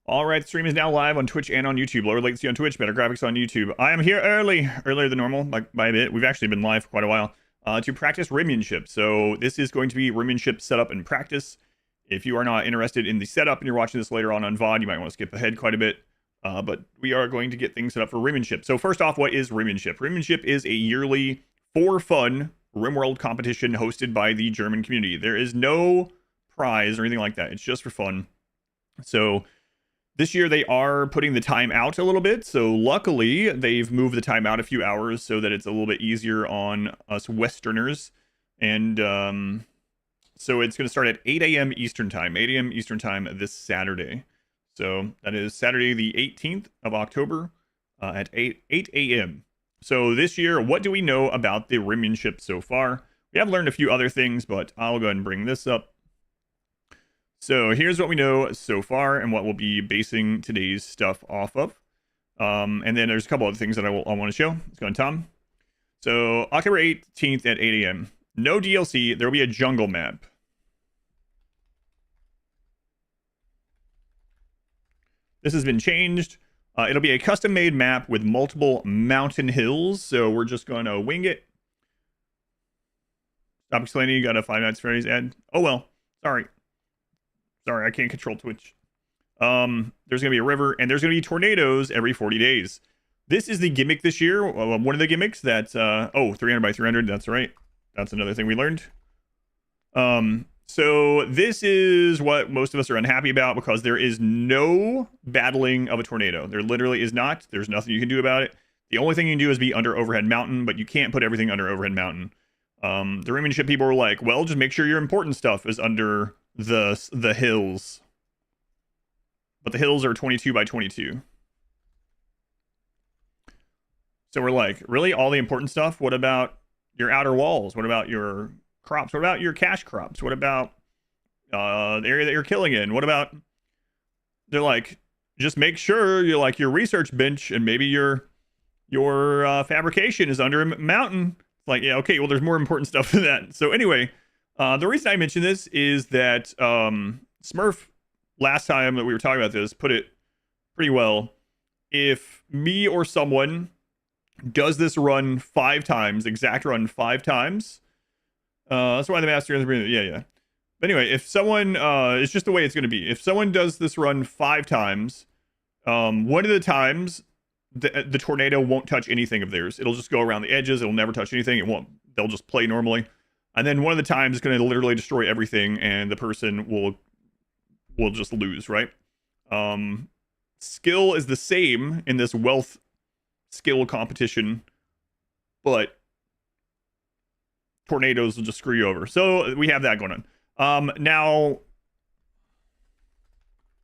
All right, the stream is now live on Twitch and on YouTube. Lower latency on Twitch, better graphics on YouTube. I am here earlier than normal by a bit. We've actually been live for quite a while to practice Rimionship. So this is going to be Rimionship setup and practice. If you are not interested in the setup and you're watching this later on VOD, you might want to skip ahead quite a bit. But we are going to get things set up for Rimionship. So first off, what is Rimionship? Rimionship is a yearly, for fun, RimWorld competition hosted by the German community. There is no prize or anything like that. It's just for fun. So this year they are putting the time out a little bit. So luckily they've moved the time out a few hours so that it's a little bit easier on us Westerners. And so it's going to start at 8 a.m. Eastern time, 8 a.m. Eastern time this Saturday. So that is Saturday the 18th of October at 8 a.m. So this year, what do we know about the Rimionship so far? We have learned a few other things, but I'll go ahead and bring this up. So here's what we know so far and what we'll be basing today's stuff off of. And then there's a couple other things that I want to show. Let's go on, Tom. So October 18th at 8 a.m. No DLC. There will be a jungle map. This has been changed. It'll be a custom-made map with multiple mountain hills. So we're just going to wing it. Stop explaining. You got a 5 minutes for his ad. Oh, well. Sorry, I can't control Twitch. There's going to be a river, and there's going to be tornadoes every 40 days. This is the gimmick this year. One of the gimmicks that... 300 by 300. That's right. That's another thing we learned. So this is what most of us are unhappy about because there is no battling of a tornado. There literally is not. There's nothing you can do about it. The only thing you can do is be under Overhead Mountain, but you can't put everything under Overhead Mountain. The Rimmanship people were like, well, just make sure your important stuff is under the hills. But the hills are 22 by 22. So we're like, really? All the important stuff? What about your outer walls? What about your crops? What about your cash crops? What about the area that you're killing in? What about... They're like, just make sure you're like your research bench and maybe your fabrication is under a mountain. It's like, yeah, okay, well, there's more important stuff than that. So anyway, the reason I mention this is that Smurf, last time that we were talking about this, put it pretty well. If me or someone does this run 5 times, exact run 5 times, that's why the master is yeah. But anyway, if someone, it's just the way it's going to be. If someone does this run 5 times, one of the times the tornado won't touch anything of theirs. It'll just go around the edges. It'll never touch anything. It won't. They'll just play normally. And then one of the times it's going to literally destroy everything, and the person will just lose, right? Skill is the same in this wealth skill competition, but tornadoes will just screw you over. So we have that going on. Now,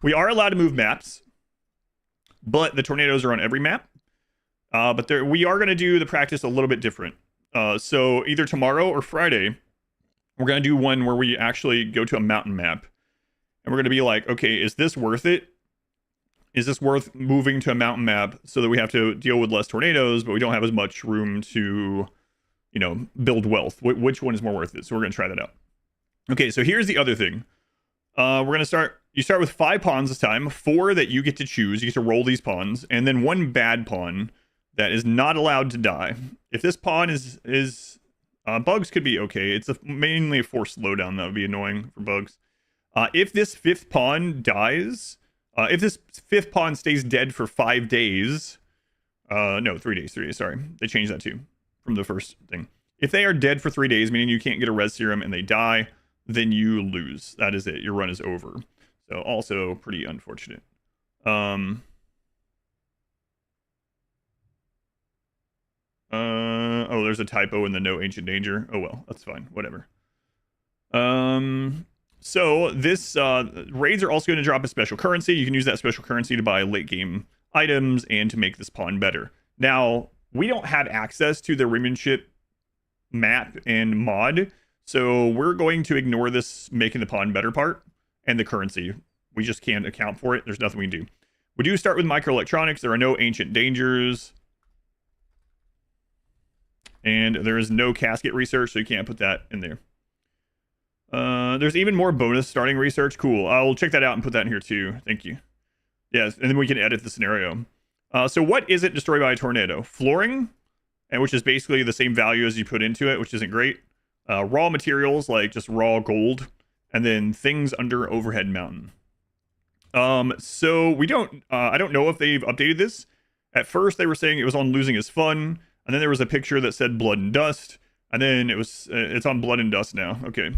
we are allowed to move maps, but the tornadoes are on every map. But we are going to do the practice a little bit different. So either tomorrow or Friday, we're going to do one where we actually go to a mountain map. And we're going to be like, okay, is this worth it? Is this worth moving to a mountain map so that we have to deal with less tornadoes, but we don't have as much room to, build wealth? Which one is more worth it? So we're going to try that out. Okay, so here's the other thing. We're going to start... You start with 5 pawns this time, 4 that you get to choose. You get to roll these pawns, and then 1 bad pawn that is not allowed to die. If this pawn is bugs could be okay. It's mainly a forced slowdown that would be annoying for bugs. If this 5th pawn dies, if this 5th pawn stays dead for 5 days, no, 3 days, sorry. They changed that too from the first thing. If they are dead for 3 days, meaning you can't get a res serum and they die, then you lose. That is it. Your run is over. So also pretty unfortunate. There's a typo in the no ancient danger. Oh well, that's fine. Whatever. So this raids are also going to drop a special currency. You can use that special currency to buy late game items and to make this pawn better. Now, we don't have access to the Rimionship map and mod, so we're going to ignore this making the pawn better part and the currency. We just can't account for it. There's nothing we can do. We do start with microelectronics. There are no ancient dangers. And there is no casket research, so you can't put that in there. There's even more bonus starting research. Cool. I'll check that out and put that in here too. Thank you. Yes, and then we can edit the scenario. So what is it destroyed by a tornado? Flooring, and which is basically the same value as you put into it, which isn't great. Raw materials, like just raw gold, and then things under overhead mountain. So we don't, I don't know if they've updated this. At first they were saying it was on losing is fun, and then there was a picture that said blood and dust, and then it's on blood and dust now. Okay.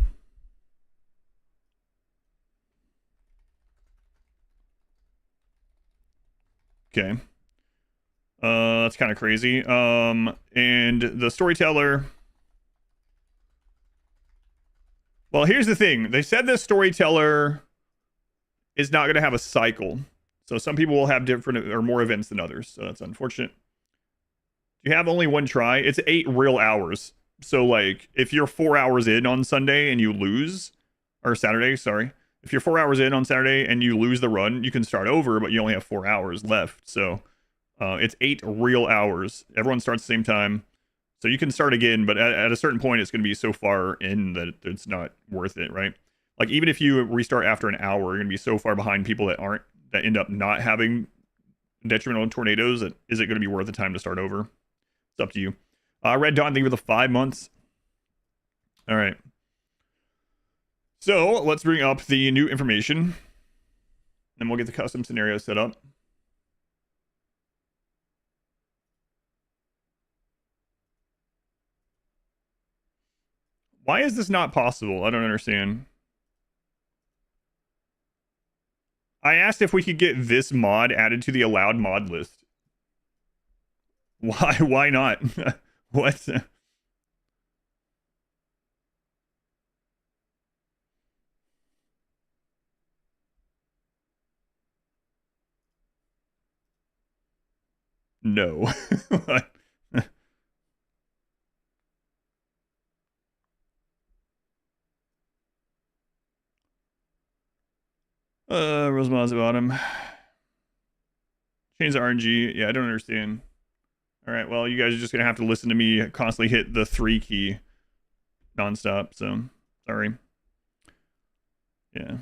Okay. That's kind of crazy. And the storyteller. Well, here's the thing. They said the storyteller is not going to have a cycle. So some people will have different or more events than others. So that's unfortunate. You have only one try. It's 8 real hours. So like if you're 4 hours in on Sunday and you lose, or Saturday, sorry. If you're 4 hours in on Saturday and you lose the run, you can start over, but you only have 4 hours left. So it's 8 real hours. Everyone starts the same time. So you can start again, but at a certain point, it's going to be so far in that it's not worth it, right? Like even if you restart after an hour, you're going to be so far behind people that end up not having detrimental tornadoes that is it going to be worth the time to start over? It's up to you. Red Dawn, thank you for the 5 months. All right. So let's bring up the new information. Then we'll get the custom scenario set up. Why is this not possible? I don't understand. I asked if we could get this mod added to the allowed mod list. Why not? What? No. What? Rosemont's about him. Change the RNG. Yeah, I don't understand. All right, well, you guys are just gonna have to listen to me constantly hit the 3 key nonstop. So sorry. Yeah.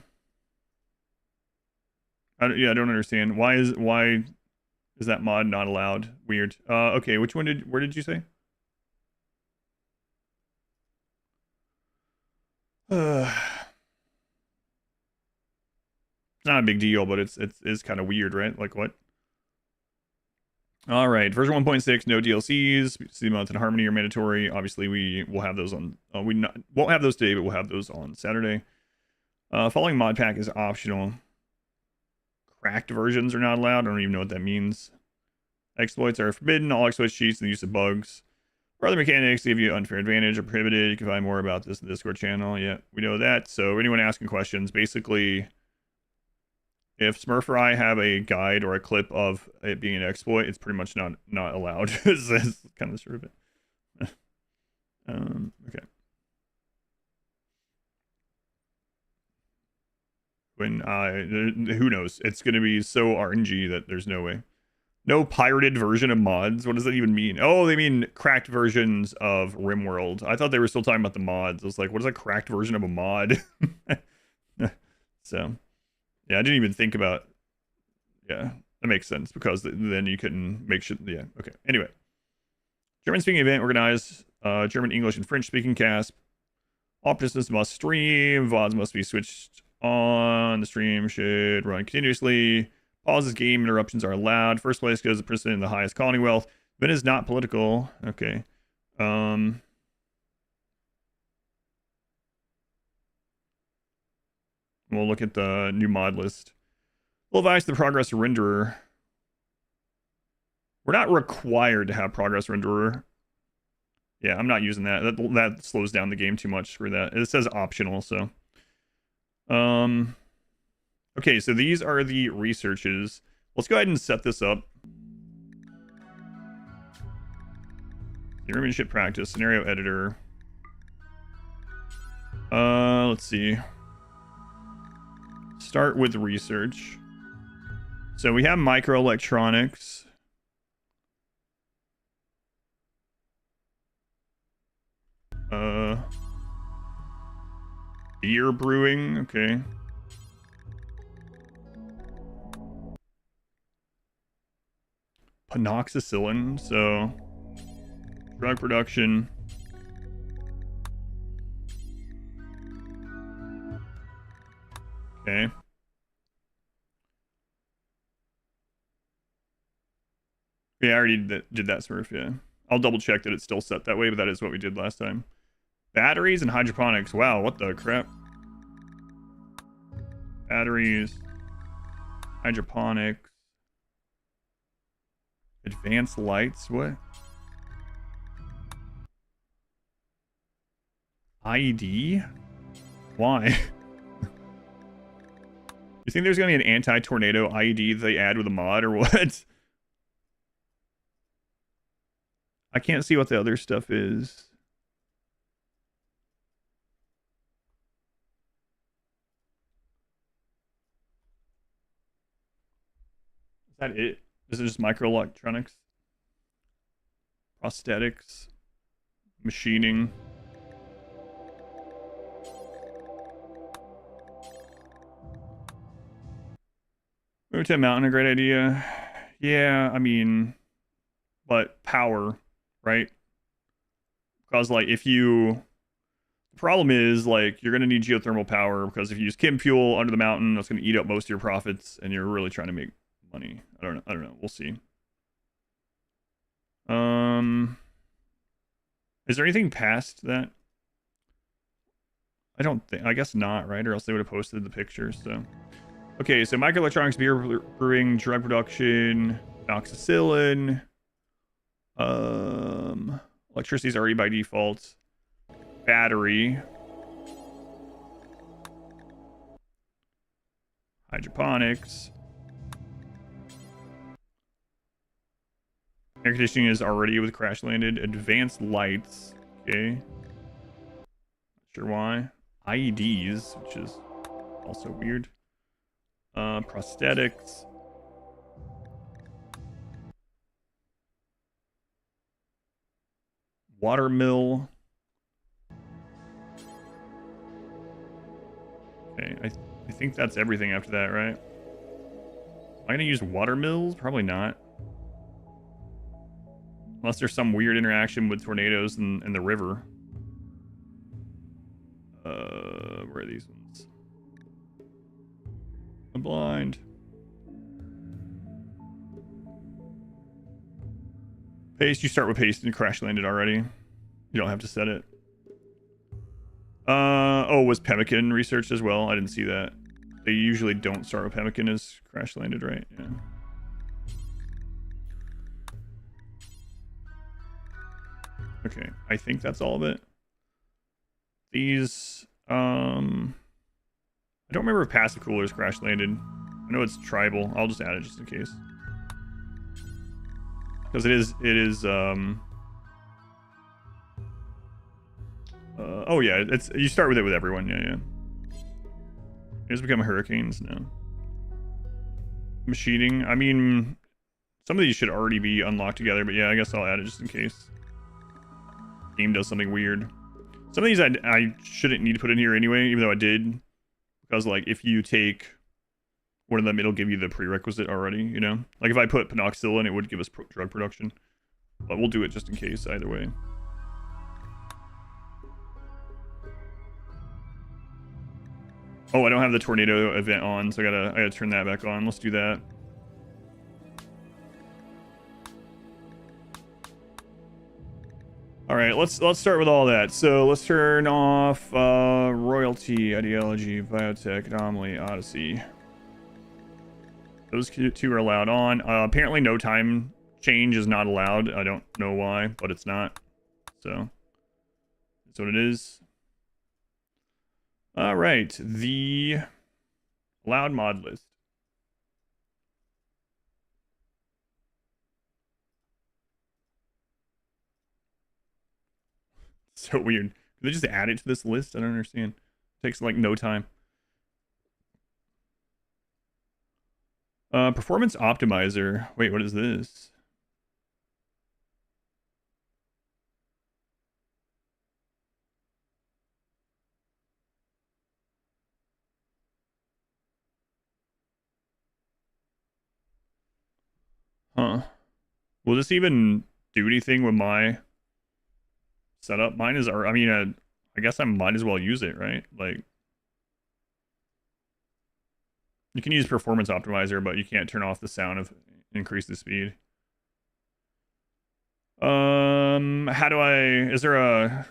I don't understand. Why is that mod not allowed? Weird. Okay, where did you say? It's not a big deal, but it's kind of weird, right? Like what? All right, version 1.6, no DLCs. City Mountain Harmony are mandatory. Obviously, we will have those on. Won't have those today, but we'll have those on Saturday. Following mod pack is optional. Cracked versions are not allowed. I don't even know what that means. Exploits are forbidden. All exploit sheets and the use of bugs or other mechanics give you unfair advantage or prohibited. You can find more about this in the Discord channel. Yeah, we know that. So anyone asking questions, basically, if Smurf or I have a guide or a clip of it being an exploit, it's pretty much not allowed. It's kind of sort of it. Okay. Who knows? It's going to be so RNG that there's no way. No pirated version of mods. What does that even mean? Oh, they mean cracked versions of RimWorld. I thought they were still talking about the mods. I was like, what is a cracked version of a mod? So, yeah, I didn't even think about. Yeah, that makes sense because then you can make sure. Yeah, okay. Anyway, German speaking event organized. German, English, and French speaking cast. All participants must stream. VODs must be switched on. The stream should run continuously. Pauses, game interruptions are allowed. First place goes the person in the highest colony wealth. Event is not political. Okay. We'll look at the new mod list. We'll advise the progress renderer. We're not required to have progress renderer. Yeah, I'm not using that. That slows down the game too much for that. It says optional, so. Okay, so these are the researches. Let's go ahead and set this up. The Rimionship practice, scenario editor. Let's see. Start with research. So we have microelectronics. Beer brewing, okay. Penoxycillin, so drug production. Okay. Yeah, I already did that smurf, yeah. I'll double check that it's still set that way, but that is what we did last time. Batteries and hydroponics. Wow, what the crap? Batteries, hydroponics, advanced lights. What? IED? Why? You think there's gonna be an anti-tornado IED that they add with a mod or what? I can't see what the other stuff is. Is that it? This is just microelectronics, prosthetics, machining. Move to a mountain, a great idea. Yeah, I mean, but power, right? Because like if you, the problem is like you're gonna need geothermal power because if you use chem fuel under the mountain, that's gonna eat up most of your profits, and you're really trying to make money. I don't know. I don't know. We'll see. Is there anything past that? I don't think. I guess not, right? Or else they would have posted the pictures. So, okay. So microelectronics, beer brewing, drug production, oxycillin. Electricity is already by default. Battery. Hydroponics. Air conditioning is already with crash landed. Advanced lights. Okay. Not sure why. IEDs, which is also weird. Prosthetics. Watermill. Okay, I think that's everything after that, right? Am I gonna use watermills? Probably not. Unless there's some weird interaction with tornadoes and the river. Where are these ones? I'm blind. Paste, you start with paste and crash landed already. You don't have to set it. Oh, was pemmican researched as well? I didn't see that. They usually don't start with pemmican as crash landed, right? Yeah. Okay, I think that's all of it. These, I don't remember if passive coolers crash landed. I know it's tribal. I'll just add it just in case. Because it is, oh yeah, it's, you start with it with everyone, yeah. It has become hurricanes now. Machining, I mean, some of these should already be unlocked together, but yeah, I guess I'll add it just in case. Game does something weird. Some of these I shouldn't need to put in here anyway, even though I did. Because, like, if you take one of them, it'll give you the prerequisite already, you know? Like, if I put penoxycillin, it would give us drug production. But we'll do it just in case, either way. Oh, I don't have the tornado event on, so I gotta turn that back on. Let's do that. All right, let's start with all that. So let's turn off royalty, ideology, biotech, anomaly, odyssey. Those two are allowed on. Apparently, no time change is not allowed. I don't know why, but it's not. So that's what it is. All right, the allowed mod list. So weird. Did they just add it to this list? I don't understand. It takes like no time. Performance optimizer. Wait, what is this? Huh. Will this even do anything with my setup? Mine is, I mean, I guess I might as well use it, right? Like, you can use performance optimizer, but you can't turn off the sound of increase the speed. How do I, is there a,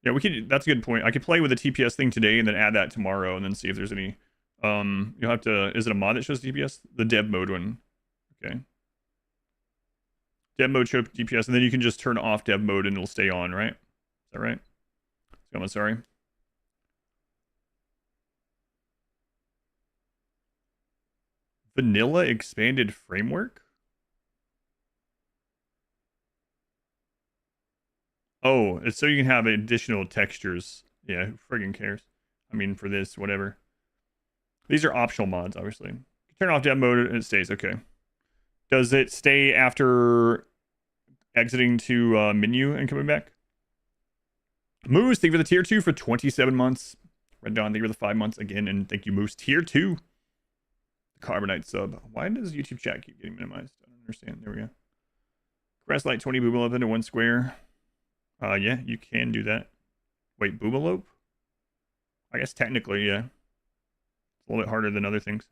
yeah, we could, that's a good point. I could play with the TPS thing today and then add that tomorrow and then see if there's any, you'll have to, is it a mod that shows TPS? The dev mode one. Okay. Dev mode show DPS, and then you can just turn off dev mode and it'll stay on, right? Is that right? I'm sorry. Vanilla expanded framework? Oh, it's so you can have additional textures. Yeah, who friggin' cares? I mean, for this, whatever. These are optional mods, obviously. Turn off dev mode and it stays. Okay. Does it stay after exiting to menu and coming back? Moose, thank you for the tier 2 for 27 months. Red Dawn, thank you for the 5 months again. And thank you, Moose. Tier 2. Carbonite sub. Why does YouTube chat keep getting minimized? I don't understand. There we go. Grasslight 20 Boobalope into 1 square. Yeah, you can do that. Wait, Boobalope? I guess technically, yeah. It's a little bit harder than other things.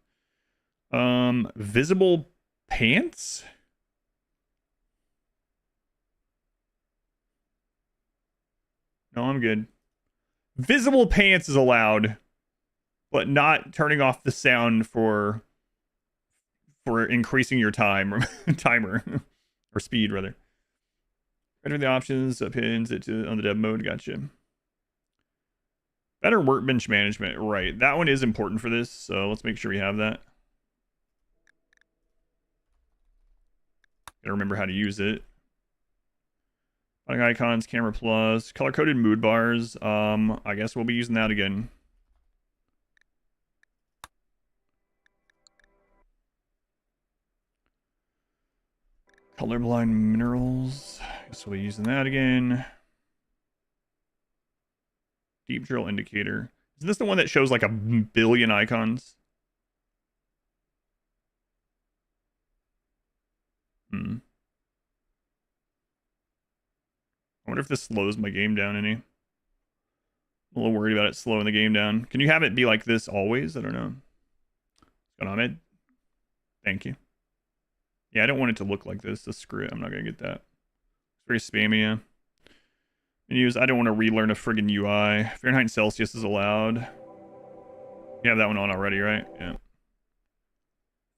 Visible pants? No, I'm good. Visible pants is allowed, but not turning off the sound for increasing your timer or speed rather. Enter the options, pins it to on the dev mode. Gotcha. Better workbench management, right? That one is important for this, so let's make sure we have that. Gotta remember how to use it. Icons, camera plus, color-coded mood bars. I guess we'll be using that again. Colorblind minerals. Guess we'll be using that again. Deep drill indicator. Is this the one that shows like a billion icons? I wonder if this slows my game down any. I'm a little worried about it slowing the game down. Can you have it be like this always? I don't know. What's going on, Ed? Thank you. Yeah, I don't want it to look like this. So screw it. I'm not going to get that. It's very spammy, yeah. Menus, I don't want to relearn a friggin' UI. Fahrenheit and Celsius is allowed. You have that one on already, right? Yeah.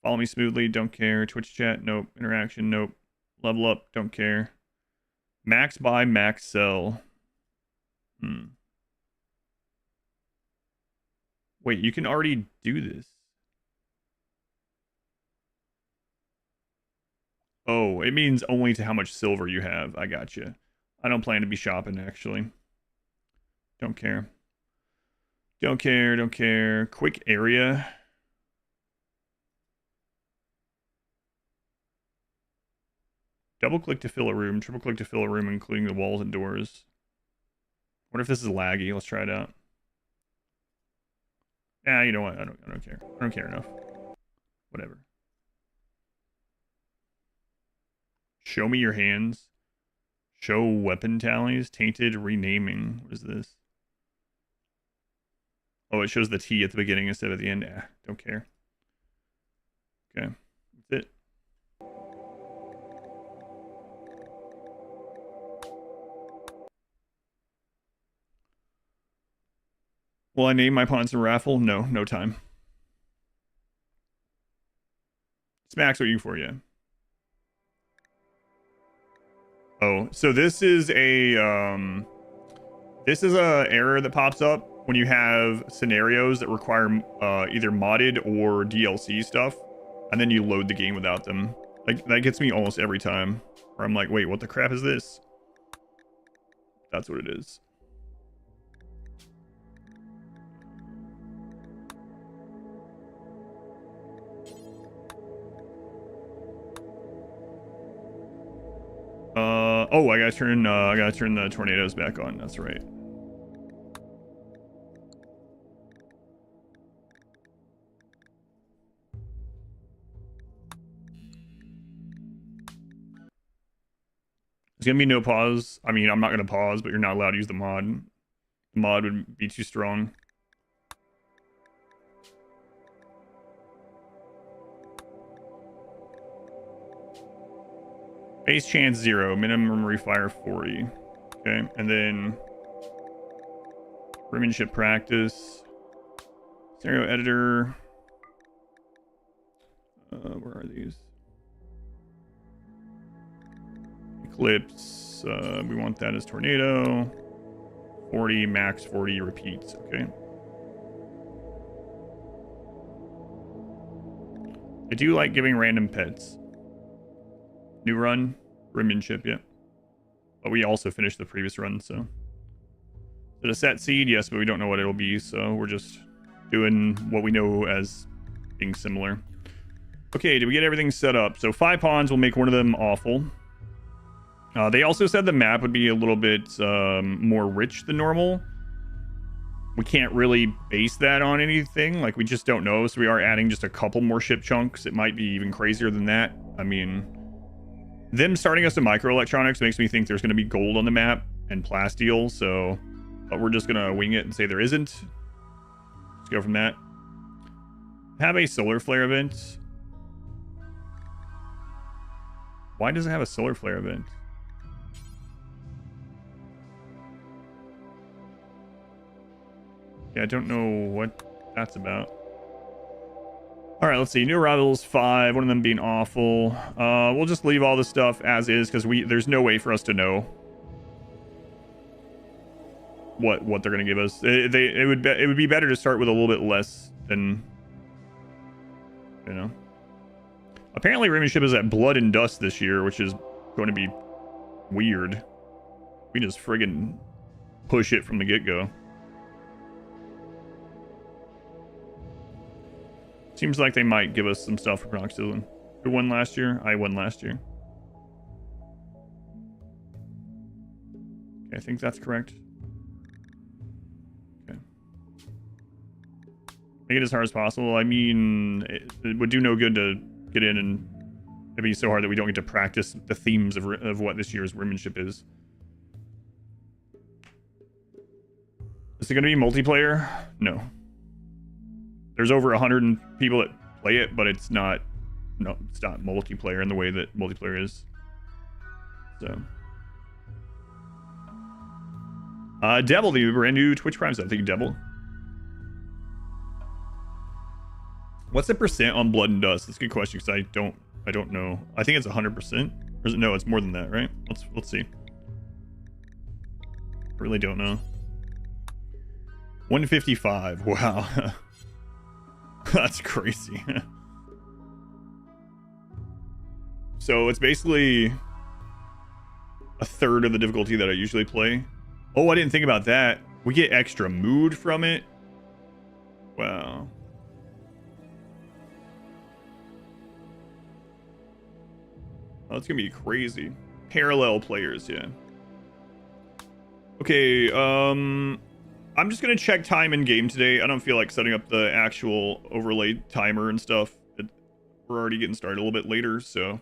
Follow me smoothly, don't care. Twitch chat, nope. Interaction, nope. Level up, don't care. Max buy, max sell. Wait, you can already do this. Oh, it means only to how much silver you have. I gotcha. I don't plan to be shopping, actually. Don't care. Don't care, don't care. Quick area. Double click to fill a room. Triple click to fill a room, including the walls and doors. Wonder if this is laggy. Let's try it out. Yeah, you know what? I don't care. I don't care enough. Whatever. Show me your hands. Show weapon tallies. Tainted renaming. What is this? Oh, it shows the T at the beginning instead of the end. Don't care. Okay. That's it. Will I name my pawns in raffle? No, no time. Smacks, what are you for? Yeah. Oh, so this is a error that pops up when you have scenarios that require either modded or DLC stuff, and then you load the game without them. Like that gets me almost every time. Where I'm like, wait, what the crap is this? That's what it is. Oh, I gotta turn the tornadoes back on. That's right. There's gonna be no pause. I mean, I'm not gonna pause, but you're not allowed to use the mod. The mod would be too strong. Base chance 0, minimum refire 40. Okay, and then Rimionship practice. Scenario editor. Where are these? Eclipse. We want that as tornado. 40, max 40 repeats. Okay. I do like giving random pets. New run, Rimionship, yeah. But we also finished the previous run, so. Is it a set seed? Yes, but we don't know what it'll be, so we're just doing what we know as being similar. Okay, did we get everything set up? So 5 pawns will make one of them awful. They also said the map would be a little bit more rich than normal. We can't really base that on anything. Like, we just don't know, so we are adding just a couple more ship chunks. It might be even crazier than that. I mean, them starting us in microelectronics makes me think there's going to be gold on the map and plasteel, so... But we're just going to wing it and say there isn't. Let's go from that. Have a solar flare event. Why does it have a solar flare event? Yeah, I don't know what that's about. All right, let's see. New arrivals 5. One of them being awful. We'll just leave all this stuff as is because there's no way for us to know what they're gonna give us. It would be better to start with a little bit less than, you know. Apparently, Rimmanship is at Blood and Dust this year, which is going to be weird. We just friggin' push it from the get-go. Seems like they might give us some stuff for Proxilin. Who won last year? I won last year. Okay, I think that's correct. Make it as hard as possible. I mean, it would do no good to get in and it'd be so hard that we don't get to practice the themes of what this year's Rimmanship is. Is it going to be multiplayer? No. There's over 100 people that play it, but it's not multiplayer in the way that multiplayer is. So. Devil, the brand new Twitch Prime sub. Thank you, Devil. What's the percent on Blood and Dust? That's a good question because I don't know. I think it's 100%. Or is it, no, it's more than that, right? Let's see. I really don't know. 155. Wow. That's crazy. So it's basically a third of the difficulty that I usually play. Oh, I didn't think about that. We get extra mood from it. Wow. Oh, that's gonna be crazy. Parallel players, yeah. Okay, I'm just gonna check time in game today. I don't feel like setting up the actual overlay timer and stuff. We're already getting started a little bit later, so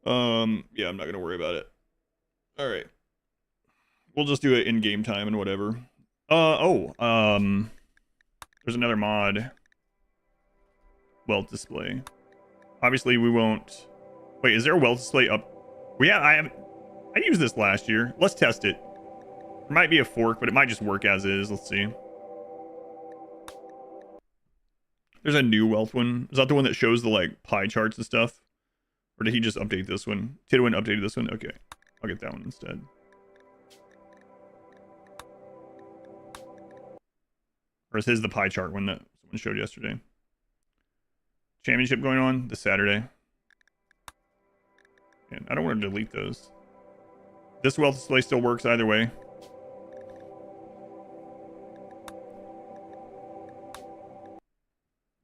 yeah, I'm not gonna worry about it. All right, we'll just do it in game time and whatever. There's another mod. Welt display. Obviously, we won't. Wait, is there a welt display up? Yeah, I used this last year. Let's test it. There might be a fork, but it might just work as is. Let's see. There's a new welt one. Is that the one that shows the like pie charts and stuff? Or did he just update this one? Tidwin updated this one? Okay. I'll get that one instead. Or is his the pie chart one that someone showed yesterday? Championship going on this Saturday. And I don't want to delete those. This welt display still works either way.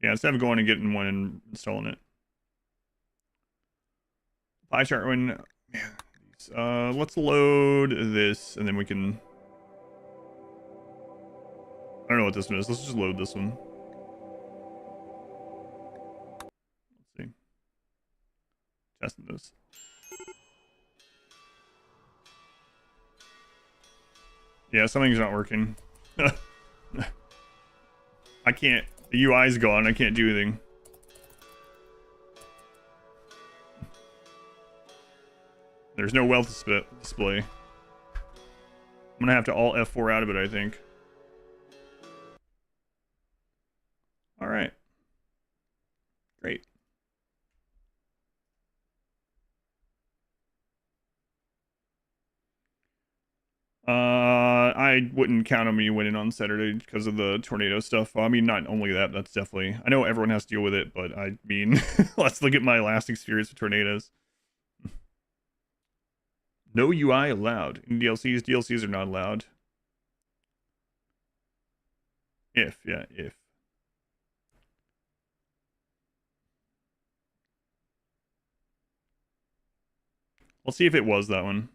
Yeah, instead of going and getting one and installing it. Pie chart one. Let's load this and then we can. I don't know what this one is. Let's just load this one. Let's see. Testing this. Yeah, something's not working. I can't. The UI's gone. I can't do anything. There's no wealth display. I'm gonna have to alt F4 out of it, I think. All right. Great. I wouldn't count on me winning on Saturday because of the tornado stuff. I mean, not only that, that's definitely... I know everyone has to deal with it, but I mean, let's look at my last experience with tornadoes. No UI allowed. In DLCs, DLCs are not allowed. If. Let's see if it was that one.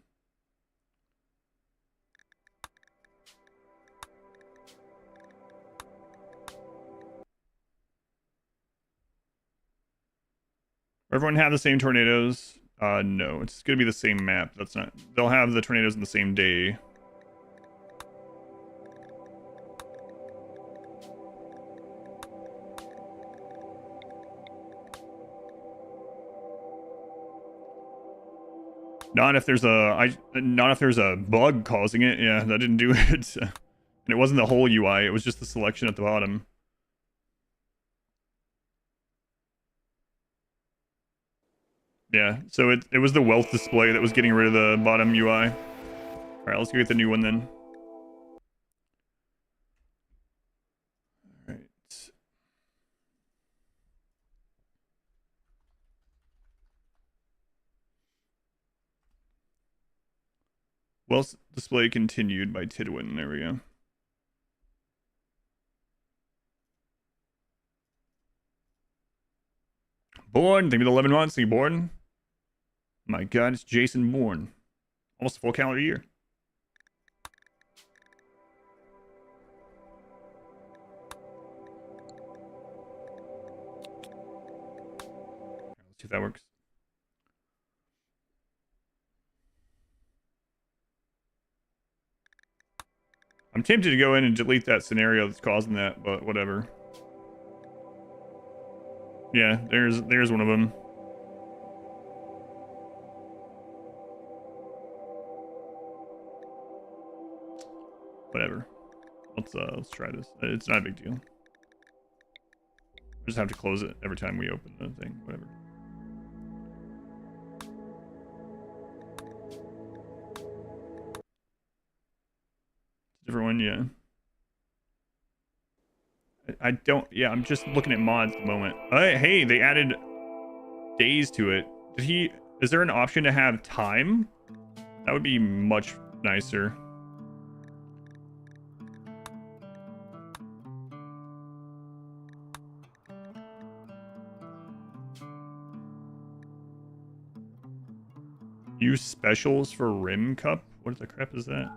Everyone have the same tornadoes? No, it's gonna be the same map. That's not... They'll have the tornadoes in the same day. Not if there's a bug causing it. Yeah, that didn't do it. And it wasn't the whole UI, it was just the selection at the bottom. Yeah, so it was the wealth display that was getting rid of the bottom UI. Alright, let's go get the new one then. Alright. Wealth display continued by Tidwin. There we go. Bourne, thank you for the 11 months. Thank you, Bourne. My god, it's Jason Bourne. Almost a full calendar year. Let's see if that works. I'm tempted to go in and delete that scenario that's causing that, but whatever. Yeah, there's one of them. Whatever. Let's try this. It's not a big deal. I just have to close it every time we open the thing. Whatever. Different one, yeah. I don't... Yeah, I'm just looking at mods at the moment. Hey, they added days to it. Is there an option to have time? That would be much nicer. Use specials for Rim Cup? What the crap is that?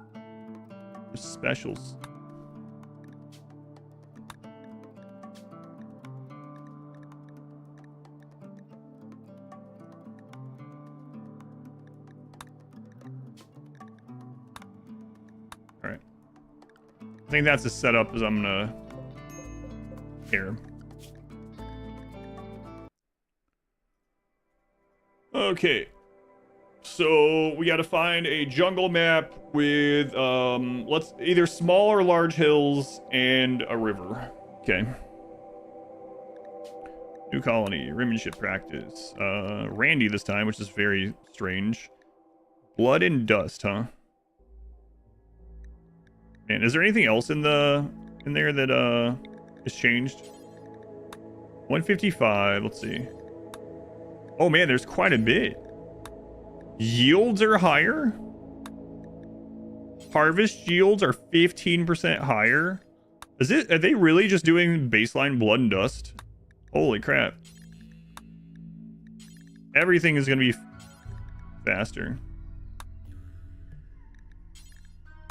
There's specials. Alright. I think that's the setup as I'm gonna... Here. Okay. So we got to find a jungle map with let's either small or large hills and a river. Okay. New colony, Rimionship practice. Randy this time, which is very strange. Blood and dust, huh? Man, is there anything else in there that is changed? 155, let's see. Oh man, there's quite a bit. Yields are higher. Harvest yields are 15% higher. Are they really just doing baseline blood and dust? Holy crap. Everything is gonna be faster.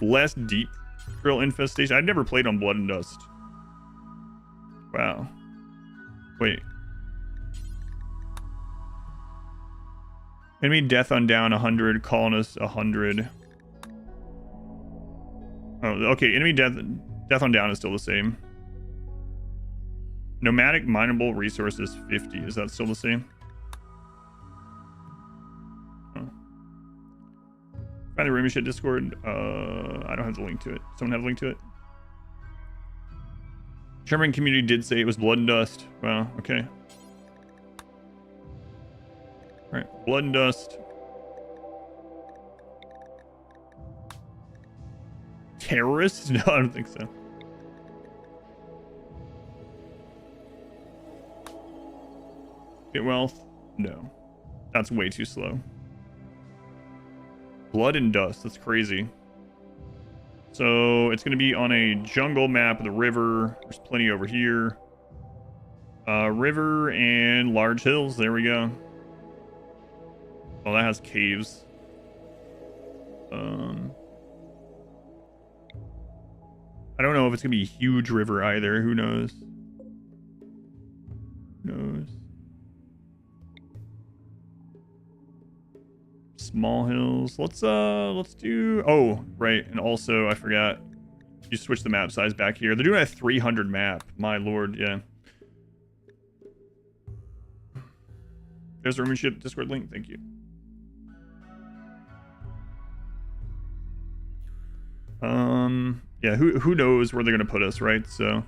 Less deep drill infestation. I've never played on blood and dust. Wow. Wait. Enemy death on down 100, colonists 100. Oh, okay. Enemy death on down is still the same. Nomadic mineable resources 50. Is that still the same? Oh. Find the Rimionship Discord. I don't have the link to it. Someone have a link to it? German community did say it was blood and dust. Wow, okay. Alright, blood and dust. Terrorists? No, I don't think so. Get wealth? No. That's way too slow. Blood and dust. That's crazy. So it's going to be on a jungle map of the river. There's plenty over here. River and large hills. There we go. Oh, that has caves. I don't know if it's going to be a huge river either. Who knows? Who knows? Small hills. Let's do, oh, right. And also, I forgot, you switch the map size back here. They're doing a 300 map. My lord, yeah. There's the Rimmanship Discord link. Thank you. Yeah, who knows where they're gonna put us, right? So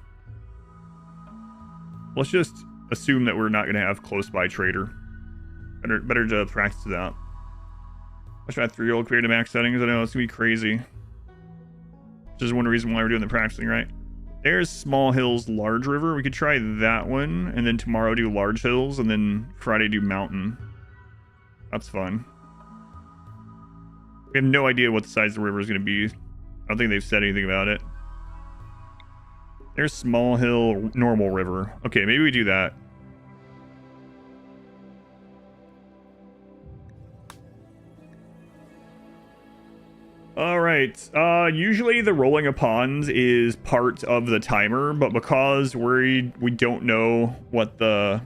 let's just assume that we're not gonna have close by trader. Better to practice it out. I should have 3-year-old creative max settings. I know it's gonna be crazy. Which is one reason why we're doing the practicing, right? There's Small Hills, Large River. We could try that one, and then tomorrow do Large Hills, and then Friday do Mountain. That's fun. We have no idea what the size of the river is gonna be. I don't think they've said anything about it. There's Small Hill, Normal River. Okay, maybe we do that. All right. Usually the rolling of pawns is part of the timer, but because we don't know what the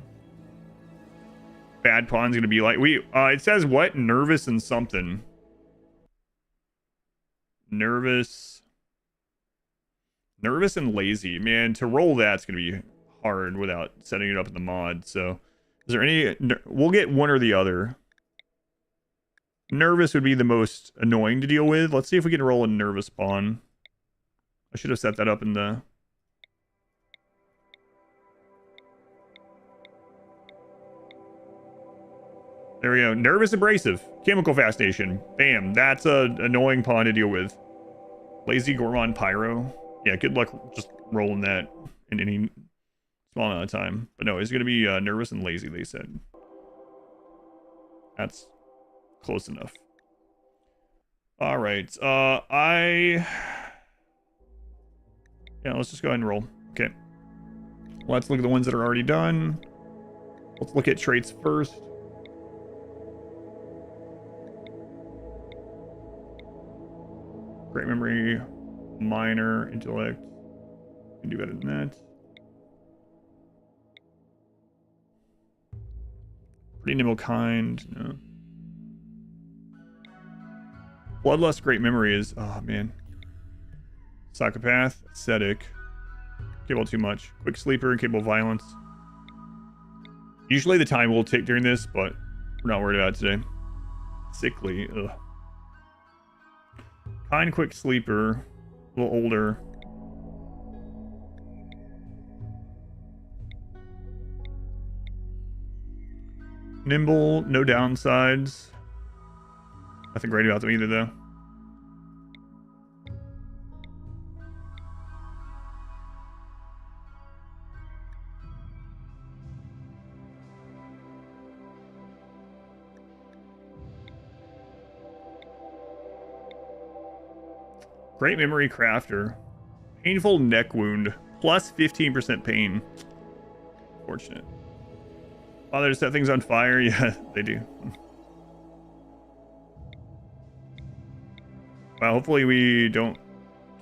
bad pawn's gonna be like, it says what? Nervous and something. Nervous and lazy. Man, to roll that's gonna be hard without setting it up in the mod. So is there any, we'll get one or the other. Nervous would be the most annoying to deal with. Let's see if we can roll a nervous pawn. I should have set that up in the, there we go. Nervous abrasive. Chemical fascination. Bam. That's a annoying pawn to deal with. Lazy Gourmand Pyro. Yeah, good luck just rolling that in any small amount of time. But no, it's going to be nervous and lazy, they said. That's close enough. All right. Yeah, let's just go ahead and roll. Okay. Let's look at the ones that are already done. Let's look at traits first. Great memory, minor, intellect. Can do better than that. Pretty nimble, kind. No. Bloodlust, great memory is, oh man. Psychopath, ascetic. Capable too much. Quick sleeper, capable of violence. Usually the time will tick during this, but we're not worried about it today. Sickly, ugh. Kind, quick sleeper, a little older. Nimble, no downsides. Nothing great about them either, though. Great memory crafter. Painful neck wound. Plus 15% pain. Fortunate. Father to set things on fire. Yeah, they do. Wow, hopefully we don't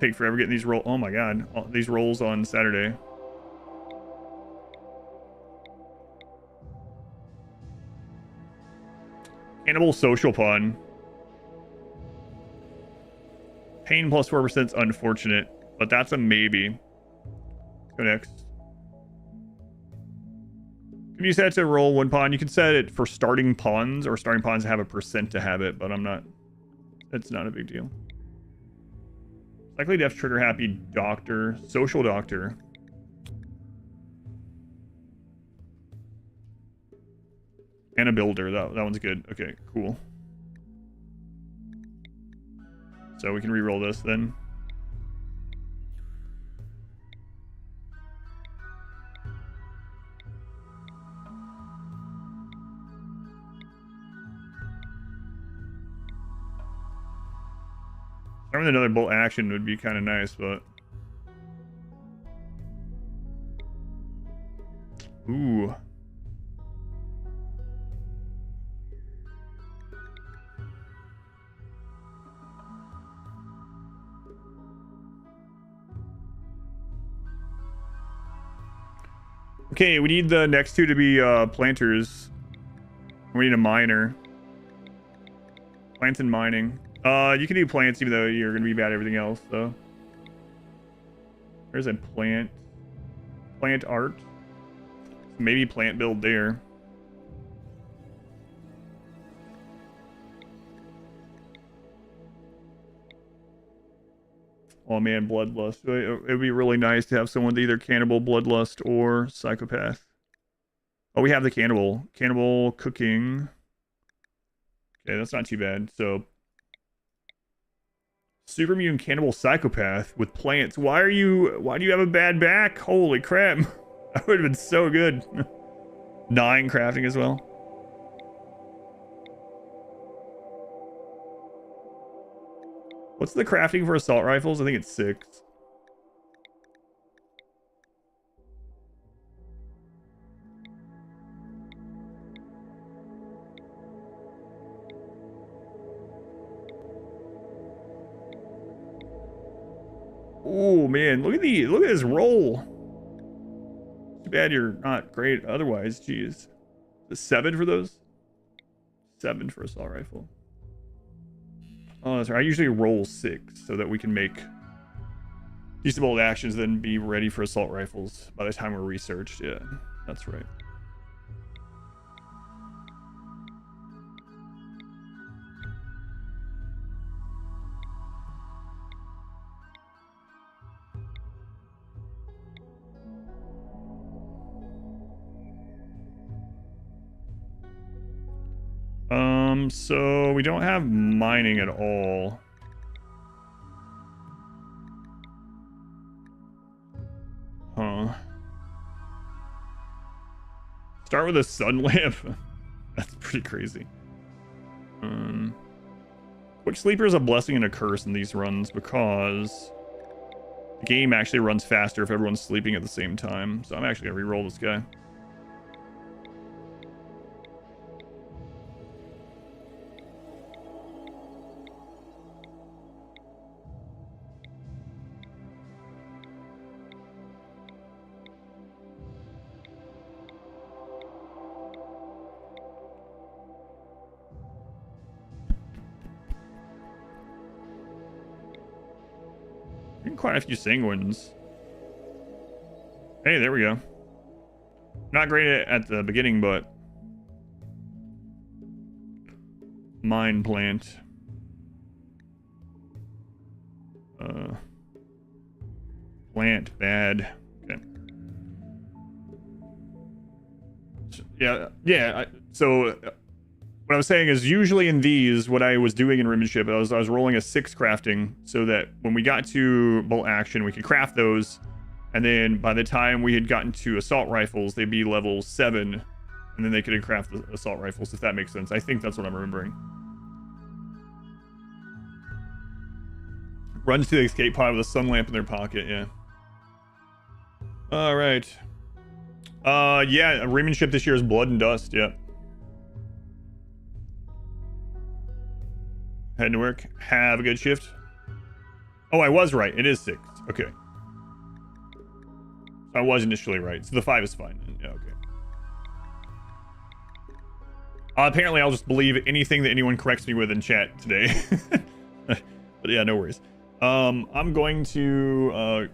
take forever getting these rolls. Oh my god. These rolls on Saturday. Cannibal social pawn. Pain plus 4% is unfortunate, but that's a maybe. Let's go next. Can you set it to roll 1 pawn? You can set it for starting pawns, or starting pawns have a percent to have it, but I'm not. It's not a big deal. Likely deaf, trigger happy, doctor, social doctor. And a builder. That one's good. Okay, cool. So we can re-roll this then. Starting with another bolt action would be kind of nice, but... Ooh. Okay, we need the next two to be planters. We need a miner. Plants and mining. You can do plants even though you're gonna be bad at everything else, so. There's a plant. Plant art. Maybe plant build there. Oh man, bloodlust. It would be really nice to have someone with either cannibal, bloodlust, or psychopath. Oh, we have the cannibal. Cannibal cooking. Okay, that's not too bad. So, super mutant cannibal psychopath with plants. Why do you have a bad back? Holy crap. That would have been so good. 9 crafting as well. What's the crafting for assault rifles? I think it's 6. Oh man, look at this roll. Too bad you're not great otherwise. Jeez. The 7 for those? 7 for assault rifle. Oh, that's right. I usually roll 6 so that we can make decent bold actions, then be ready for assault rifles by the time we're researched. Yeah, that's right. So we don't have mining at all. Huh. Start with a sun lamp. That's pretty crazy. Quick sleeper is a blessing and a curse in these runs because the game actually runs faster if everyone's sleeping at the same time. So I'm actually gonna re-roll this guy. Quite a few sanguines. Hey, there we go. Not great at the beginning, but mine plant. Plant bad. Okay. Yeah. So what I was saying is usually in these, what I was doing in Rimionship, I was rolling a 6 crafting so that when we got to bolt action, we could craft those. And then by the time we had gotten to assault rifles, they'd be level 7. And then they could craft the assault rifles, if that makes sense. I think that's what I'm remembering. Runs to the escape pod with a sun lamp in their pocket, yeah. All right. Yeah, Rimionship this year is Blood and Dust, yeah. Heading to work. Have a good shift. Oh, I was right. It is 6. Okay. I was initially right. So the 5 is fine. Yeah, okay. Apparently, I'll just believe anything that anyone corrects me with in chat today. But yeah, no worries. I'm going to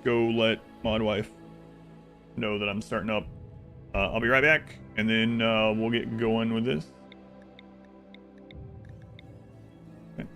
go let mod wife know that I'm starting up. I'll be right back, and then we'll get going with this. Okay.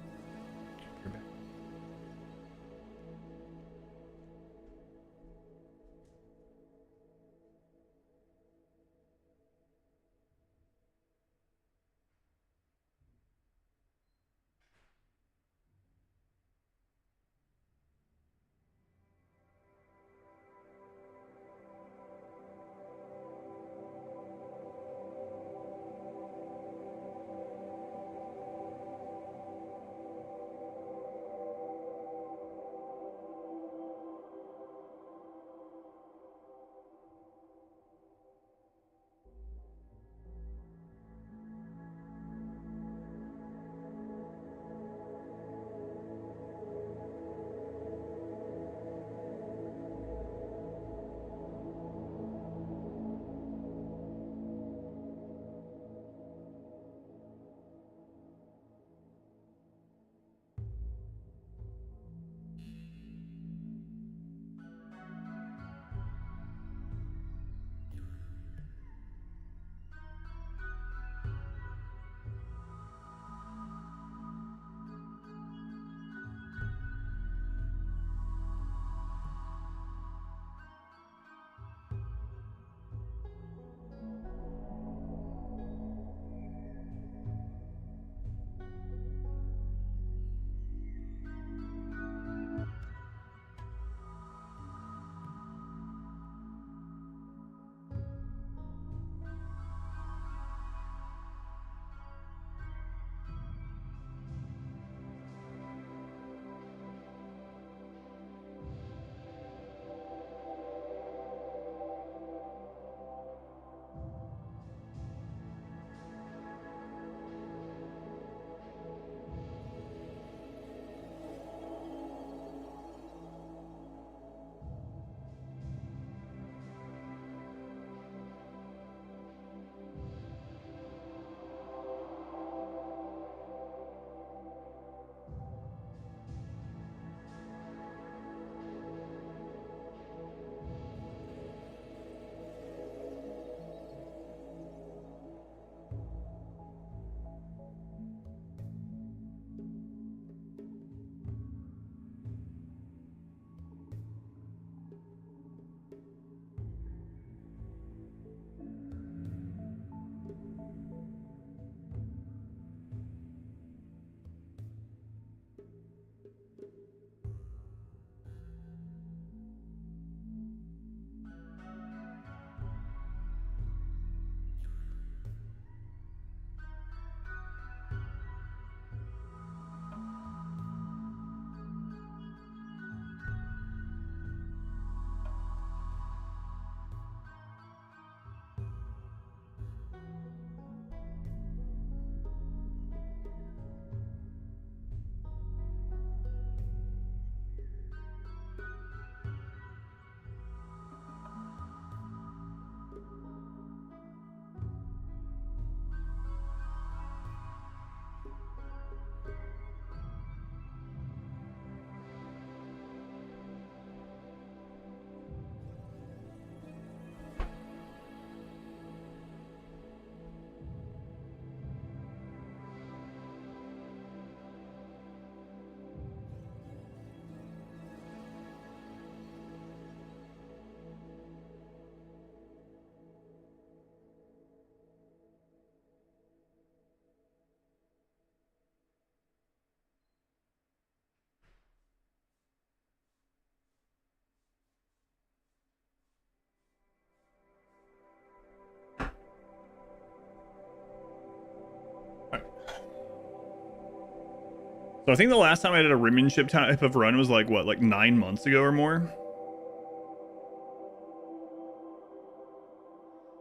So I think the last time I did a Rimionship type of run was like, what, like 9 months ago or more?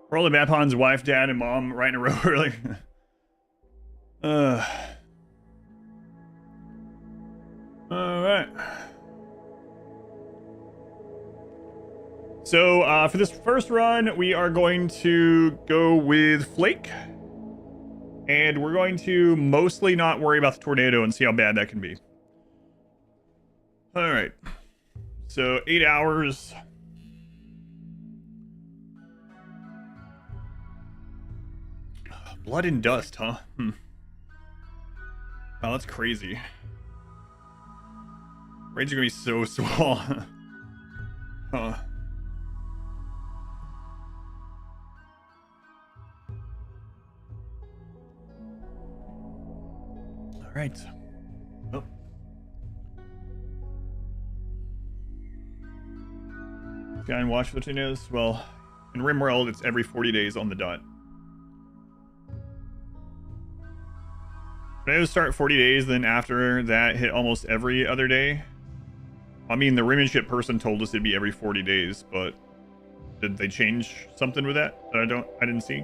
Rolling Bapon's wife, dad, and mom right in a row earlier. Alright. So for this first run, we are going to go with Flake. And we're going to mostly not worry about the tornado and see how bad that can be. All right. So 8 hours. Blood and dust, huh? Oh, that's crazy. Raids are gonna be so small. Huh. All right. Oh. Sky and watch what it is. Well, in RimWorld, it's every 40 days on the dot. But I would start 40 days, then after that, hit almost every other day. I mean, the Rimionship person told us it'd be every 40 days, but did they change something with that I didn't see?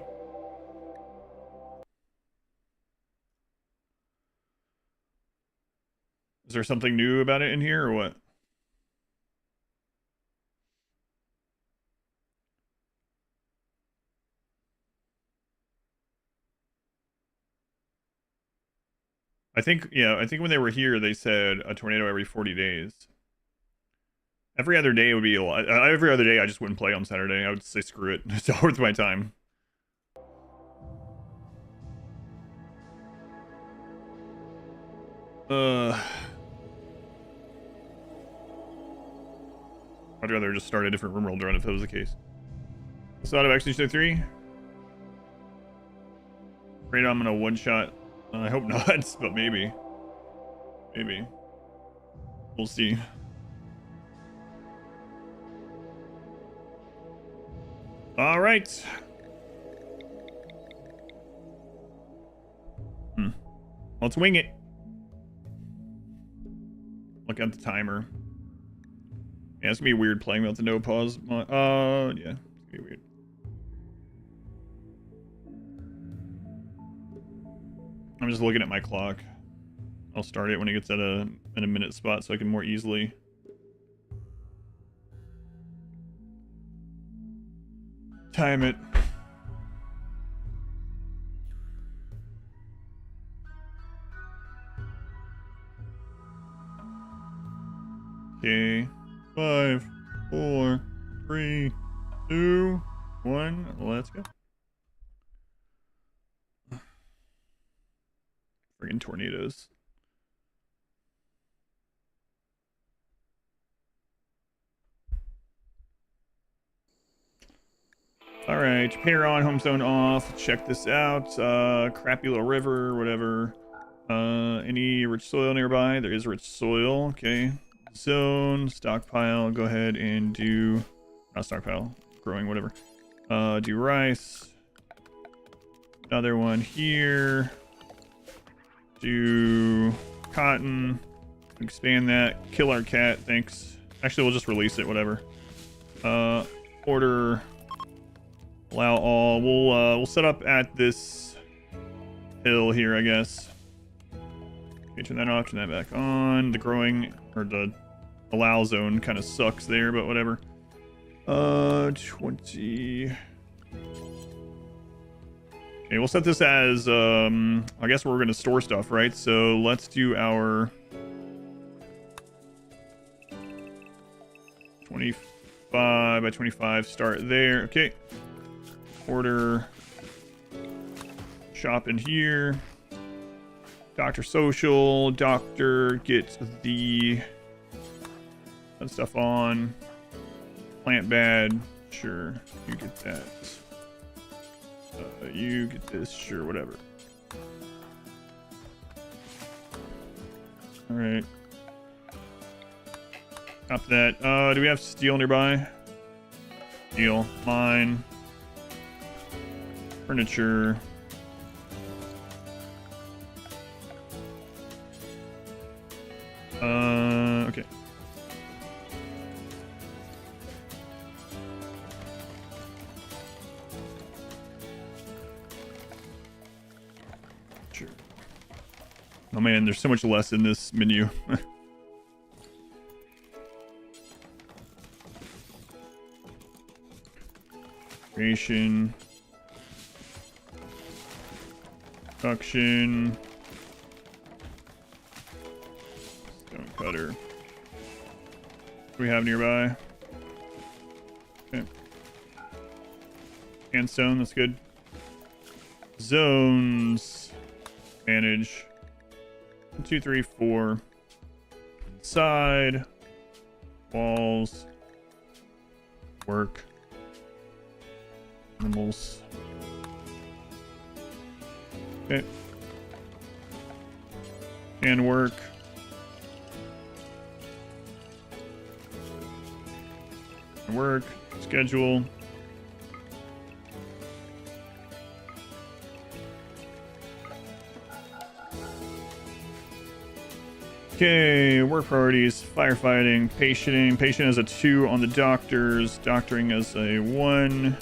Is there something new about it in here or what? I think when they were here, they said a tornado every 40 days. Every other day would be a lot. Every other day, I just wouldn't play on Saturday. I would say screw it. It's not worth my time. I'd rather just start a different RimWorld run if that was the case. So out of Execution 3. Afraid I'm gonna one-shot. I hope not, but maybe. Maybe. We'll see. All right. Let's wing it. Look at the timer. Yeah, it's gonna be weird playing without the no pause. Yeah, it's gonna be weird. I'm just looking at my clock. I'll start it when it gets at a minute spot so I can more easily time it. Okay. 5, 4, 3, 2, 1. Let's go. Friggin' tornadoes. All right, painter on, home zone off. Check this out. Crappy little river, whatever. Any rich soil nearby? There is rich soil. Okay. Zone, stockpile. Go ahead and do, not stockpile, growing, whatever. Do rice. Another one here. Do cotton. Expand that. Kill our cat. Thanks. Actually, we'll just release it. Whatever. Order. Allow all. We'll set up at this hill here, I guess. Okay, turn that off. Turn that back on. The growing or the allow zone kind of sucks there, but whatever. 20. Okay, we'll set this as I guess we're gonna store stuff, right? So let's do our 25 by 25. Start there. Okay. Order. Shop in here. Doctor social. Doctor gets the stuff on. Plant bad. Sure. You get that. You get this. Sure. Whatever. All right. Cop that. Do we have steel nearby? Steel. Mine. Furniture. Okay. Sure. Oh man, there's so much less in this menu. Creation. Production. Stone cutter. we have nearby? Okay. And stone, that's good. Zones. Manage. 1, 2, 3, 4. Side. Walls. Work. Animals. Okay. And work. Work. Schedule. Okay, work priorities, firefighting, patienting. Patient as a 2 on the doctors, doctoring as a 1.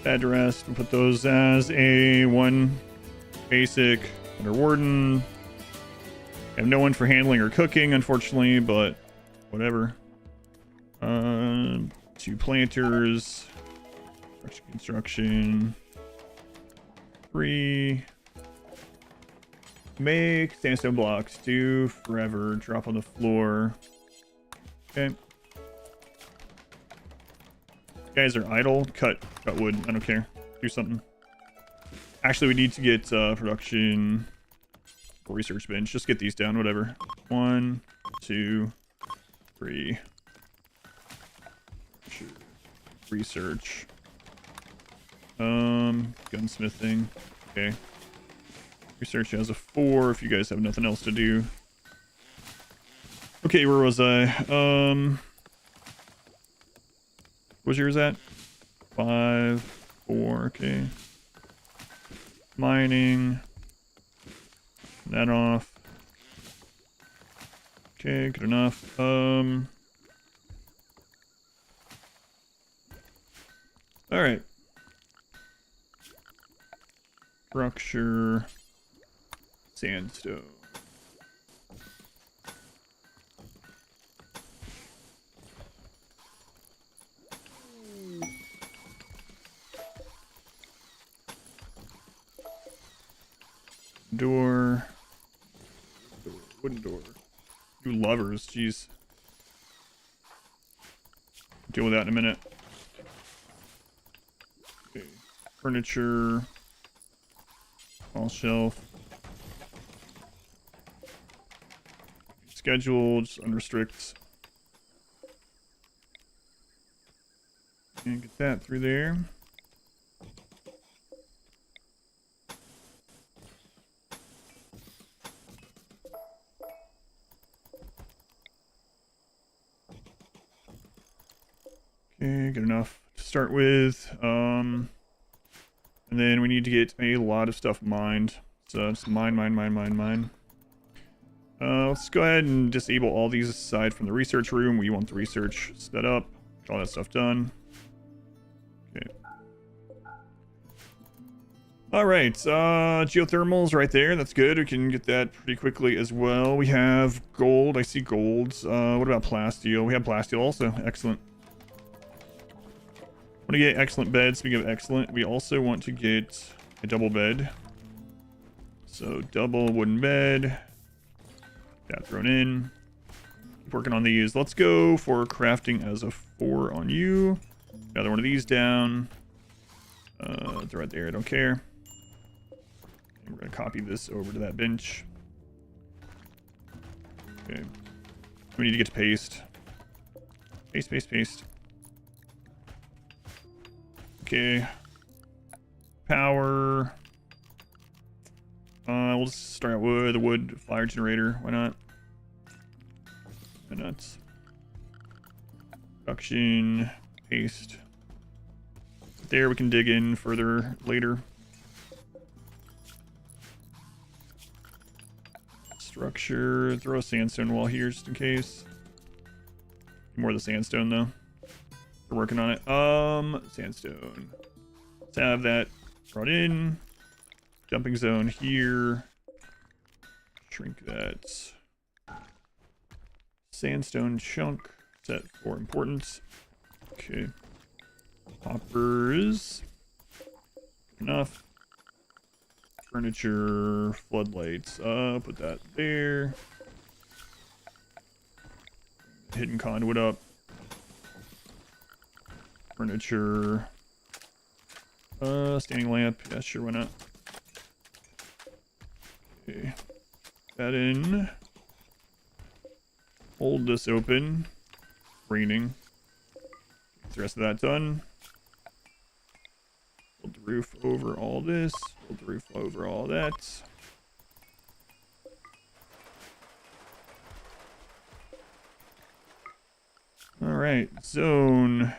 Bed rest, we'll put those as a 1. Basic, under warden. I have no one for handling or cooking, unfortunately, but whatever. 2 planters. Construction. 3. Make sandstone blocks. 2 forever. Drop on the floor. Okay. Guys are idle. Cut wood. I don't care. Do something. Actually, we need to get production research bench. Just get these down. Whatever. 1, 2, 3. Research. Gunsmithing. Okay. Research has a 4 if you guys have nothing else to do. Okay, where was I? What's yours at? 5, 4, okay. Mining. That off. Okay, good enough. Alright. Structure. Sandstone. Door. Wooden door. 2 lovers, jeez. Deal with that in a minute. Okay. Furniture. All shelf. Schedule, just unrestrict. And get that through there. Okay, good enough to start with. And then we need to get a lot of stuff mined. So just mine. Let's go ahead and disable all these aside from the research room. We want the research set up, get all that stuff done. Okay. All right, geothermals right there. That's good. We can get that pretty quickly as well. We have gold. I see golds. What about plasteel? We have plasteel also. Excellent. Want to get excellent bed. Speaking of excellent, we also want to get a double bed. So double wooden bed. That thrown in. Keep working on these. Let's go for crafting as a 4 on you. Another one of these down. Throw it there. I don't care. And we're gonna copy this over to that bench. Okay. We need to get to paste. Paste. Okay. Power. We'll just start out with a wood fire generator. Why not? Why not? Production. Paste. There, we can dig in further later. Structure. Throw a sandstone wall here just in case. More of the sandstone though. We're working on it. Sandstone. Let's have that brought in. Dumping zone here. Shrink that. Sandstone chunk. Set for importance. Okay. Hoppers. Enough. Furniture. Floodlights. Put that there. hidden conduit up. Furniture. Standing lamp. Yeah, sure, why not? Okay. That in. Hold this open. Raining. Get the rest of that done. Build the roof over all this. Build the roof over all that. Alright, zone.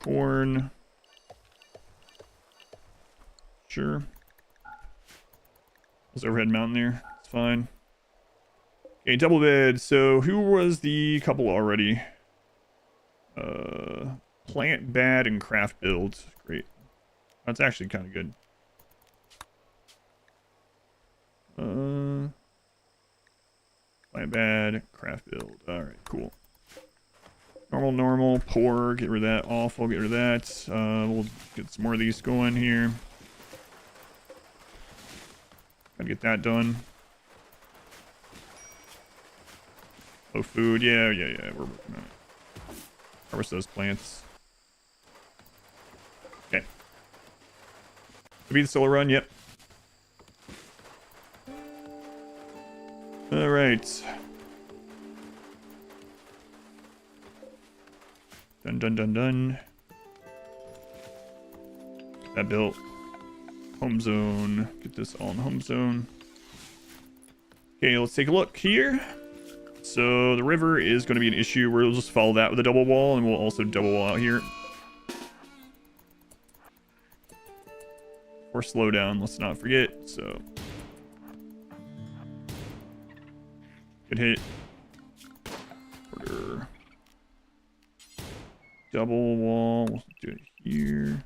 Corn. Sure. There's overhead mountain there. It's fine. Okay, double bed. So who was the couple already? Plant bad and craft build. Great. That's actually kind of good. Plant bad, craft build. Alright, cool. Normal, poor, get rid of that. Awful, get rid of that. We'll get some more of these going here. Gotta get that done. Low food, yeah, we're working on it. Harvest those plants. Okay. Be the solar run, yep. Alright. Done. Get that built. Home zone. Get this all in home zone. Okay, let's take a look here. So the river is going to be an issue. We'll just follow that with a double wall, and we'll also double wall out here. Or slow down, let's not forget. So good hit. Order. Double wall. We'll do it here.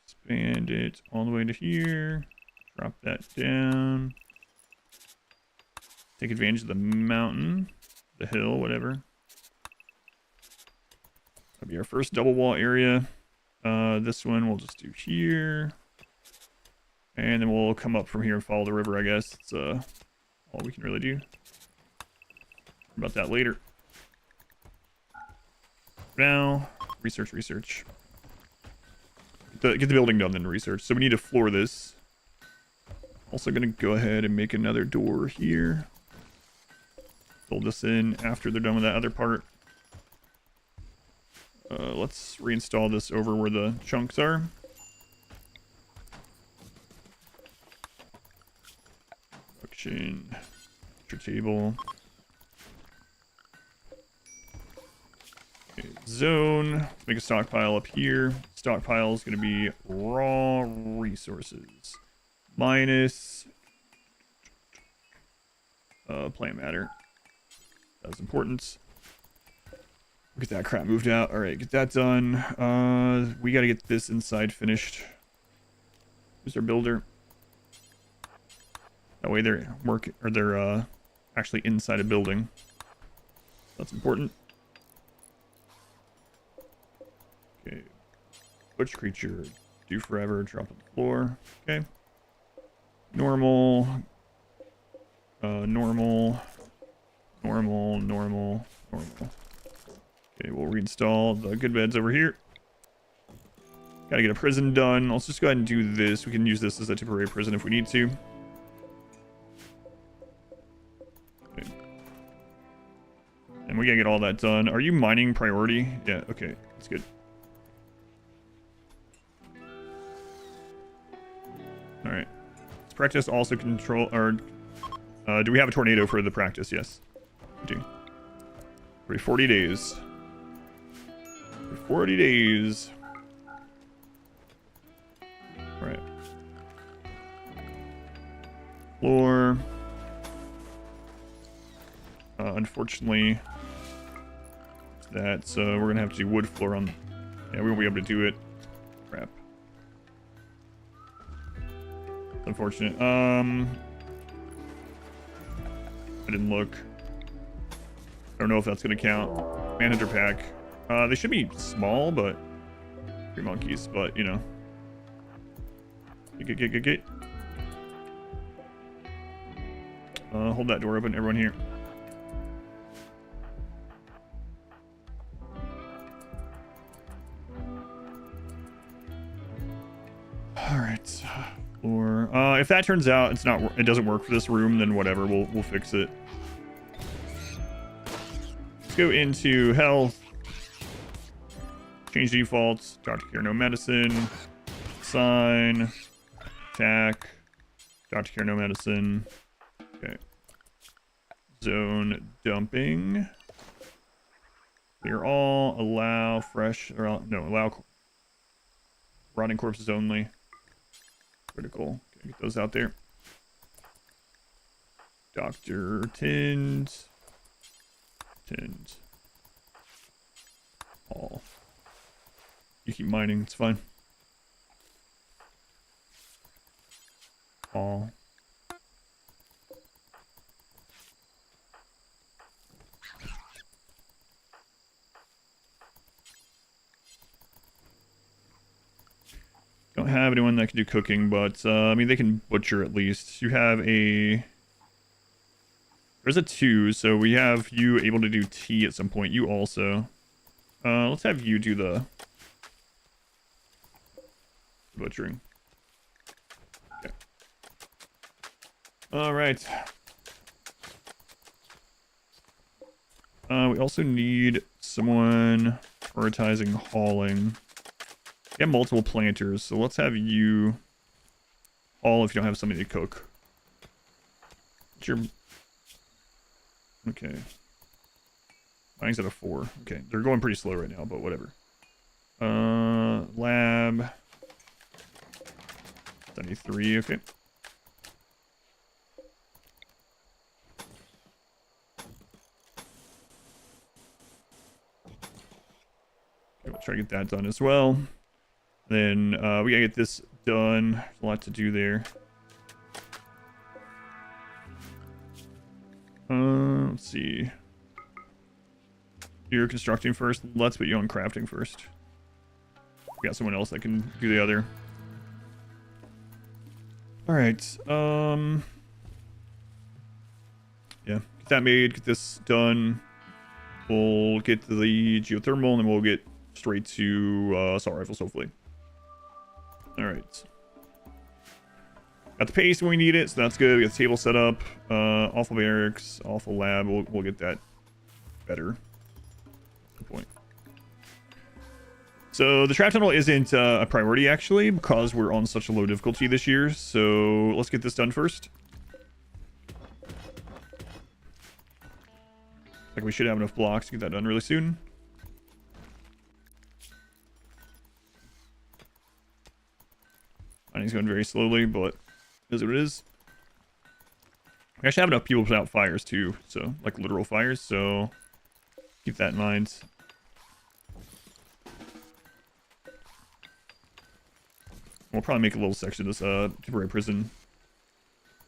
Expand it all the way to here. Drop that down. Take advantage of the mountain, the hill, whatever. That'll be our first double wall area. This one we'll just do here. And then we'll come up from here and follow the river, I guess. It's all we can really do. About that later. For now, research. Get the building done, then research. So we need to floor this. Also gonna go ahead and make another door here. Build this in after they're done with that other part. Let's reinstall this over where the chunks are. Production. Table. Okay, zone. Let's make a stockpile up here. Stockpile is going to be raw resources. Minus plant matter. That's important. Get that crap moved out. Alright, get that done. We got to get this inside finished. Who's our builder? That way they're actually inside a building. That's important. Okay. Butch creature. Do forever. Drop on the floor. Okay. Normal. Normal. Okay, we'll reinstall the good beds over here. Gotta get a prison done. Let's just go ahead and do this. We can use this as a temporary prison if we need to. Okay. And we gotta get all that done. Are you mining priority? Yeah, okay. That's good. Alright. Let's practice also control, or do we have a tornado for the practice? Yes, we do. Every 40 days. Every 40 days. Right. Floor. Unfortunately, that, so we're gonna have to do wood floor on. Yeah, we won't be able to do it. Crap. It's unfortunate. I didn't look. I don't know if that's gonna count. Manager pack. They should be small, but 3 monkeys. But you know. Get. Hold that door open, everyone here. All right. Or if that turns out it doesn't work for this room, then whatever, we'll fix it. Let's go into health. Change defaults. Doctor care, no medicine. Sign. Attack. Doctor care, no medicine. Okay. Zone dumping. Clear all. Allow fresh. Or no, allow rotting corpses only. Critical. Okay, get those out there. Doctor tins. Tins. All. You keep mining, it's fine. All. Don't have anyone that can do cooking, but I mean they can butcher at least. You have a... There's a 2, so we have you able to do tea at some point. You also. Let's have you do the butchering. Okay. All right. We also need someone prioritizing hauling. We have multiple planters, so let's have you haul if you don't have somebody to cook. What's your... Okay. Mine's at a 4. Okay, they're going pretty slow right now, but whatever. Lab. 73, okay. Okay, we'll try to get that done as well. Then we gotta get this done. There's a lot to do there. Let's see. You're constructing first. Let's put you on crafting first. We got someone else that can do the other. All right. Yeah, get that made. Get this done. We'll get the geothermal, and then we'll get straight to assault rifles, hopefully. All right. Got the pace when we need it, so that's good. We got the table set up. Awful barracks, awful lab. We'll get that better. Good point. So the trap tunnel isn't a priority actually because we're on such a low difficulty this year. So let's get this done first. Like we should have enough blocks to get that done really soon. Mining's going very slowly, but it is what it is. We actually have enough people to put out fires too, so like literal fires, so keep that in mind. We'll probably make a little section of this temporary prison.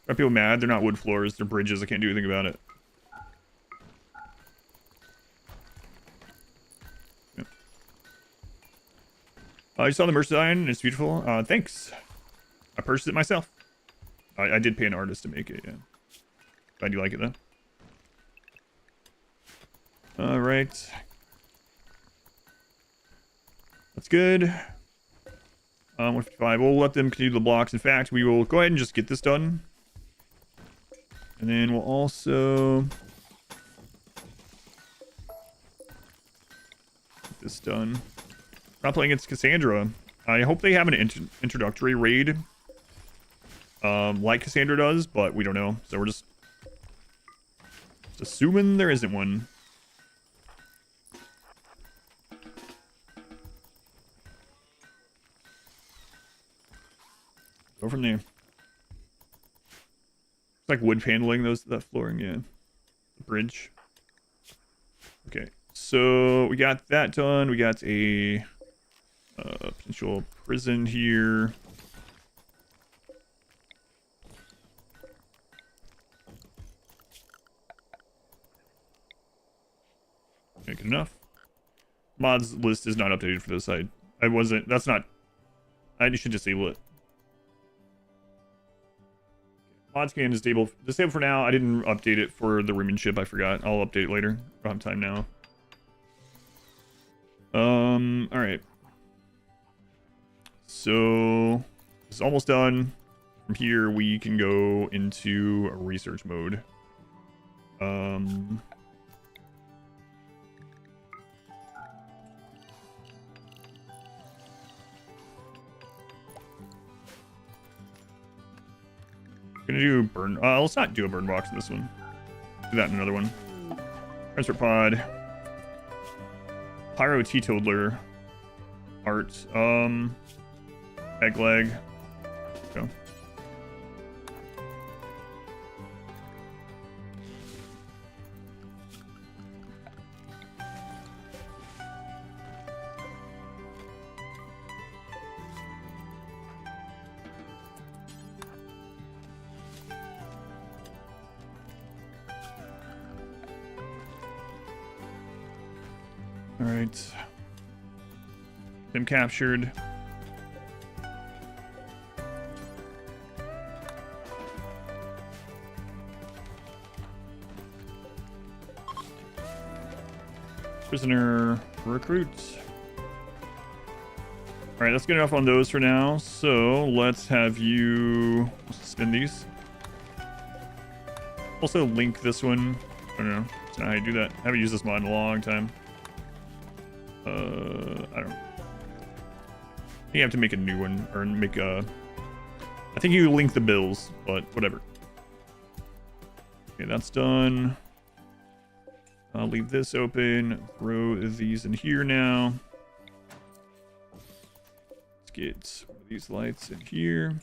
Are people mad? They're not wood floors, they're bridges. I can't do anything about it. Yep. You saw the Mercedes, it's beautiful. Thanks. I purchased it myself. I did pay an artist to make it, yeah. I do like it though. Alright. That's good. 155. We'll let them continue the blocks. In fact, we will go ahead and just get this done. And then we'll also get this done. We're not playing against Cassandra. I hope they have an introductory raid. Like Cassandra does, but we don't know. So we're just assuming there isn't one. Go from there. It's like wood paneling that flooring, yeah. The bridge. Okay, so we got that done. We got a potential prison here. Okay, good enough. Mods list is not updated for this. I wasn't. That's not. I should disable it. Mod scan is disabled for now. I didn't update it for the Rimionship. I forgot. I'll update it later. I don't have time now. All right. So it's almost done. From here, we can go into a research mode. Gonna do burn. Let's not do a burn box in this one. Do that in another one. Transport pod. Pyro teetotaler. Art. Egg leg. Go. All right. Him captured. Prisoner recruits. All right, that's good enough on those for now. So let's have you spin these. Also link this one. I don't know. That's not how you do that. I haven't used this mod in a long time. I don't know. I think you have to make a new one, or make a... I think you link the bills, but whatever. Okay, that's done. I'll leave this open. Throw these in here now. Let's get one of these lights in here.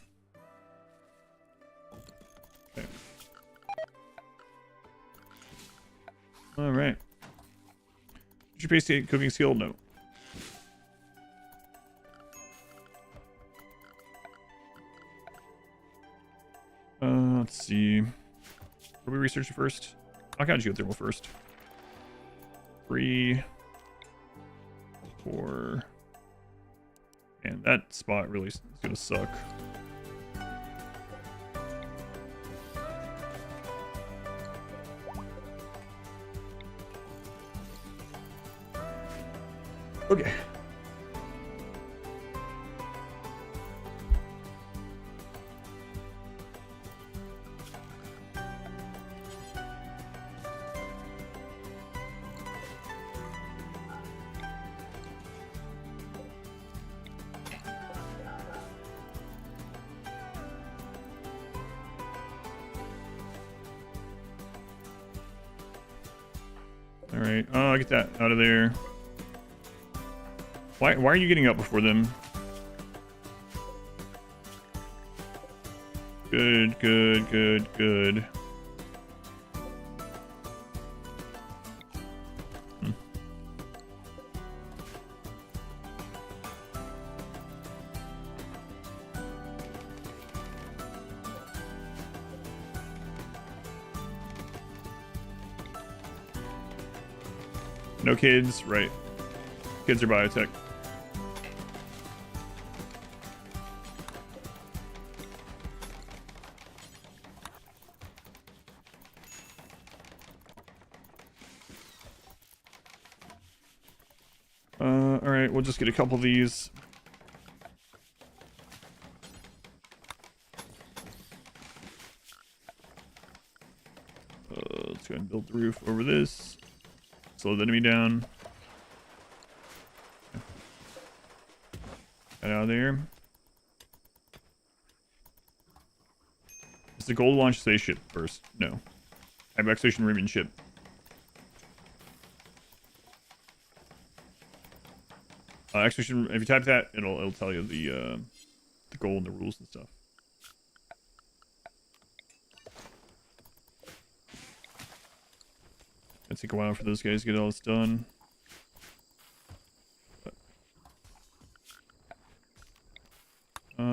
Okay. All right. Did you paste a cooking skill? No. Let's see. What do we research first? I'll count geothermal first. 3, 4, and that spot really is gonna suck. Okay. All right. Oh, get that out of there. Why are you getting up before them? Good, good, good, good. No kids, right. Kids are biotech. Alright, we'll just get a couple of these. Let's go ahead and build the roof over this. Slow the enemy down. Get out of there. Is the goal to launch spaceship first? No. I have Expedition Rimionship. Expedition. If you type that, it'll tell you the goal and the rules and stuff. It'll take a while for those guys to get all this done.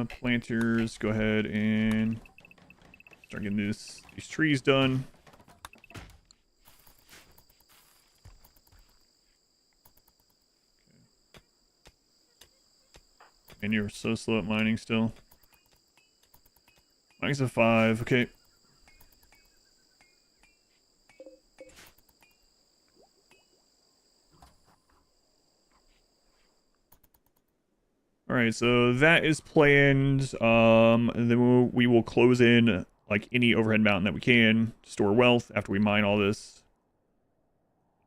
Planters, go ahead and start getting these trees done. And you're so slow at mining still. Mining's a 5. Okay, right, so that is planned. And then we will close in like any overhead mountain that we can to store wealth after we mine all this.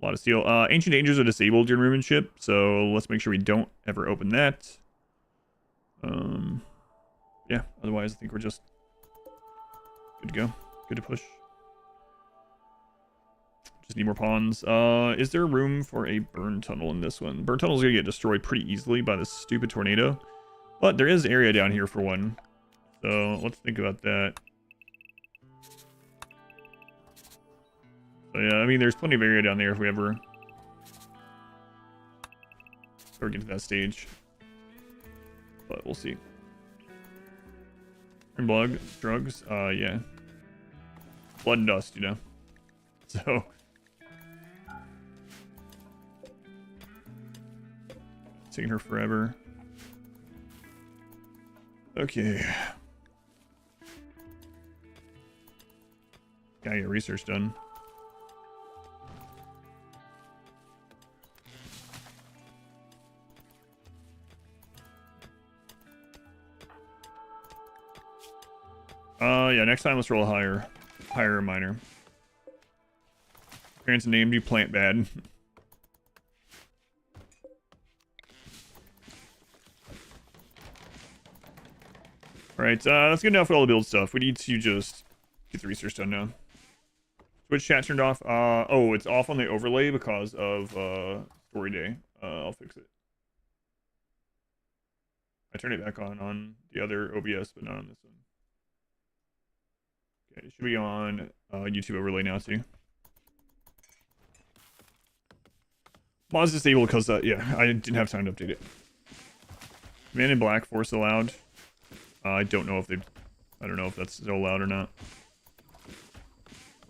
A lot of steel. Ancient dangers are disabled during Rimionship, so let's make sure we don't ever open that. Yeah, otherwise I think we're just good to go. Good to push. Just need more pawns. Is there room for a burn tunnel in this one? Burn tunnel's gonna get destroyed pretty easily by this stupid tornado. But there is area down here for one. So let's think about that. So yeah, I mean, there's plenty of area down there if we ever get to that stage. But we'll see. And blood, drugs, yeah. Blood and dust, you know. So. It's taking her forever. Okay. Gotta get research done. Yeah, next time let's roll a higher miner. Parents named you plant bad. Alright, that's good enough for all the build stuff. We need to just get the research done now. Switch chat turned off. Oh, it's off on the overlay because of story day. I'll fix it. I turned it back on the other OBS, but not on this one. Okay, it should be on YouTube overlay now too. Mod's disabled because yeah, I didn't have time to update it. Man in Black force allowed. I don't know if I don't know if that's still allowed or not.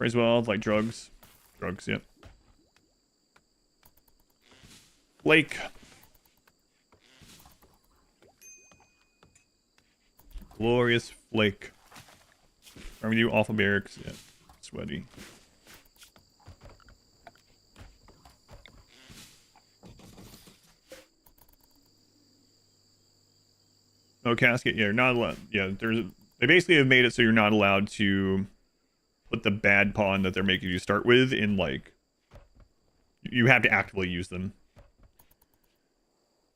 As well, like drugs. Drugs, yep. Lake. Glorious flake. Are we do awful barracks? Yeah. Sweaty. Oh, casket. Yeah, you're not allowed. Yeah, they basically have made it so you're not allowed to put the bad pawn that they're making you start with in, like, you have to actively use them.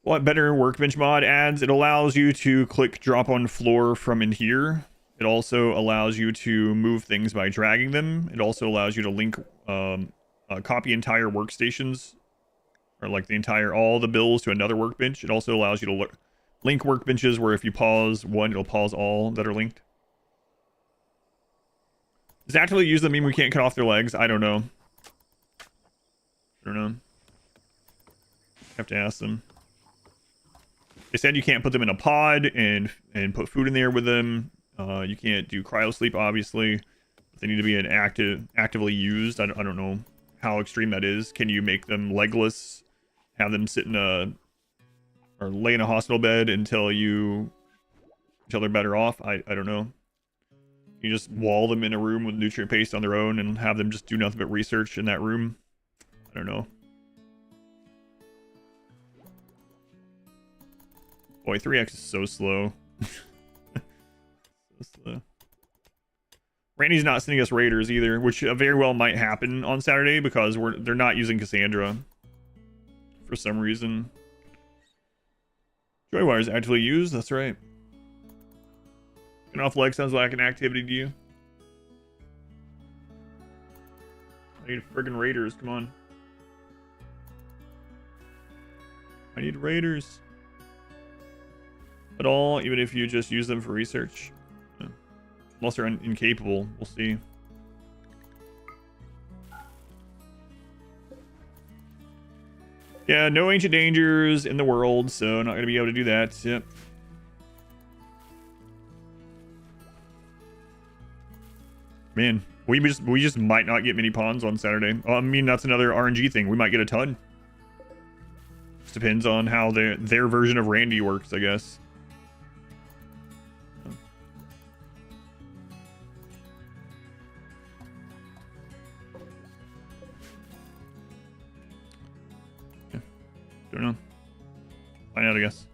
What better workbench mod adds? It allows you to click drop on floor from in here. It also allows you to move things by dragging them. It also allows you to link, copy entire workstations, or like all the bills to another workbench. It also allows you to link workbenches where if you pause one, it'll pause all that are linked. Does actively use them mean we can't cut off their legs? I don't know. I don't know. Have to ask them. They said you can't put them in a pod and put food in there with them. You can't do cryo sleep, obviously. They need to be actively used. I don't know how extreme that is. Can you make them legless? Have them sit in or lay in a hospital bed until they're better off? I don't know. You just wall them in a room with nutrient paste on their own and have them just do nothing but research in that room? I don't know. Boy, 3x is so slow. So slow. Randy's not sending us raiders either, which very well might happen on Saturday because they're not using Cassandra for some reason. Joywire is actively used. That's right. Getting off leg sounds like an activity to you. I need friggin' raiders. Come on. I need raiders. At all, even if you just use them for research. Yeah. Unless they're incapable. We'll see. Yeah, no ancient dangers in the world, so not going to be able to do that. Yep. Man, we just might not get many pawns on Saturday. I mean, that's another RNG thing. We might get a ton. Just depends on how their version of Randy works, I guess. Don't know. Find out, I guess.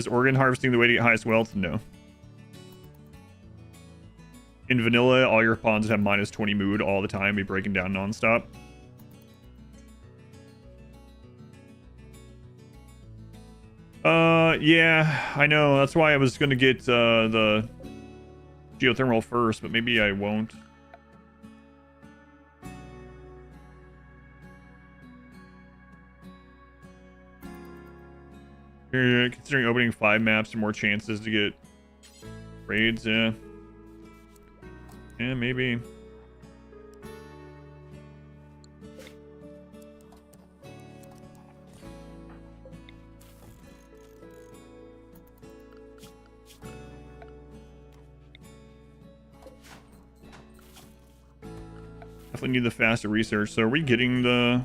Is organ harvesting the way to get highest wealth? No. In vanilla, all your pawns have minus 20 mood all the time, be breaking down nonstop. Yeah, I know. That's why I was gonna get the geothermal first, but maybe I won't. You're considering opening 5 maps and more chances to get raids, yeah. Yeah, maybe. Definitely need the faster research. So are we getting the...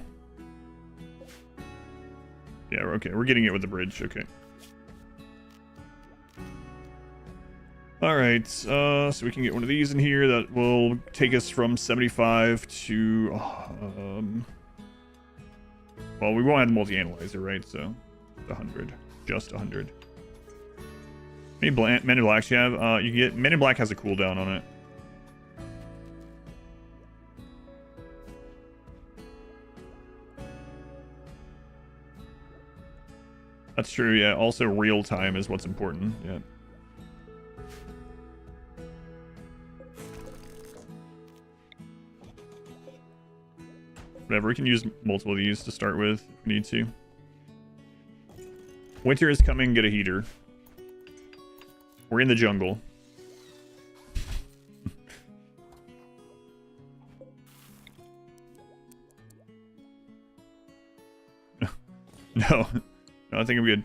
Yeah, okay. We're getting it with the bridge. Okay. All right. So we can get one of these in here that will take us from 75 to... well, we won't have the multi-analyzer, right? So 100. Just 100. How many Men in Blacks you have? You get... Men in Black has a cooldown on it. That's true, yeah. Also, real time is what's important, yeah. Whatever, we can use multiple of these to start with if we need to. Winter is coming, get a heater. We're in the jungle. No. No, I think I'm good.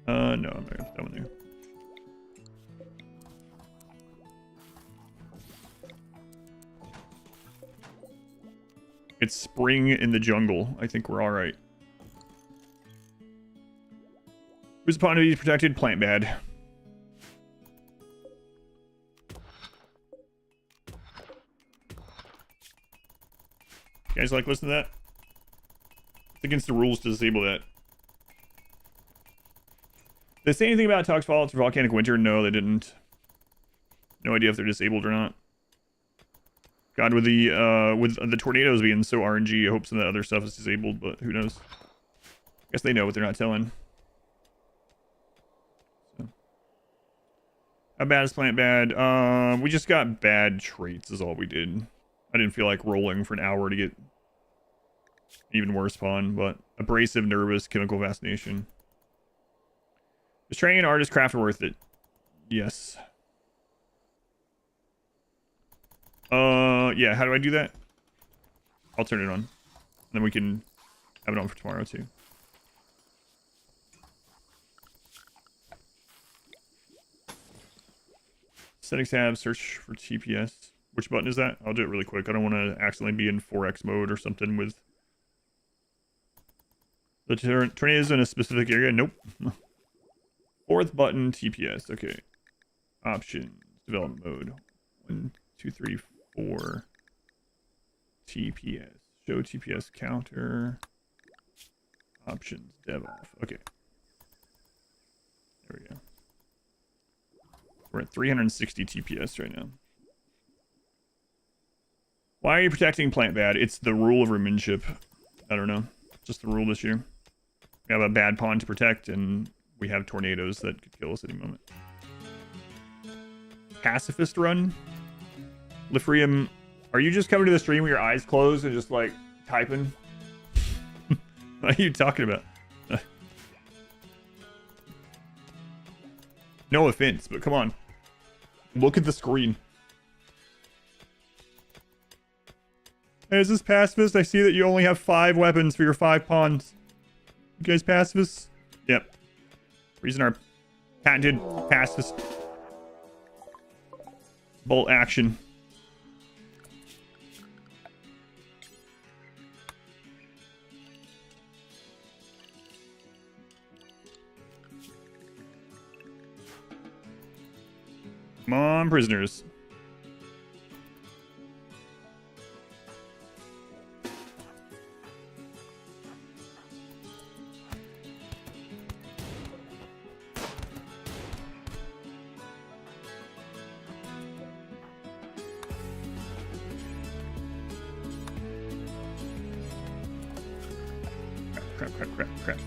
No, I'm not gonna put that one there. It's spring in the jungle. I think we're alright. Who's upon to be protected? Plant bad. You guys like listen to that? It's against the rules to disable that. Did they say anything about Tox Fallout or Volcanic Winter? No, they didn't. No idea if they're disabled or not. God, with the tornadoes being so RNG, I hope some of that other stuff is disabled, but who knows? I guess they know what they're not telling. So. How bad is plant bad? We just got bad traits is all we did. I didn't feel like rolling for an hour to get even worse pawn, but abrasive, nervous, chemical fascination. Is training an artist craft worth it? Yes. Yeah, how do I do that? I'll turn it on. Then we can have it on for tomorrow too. Settings tab, search for TPS. Which button is that? I'll do it really quick. I don't want to accidentally be in 4X mode or something with the tornadoes in a specific area. Nope. 4th button, TPS. Okay. Options, development mode. 1, 2, 3, 4. TPS. Show TPS counter. Options, dev off. Okay. There we go. We're at 360 TPS right now. Why are you protecting plant bad? It's the rule of Rimionship. I don't know. Just the rule this year. We have a bad pawn to protect, and we have tornadoes that could kill us any moment. Pacifist run? Lifrium, are you just coming to the stream with your eyes closed and just, like, typing? What are you talking about? No offense, but come on. Look at the screen. Hey, is this pacifist? I see that you only have 5 weapons for your 5 pawns. You guys pacifists? Yep. We're using our patented pacifist bolt action. Come on, prisoners. Crap, crap, crap, crap.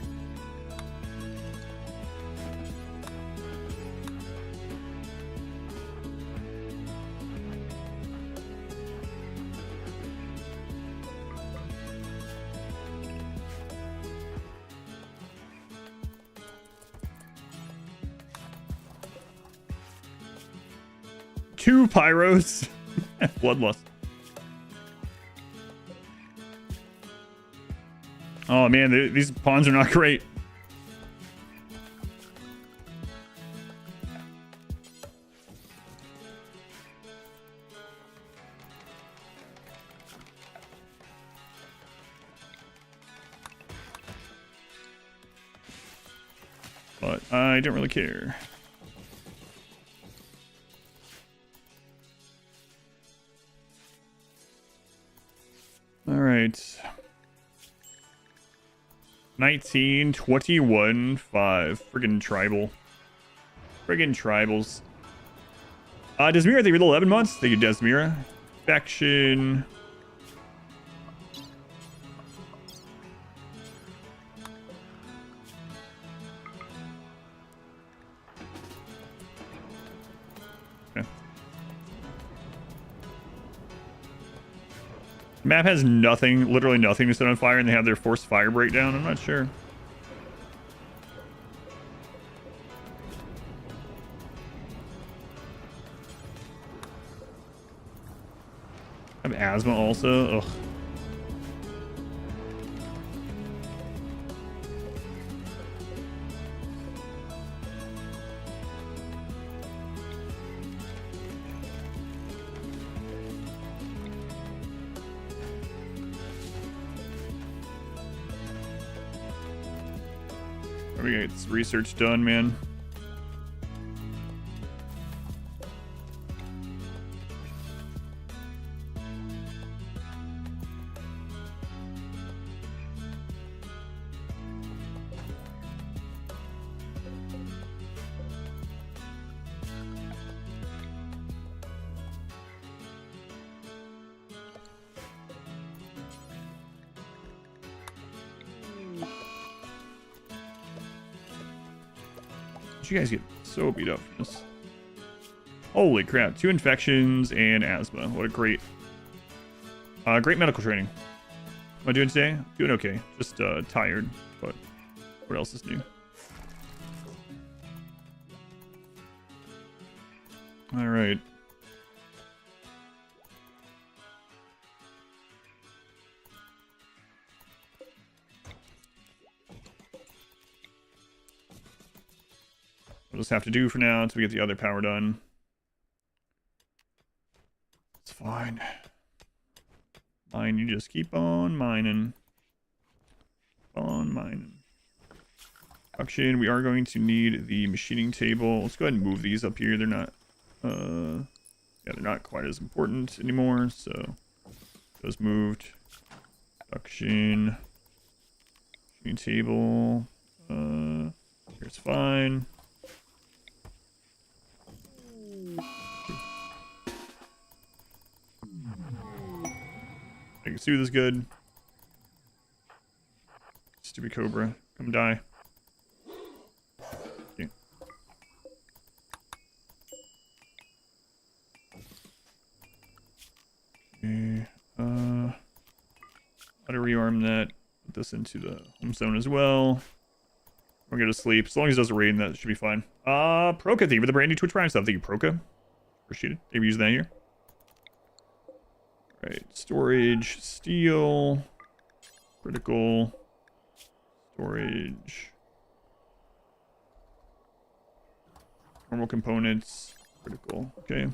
Two pyros. Bloodlust. Oh man, these pawns are not great. But I don't really care. All right. 19, 21, 5. Friggin' tribal. Friggin' tribals. Desmira, thank you for the 11 months. Thank you, Desmira. Faction. Okay. Map has nothing, literally nothing to set on fire, and they have their forced fire breakdown. I'm not sure. I have asthma also. Ugh. We gotta get this research done, man. You guys get so beat up from this. Holy crap, 2 infections and asthma. What a great great medical training. What am I doing today? Doing okay. Just tired, but what else is new? All right. We'll just have to do for now until we get the other power done. It's fine. Mine, you just keep on mining. On mining. Auction, we are going to need the machining table. Let's go ahead and move these up here. They're not yeah, they're not quite as important anymore, so those moved. Auction. Machining table. Here's fine. I can see this good. Stupid cobra. Come die. Okay. Okay. How to rearm that? Put this into the home zone as well. We'll go to sleep. As long as it doesn't rain, that should be fine. Proka, thank you for the brand new Twitch Prime stuff. Thank you, Proka. Appreciate it. Maybe use that here. Right, storage, steel, critical, storage, normal components, critical, okay.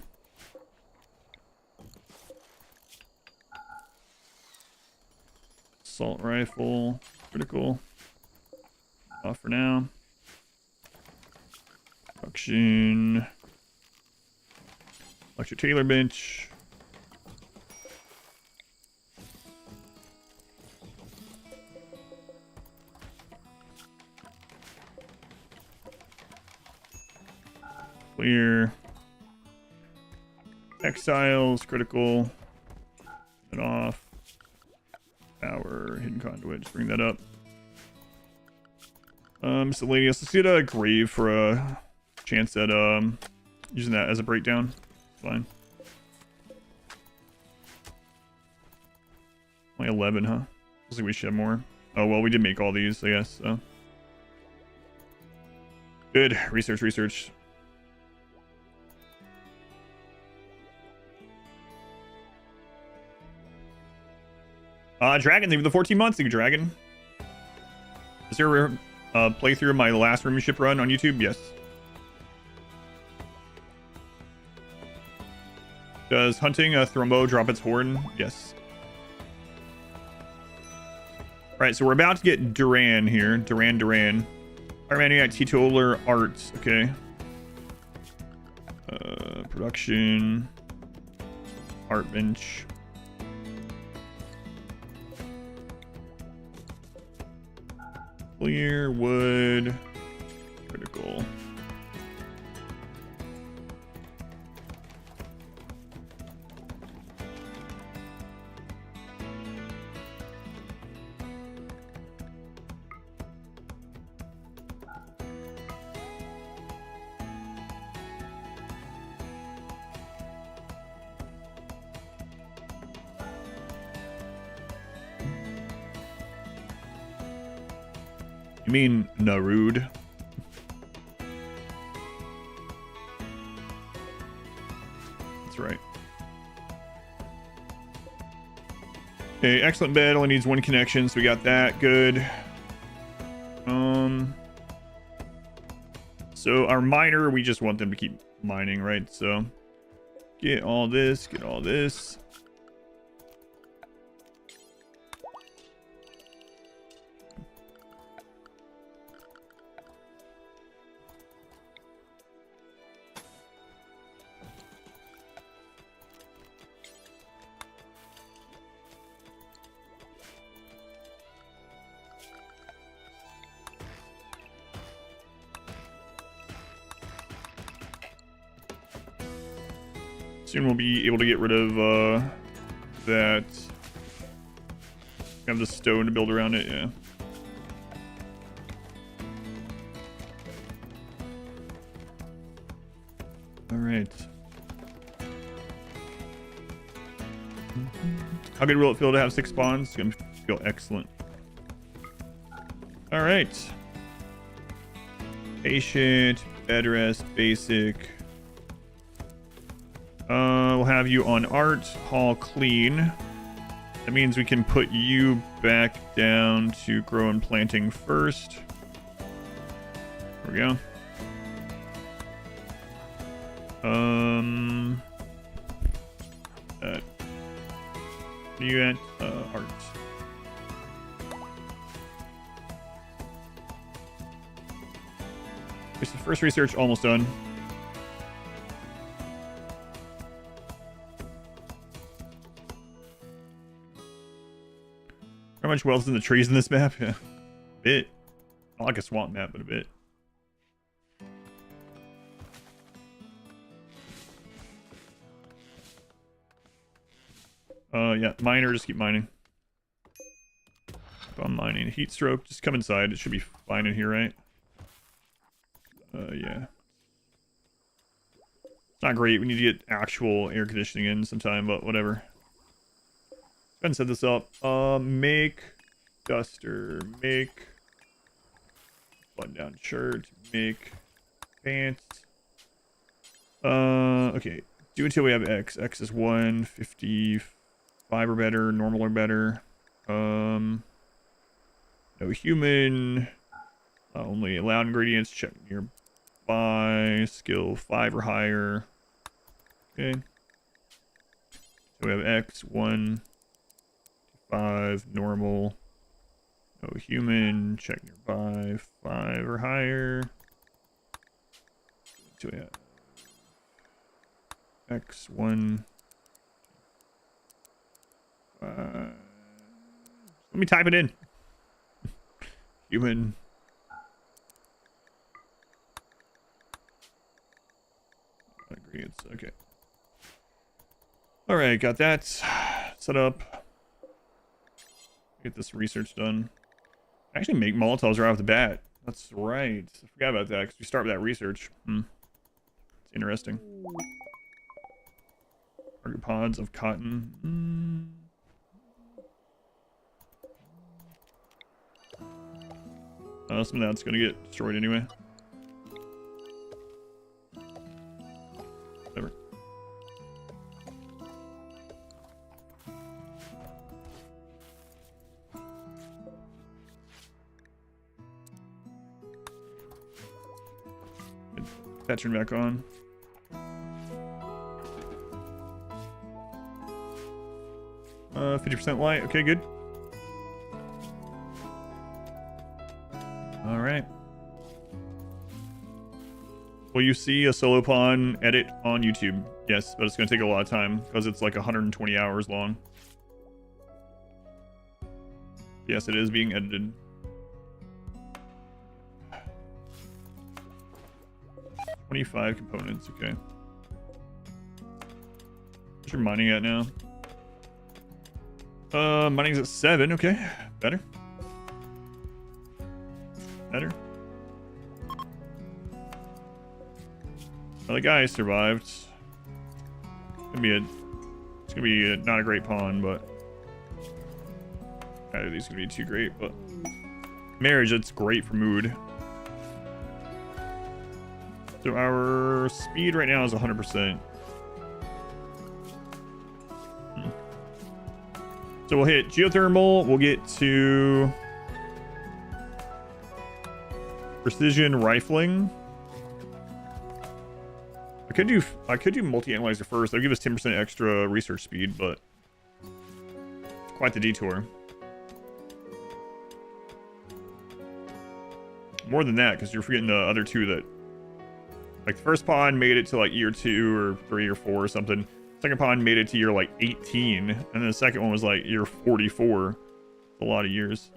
Assault rifle, critical, off for now. Production, electric Taylor bench. Clear. Textiles, critical. Turn it off. Power, hidden conduit. Just bring that up. Miscellaneous. Let's get a grave for a chance at using that as a breakdown. Fine. Only 11, huh? Looks like we should have more. Oh, well, we did make all these, I guess, so. Good. Research. Dragon, thank you for the 14 months. Thank you, Dragon. Is there a playthrough of my last Rimionship run on YouTube? Yes. Does hunting a Thrombo drop its horn? Yes. Alright, so we're about to get Duran here. Duran. Alright, man, Teetotaler Arts. Okay. Production. Art bench. Clear wood. Critical. You mean Narud? That's right. Okay, excellent bed. Only needs one connection, so we got that. Good. So our miner, we just want them to keep mining, right? So get all this, get all this. Soon we'll be able to get rid of that. Have the stone to build around it, yeah. All right. How good will it feel to have 6 spawns? It's gonna feel excellent. All right. Patient, bed rest, basic. We'll have you on art, hall clean. That means we can put you back down to grow and planting first. There we go. You at art. The first research almost done. How much wealth is in the trees in this map? Yeah. A bit. Not like a swamp map, but a bit. Yeah, miner, just keep mining. If I'm mining. Heat stroke, just come inside. It should be fine in here, right? Yeah. It's not great. We need to get actual air conditioning in sometime, but whatever. Go ahead and set this up. Make duster, make button down shirt, make pants. Okay. Do until we have X. X is 155 or better, normal or better. No human. Only allowed ingredients. Check nearby. Skill 5 or higher. Okay. So we have X 1 5 normal. No human. Check nearby. 5 or higher. So we have X1. Let me type it in. Human. Ingredients. Okay. All right, got that set up. Get this research done. Actually, make Molotovs right off the bat. That's right. I forgot about that because we start with that research. It's interesting. Target pods of cotton. Some of that's gonna get destroyed anyway. Whatever. Veteran back on. Uh, 50% light. Okay, good. All right. Will you see a solo pawn edit on YouTube? Yes, but it's going to take a lot of time because it's like 120 hours long. Yes, it is being edited. $25 components. Okay. What's your mining at now? Mining's at 7. Okay, better. Better. Well, the guy survived. It's gonna be not a great pawn, but either of these gonna be too great. But marriage, that's great for mood. So our speed right now is 100%. So we'll hit geothermal. We'll get to precision rifling. I could do multi-analyzer first. That'll give us 10% extra research speed, but it's quite the detour. More than that, because you're forgetting the other two that, like, the first pawn made it to like year 2 or 3 or 4 or something. Second pawn made it to year like 18, and then the second one was like year 44. It's a lot of years.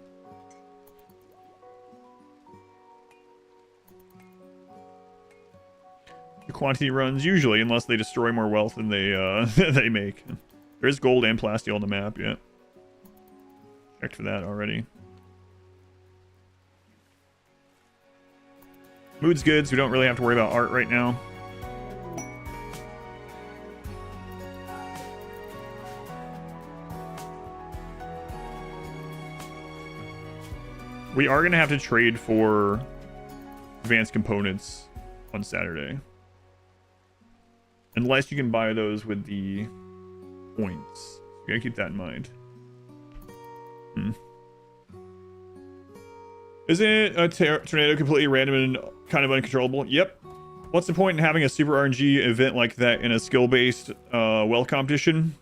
The quantity runs usually, unless they destroy more wealth than they they make. There is gold and plasteel on the map. Yeah, checked for that already. Mood's good, so we don't really have to worry about art right now. We are going to have to trade for advanced components on Saturday. Unless you can buy those with the points. You gotta keep that in mind. Isn't a tornado completely random and kind of uncontrollable? Yep. What's the point in having a super RNG event like that in a skill-based well competition?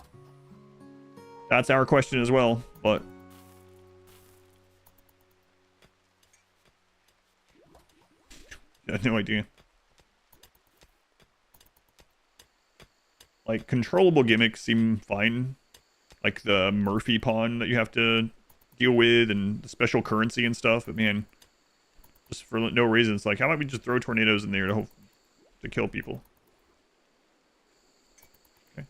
That's our question as well, but... I have no idea. Like, controllable gimmicks seem fine. Like the Murphy pawn that you have to deal with and the special currency and stuff. But man, just for no reason, it's like, how about we just throw tornadoes in there to kill people? Okay.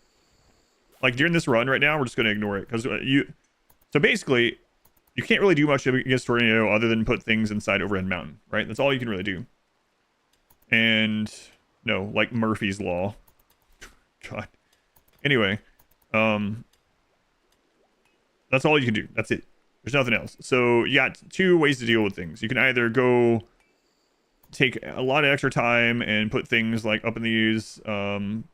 Like during this run right now, we're just going to ignore it. Because so basically, you can't really do much against tornado other than put things inside Overhead Mountain, right? That's all you can really do. And no, like Murphy's Law. God. Anyway, that's all you can do. That's it. There's nothing else. So you got 2 ways to deal with things. You can either go take a lot of extra time and put things like up in these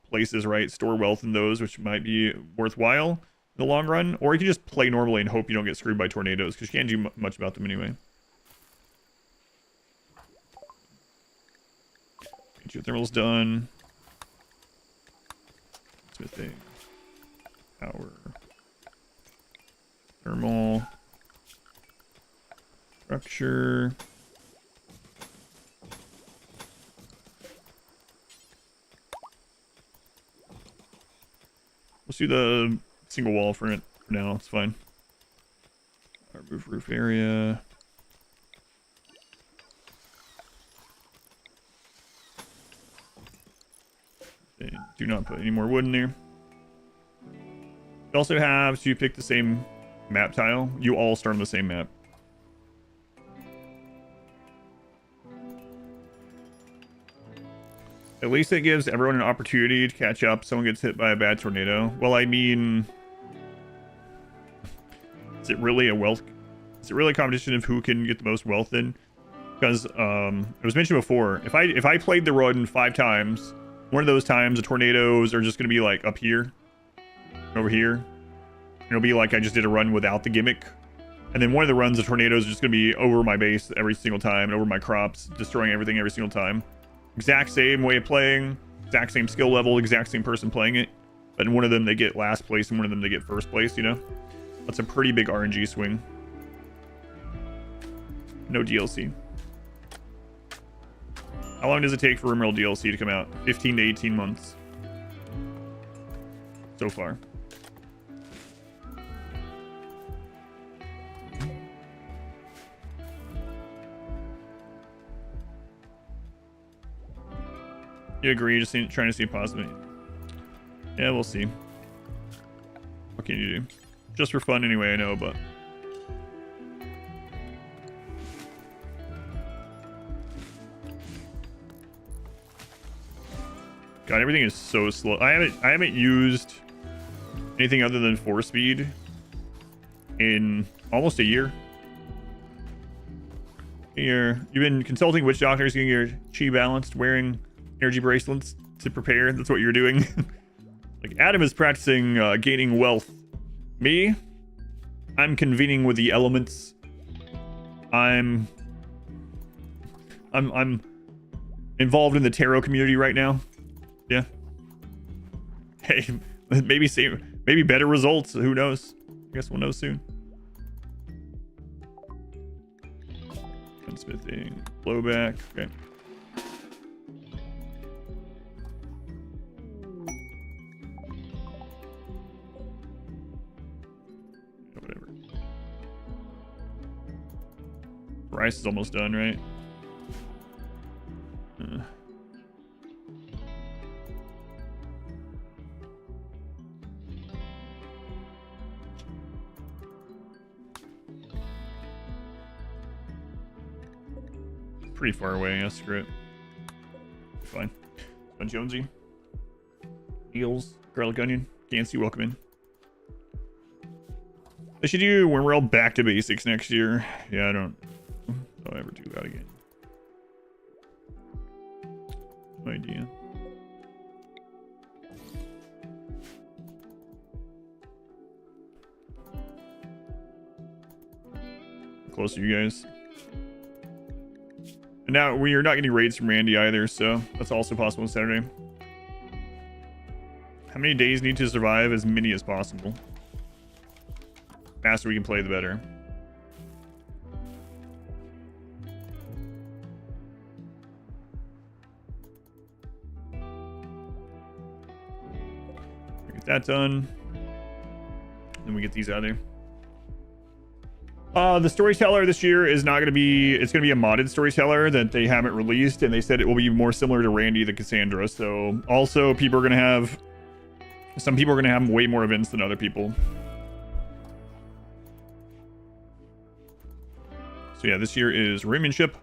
places, right? Store wealth in those, which might be worthwhile in the long run. Or you can just play normally and hope you don't get screwed by tornadoes, because you can't do much about them anyway. Geothermal's done. Smithing. Power. Thermal. Structure. Let's do the single wall for it for now. It's fine. Remove roof area. And do not put any more wood in there. You also have to pick the same map tile. You all start on the same map. At least it gives everyone an opportunity to catch up. Someone gets hit by a bad tornado. Well, I mean, is it really a wealth? Is it really a competition of who can get the most wealth in? Because it was mentioned before. If I played the run 5 times, one of those times the tornadoes are just gonna be like up here, over here. It'll be like I just did a run without the gimmick. And then one of the runs, the tornadoes are just gonna be over my base every single time, and over my crops, destroying everything every single time. Exact same way of playing, exact same skill level, exact same person playing it. But in one of them they get last place, and one of them they get first place, you know? That's a pretty big RNG swing. No DLC. How long does it take for RimWorld DLC to come out? 15 to 18 months. So far. You agree? Just trying to see positive. Yeah, we'll see. What can you do? Just for fun anyway, I know, but... God, everything is so slow. I haven't used anything other than 4-speed in almost a year. You've been consulting witch doctors, getting your chi balanced, wearing energy bracelets to prepare. That's what you're doing. Like Adam is practicing gaining wealth. Me, I'm convening with the elements. I'm involved in the tarot community right now. Yeah. Hey, maybe better results. Who knows? I guess we'll know soon. Gunsmithing, blowback. Okay. Whatever. Rice is almost done, right? Pretty far away. Yeah, screw it. Fine. Fun Jonesy. Eels. Garlic onion. Gansey, welcome in. I should do when we're all back to basics next year. Yeah, I don't ever do that again. No idea. How close are you guys? And now we are not getting raids from Randy either, so that's also possible on Saturday. How many days need to survive? As many as possible. The faster we can play, the better. Get that done. Then we get these out of there. The storyteller this year is not going to be... It's going to be a modded storyteller that they haven't released, and they said it will be more similar to Randy the Cassandra. So also people are going to have... Some people are going to have way more events than other people. So yeah, this year is Rimionship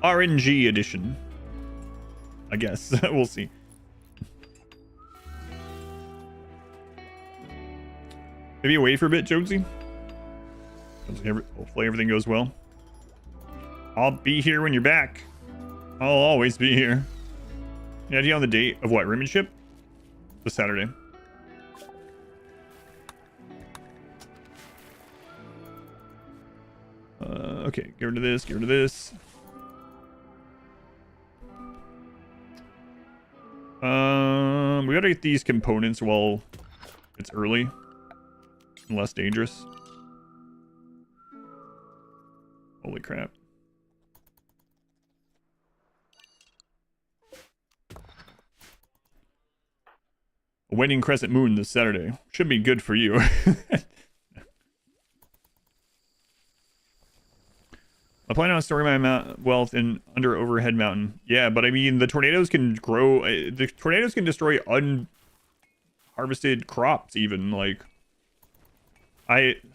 RNG edition. I guess. We'll see. Maybe away for a bit, Jonesy? Hopefully everything goes well. I'll be here when you're back. I'll always be here. Any idea on the date of what? Rimionship? This Saturday. Okay, get rid of this, get rid of this. We gotta get these components while it's early and less dangerous. Holy crap. A waning crescent moon this Saturday. Should be good for you. I plan on storing my wealth in under overhead mountain. Yeah, but I mean, the tornadoes can grow. The tornadoes can destroy unharvested crops even. Like,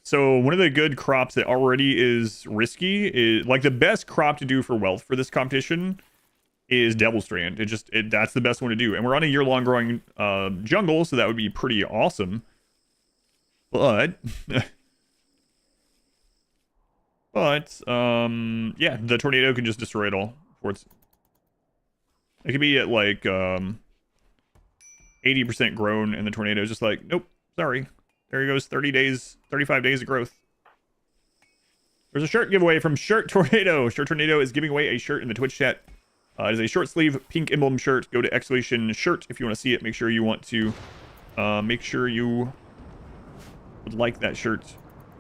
so one of the good crops that already is risky is like the best crop to do for wealth for this competition is Devil Strand. That's the best one to do. And we're on a year-long growing jungle, so that would be pretty awesome. But yeah, the tornado can just destroy it all. It could be at like 80% grown, and the tornado is just like, nope, sorry. There he goes, 30 days, 35 days of growth. There's a shirt giveaway from Shirt Tornado. Shirt Tornado is giving away a shirt in the Twitch chat. It is a short sleeve pink emblem shirt. Go to exclamation shirt if you want to see it. Make sure you would like that shirt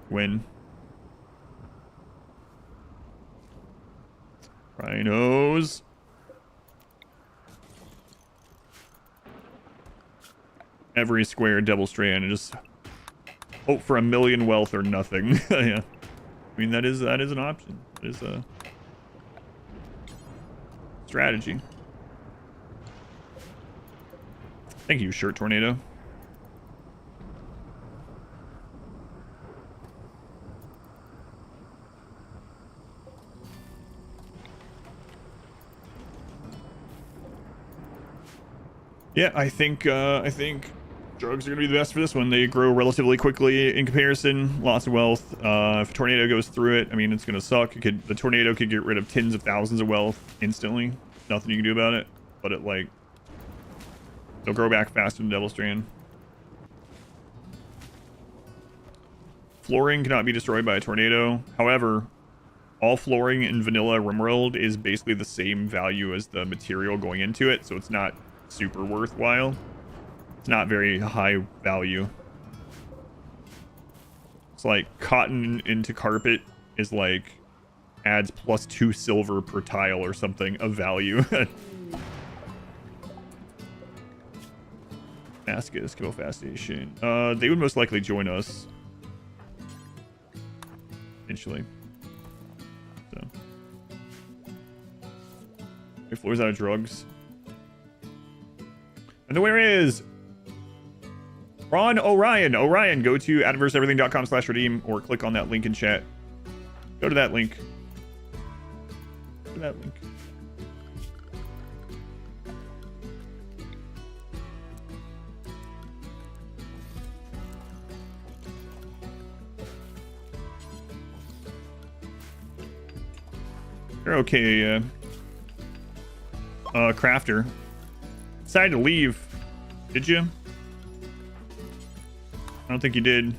when rhinos. Every square Devil Strand and just hope for 1,000,000 wealth or nothing. Yeah. I mean, that is an option. It is a strategy. Thank you, Shirt Tornado. Yeah, I think drugs are gonna be the best for this one. They grow relatively quickly in comparison. Lots of wealth. If a tornado goes through it, I mean, it's gonna suck. The tornado could get rid of tens of thousands of wealth instantly. Nothing you can do about it. But they'll grow back faster than Devil Strand. Flooring cannot be destroyed by a tornado. However, all flooring in vanilla RimWorld is basically the same value as the material going into it, so it's not super worthwhile. It's not very high value. It's like cotton into carpet is like adds +2 silver per tile or something of value. Mascus, Kill Fast Station. They would most likely join us eventually. So, your floor's out of drugs. And the winner is Ron Orion. Orion, go to adverseeverything.com/redeem or click on that link in chat. Go to that link. Go to that link. You're okay, Crafter. Decided to leave. Did you? I don't think you did.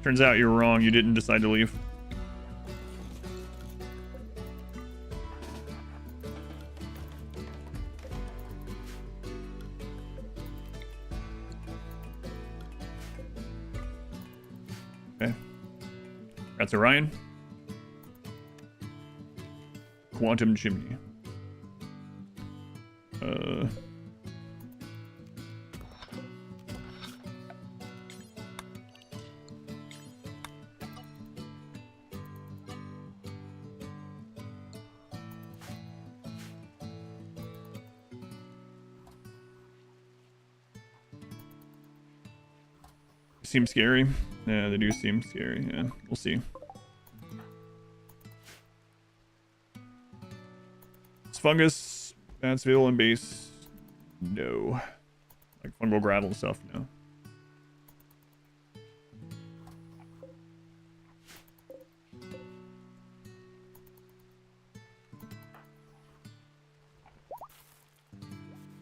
Turns out you were wrong. You didn't decide to leave. Okay. That's Orion. Quantum Chimney. Seem scary. Yeah, they do seem scary. Yeah, we'll see. It's fungus, that's and base. No. Like fungal gravel and stuff, no.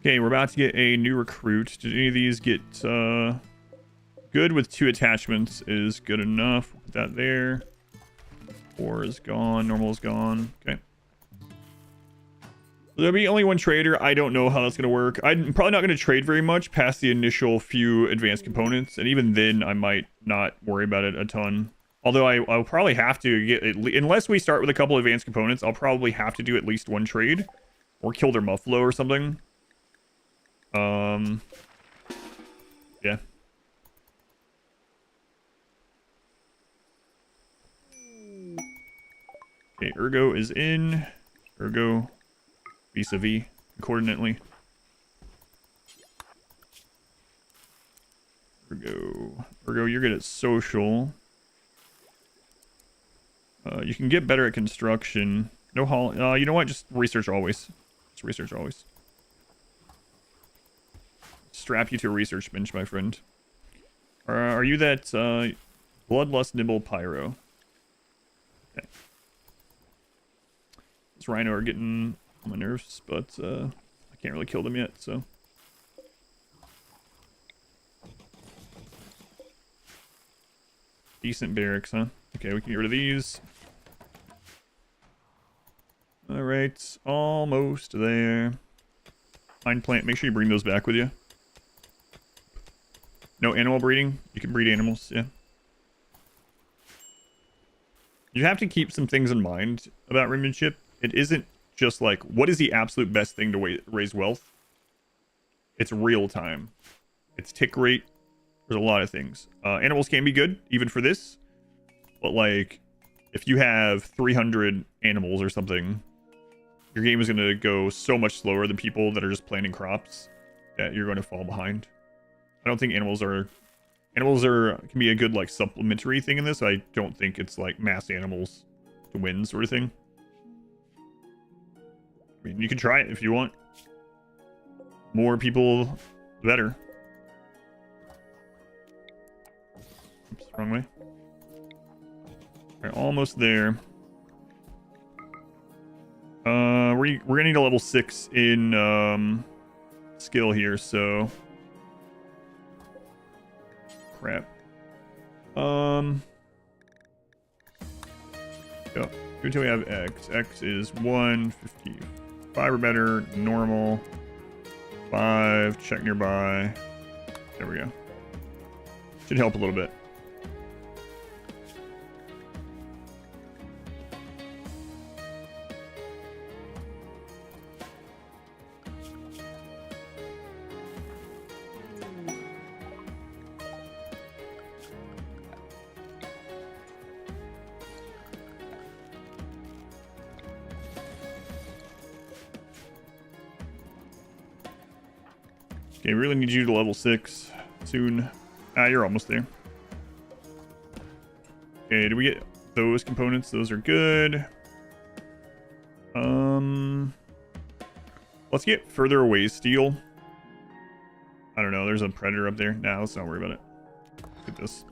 Okay, we're about to get a new recruit. Did any of these get good with 2 attachments is good enough. Put that there. 4 is gone. Normal is gone. Okay. There'll be only 1 trader. I don't know how that's going to work. I'm probably not going to trade very much past the initial few advanced components. And even then, I might not worry about it a ton. Although I'll probably have to get, unless we start with a couple advanced components, I'll probably have to do at least 1 trade. Or kill their Muffalo or something. Yeah. Okay, Ergo is in. Ergo vis-a-vis coordinately. Ergo, you're good at social. You can get better at construction. No haul. You know what? Just research always. Just research always. Strap you to a research bench, my friend. Are you that bloodlust nibble pyro? Okay. This rhino are getting on my nerves, but I can't really kill them yet, so. Decent barracks, huh? Okay, we can get rid of these. Alright, almost there. Pine plant, make sure you bring those back with you. No animal breeding? You can breed animals, yeah. You have to keep some things in mind about Rimionship. It isn't just like, what is the absolute best thing to raise wealth? It's real time. It's tick rate. There's a lot of things. Animals can be good, even for this. But like, if you have 300 animals or something, your game is going to go so much slower than people that are just planting crops that you're going to fall behind. I don't think animals can be a good like supplementary thing in this. I don't think it's like mass animals to win sort of thing. I mean, you can try it if you want. More people, the better. Oops, wrong way. Alright, almost there. We're gonna need a level 6 in skill here, so crap. Go until we have X. X is 150. 5 or better, normal. 5, check nearby. There we go. Should help a little bit. Okay, we really need you to level 6 soon. Ah, you're almost there. Okay, do we get those components? Those are good. Let's get further away steel. I don't know, there's a predator up there. Nah, let's not worry about it. Look at this.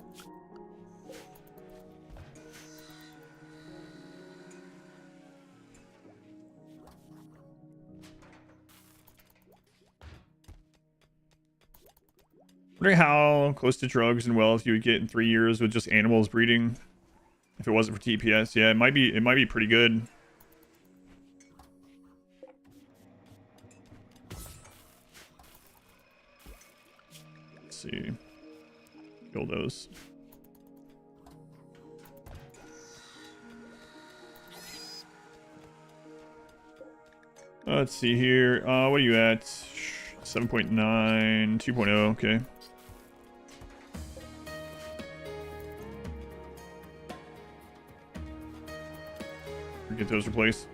Wondering how close to drugs and wealth you would get in 3 years with just animals breeding. If it wasn't for TPS, yeah, it might be pretty good. Let's see. Kill those. Let's see here. What are you at? 7.9, 2.0, okay. Get those replaced.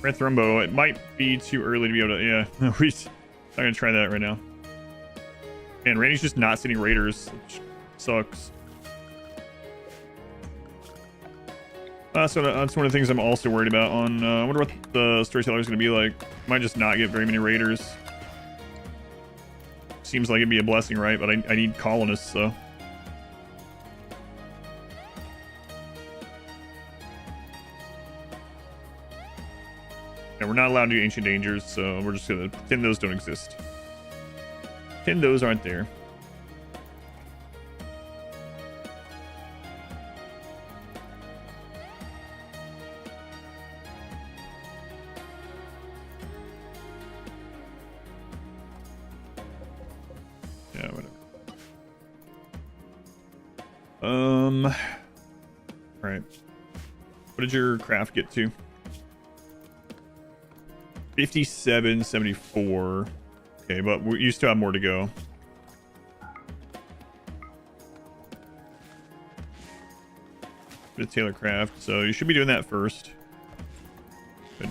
Red Thrumbo, it might be too early to be able to, yeah. We're not gonna try that right now. Man, Randy's just not sending raiders, which sucks. So that's one of the things I'm also worried about on, I wonder what the storyteller is gonna be like. Might just not get very many raiders. Seems like it'd be a blessing, right? But I need colonists, so. Yeah, we're not allowed to do ancient dangers, so we're just gonna pretend those don't exist. Pretend those aren't there. Yeah, whatever. Alright. What did your craft get to? 5774. Okay, but you still have more to go. The Taylor craft, so you should be doing that first. Good.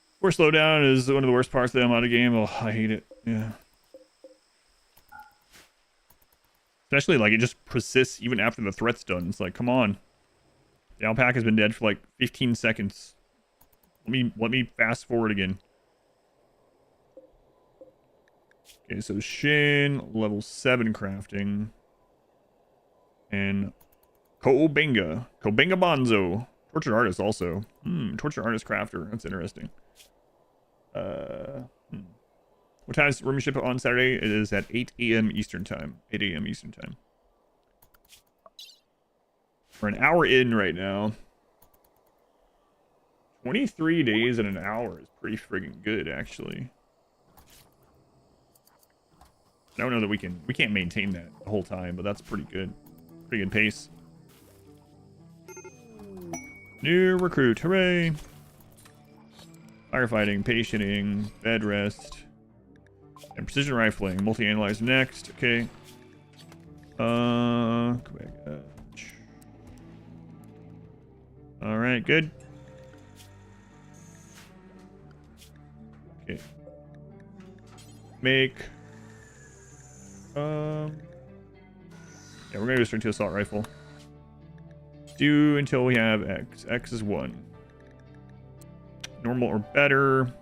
Force slowdown is one of the worst parts of the mod game. Oh, I hate it. Yeah. Especially, like, it just persists even after the threat's done. It's like, come on. The alpaca's been dead for, like, 15 seconds. Let me fast forward again. Okay, so Shin, level 7 crafting. And Kobenga Bonzo. Tortured Artist also. Tortured Artist Crafter. That's interesting. What time is Rimionship on Saturday? It is at 8 a.m. Eastern Time. 8 a.m. Eastern Time. We're an hour in right now. 23 days and an hour is pretty friggin' good, actually. I don't know that we can't maintain that the whole time, but that's pretty good. Pretty good pace. New recruit, hooray! Firefighting, patienting, bed rest, and precision rifling. Multi-analyze next. Okay. Go back. All right, good. Okay. Make. Yeah, we're gonna go straight to assault rifle. Do until we have X. X is 1. Normal or better.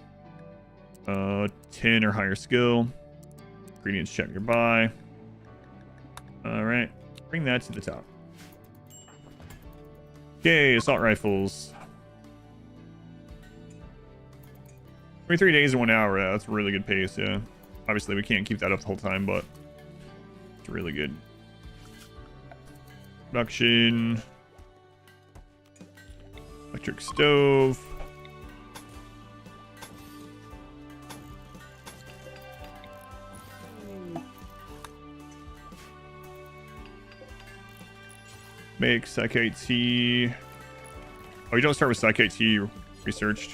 10 or higher skill. Ingredients check your buy. Alright. Bring that to the top. Okay, assault rifles. 23 days and 1 hour. Yeah, that's a really good pace, yeah. Obviously, we can't keep that up the whole time, but it's really good. Production. Electric stove. Make Psych IT. Oh, you don't start with Psych IT researched.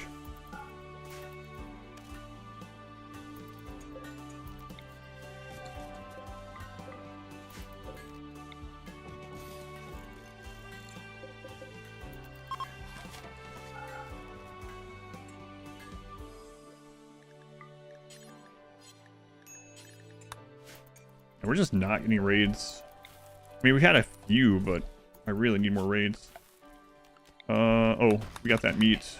And we're just not getting raids. I mean, we've had a few, but I really need more raids. Oh, we got that meat.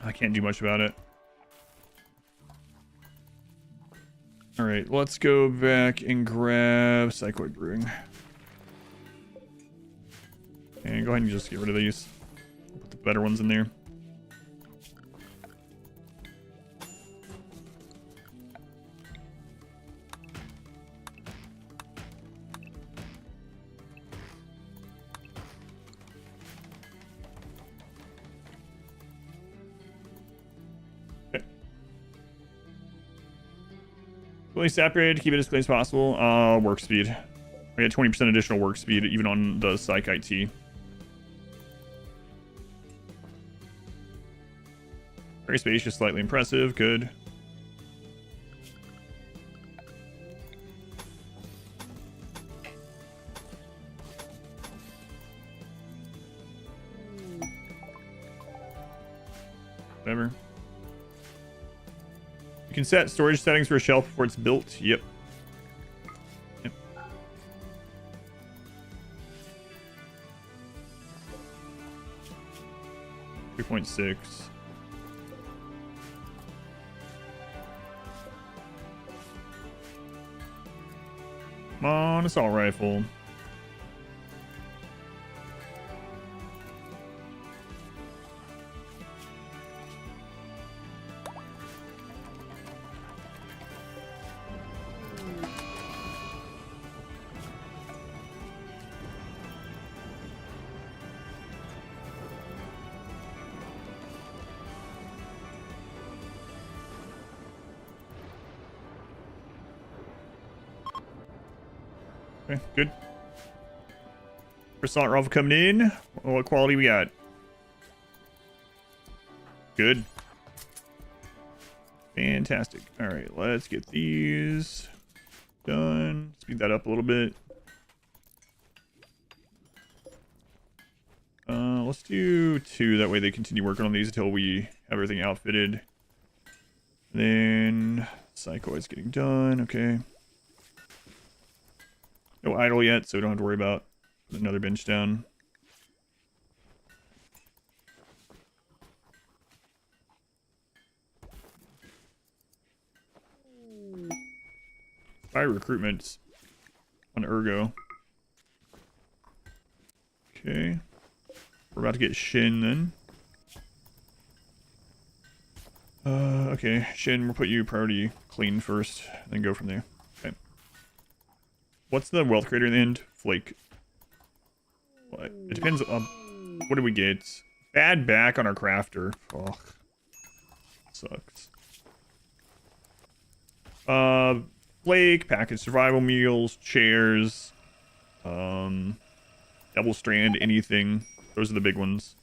I can't do much about it. Alright, let's go back and grab Psychoid Brewing. And go ahead and just get rid of these. Put the better ones in there. Fully separated, keep it as clean as possible. Work speed. I get 20% additional work speed even on the Psych IT. Very spacious, slightly impressive. Good. Whatever. You can set storage settings for a shelf before it's built. Yep. 3.6. Come on, assault rifle. Okay, good. Assault rifle coming in. What quality we got? Good. Fantastic. All right, let's get these done. Speed that up a little bit. let's do 2. That way they continue working on these until we have everything outfitted. Then Psychoid's getting done. Okay. No idle yet, so we don't have to worry about another bench down. Fire recruitment on Ergo. Okay. We're about to get Shin then. Okay, Shin, we'll put you priority clean first, then go from there. Okay. What's the wealth creator in the end? Flake. What? It depends on... What do we get? Bad back on our crafter. Ugh. Sucks. Flake, package survival meals, chairs, double strand, anything. Those are the big ones.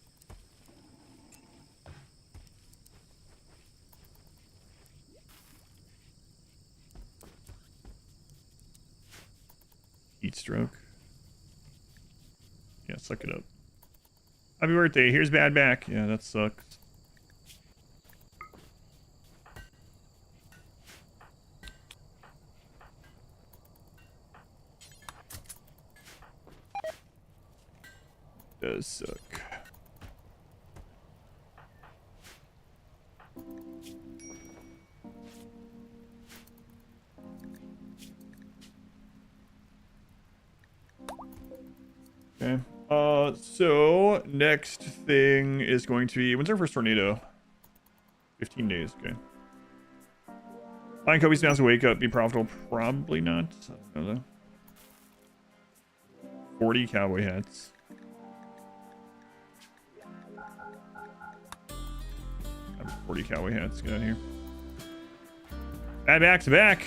Heat stroke. Yeah, suck it up. Happy birthday. Here's bad back. Yeah, that sucks. Does suck. Okay. So next thing is going to be, when's our first tornado? 15 days. Okay. Flying Kobe's now to wake up, be profitable. Probably not. I don't know though. 40 cowboy hats. 40 cowboy hats. Get out of here. Bad back's back.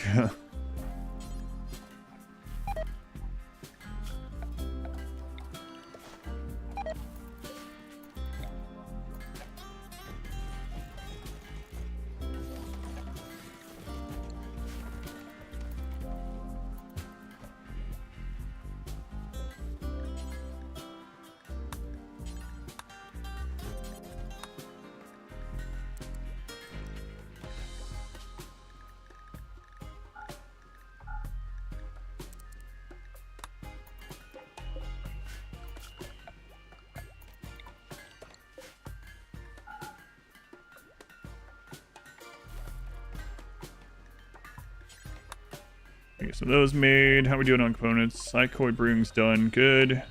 Okay, so those made. How we doing on components? Psychoid Brewing's done. Good.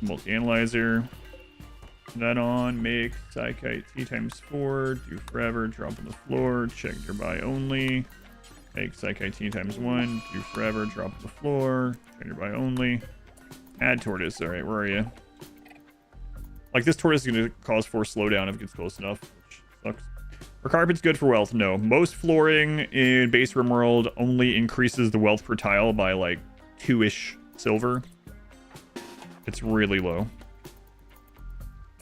Multi-analyzer. That on. Make Psychite T times 4. Do forever. Drop on the floor. Check nearby only. Make Psychite T times 1. Do forever. Drop on the floor. Check nearby only. Add tortoise. Alright, where are you? Like, this tortoise is going to cause force slowdown if it gets close enough, which sucks. Are carpets good for wealth? No. Most flooring in base RimWorld only increases the wealth per tile by like 2-ish silver. It's really low.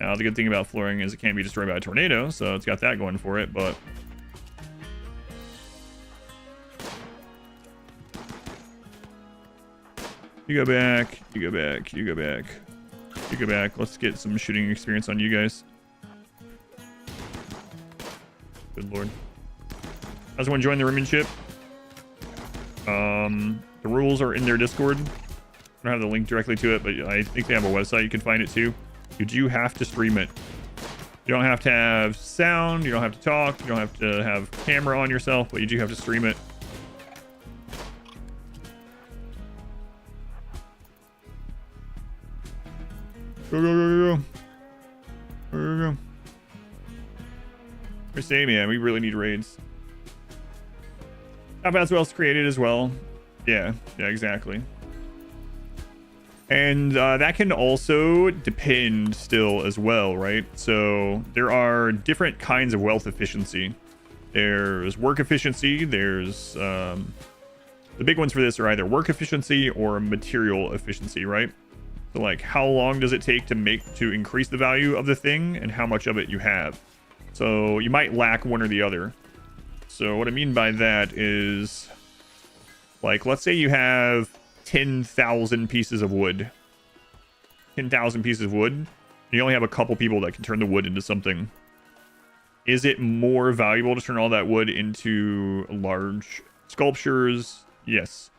Now, the good thing about flooring is it can't be destroyed by a tornado, so it's got that going for it, but... You go back, you go back, you go back, you go back. Let's get some shooting experience on you guys. Good lord. How's everyone join the Rimionship? The rules are in their Discord. I don't have the link directly to it, but I think they have a website you can find it too. You do have to stream it. You don't have to have sound, you don't have to talk, you don't have to have camera on yourself, but you do have to stream it. Go, go, go, go, go. Go, go, go. We're saying, man, we really need raids. How about else created as well? Yeah, exactly. And that can also depend still as well, right? So there are different kinds of wealth efficiency. There's work efficiency. There's the big ones for this are either work efficiency or material efficiency, right? So like, how long does it take to increase the value of the thing and how much of it you have? So you might lack one or the other. So what I mean by that is, like, let's say you have 10,000 pieces of wood. 10,000 pieces of wood. You only have a couple people that can turn the wood into something. Is it more valuable to turn all that wood into large sculptures? Yes.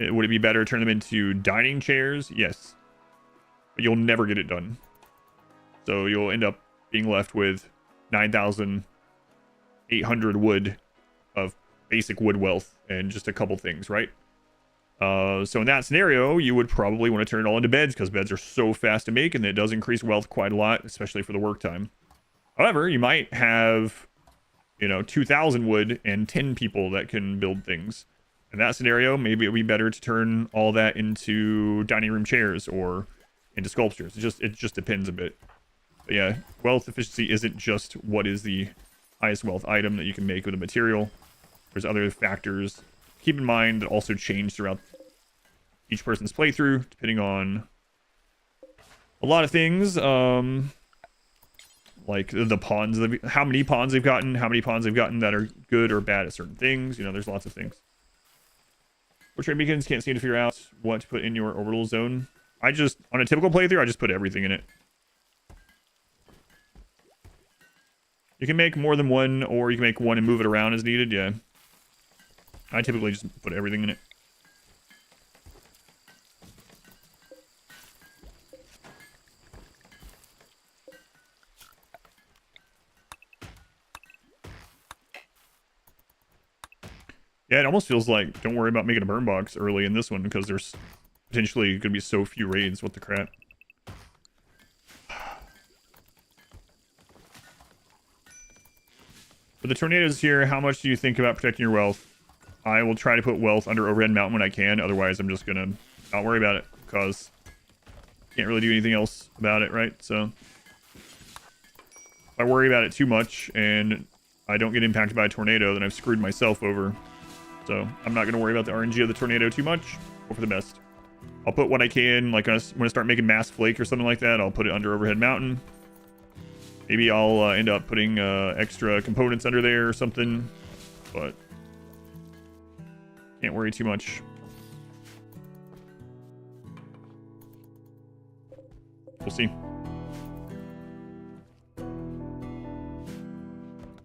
Would it be better to turn them into dining chairs? Yes. But you'll never get it done. So you'll end up being left with 9,800 wood of basic wood wealth and just a couple things, right? So in that scenario, you would probably want to turn it all into beds because beds are so fast to make and it does increase wealth quite a lot, especially for the work time. However, you might have, 2,000 wood and 10 people that can build things. In that scenario, maybe it would be better to turn all that into dining room chairs or into sculptures. It just depends a bit. But yeah, wealth efficiency isn't just what is the highest wealth item that you can make with a material. There's other factors. Keep in mind that also change throughout each person's playthrough, depending on a lot of things. Like the pawns, how many pawns they've gotten that are good or bad at certain things. There's lots of things. Portrait beacons can't seem to figure out what to put in your orbital zone. On a typical playthrough, I just put everything in it. You can make more than one, or you can make one and move it around as needed, yeah. I typically just put everything in it. Yeah, it almost feels like don't worry about making a burn box early in this one because there's potentially going to be so few raids. What the crap? With the tornadoes here, how much do you think about protecting your wealth? I will try to put wealth under Overhead Mountain when I can. Otherwise, I'm just going to not worry about it because can't really do anything else about it, right? So if I worry about it too much and I don't get impacted by a tornado, then I've screwed myself over. So I'm not going to worry about the RNG of the tornado too much. Hope for the best. I'll put what I can, like when I start making Mass Flake or something like that, I'll put it under Overhead Mountain. Maybe I'll end up putting extra components under there or something, but can't worry too much. We'll see.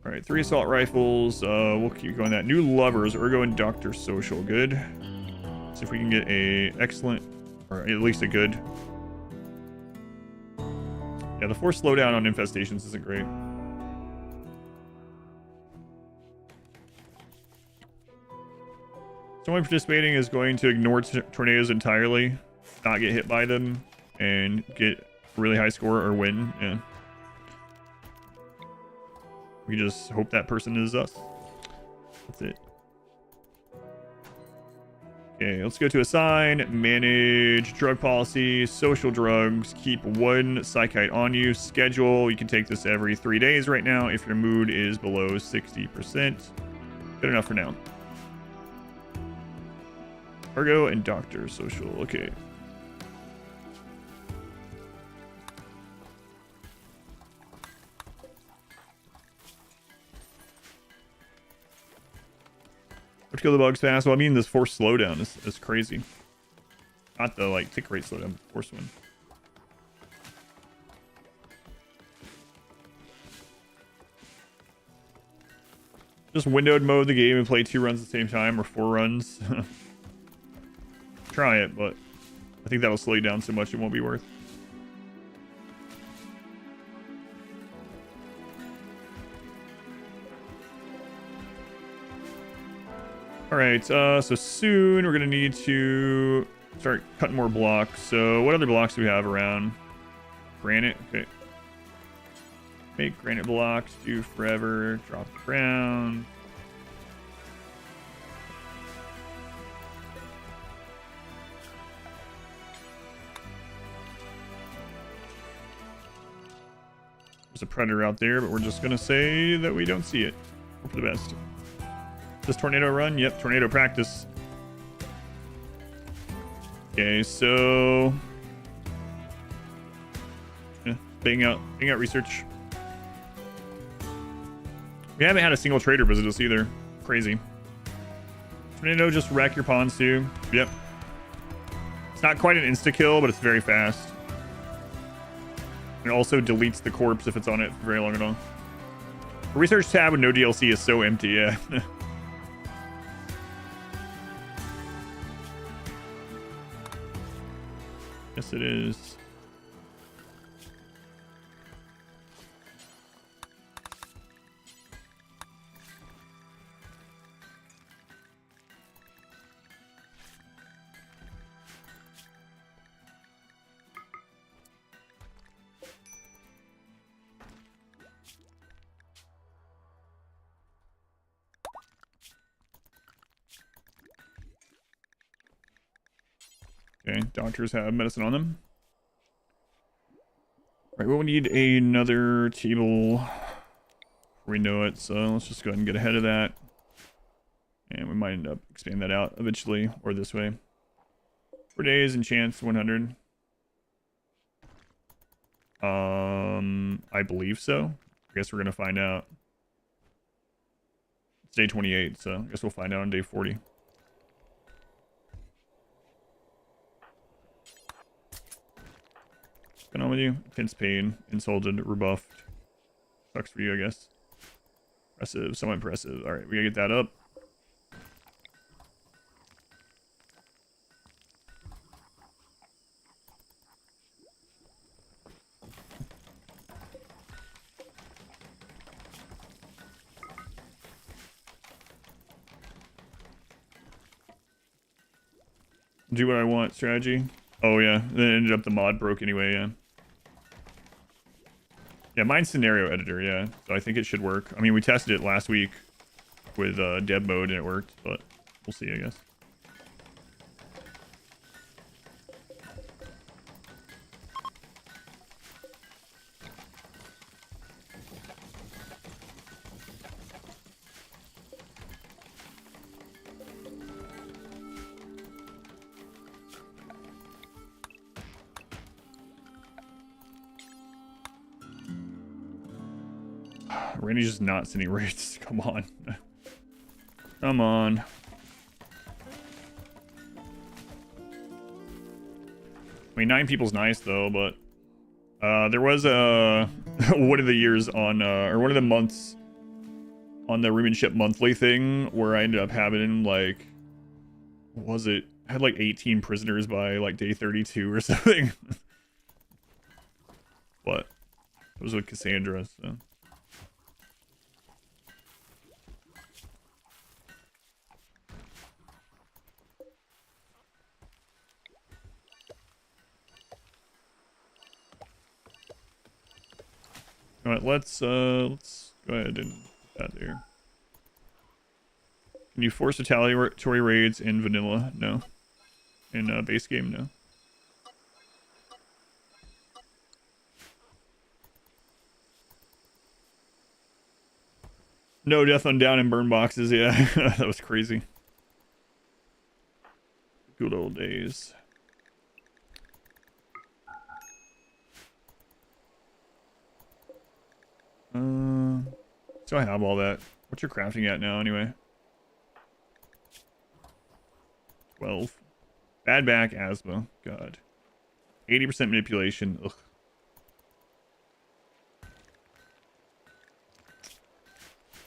All right, 3 assault rifles. We'll keep going that. New lovers, Ergo and Dr. Social. Good. See if we can get a excellent, or at least a good. Yeah, the force slowdown on infestations isn't great. Someone participating is going to ignore tornadoes entirely, not get hit by them, and get a really high score or win. Yeah. We just hope that person is us. That's it. Okay, let's go to assign, manage drug policy, social drugs, keep 1 psychite on you, schedule. You can take this every 3 days right now if your mood is below 60%. Good enough for now. Ergo and Doctor Social. Okay. Let's kill the bugs fast. Well, I mean, this force slowdown is crazy. Not the, tick rate slowdown, but force one. Just windowed mode the game and play 2 runs at the same time, or 4 runs. Try it, but I think that'll slow you down so much it won't be worth. Alright, so soon we're going to need to start cutting more blocks. So what other blocks do we have around? Granite, okay. Make granite blocks, do forever, drop the ground. There's a predator out there, but we're just going to say that we don't see it. Hope for the best. This tornado run? Yep, tornado practice. Okay, so bang out research. We haven't had a single trader visit us either. Crazy. Tornado, just wreck your pawns too. Yep. It's not quite an insta kill, but it's very fast. It also deletes the corpse if it's on it for very long at all. The research tab with no DLC is so empty, yeah. Yes, it is. Okay, doctors have medicine on them. Right, well, we need another table. We know it, so let's just go ahead and get ahead of that. And we might end up expanding that out eventually, or this way. 4 days and chance 100. I believe so. I guess we're gonna find out. It's day 28, so I guess we'll find out on day 40. What's going on with you? Intense pain, insulted, rebuffed. Sucks for you, I guess. Impressive, somewhat impressive. Alright, we gotta get that up. Do what I want strategy. Oh yeah, then it ended up the mod broke anyway, yeah. Yeah, mine's scenario editor, yeah. So I think it should work. I mean, we tested it last week with dev mode and it worked, but we'll see, I guess. Randy's just not sending raids. Come on. Come on. I mean, 9 people's nice though, but there was one of the years on or one of the months on the Rimionship monthly thing where I ended up having like, what was it? I had like 18 prisoners by like day 32 or something. What? It was with Cassandra, so. All right, let's go ahead and put that there. Can you force retaliatory raids in vanilla? No. In base game, no. No death on down and burn boxes, yeah. That was crazy. Good old days. So I have all that. What's your crafting at now, anyway? 12. Bad back, asthma. God. 80% manipulation. Ugh.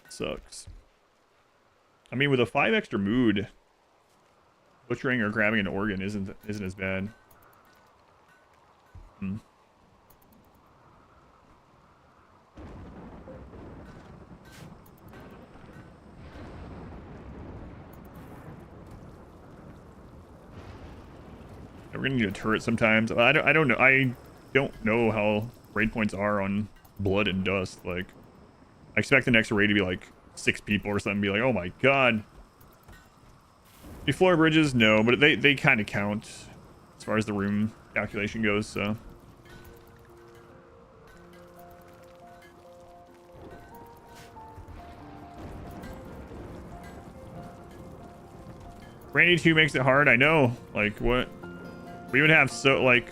Sucks. I mean, with a 5 extra mood, butchering or grabbing an organ isn't as bad. Hmm. We're gonna need a turret sometimes. I don't know. I don't know how raid points are on blood and dust. Like, I expect the next raid to be like 6 people or something. Be like, oh my god. The floor bridges, no, but they kind of count as far as the room calculation goes. So. Randy 2 makes it hard. I know. Like what? We would have so like.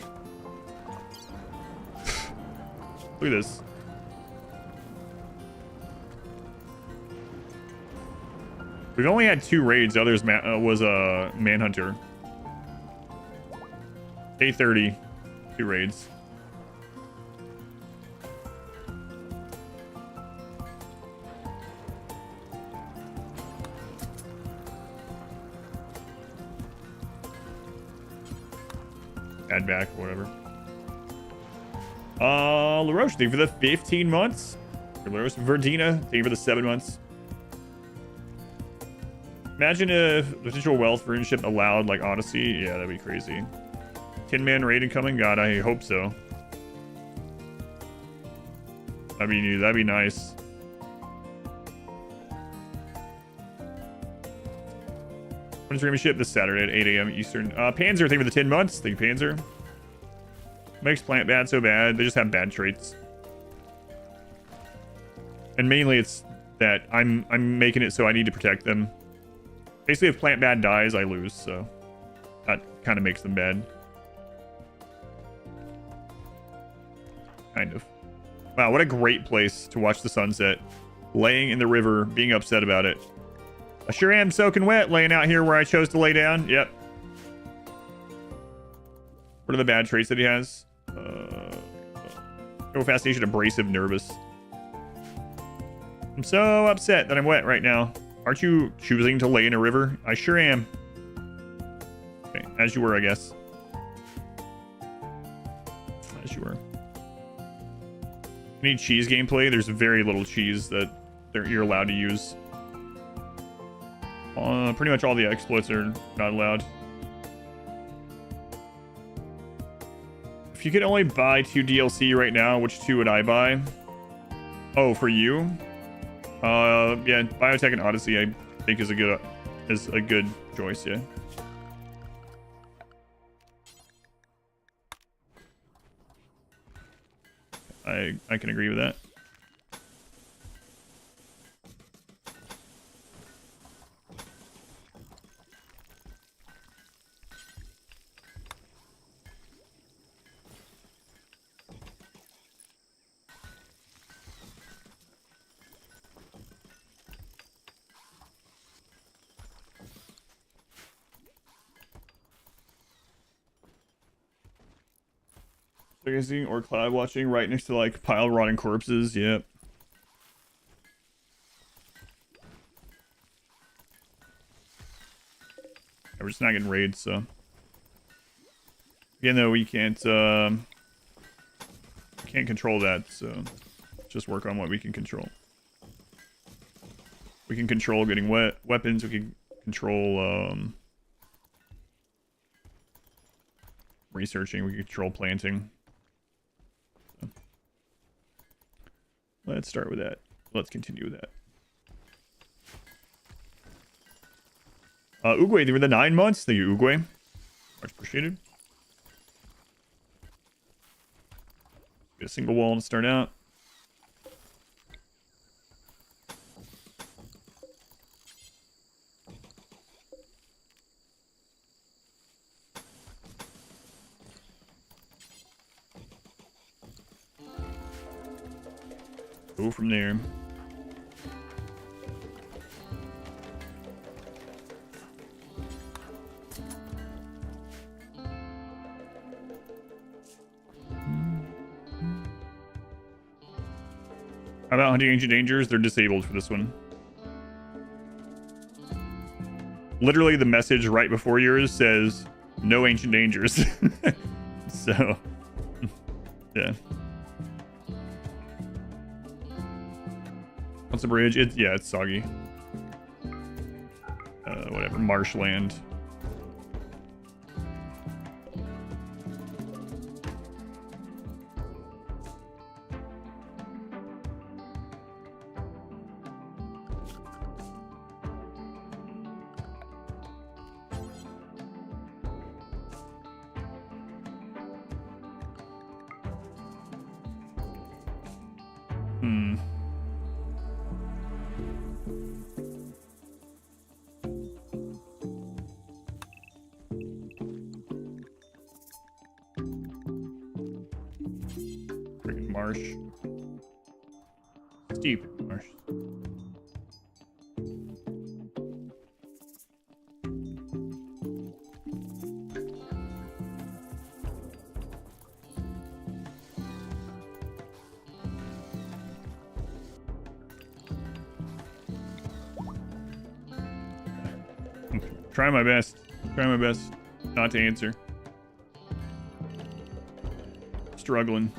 Look at this. We've only had 2 raids. The others was a Manhunter. Day 30, 2 raids. add back or whatever. LaRoche, thank you for the 15 months. LaRoche Verdina, thank you for the 7 months. Imagine if potential wealth for Rimmanship allowed like Odyssey. Yeah, that'd be crazy. 10-man raid incoming? God, I hope so. That'd be nice. When is Rimmanship? This Saturday at 8 a.m. Eastern. Panzer, thank you for the 10 months. Thank you, Panzer. Makes plant bad so bad. They just have bad traits. And mainly it's that I'm making it so I need to protect them. Basically, if plant bad dies, I lose, so that kind of makes them bad. Kind of. Wow, what a great place to watch the sunset. Laying in the river, being upset about it. I sure am soaking wet, laying out here where I chose to lay down. Yep. What are the bad traits that he has? No fascination, abrasive, nervous. I'm so upset that I'm wet right now. Aren't you choosing to lay in a river? I sure am. Okay, as you were, I guess. As you were. Any cheese gameplay? There's very little cheese that you're allowed to use. Pretty much all the exploits are not allowed. If you could only buy 2 DLC right now, which 2 would I buy? Oh, for you? Yeah, Biotech and Odyssey I think is a good choice, yeah. I can agree with that. Stargazing or cloud watching right next to like pile of rotting corpses. Yep. Yeah, we're just not getting raids, so. Again, though, we can't control that, so just work on what we can control. We can control getting wet weapons. We can control researching. We can control planting. Let's start with that. Let's continue with that. Uguay, they were the 9 months. Thank you, Uguay. Much appreciated. Get a single wall to start out. Go from there. How about hunting ancient dangers? They're disabled for this one. Literally, the message right before yours says no ancient dangers. So, yeah. What's the bridge? Yeah, it's soggy. Whatever, marshland. Marsh. Stupid marsh. Try my best. Try my best not to answer. struggling.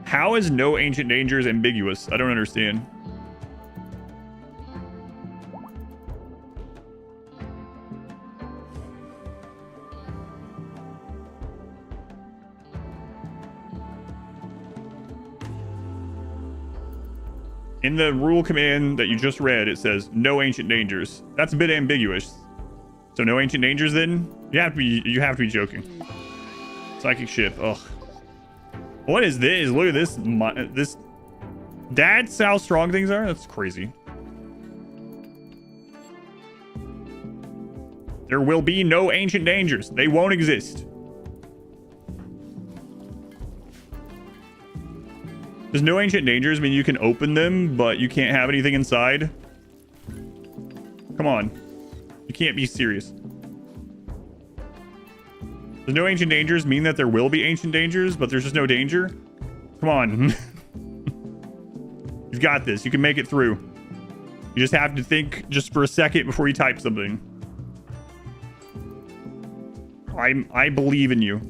How is no ancient dangers ambiguous? I don't understand. In the rule command that you just read, it says no ancient dangers. That's a bit ambiguous. So no ancient dangers then? You have to be joking. Psychic ship. Ugh. What is this? Look at this. This. That's how strong things are? That's crazy. There will be no ancient dangers. They won't exist. Does no ancient dangers mean you can open them, but you can't have anything inside? Come on. You can't be serious. Does no ancient dangers mean that there will be ancient dangers, but there's just no danger? Come on. You've got this. You can make it through. You just have to think just for a second before you type something. I believe in you.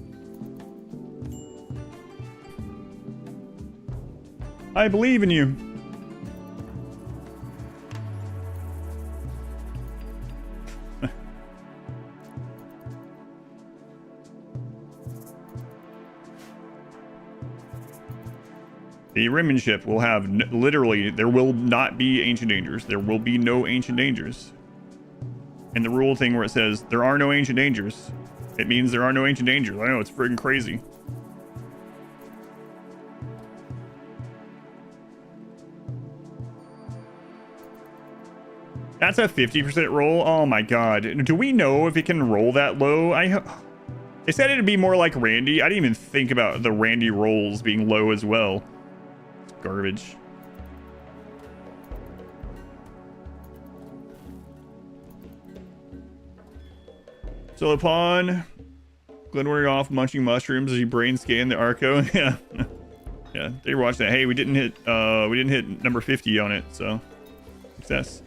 I believe in you. The Rimionship will have literally, there will not be ancient dangers. There will be no ancient dangers. And the rule thing where it says there are no ancient dangers, it means there are no ancient dangers. I know, it's friggin' crazy. That's a 50% roll. Oh my god. Do we know if it can roll that low? They said it'd be more like Randy. I didn't even think about the Randy rolls being low as well. It's garbage. So upon Glenward off munching mushrooms as you brain scan the Arco. Yeah. Yeah, they watched that. Hey, we didn't hit number 50 on it, so success.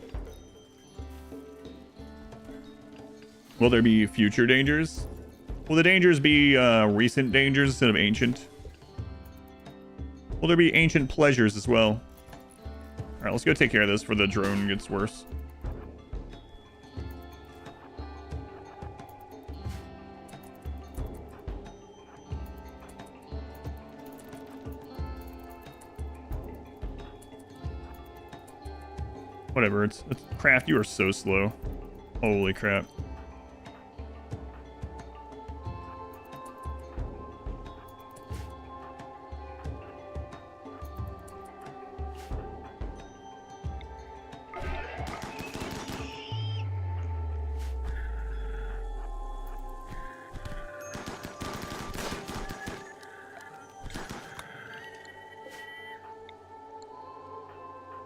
Will there be future dangers? Will the dangers be recent dangers instead of ancient? Will there be ancient pleasures as well? All right, let's go take care of this before the drone gets worse. Whatever, it's Craft, you are so slow. Holy crap.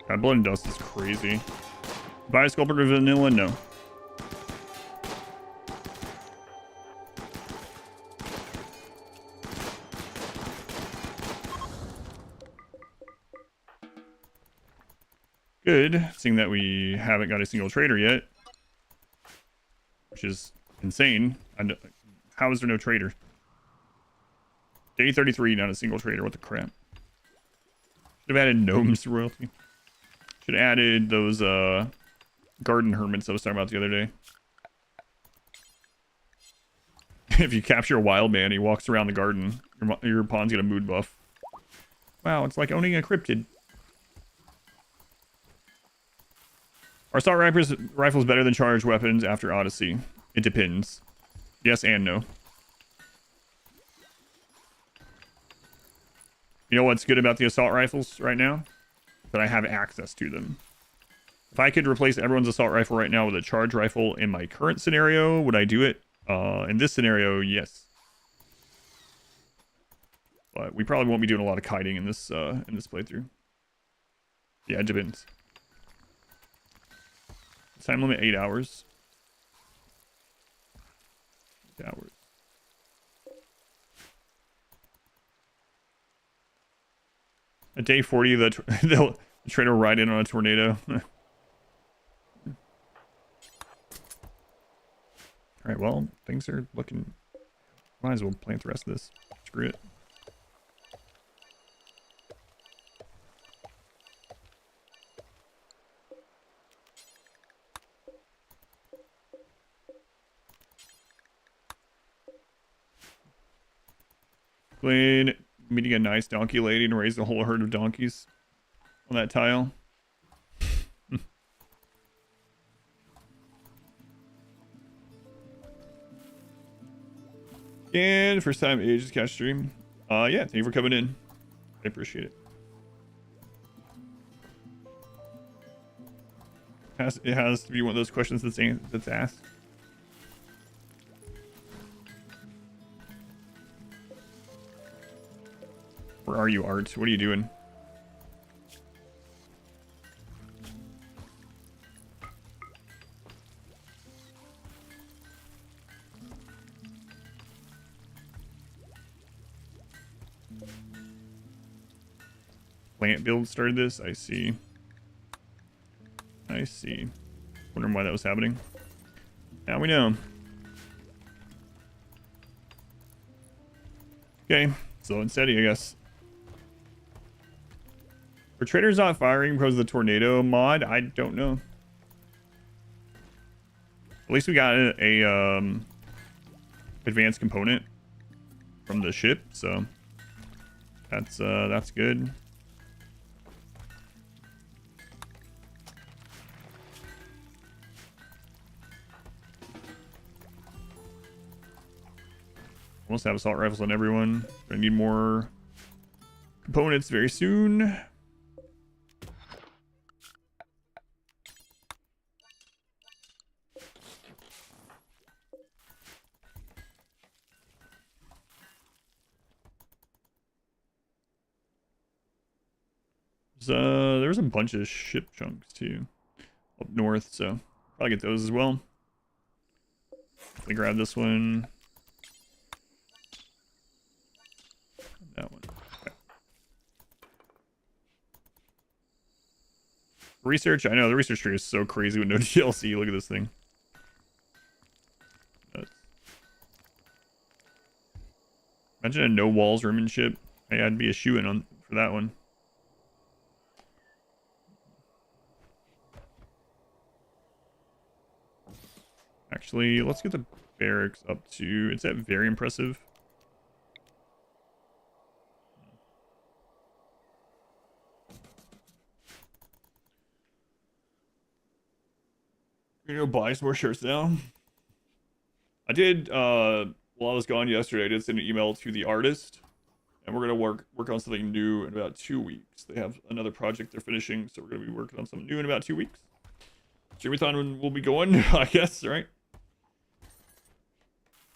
God, Blood and Dust is crazy. Buy a sculptor vanilla? No. Good, seeing that we haven't got a single trader yet, which is insane. How is there no trader? Day 33, not a single trader. What the crap? Should have added gnomes royalty. Should have added those garden hermits I was talking about the other day. If you capture a wild man, he walks around the garden. Your pawn's get a mood buff. Wow, it's like owning a cryptid. Are assault rifles better than charged weapons after Odyssey? It depends. Yes and no. You know what's good about the assault rifles right now? That I have access to them. If I could replace everyone's assault rifle right now with a charge rifle in my current scenario, would I do it? In this scenario, yes. But we probably won't be doing a lot of kiting in this playthrough. Yeah, it depends. Time limit 8 hours. 8 hours. At day 40, the trader will ride in on a tornado. All right, well, things are looking... Might as well plant the rest of this. Screw it. Glenn meeting a nice donkey lady and raised a whole herd of donkeys on that tile. And first time ages catch stream. Yeah, thank you for coming in. I appreciate it. It has to be one of those questions that's asked. Where are you, Art? What are you doing? Plant build started this? I see. I see. Wondering why that was happening. Now we know. Okay, slow and steady, I guess. Are traders not firing because of the tornado mod? I don't know. At least we got a advanced component from the ship, so that's good. Almost have assault rifles on everyone. Gonna need more components very soon. There's a bunch of ship chunks too up north, so probably get those as well. Let me grab this one. That one. Okay. Research, I know the research tree is so crazy with no DLC. Look at this thing. Nuts. Imagine a no walls Rimmanship. Hey, I'd be a shoe-in on for that one. Actually, let's get the barracks up to... It's at very impressive. We're gonna go buy some more shirts now. I did, while I was gone yesterday, I did send an email to the artist. And we're gonna work on something new in about 2 weeks. They have another project they're finishing, so we're gonna be working on something new in about 2 weeks. Streamathon will be going, I guess, right?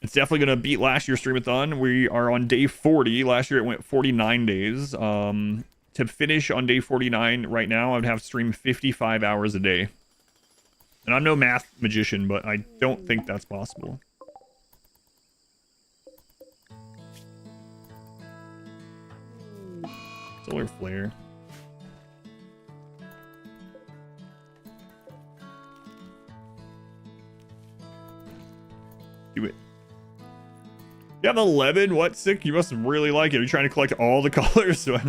It's definitely going to beat last year's Streamathon. We are on day 40. Last year it went 49 days. To finish on day 49 right now, I would have to stream 55 hours a day. And I'm no math magician, but I don't think that's possible. Solar flare. Do it. You have 11? What? Sick? You must really like it. Are you trying to collect all the colors? I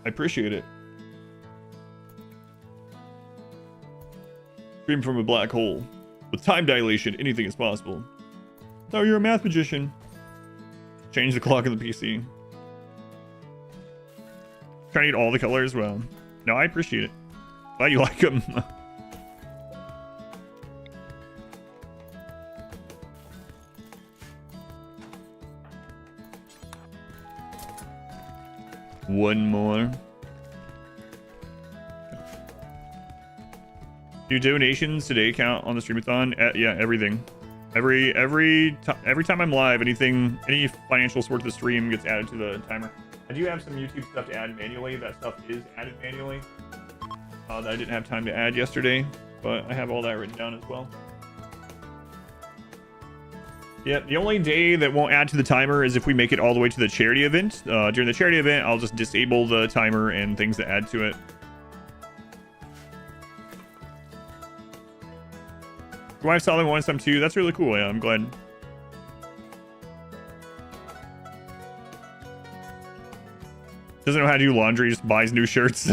appreciate it. Stream from a black hole. With time dilation, anything is possible. Oh, you're a math magician. Change the clock on the PC. Trying to get all the colors? Well, no, I appreciate it. Glad you like them. One more. Do donations today count on the Streamathon? Yeah, everything. Every time I'm live, any financial support to the stream gets added to the timer. I do have some YouTube stuff to add manually. That stuff is added manually. That I didn't have time to add yesterday, but I have all that written down as well. Yeah, the only day that won't add to the timer is if we make it all the way to the charity event. During the charity event, I'll just disable the timer and things that add to it. Your wife saw them once, time too. That's really cool. Yeah, I'm glad. Doesn't know how to do laundry, just buys new shirts.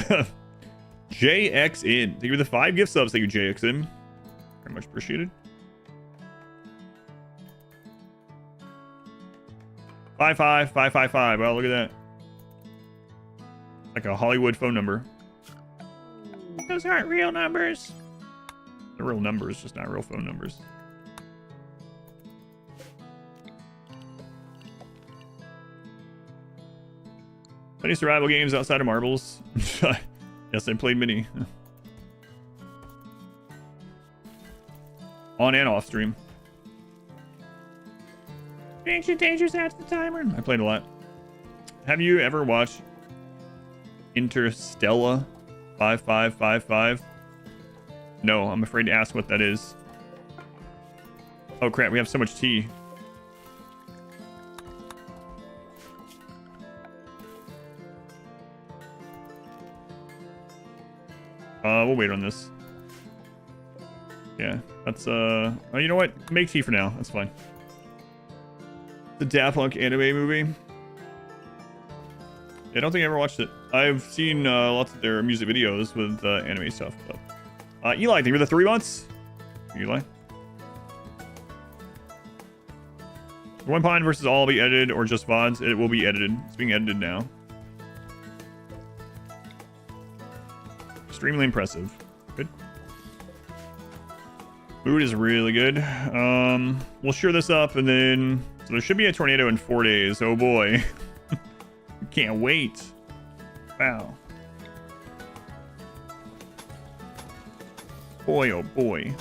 JXN. Thank you for the 5 gift subs. Thank you, JXN. Very much appreciated. 55555. Well, look at that. Like a Hollywood phone number. Those aren't real numbers. They're real numbers, just not real phone numbers. Any survival games outside of marbles? Yes, I played many. On and off stream. Ancient Dangers at the timer. I played a lot. Have you ever watched Interstellar 5555? No, I'm afraid to ask what that is. Oh crap, we have so much tea. We'll wait on this. Yeah, that's oh, you know what? Make tea for now. That's fine. The Daft Punk anime movie. Yeah, I don't think I ever watched it. I've seen lots of their music videos with anime stuff. But Eli, thank you for the 3 months. Eli. One Pine versus all be edited or just VODs. It will be edited. It's being edited now. Extremely impressive. Good. Food is really good. We'll share this up and then... So there should be a tornado in 4 days. Oh boy. Can't wait. Wow. Boy, oh boy.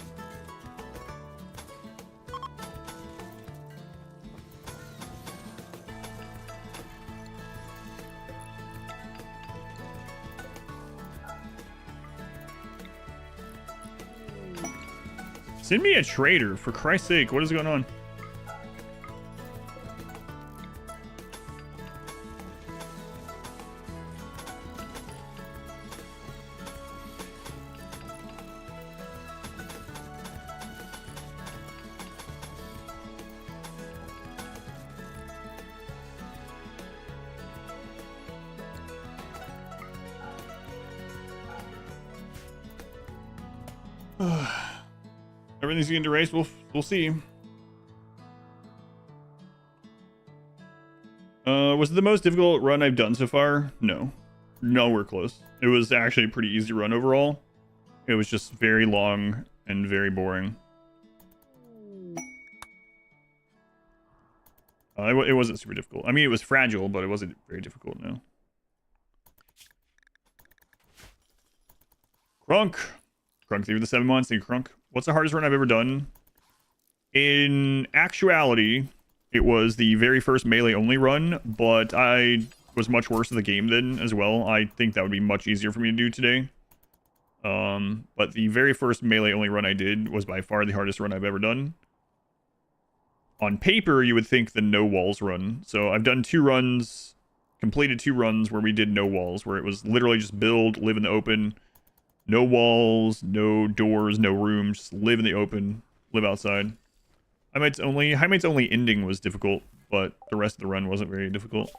Send me a trader, for Christ's sake. What is going on? Everything's getting erased. We'll see. Was it the most difficult run I've done so far? No. Nowhere close. It was actually a pretty easy run overall. It was just very long and very boring. It wasn't super difficult. I mean, it was fragile, but it wasn't very difficult, no. Crunk, through the 7 months. Thank you, Crunk. What's the hardest run I've ever done? In actuality, it was the very first melee only run, but I was much worse at the game then as well. I think that would be much easier for me to do today. But the very first melee only run I did was by far the hardest run I've ever done. On paper, you would think the no walls run. So I've done 2 runs, completed 2 runs where we did no walls, where it was literally just build, live in the open. No walls, no doors, no rooms. Just live in the open, live outside. Highlight's only ending was difficult, but the rest of the run wasn't very difficult.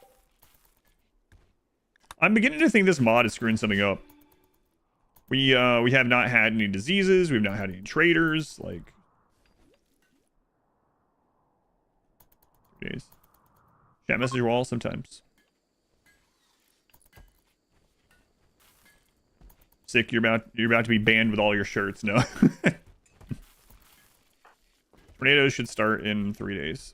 I'm beginning to think this mod is screwing something up. We have not had any diseases. We've not had any traders. Like, 2 days. Chat message wall sometimes. Sick, you're about to be banned with all your shirts. No. Tornadoes should start in 3 days.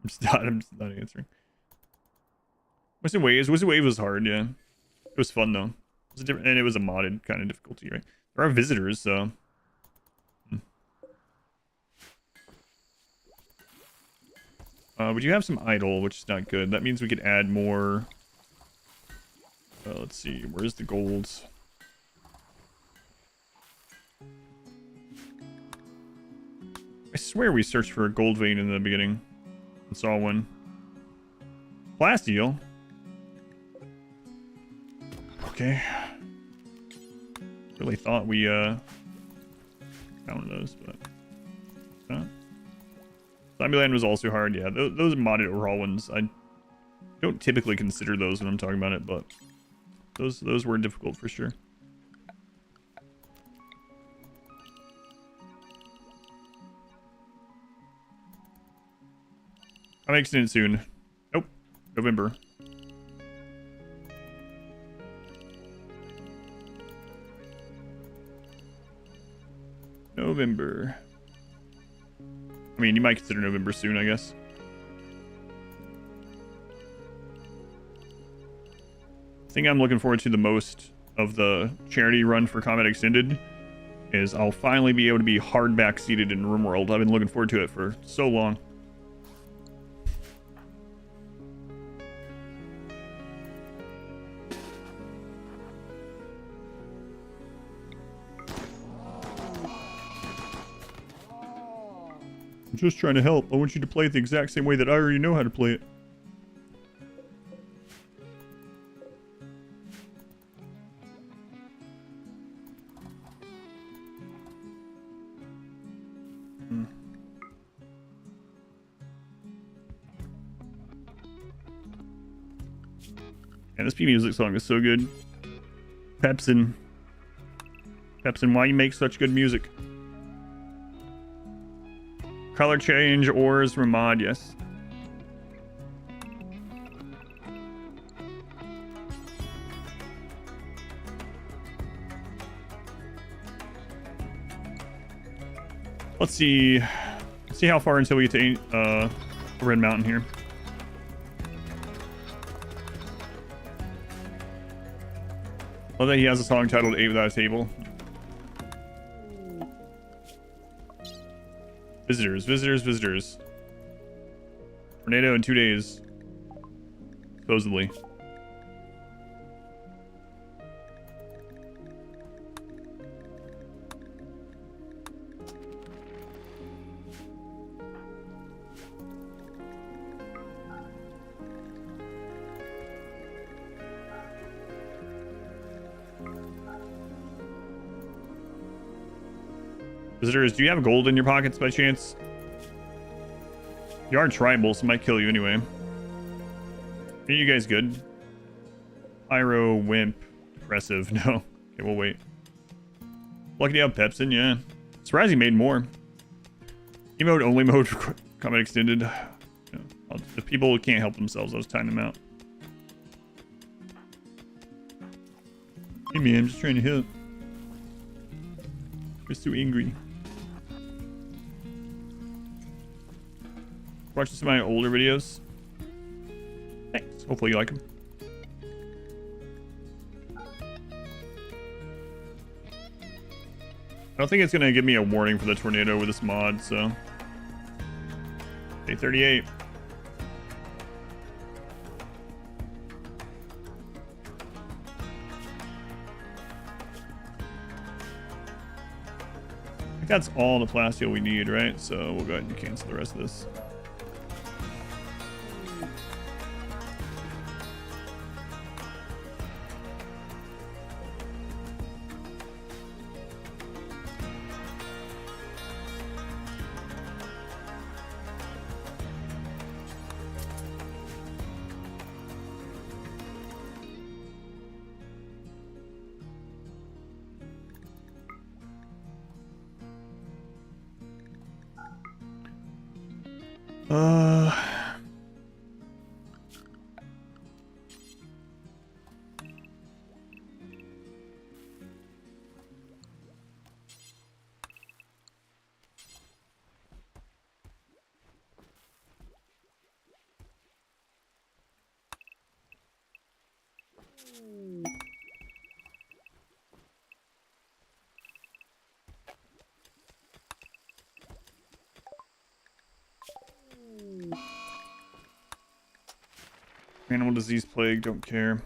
I'm just not answering. Wizard Wave was hard, yeah. It was fun though. It was and it was a modded kind of difficulty, right? There are visitors, so. We do have some idle, which is not good. That means we could add more. Let's see, where's the golds? I swear we searched for a gold vein in the beginning and saw one. Plasteel. Okay. Really thought we found those, but Zombieland was also hard. Yeah, those modded overhaul ones, I don't typically consider those when I'm talking about it, but those were difficult for sure. I'm extending soon. Nope, November. November. I mean, you might consider November soon, I guess. The thing I'm looking forward to the most of the charity run for Combat Extended is I'll finally be able to be hardback seated in RimWorld. I've been looking forward to it for so long. I'm just trying to help. I want you to play it the exact same way that I already know how to play it. And this P music song is so good. Pepsin. Pepsin, why you make such good music? Color change, ores, Ramad, yes. Let's see. Let's see how far until we get to Red Mountain here. Love that he has a song titled 8 Without a Table. Visitors, visitors, visitors. Tornado in 2 days. Supposedly. Visitors, do you have gold in your pockets by chance? You are tribal, so it might kill you anyway. Are you guys good? Pyro, Wimp, Depressive, no. Okay, we'll wait. Lucky to have Pepsin, yeah. Surprised he made more. Emote only mode for Combat Extended. Yeah, the people can't help themselves, I was tying them out. Hey man, I'm just trying to help. Just too angry. Watching some of my older videos. Thanks. Hopefully you like them. I don't think it's going to give me a warning for the tornado with this mod, so. Day 38. I think that's all the plasteel we need, right? So we'll go ahead and cancel the rest of this. Animal disease plague, don't care.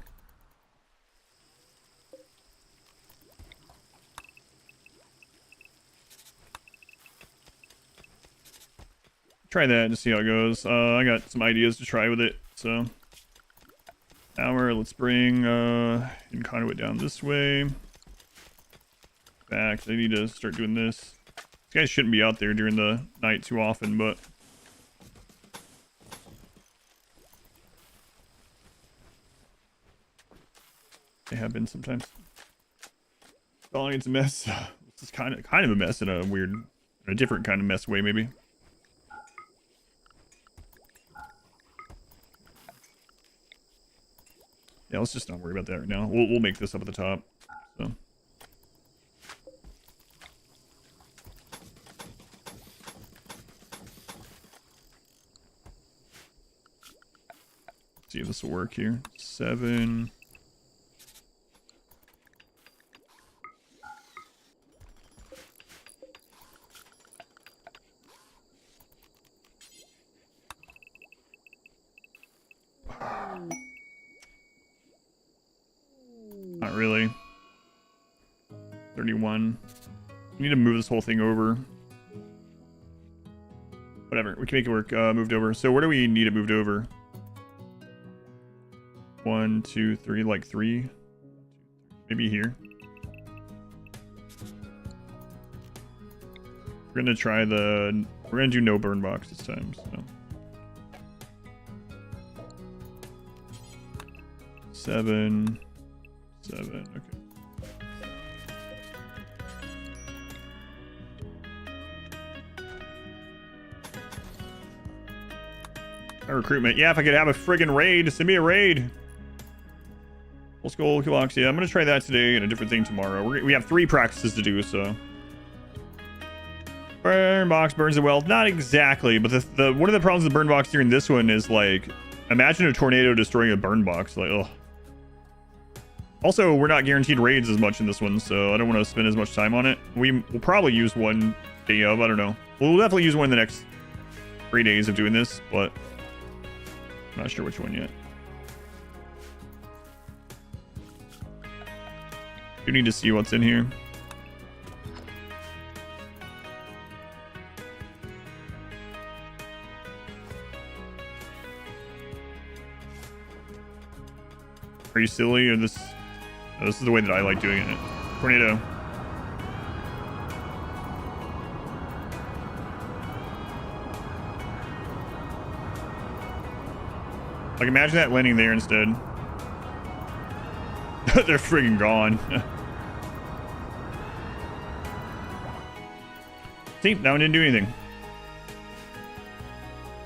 Try that and see how it goes. I got some ideas to try with it, so. Power, let's bring in conduit down this way. Back, they need to start doing this. These guys shouldn't be out there during the night too often, but they have been sometimes. Oh, it's a mess. This is kind of a mess in a weird, a different kind of mess way, maybe. Yeah, let's just not worry about that right now. We'll make this up at the top. So. See if this will work here. 7. Not really. 31. We need to move this whole thing over. Whatever, we can make it work. Moved over. So where do we need it moved over? 1, 2, 3, like 3. Maybe here. We're gonna try the. We're gonna do no burn box this time. So 7, 7. Okay. My recruitment. Yeah, if I could have a friggin' raid, send me a raid. Full skull, Kilox. Yeah, I'm gonna try that today and a different thing tomorrow. We have 3 practices to do, so. Burn box burns it well. Not exactly, but the one of the problems with the burn box during this one is like, imagine a tornado destroying a burn box. Like, ugh. Also, we're not guaranteed raids as much in this one, so I don't want to spend as much time on it. We'll probably use one day of. I don't know. We'll definitely use one in the next 3 days of doing this, but I'm not sure which one yet. You need to see what's in here. Are you silly? Or this? No, this is the way that I like doing it. Tornado. Like, imagine that landing there instead. They're friggin' gone. See, that one didn't do anything.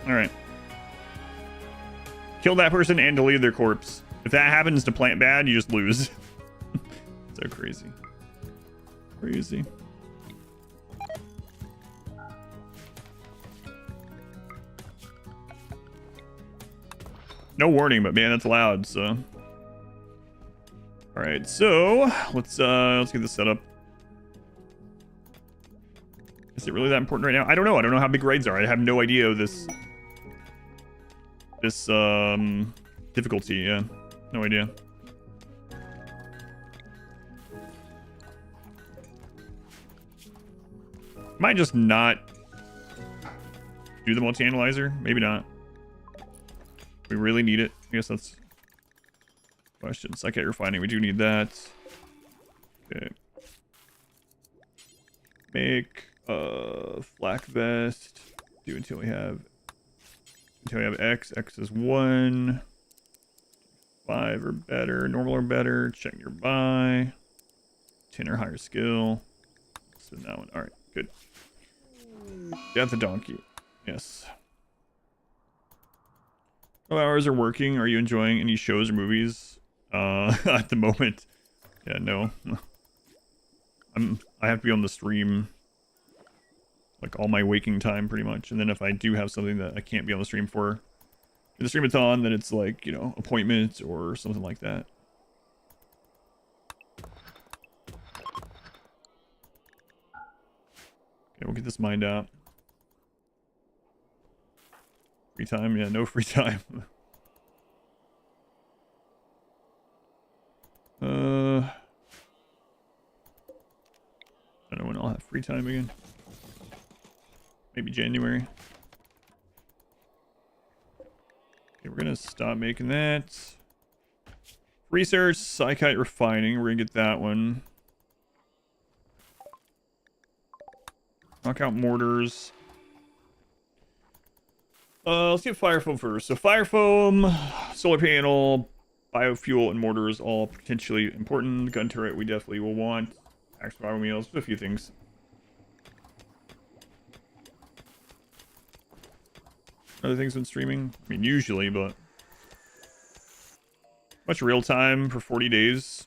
Alright. Kill that person and delete their corpse. If that happens to plant bad, you just lose. So crazy. Crazy. No warning, but man, that's loud, so. Alright, so let's get this set up. Is it really that important right now? I don't know. I don't know how big raids are. I have no idea of this difficulty, yeah. No idea. Might just not do the multi-analyzer. Maybe not. We really need it. I guess that's the question. Psychic refining. We do need that. Okay. Make flak vest. Do until we have X. X is 1. 5 or better. Normal or better. Check nearby. 10 or higher skill. So that one. Alright, good. Got the donkey. Yes. 12 hours are working. Are you enjoying any shows or movies? At the moment. Yeah, no. I have to be on the stream like all my waking time pretty much. And then if I do have something that I can't be on the stream for in the streamathon, then it's like, you know, appointments or something like that. Okay, we'll get this mined out. Free time? Yeah, no free time. I don't know when I'll have free time again. Maybe January. Okay, we're gonna stop making that. Research, Psychite refining. We're gonna get that one. Knock out mortars. Let's get fire foam first. So fire foam, solar panel, biofuel, and mortars all potentially important. Gun turret we definitely will want. Axe survival meals, just a few things. Other things when streaming? I mean, usually, but... Much real time for 40 days.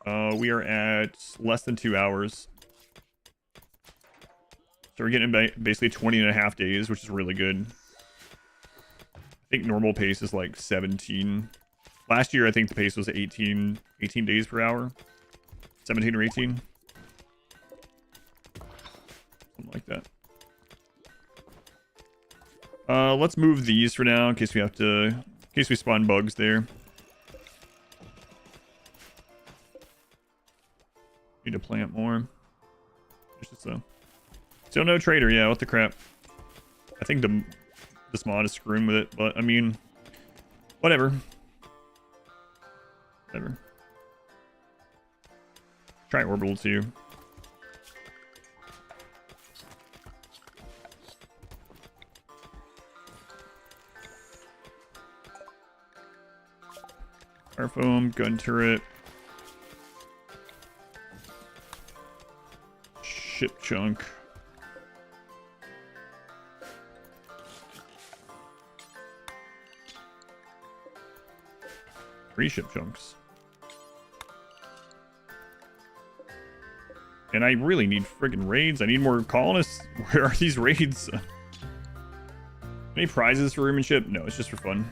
We are at less than 2 hours. So we're getting basically 20 and a half days, which is really good. I think normal pace is like 17. Last year, I think the pace was 18 days per hour. 17 or 18. Something like that. Let's move these for now in case we have to... In case we spawn bugs there. Need to plant more. There's just a... Still no trader, yeah, what the crap. I think this mod is screwing with it, but I mean... Whatever. Whatever. Try orbital too. Fire foam, gun turret. Ship chunk. Three ship chunks. And I really need friggin' raids. I need more colonists. Where are these raids? Any prizes for Rimionship? No, it's just for fun.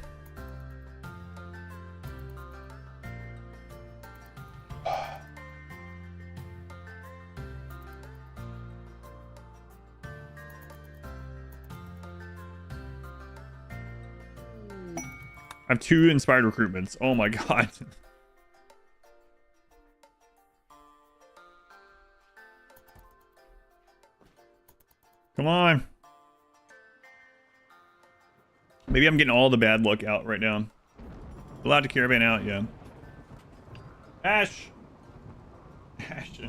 I have 2 inspired recruitments. Oh my god. Come on. Maybe I'm getting all the bad luck out right now. Allowed to caravan out, yeah. Ash! Ash.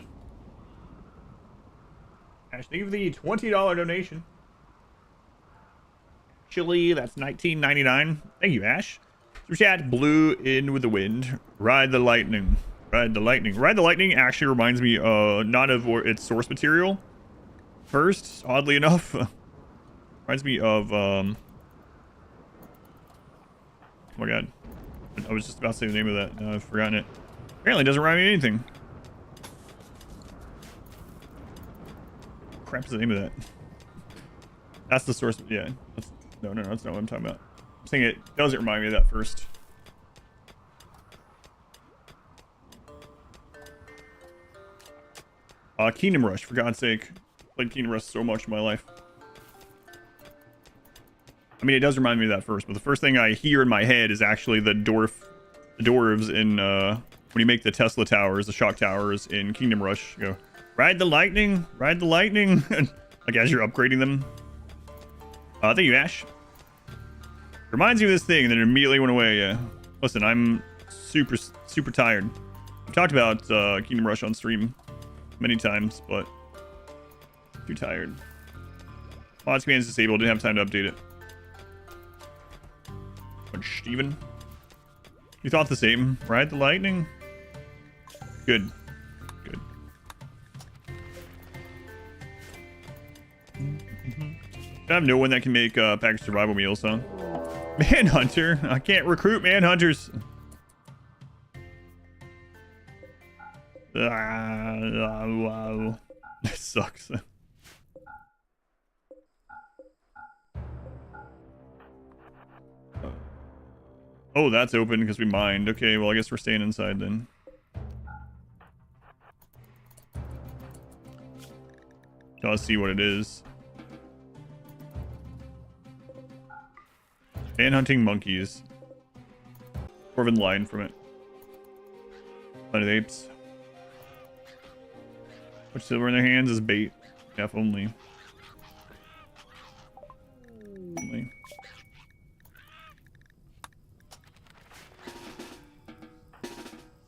Ash, thank you for the $20 donation. Chili, that's $19.99. Thank you, Ash. Super chat, blew in with the wind. Ride the lightning. Ride the lightning. Ride the lightning actually reminds me not of its source material. First, oddly enough. Reminds me of oh my god. I was just about to say the name of that. I've forgotten it. Apparently it doesn't rhyme me anything. Crap is the name of that? That's the source. Yeah. No, that's not what I'm talking about. I'm saying it doesn't remind me of that first. Kingdom Rush, for God's sake. Played Kingdom Rush so much in my life. I mean, it does remind me of that first, but the first thing I hear in my head is actually the dwarves in, when you make the Tesla towers, the shock towers in Kingdom Rush. You go, ride the lightning, ride the lightning. Like as you're upgrading them. Thank you, Ash. Reminds me of this thing, and then it immediately went away, yeah. Listen, I'm super tired. I've talked about Kingdom Rush on stream many times, but too tired. Mods commands disabled, didn't have time to update it. But Steven? You thought the same? Ride the lightning? Good. Good. I have no one that can make packaged survival meals, huh? Manhunter? I can't recruit manhunters. Wow. This sucks. Oh, that's open because we mined. Okay, well, I guess we're staying inside then. Let's see what it is. Manhunting monkeys. Dwarven line from it. Planet apes. Much silver in their hands is bait. If only. Only.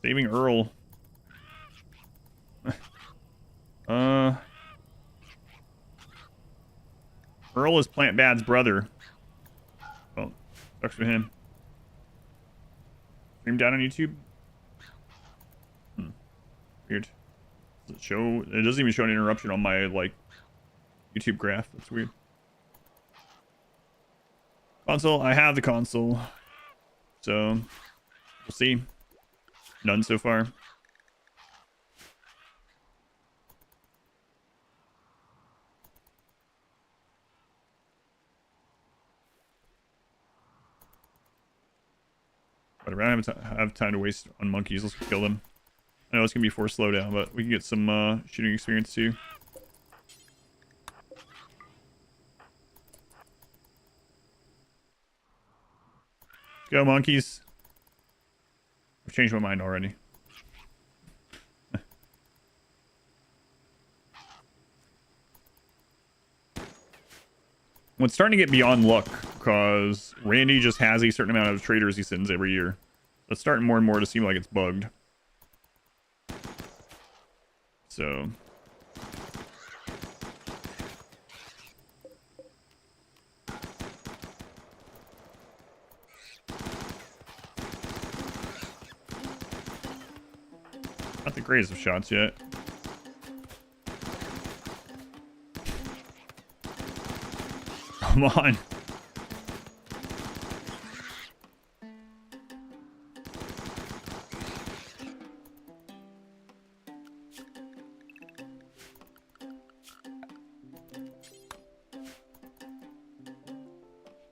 Saving Earl. Earl is Plant Bad's brother. Well, sucks for him. Stream down on YouTube? Weird. Does it show? It doesn't even show an interruption on my, like, YouTube graph. That's weird. Console. I have the console. So, we'll see. None so far. Whatever, I don't have time to waste on monkeys. Let's kill them. I know it's going to be forced slowdown, but we can get some shooting experience too. Go, monkeys. I've changed my mind already. Well, it's starting to get beyond luck, because Randy just has a certain amount of traders he sends every year. It's starting more and more to seem like it's bugged. So... not the greatest of shots yet. Come on.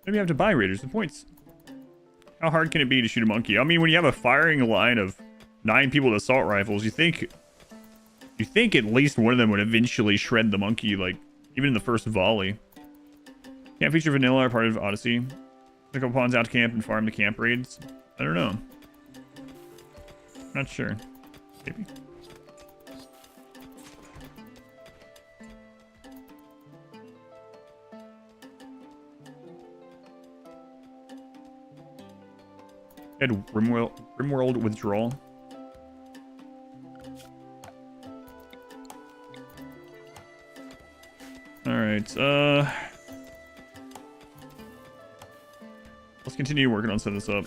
Maybe I have to buy raiders and points. How hard can it be to shoot a monkey? I mean, when you have a firing line of 9 people with assault rifles, you think at least one of them would eventually shred the monkey, like, even in the first volley. Can't feature vanilla or part of Odyssey. Pick up pawns out to camp and farm the camp raids. I don't know. Not sure. Maybe. Had RimWorld withdrawal. Alright, let's continue working on setting this up.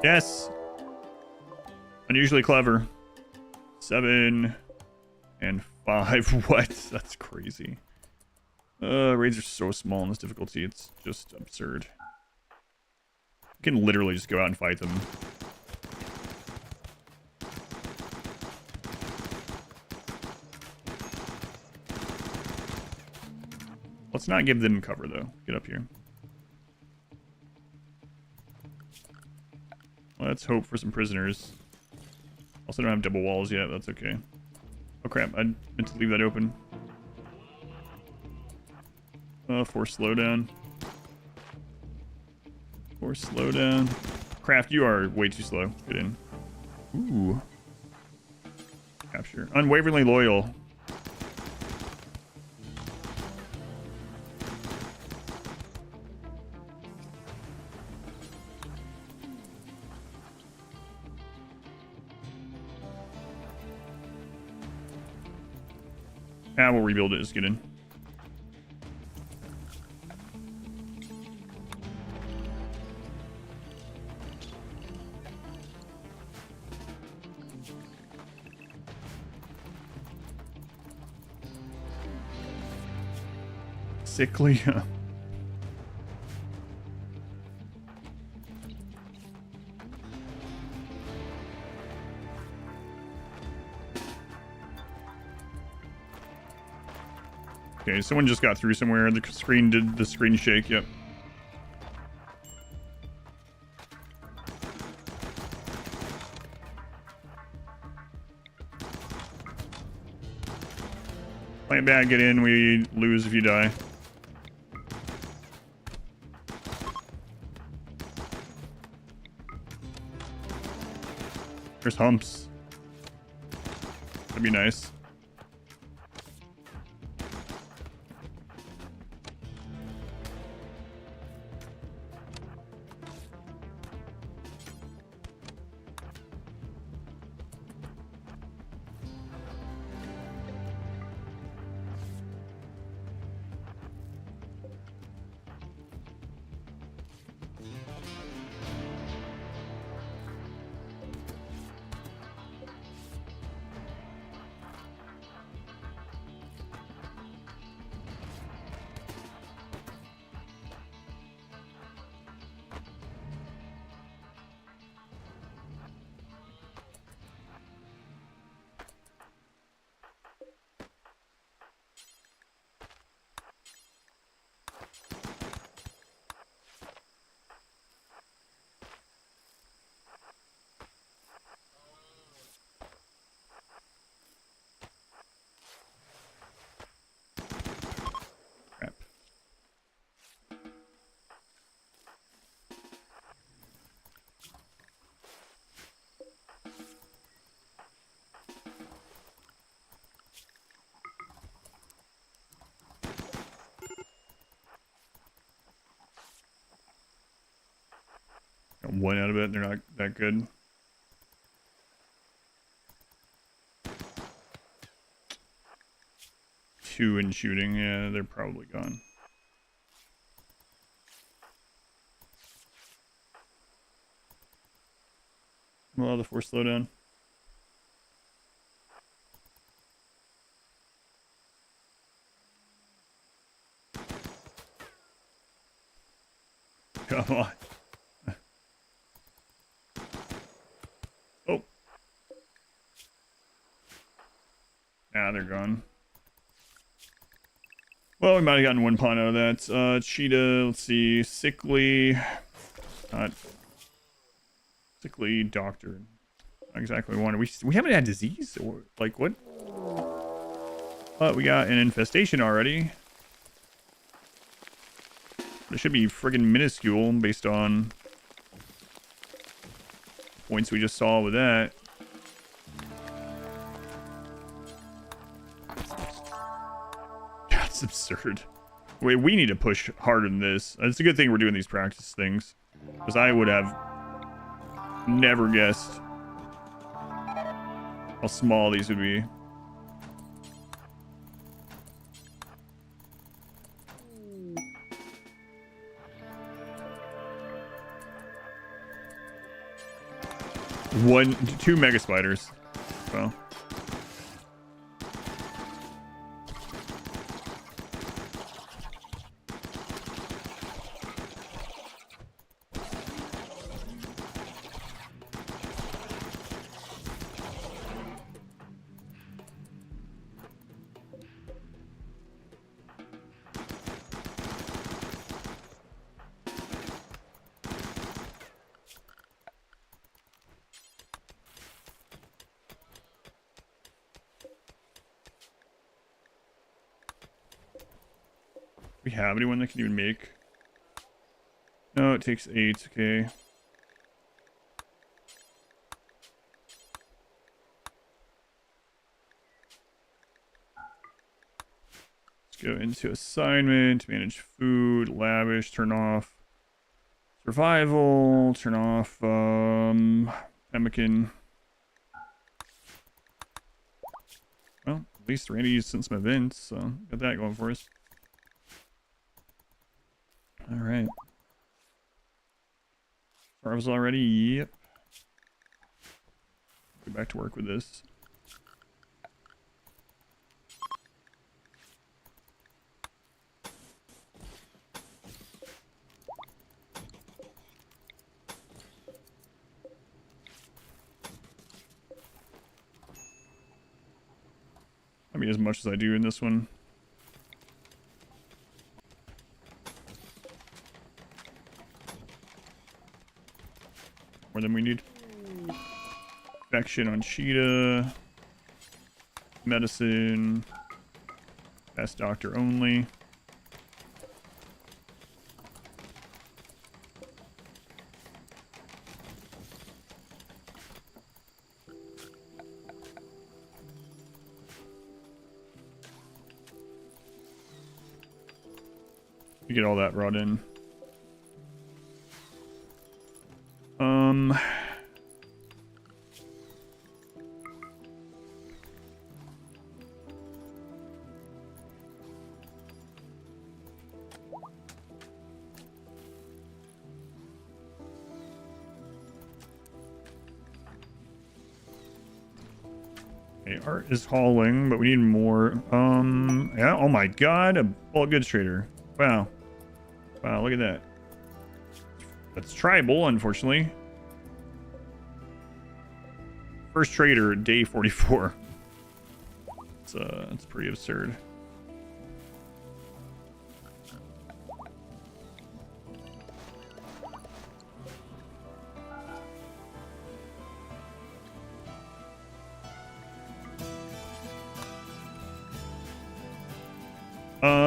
Yes! Unusually clever. 7 and 5. What? That's crazy. Raids are so small in this difficulty, it's just absurd. You can literally just go out and fight them. Let's not give them cover, though. Get up here. Let's hope for some prisoners. Also don't have double walls yet. That's okay. Oh, crap. I meant to leave that open. Force slowdown. Force slowdown. Craft, you are way too slow. Get in. Ooh. Capture. Unwaveringly loyal. Ah, we'll rebuild it. Just get in. Sickly. Okay, someone just got through somewhere. The screen did the screen shake. Yep. Plant bad, get in. We lose if you die. There's humps. That'd be nice. one out of it. They're not that good. Two in shooting. Yeah, they're probably gone. Allow the force slowdown. Come on. Oh. Ah, they're gone. Well, we might have gotten one pawn out of that. Cheetah, let's see. Sickly. Not. Sickly doctor. Not exactly one. We haven't had disease? Or, like, what? But we got an infestation already. It should be friggin' minuscule based on points we just saw with that. That's absurd. Wait, we need to push harder than this. It's a good thing we're doing these practice things, because I would have never guessed how small these would be. Two mega spiders. Well. We have anyone that can even make? No, it takes 8. Okay. Let's go into assignment, manage food, lavish, turn off survival, turn off pemmican. Well, at least Randy's sent some events, so got that going for us. All right. Survivals already? Yep. Go back to work with this. I mean, as much as I do in this one. More than we need. Infection on Cheetah. Medicine. Best doctor only. You get all that brought in. Okay, art is hauling, but we need more. Yeah, oh my god, a bulk goods trader. Wow. Wow, look at that. That's tribal, unfortunately. First trader, day 44. It's pretty absurd.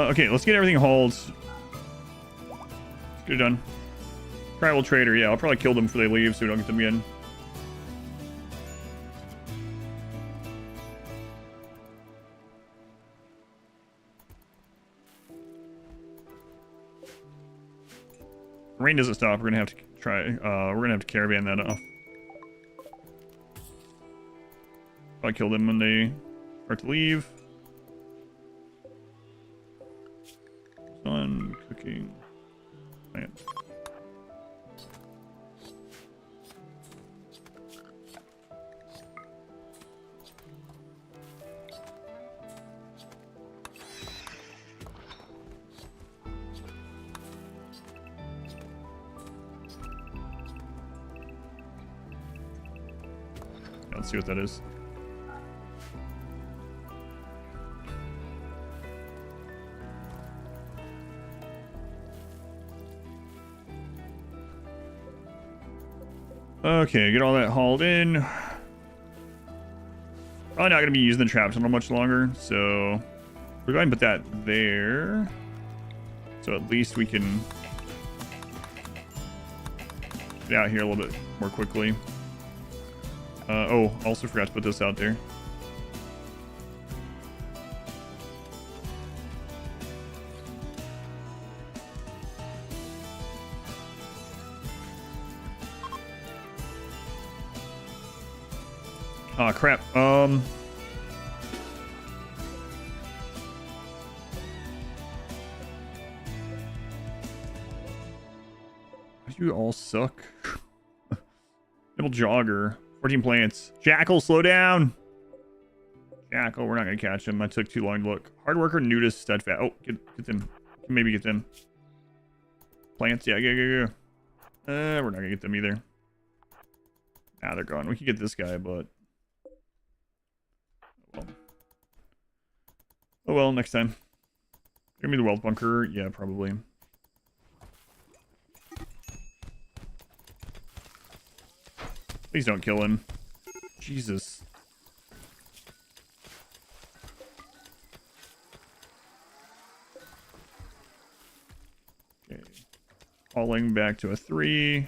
Okay, let's get everything hauled. Let's get it done. Tribal trader, yeah, I'll probably kill them before they leave so we don't get them again. rain doesn't stop, we're gonna have to try. We're gonna have to caravan that off. I kill them when they start to leave. Sun, cooking, plant. Let's see what that is. Okay, get all that hauled in. Probably not going to be using the trap tunnel much longer, so we're going to put that there. So at least we can get out here a little bit more quickly. Oh, also forgot to put this out there. Oh crap. You all suck. Little jogger. 14 plants. Jackal, slow down. Jackal, we're not gonna catch him. I took too long to look. Hard worker, nudist, steadfast. Oh, get them. Maybe get them. Plants, yeah, go. We're not gonna get them either. Nah, they're gone. We can get this guy, but oh well, next time. Give me the wealth bunker. Yeah, probably. Please don't kill him. Jesus. Okay. Falling back to a 3.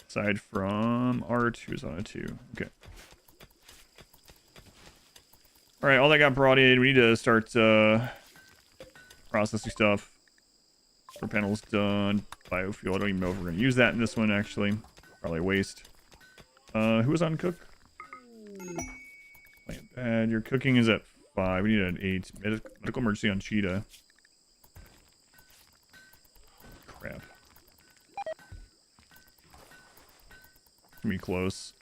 Aside from Art, who's on a 2. Okay. Alright, all that got brought in. We need to start processing stuff. Solar panels done. Biofuel. I don't even know if we're going to use that in this one, actually. Probably a waste. Who was on cook? Plant bad. Your cooking is at 5. We need an 8. Medical emergency on Cheetah. Crap. Gonna be close.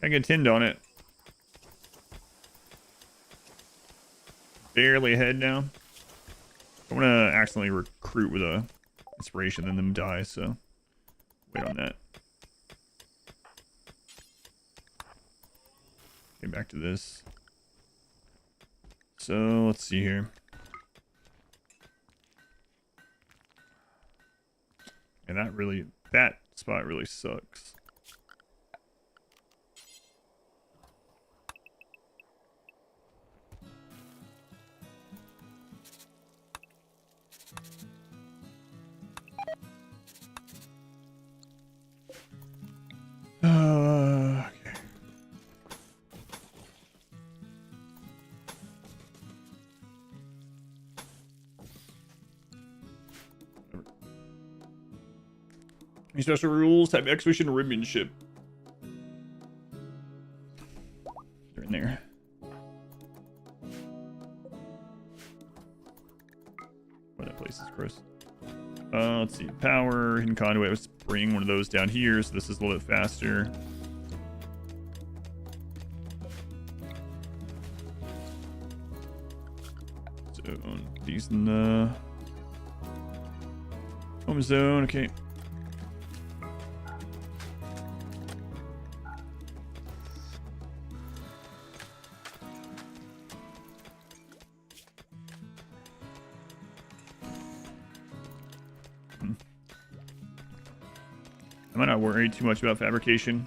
I get tinned on it. Barely ahead now. I want to accidentally recruit with a inspiration and then die, so wait on that. Okay, back to this. So let's see here. And that spot really sucks. Okay. Any special rules? Type exhibition Rimionship. They're in there. Where that place is, gross. Let's see. Power, hidden conduit. Let's bring one of those down here, so this is a little bit faster. So these in the home zone. Okay. I might not worry too much about fabrication,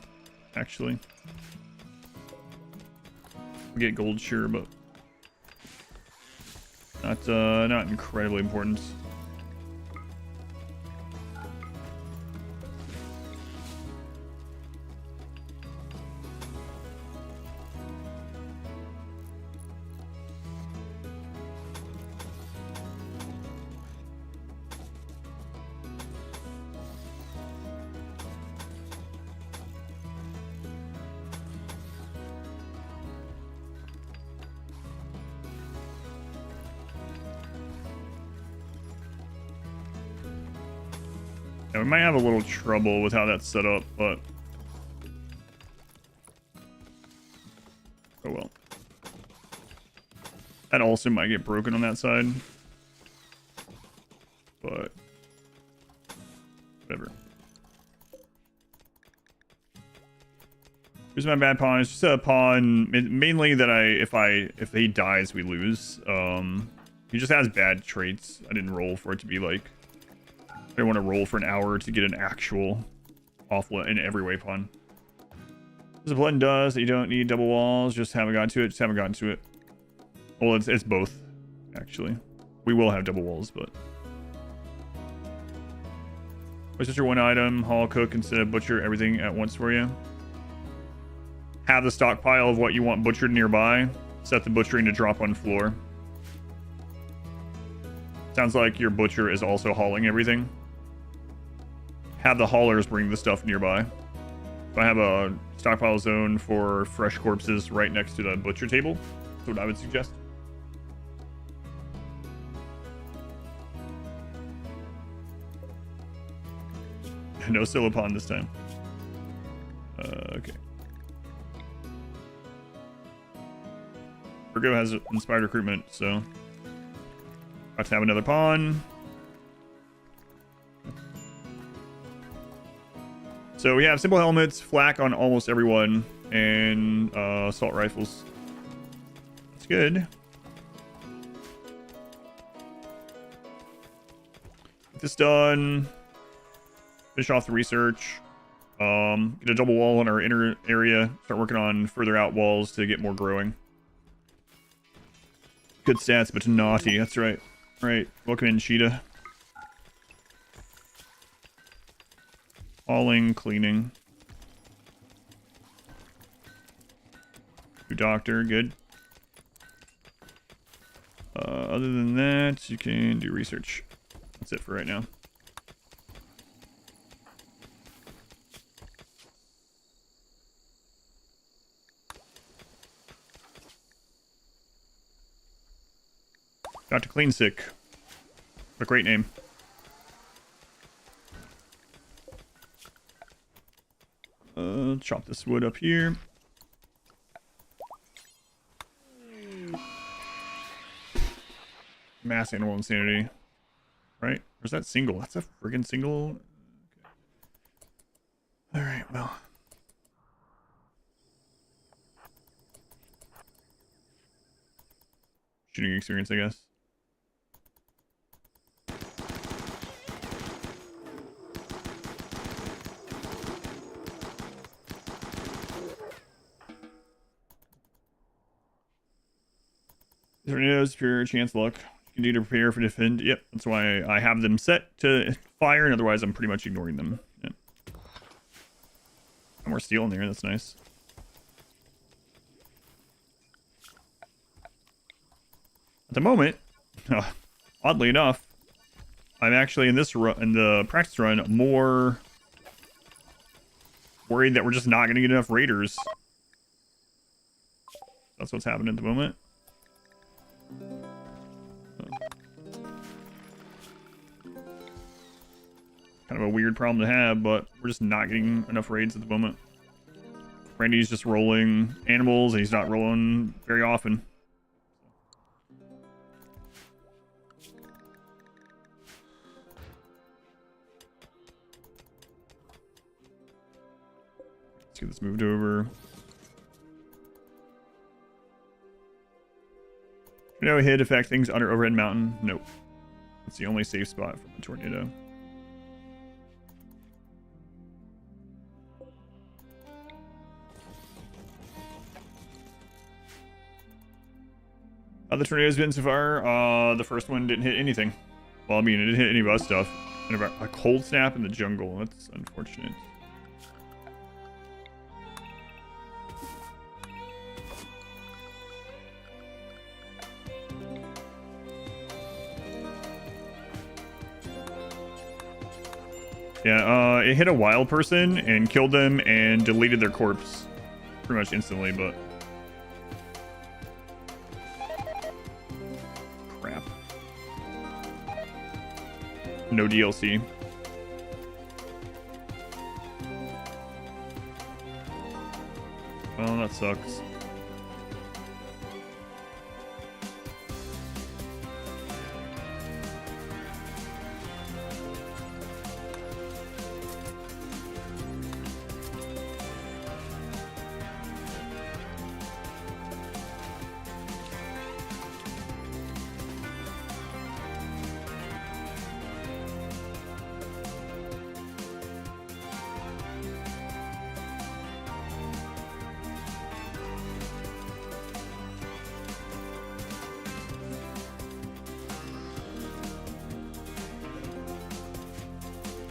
actually. We'll get gold, sure, but not incredibly important. Yeah, we might have a little trouble with how that's set up, but oh well. That also might get broken on that side, but whatever. Here's my bad pawn. It's just a pawn mainly that if he dies, we lose. He just has bad traits. I didn't roll for it to be like, I didn't want to roll for an hour to get an actual awful in every way pawn. There's a button does that you don't need double walls, just haven't gotten to it. Just haven't gotten to it. Well, it's both, actually. We will have double walls, but what's just your one item? Haul, cook, instead of butcher everything at once for you. Have the stockpile of what you want butchered nearby. Set the butchering to drop on floor. Sounds like your butcher is also hauling everything. Have the haulers bring the stuff nearby. So I have a stockpile zone for fresh corpses right next to the butcher table. That's what I would suggest. No Silipon this time. Okay. Virgo has inspired recruitment, so about to have another pawn. So we have simple helmets, flak on almost everyone, and assault rifles. That's good. Get this done. Finish off the research. Get a double wall in our inner area. Start working on further out walls to get more growing. Good stats, but naughty. That's right. Right. Welcome in, Cheetah. Hauling, cleaning. Do doctor. Good. Other than that, you can do research. That's it for right now. Dr. Cleansick. What a great name. Chop this wood up here. Mass animal insanity. Right? Or is that single? That's a friggin' single. Okay. Alright, well. Shooting experience, I guess. Tornadoes, pure chance luck. You need to prepare for defend. Yep, that's why I have them set to fire, and otherwise I'm pretty much ignoring them. Yep. More steel in there, that's nice. At the moment, oddly enough, I'm actually in this run, in the practice run, more worried that we're just not going to get enough raiders. That's what's happening at the moment. Kind of a weird problem to have, but we're just not getting enough raids at the moment. Randy's just rolling animals, and he's not rolling very often. Let's get this moved over. No hit affect things under overhead mountain. Nope. That's the only safe spot from the tornado. How the tornado's been so far? The first one didn't hit anything. Well, I mean, it didn't hit any of us stuff. And a cold snap in the jungle. That's unfortunate. Yeah, it hit a wild person and killed them and deleted their corpse pretty much instantly, but crap. No DLC. Well, that sucks.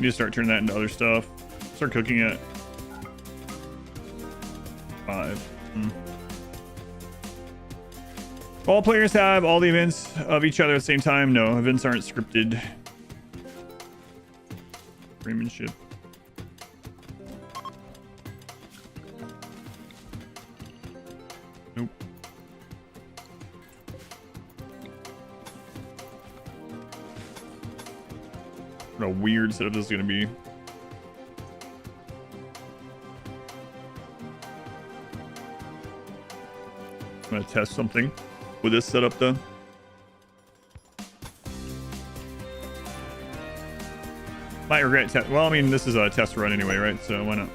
Need to start turning that into other stuff. Start cooking it. 5. All players have all the events of each other at the same time. No, events aren't scripted. Rimionship. Nope. What a weird setup this is going to be. I'm going to test something with this setup though. Might regret test. Well, I mean, this is a test run anyway, right? So why not?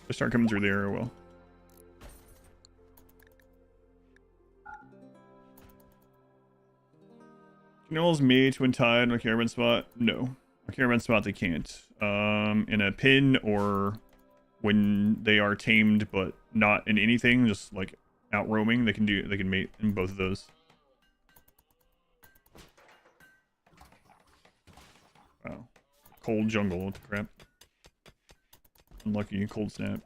They start coming through the area well. Canoles mate when tied on a caravan spot? No. A caravan spot they can't. In a pin or when they are tamed but not in anything, just like out roaming, they can mate in both of those. Wow. Cold jungle, what the crap. Unlucky cold snap.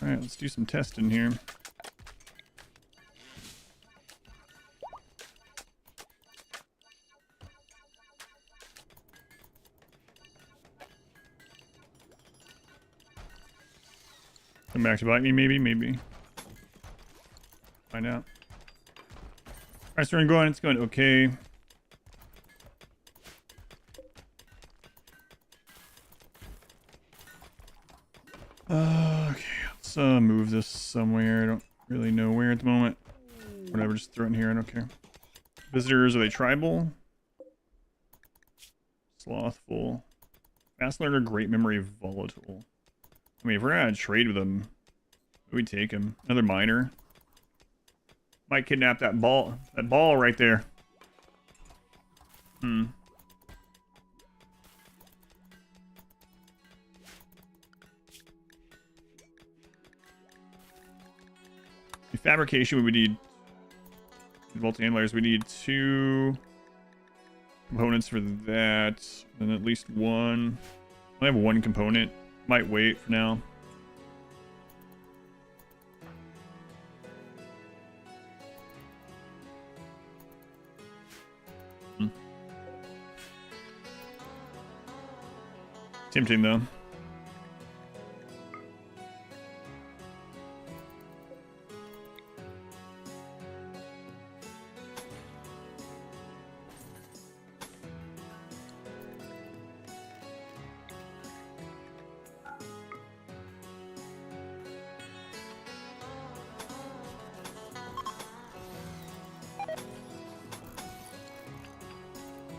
Alright, let's do some testing here. Come back to bite me, maybe. Find out. Alright, so we're going, it's going okay. Okay, let's move this somewhere. I don't really know where at the moment. Whatever, just throw it in here, I don't care. Visitors, are they tribal? Slothful. Fast learner, great memory, volatile. I mean, if we're gonna trade with them, we take him. Another miner. Might kidnap that ball right there. Fabrication, we would need multi-handlers. We need 2 components for that, and at least 1. I have 1 component. Might wait for now. Tempting though.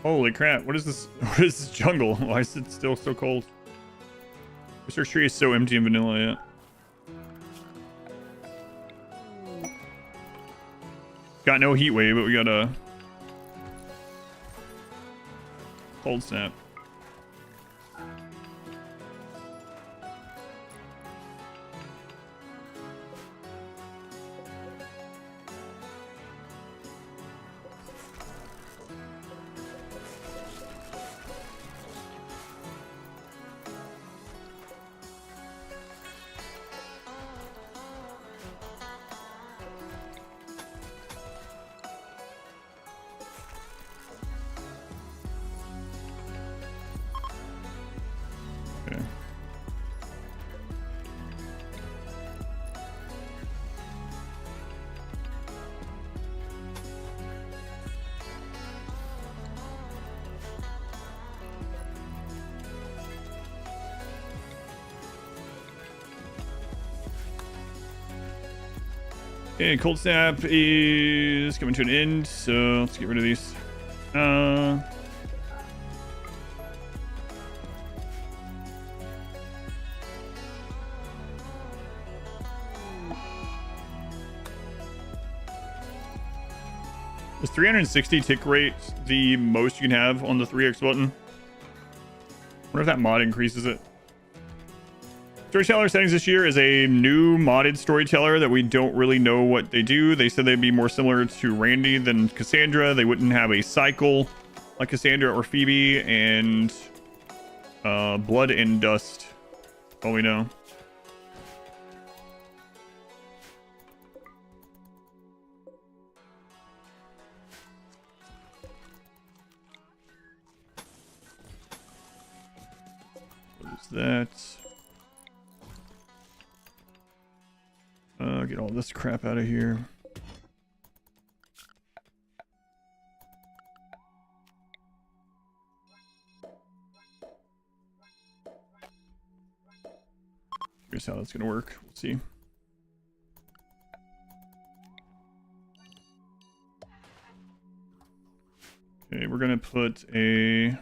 Holy crap! What is this? What is this jungle? Why is it still so cold? Research tree is so empty and vanilla. Yeah. Got no heat wave, but we got a cold snap. Okay. Okay, cold snap is coming to an end, so let's get rid of these. Is 360 tick rate the most you can have on the 3x button? Wonder if that mod increases it. Storyteller settings this year is a new modded storyteller that we don't really know what they do. They said they'd be more similar to Randy than Cassandra. They wouldn't have a cycle like Cassandra or Phoebe, and blood and dust. All we know. What is that? Get all this crap out of here. Here's how that's gonna work. We'll see. Okay, we're gonna put a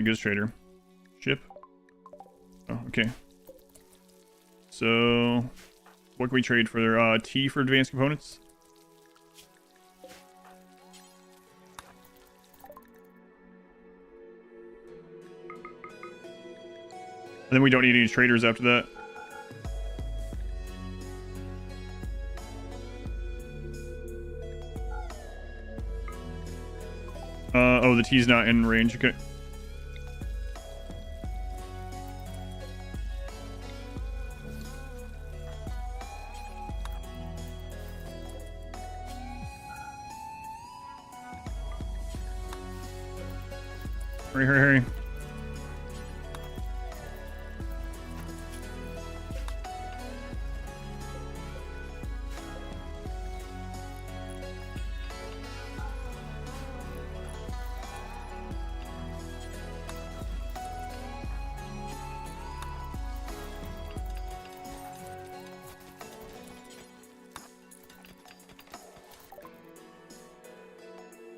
goods trader ship. Oh, okay. So, what can we trade for? T for advanced components. And then we don't need any traders after that. Oh, the T's not in range. Okay. Hurry, hurry, hurry.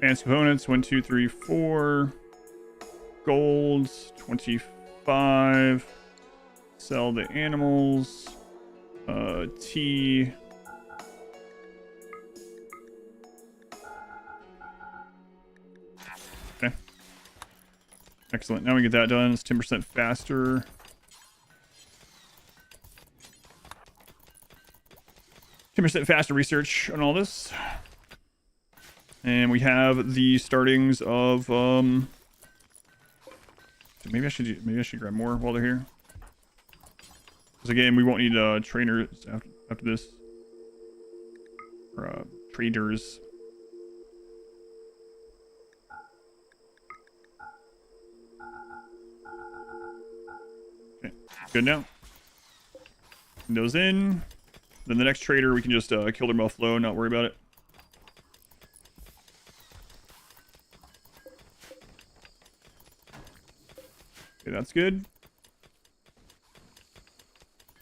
Advanced components, 1, 2, 3, 4. Gold, 25. Sell the animals. T. Okay. Excellent. Now we get that done. It's 10% faster. Faster research on all this. And we have the startings of maybe I should grab more while they're here. Because again, we won't need trainers after this. Or traders. Okay, good now. Put those in. Then the next trader we can just kill their buffalo, not worry about it. Okay, that's good.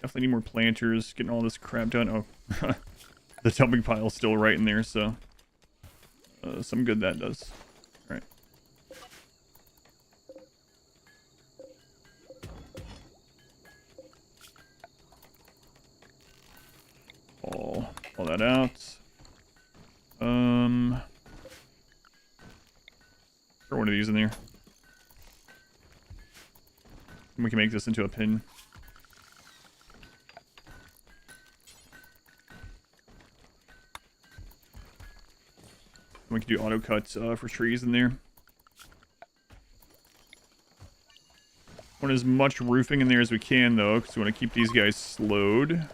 Definitely need more planters. Getting all this crap done. Oh, the dumping pile still right in there, so some good that does. All right. All that out. Throw one of these in there. And we can make this into a pin. We can do auto cuts for trees in there. Want as much roofing in there as we can, though, because we want to keep these guys slowed.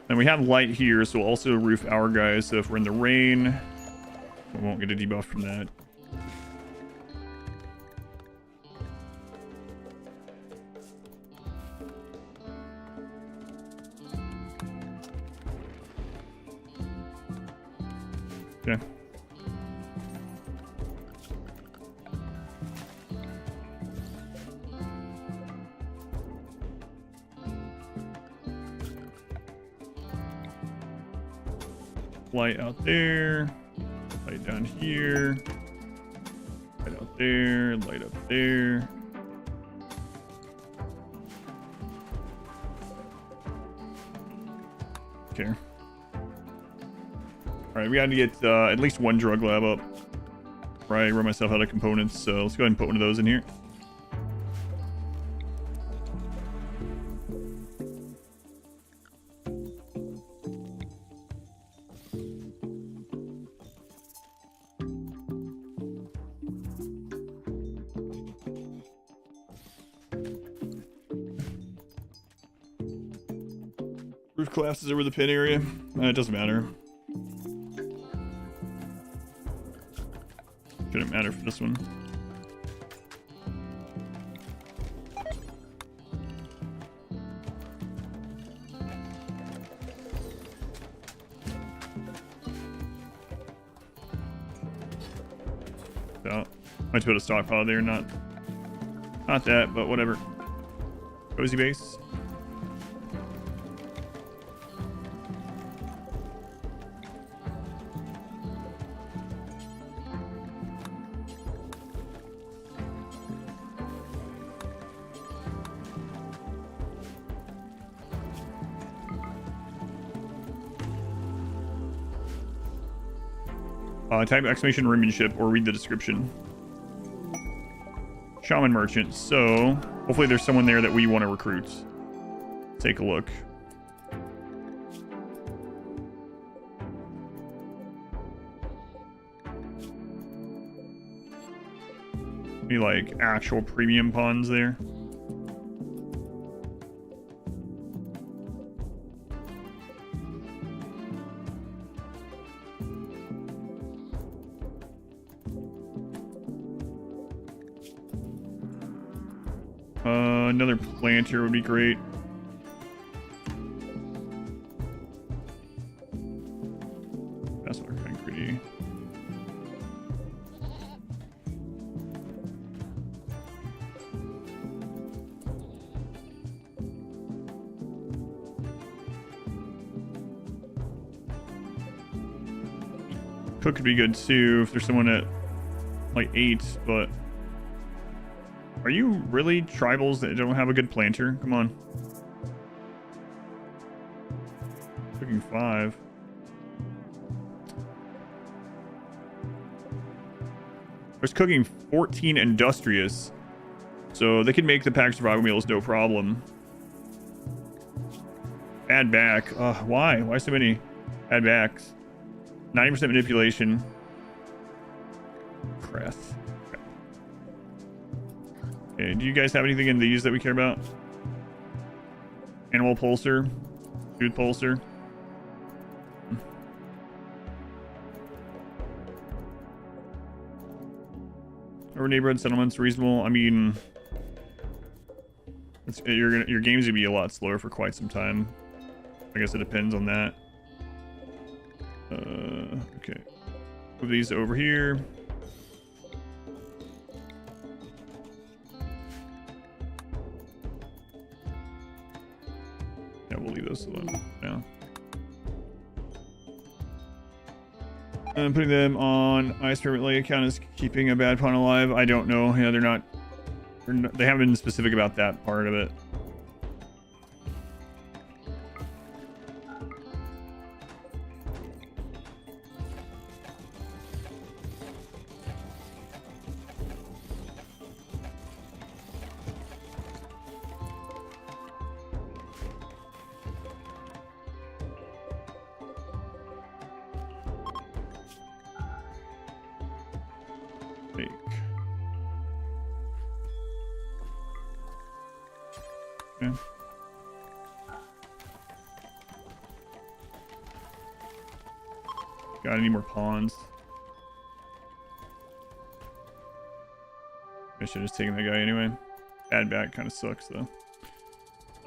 And we have light here, so we'll also roof our guys. So if we're in the rain, we won't get a debuff from that. Okay. Light out there, light down here, light out there, light up there. Okay. Alright, we gotta get at least one drug lab up. Right, run myself out of components, so let's go ahead and put one of those in here. Roof collapses over the pit area. It doesn't matter. Shouldn't matter for this one. So, might put a stockpile there, not that, but whatever. Cozy base. Type exclamation Rimionship or read the description. Shaman merchant. So hopefully there's someone there that we want to recruit. Take a look. Be like actual premium pawns there. Another planter would be great. That's what we're pretty. Cook could be good too if there's someone at like 8, but are you really tribals that don't have a good planter? Come on. Cooking 5. There's cooking 14 industrious. So they can make the pack survival meals no problem. Add back. Why? Why so many add backs? 90% manipulation. Crest. Okay, do you guys have anything in these that we care about? Animal pulsar, food pulsar. Our neighborhood settlements reasonable. I mean, your game's gonna be a lot slower for quite some time. I guess it depends on that. Okay, move these over here. Yeah, we'll leave those alone now. And putting them on ice permanently account as keeping a bad pawn alive. I don't know. Yeah, they're not, they haven't been specific about that part of it. Okay. Got any more pawns? I should have just taken that guy anyway. Bad back kind of sucks though.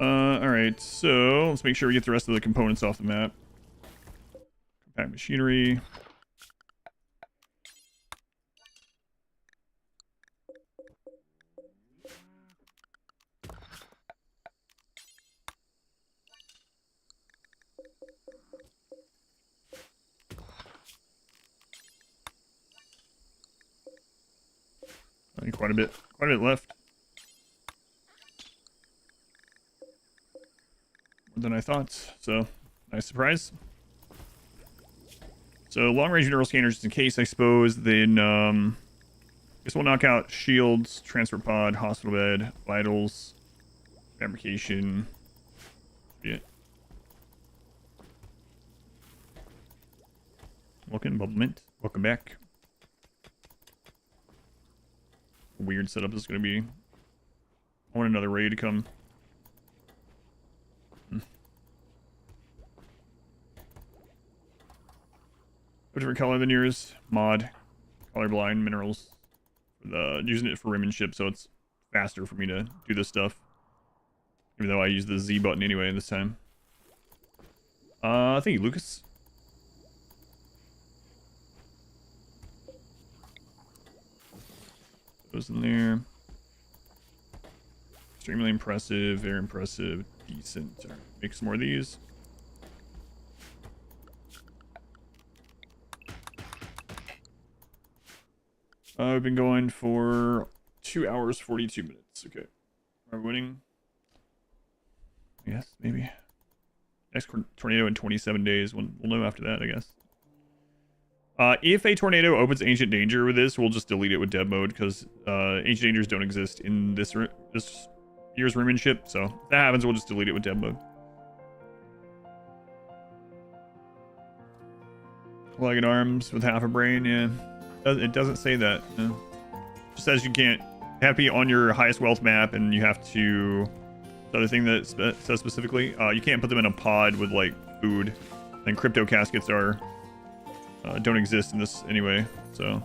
Alright, so let's make sure we get the rest of the components off the map. Compact machinery. I think quite a bit left. More than I thought. So, nice surprise. So, long-range neural scanners just in case, I suppose. Then, guess we'll knock out shields, transport pod, hospital bed, vitals, fabrication. Yeah. Welcome, Bubble Mint. Welcome back. Weird setup this is going to be. I want another raid to come. A different color than yours. Mod. Colorblind minerals. Using it for Rimmanship, so it's faster for me to do this stuff. Even though I use the Z button anyway this time. Thank you, Lucas. Those in there. Extremely impressive, very impressive, decent. All right, make some more of these. We've been going for 2 hours, 42 minutes. Okay. Are we winning? Yes, maybe. Next tornado in 27 days. We'll know after that, I guess. If a tornado opens Ancient Danger with this, we'll just delete it with dev mode because Ancient Dangers don't exist in this year's Rimionship. So if that happens, we'll just delete it with dev mode. Leg and arms with half a brain, yeah. It doesn't say that. No. It just says you can't have to be on your highest wealth map, and you have to. The other thing that says specifically, you can't put them in a pod with like food. And crypto caskets are don't exist in this anyway. So.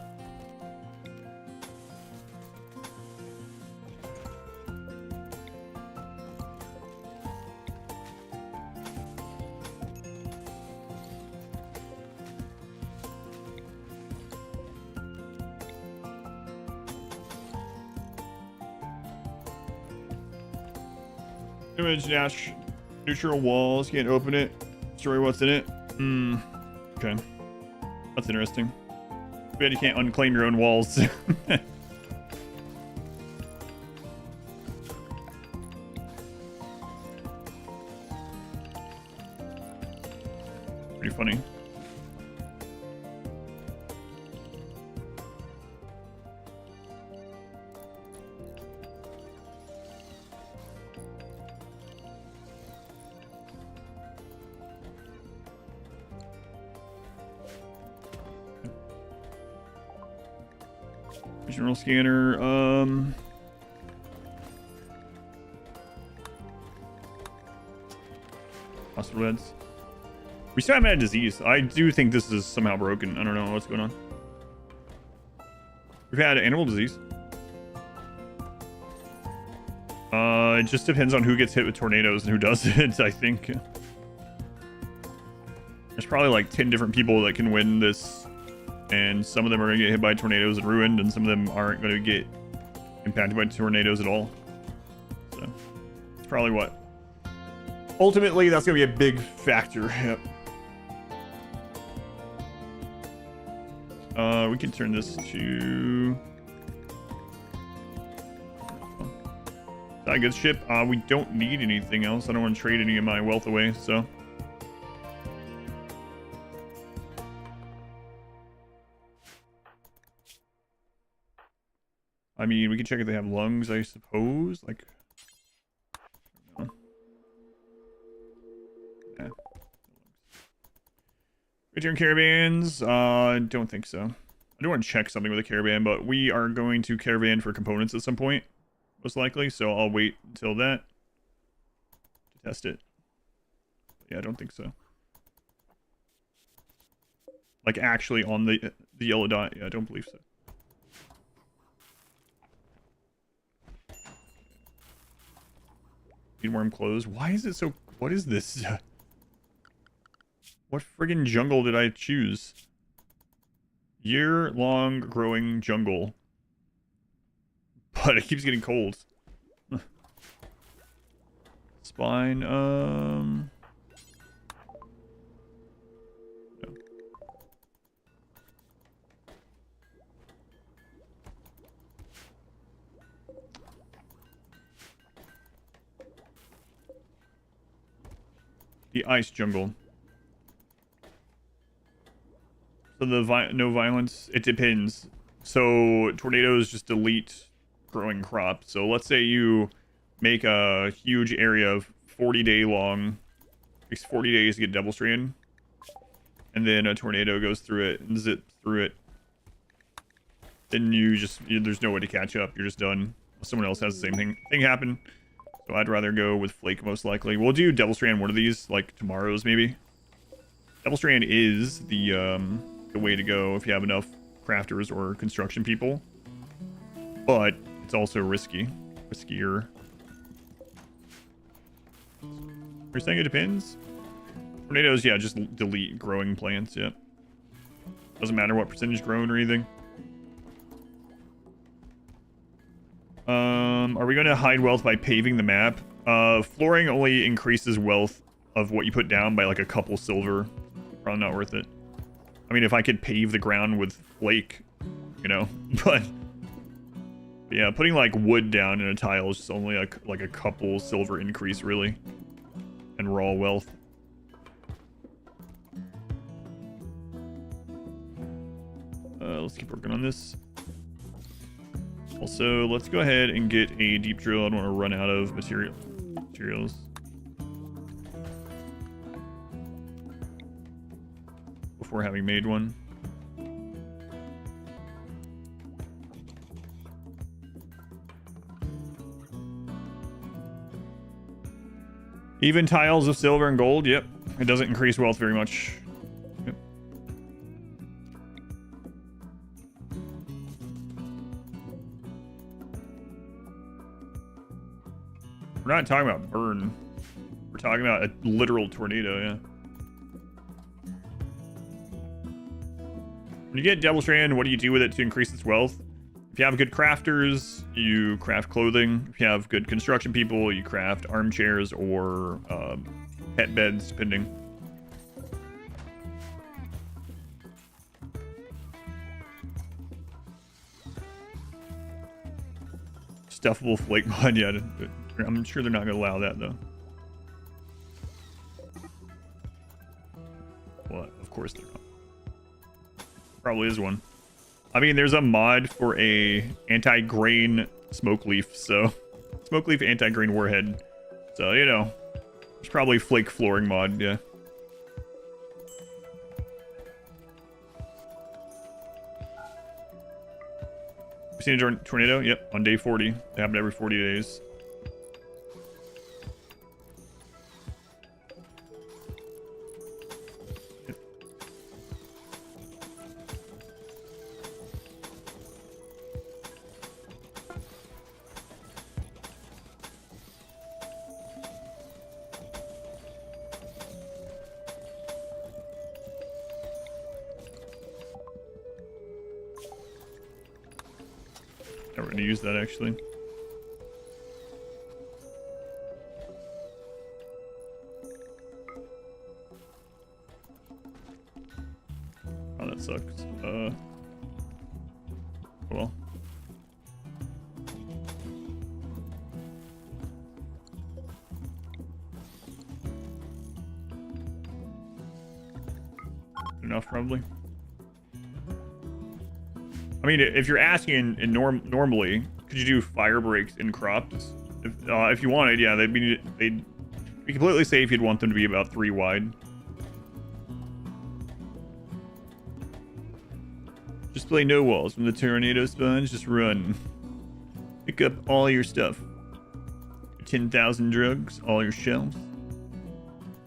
Image dash neutral walls. Can't open it. Destroy what's in it. Okay. That's interesting. Bet you can't unclaim your own walls. Pretty funny. General scanner, hospital beds. We still haven't had disease. I do think this is somehow broken. I don't know what's going on. We've had animal disease. It just depends on who gets hit with tornadoes and who doesn't, I think. There's probably like 10 different people that can win this. And some of them are going to get hit by tornadoes and ruined, and some of them aren't going to get impacted by tornadoes at all. So, it's probably what? ultimately, that's going to be a big factor. Yep. We can turn this to... Is that a good ship? We don't need anything else. I don't want to trade any of my wealth away, so... I mean, we can check if they have lungs, I suppose. Like... Yeah. Return caravans? Don't think so. I do want to check something with a caravan, but we are going to caravan for components at some point, most likely. So I'll wait until that to test it. But yeah, I don't think so. Like actually on the yellow dot. Yeah, I don't believe so. Need warm clothes. Why is it so? What is this? What friggin' jungle did I choose? Year-long growing jungle. But it keeps getting cold. Spine, no. The ice jungle. So the no violence, it depends. So tornadoes just delete growing crop. So let's say you make a huge area of 40-day long, takes 40 days to get double strand, and then a tornado goes through it and zips through it. Then there's no way to catch up. You're just done. Someone else has the same thing happen. So I'd rather go with flake most likely. We'll do double strand one of these, like tomorrow's maybe. Double strand is the way to go if you have enough crafters or construction people, but it's also riskier. You're saying it depends? Tornadoes, yeah, just delete growing plants. Yeah, doesn't matter what percentage grown or anything. Are we going to hide wealth by paving the map? Flooring only increases wealth of what you put down by like a couple silver. Probably not worth it. I mean, if I could pave the ground with flake, you know, but yeah, putting like wood down in a tile is just only like a couple silver increase, really, and raw wealth. Let's keep working on this. Also, let's go ahead and get a deep drill. I don't want to run out of materials. Before having made one. Even tiles of silver and gold, yep. It doesn't increase wealth very much. Yep. We're not talking about burn. We're talking about a literal tornado, yeah. When you get double strand, what do you do with it to increase its wealth? If you have good crafters, you craft clothing. If you have good construction people, you craft armchairs or pet beds, depending. Stuffable flake mod, yeah. I'm sure they're not going to allow that, though. Well, of course they're not. Probably is one. I mean, there's a mod for a anti-grain smoke leaf, so smoke leaf anti-grain warhead. So, you know, there's probably flake flooring mod, yeah. You seen a tornado? Yep, on day 40. They happen every 40 days. Never going to use that, actually. sucks. Well. Enough, probably. I mean, if you're asking normally, could you do fire breaks in crops? If you wanted, yeah, they'd be completely safe. You'd want them to be about 3 wide. Just play no walls. When the tornado spawns, just run. Pick up all your stuff. 10,000 drugs, all your shelves.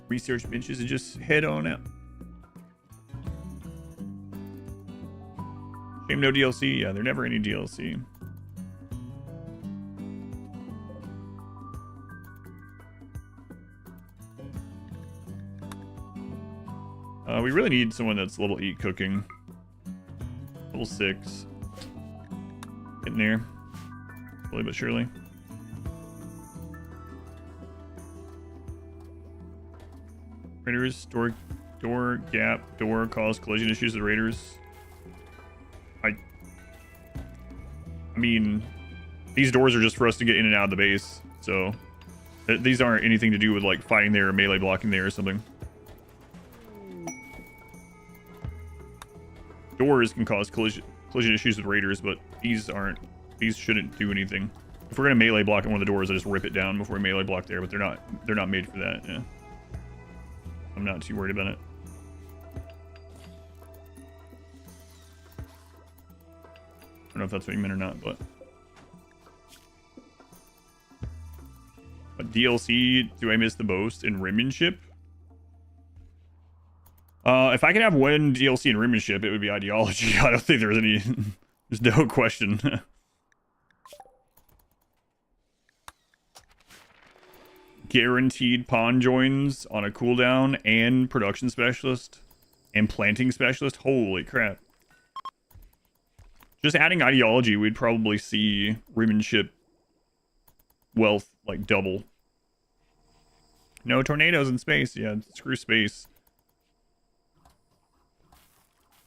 Research benches, and just head on out. Shame no DLC. Yeah, there never any DLC. We really need someone that's level 8 cooking. Level 6. Getting there. Slowly but surely. Raiders, door, gap, door, cause collision issues with raiders. I mean, these doors are just for us to get in and out of the base, so these aren't anything to do with like fighting there or melee blocking there or something. Doors can cause collision issues with raiders, but these shouldn't do anything. If we're gonna melee block at one of the doors, I just rip it down before we melee block there, but they're not made for that. Yeah, I'm not too worried about it. I don't know if that's what you meant or not, but DLC, do I miss the most in Rimionship? If I could have one DLC in Rimmanship, it would be ideology. I don't think there's any. There's no question. Guaranteed pawn joins on a cooldown and production specialist and planting specialist. Holy crap. Just adding ideology, we'd probably see Rimmanship wealth like double. No tornadoes in space. Yeah, screw space.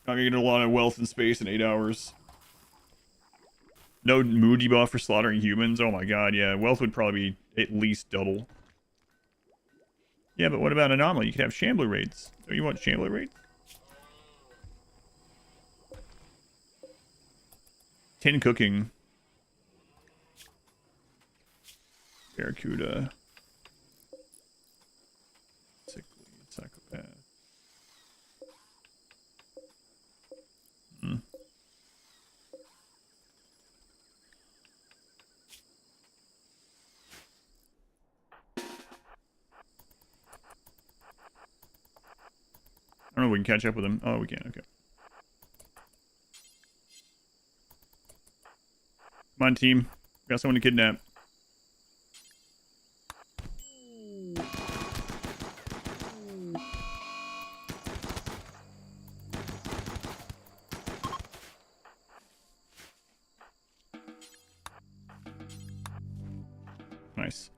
Not gonna get a lot of wealth in space in 8 hours. No mood debuff for slaughtering humans. Oh my god, yeah. Wealth would probably be at least double. Yeah, but what about anomaly? You could have shambler raids. Don't you want shambler raids? 10 cooking. Barracuda. Sickly psychopath. I don't know if we can catch up with him. Oh, we can. Okay. Come on, team. We got someone to kidnap. Nice.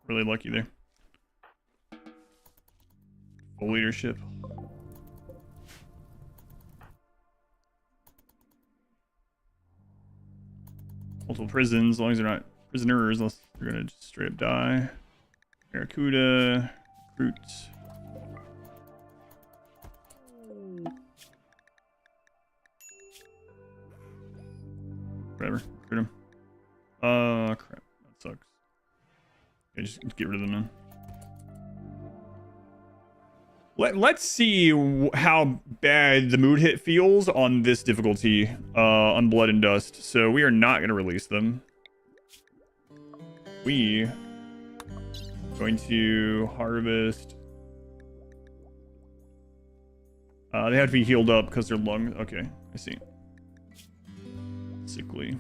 Really lucky there. Full leadership. Multiple prisons, as long as they're not prisoners, unless they're gonna just straight up die. Barracuda, recruit. Whatever, recruit him. Crap, that sucks. Okay, just get rid of them then. Let's see how bad the mood hit feels on this difficulty, on Blood and Dust. So we are not going to release them. We are going to harvest. They have to be healed up because their lungs. Okay, I see. Sickly.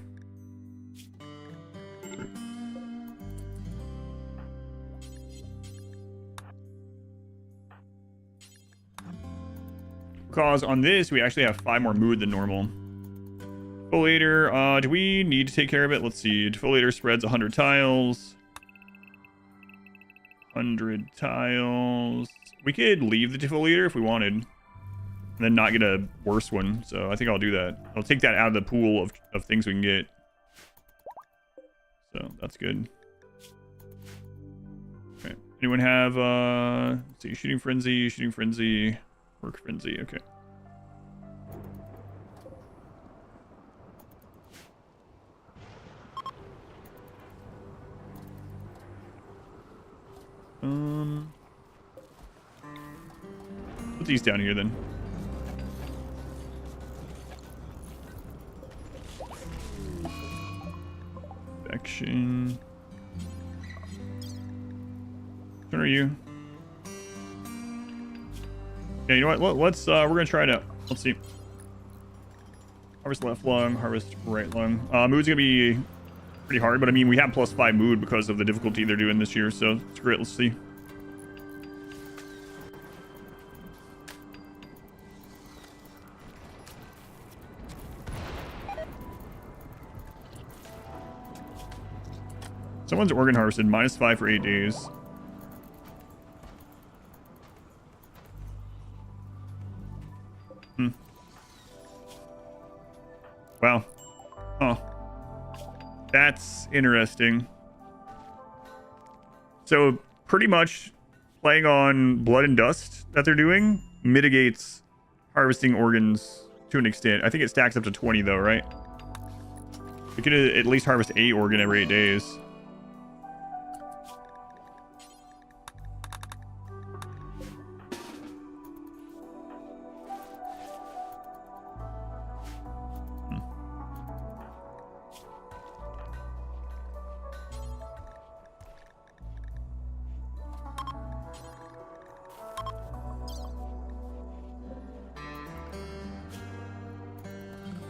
Because on this, we actually have 5 more mood than normal. Defoliator, do we need to take care of it? Let's see. Defoliator spreads 100 tiles. 100 tiles. We could leave the defoliator if we wanted. and then not get a worse one. So I think I'll do that. I'll take that out of the pool of things we can get. So that's good. Okay. Anyone have let's see, shooting frenzy, work frenzy. Okay. Put these down here then. Action. What are you? Yeah, you know what? Let's we're gonna try it out. Let's see. Harvest left lung, harvest right lung. Mood's gonna be pretty hard, but I mean we have +5 mood because of the difficulty they're doing this year, so it's great. Let's see. Someone's organ harvested, -5 for 8 days. Wow. Huh. That's interesting. So pretty much playing on blood and dust that they're doing mitigates harvesting organs to an extent. I think it stacks up to 20 though, right? You could at least harvest 8 organ every 8 days.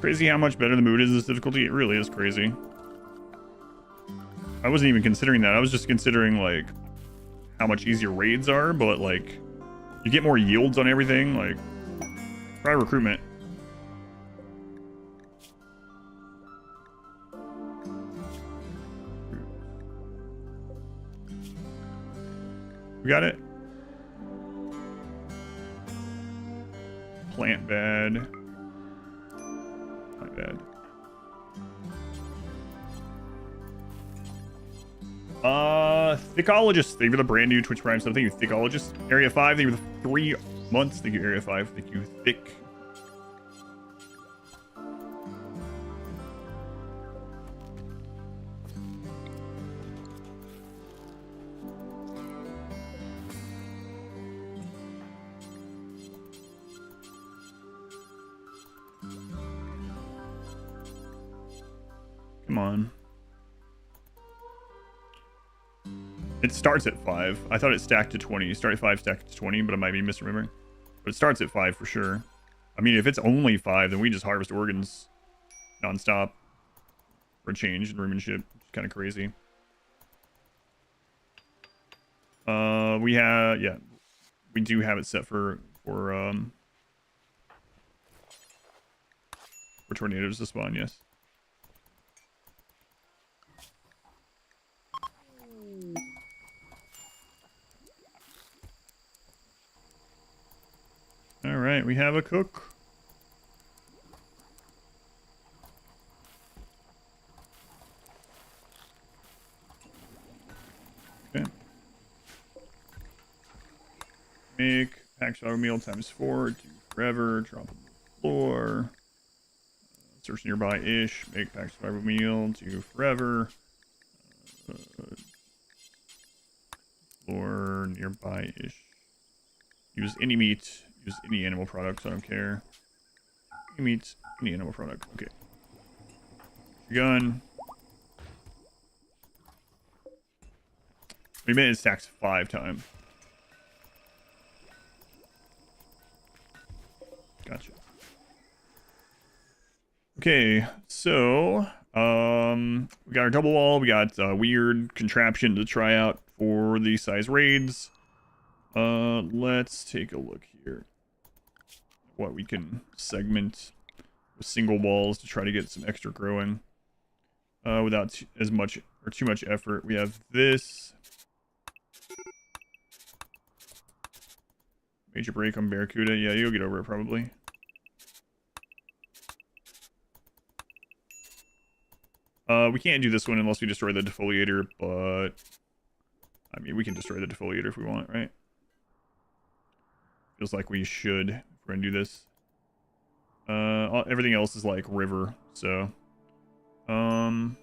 Crazy how much better the mood is this difficulty. It really is crazy. I wasn't even considering that. I was just considering like how much easier raids are, but like you get more yields on everything. Like try recruitment. We got it. Plant bad. Bad. Thickologist, thank you for the brand new Twitch Prime. So thank you, Thickologist. Area 5, thank you for the 3 months. Thank you, Area 5. Thank you, Thick. Come on. It starts at 5. I thought it stacked to 20. You start at 5, stacked to 20, but I might be misremembering. But it starts at 5 for sure. I mean, if it's only 5, then we just harvest organs nonstop for a change in Rimionship. It's kind of crazy. We have, yeah, we do have it set for tornadoes to spawn, yes. All right, we have a cook. Okay. Make pack shower meal ×4, do forever, drop on the floor. Search nearby-ish, make pack survival meal, do forever. Floor nearby-ish. Use any meat. Use any animal products, I don't care. Any meat, any animal product. Okay. Gun. We made it stacks 5 times. Gotcha. Okay, so we got our double wall. We got a weird contraption to try out for these size raids. Let's take a look here. What we can segment with single walls to try to get some extra growing without as much or too much effort. We have this. Major break on Barracuda. Yeah, you'll get over it probably. We can't do this one unless we destroy the defoliator, but I mean, we can destroy the defoliator if we want, right? Feels like we should if we're gonna do this. Everything else is like river, so there's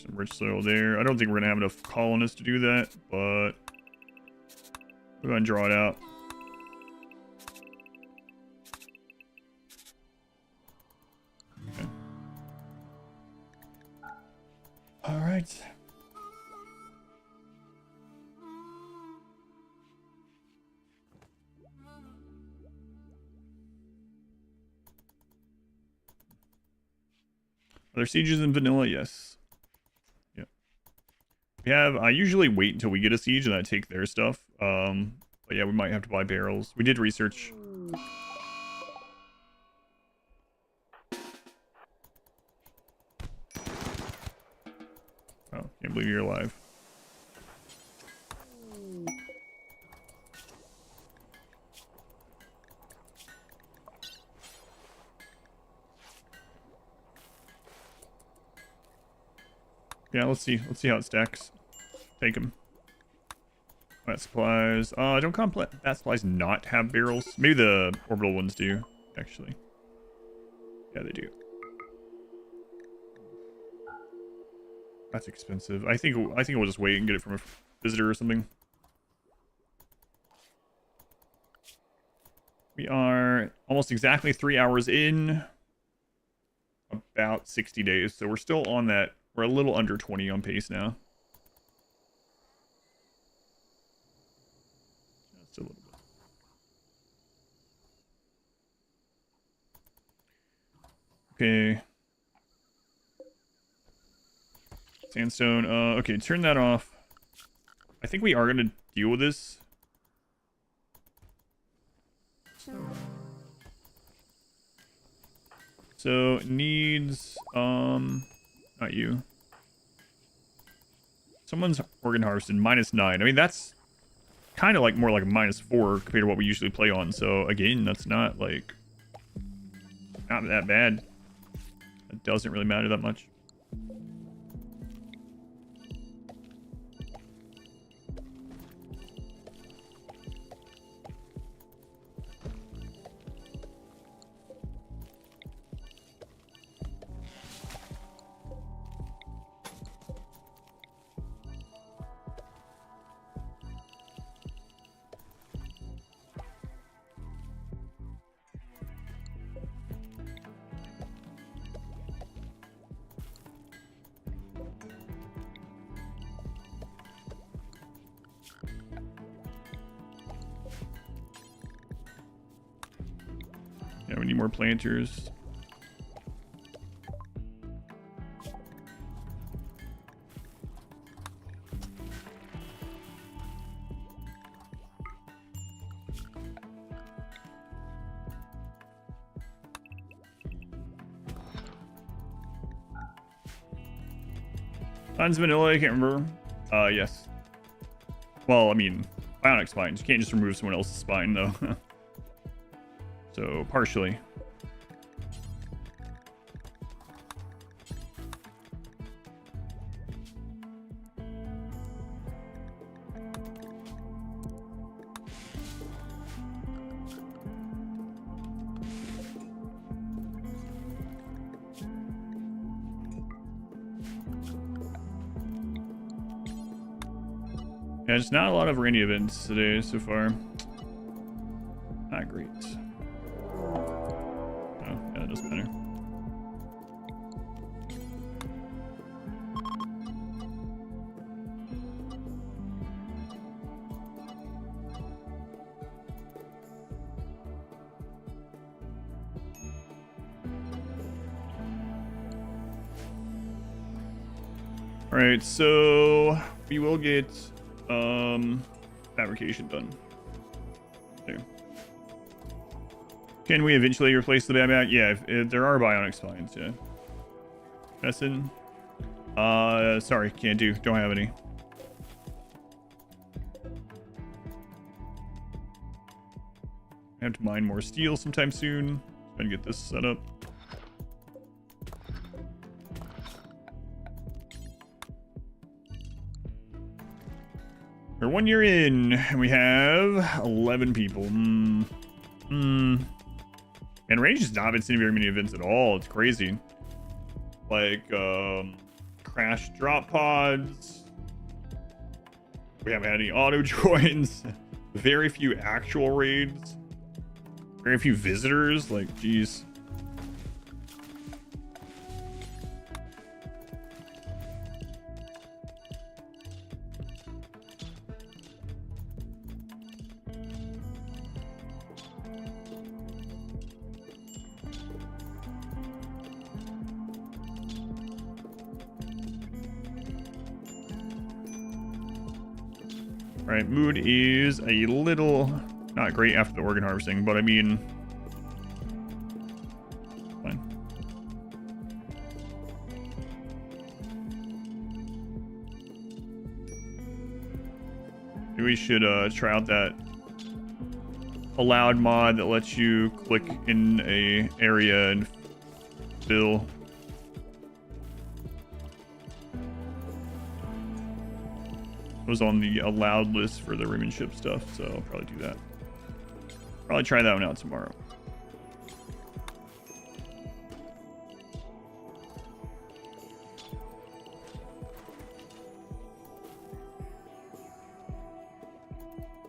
some rich soil there. I don't think we're gonna have enough colonists to do that, but we're gonna draw it out. Okay. All right. Are there sieges in vanilla? Yes. Yeah. We have. I usually wait until we get a siege and I take their stuff. But yeah, we might have to buy barrels. We did research. Oh, can't believe you're alive. Yeah, let's see how it stacks. Take them. That supplies. Don't complex that supplies not have barrels. Maybe the orbital ones do, actually. Yeah, they do. That's expensive. I think we'll just wait and get it from a visitor or something. We are almost exactly 3 hours in. About 60 days, so we're still on that. We're a little under 20 on pace now. Just a little bit. Okay. Sandstone. Okay, turn that off. I think we are going to deal with this. So, needs, not you. Someone's organ harvested, -9. I mean, that's kind of like more like a -4 compared to what we usually play on. So, again, that's not like, not that bad. It doesn't really matter that much. Yeah, we need more planters. Spines vanilla, I can't remember. Yes. Well, I mean, bionic spines. You can't just remove someone else's spine, though. So, partially. Yeah, just not a lot of rainy events today so far. Not great. Oh, yeah, it doesn't matter. Alright, so we will get fabrication done. There. Can we eventually replace the backpack? Yeah, if there are bionic spines, yeah. Tessin. Sorry, can't do. Don't have any. I have to mine more steel sometime soon. Try and get this set up. We're 1 year in, and we have 11 people. And range has not been seeing very many events at all. It's crazy. Like, crash drop pods. We haven't had any auto joins. Very few actual raids. Very few visitors. Like, geez. Alright, mood is a little not great after the organ harvesting, but I mean, fine. Maybe we should try out that allowed mod that lets you click in a area and fill. Was on the allowed list for the Rimionship stuff, so I'll probably do that. Probably try that one out tomorrow.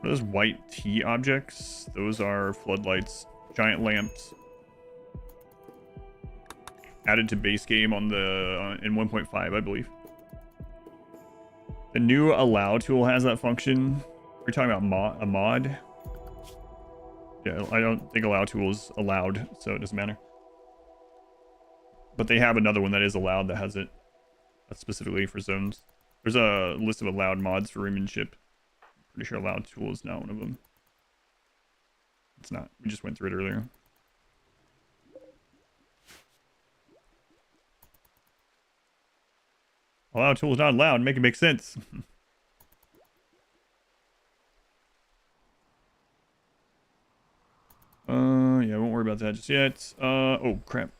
What are those white T objects? Those are floodlights, giant lamps. Added to base game on the in 1.5, I believe. The new allow tool has that function. We're talking about a mod. Yeah, I don't think allow tool is allowed, so it doesn't matter. But they have another one that is allowed that has it. That's specifically for zones. There's a list of allowed mods for Rimmanship. Pretty sure allowed tool is not one of them. It's not. We just went through it earlier. Allow tool is not allowed. Make it make sense. Yeah, I won't worry about that just yet. Oh crap.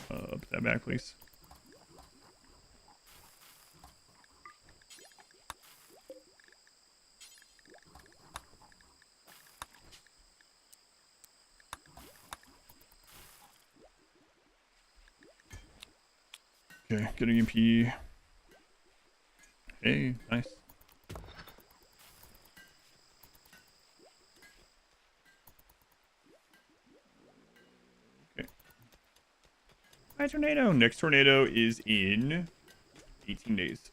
Put that back, please. Okay, get an EMP. Hey, nice. Okay. Hi, tornado. Next tornado is in 18 days.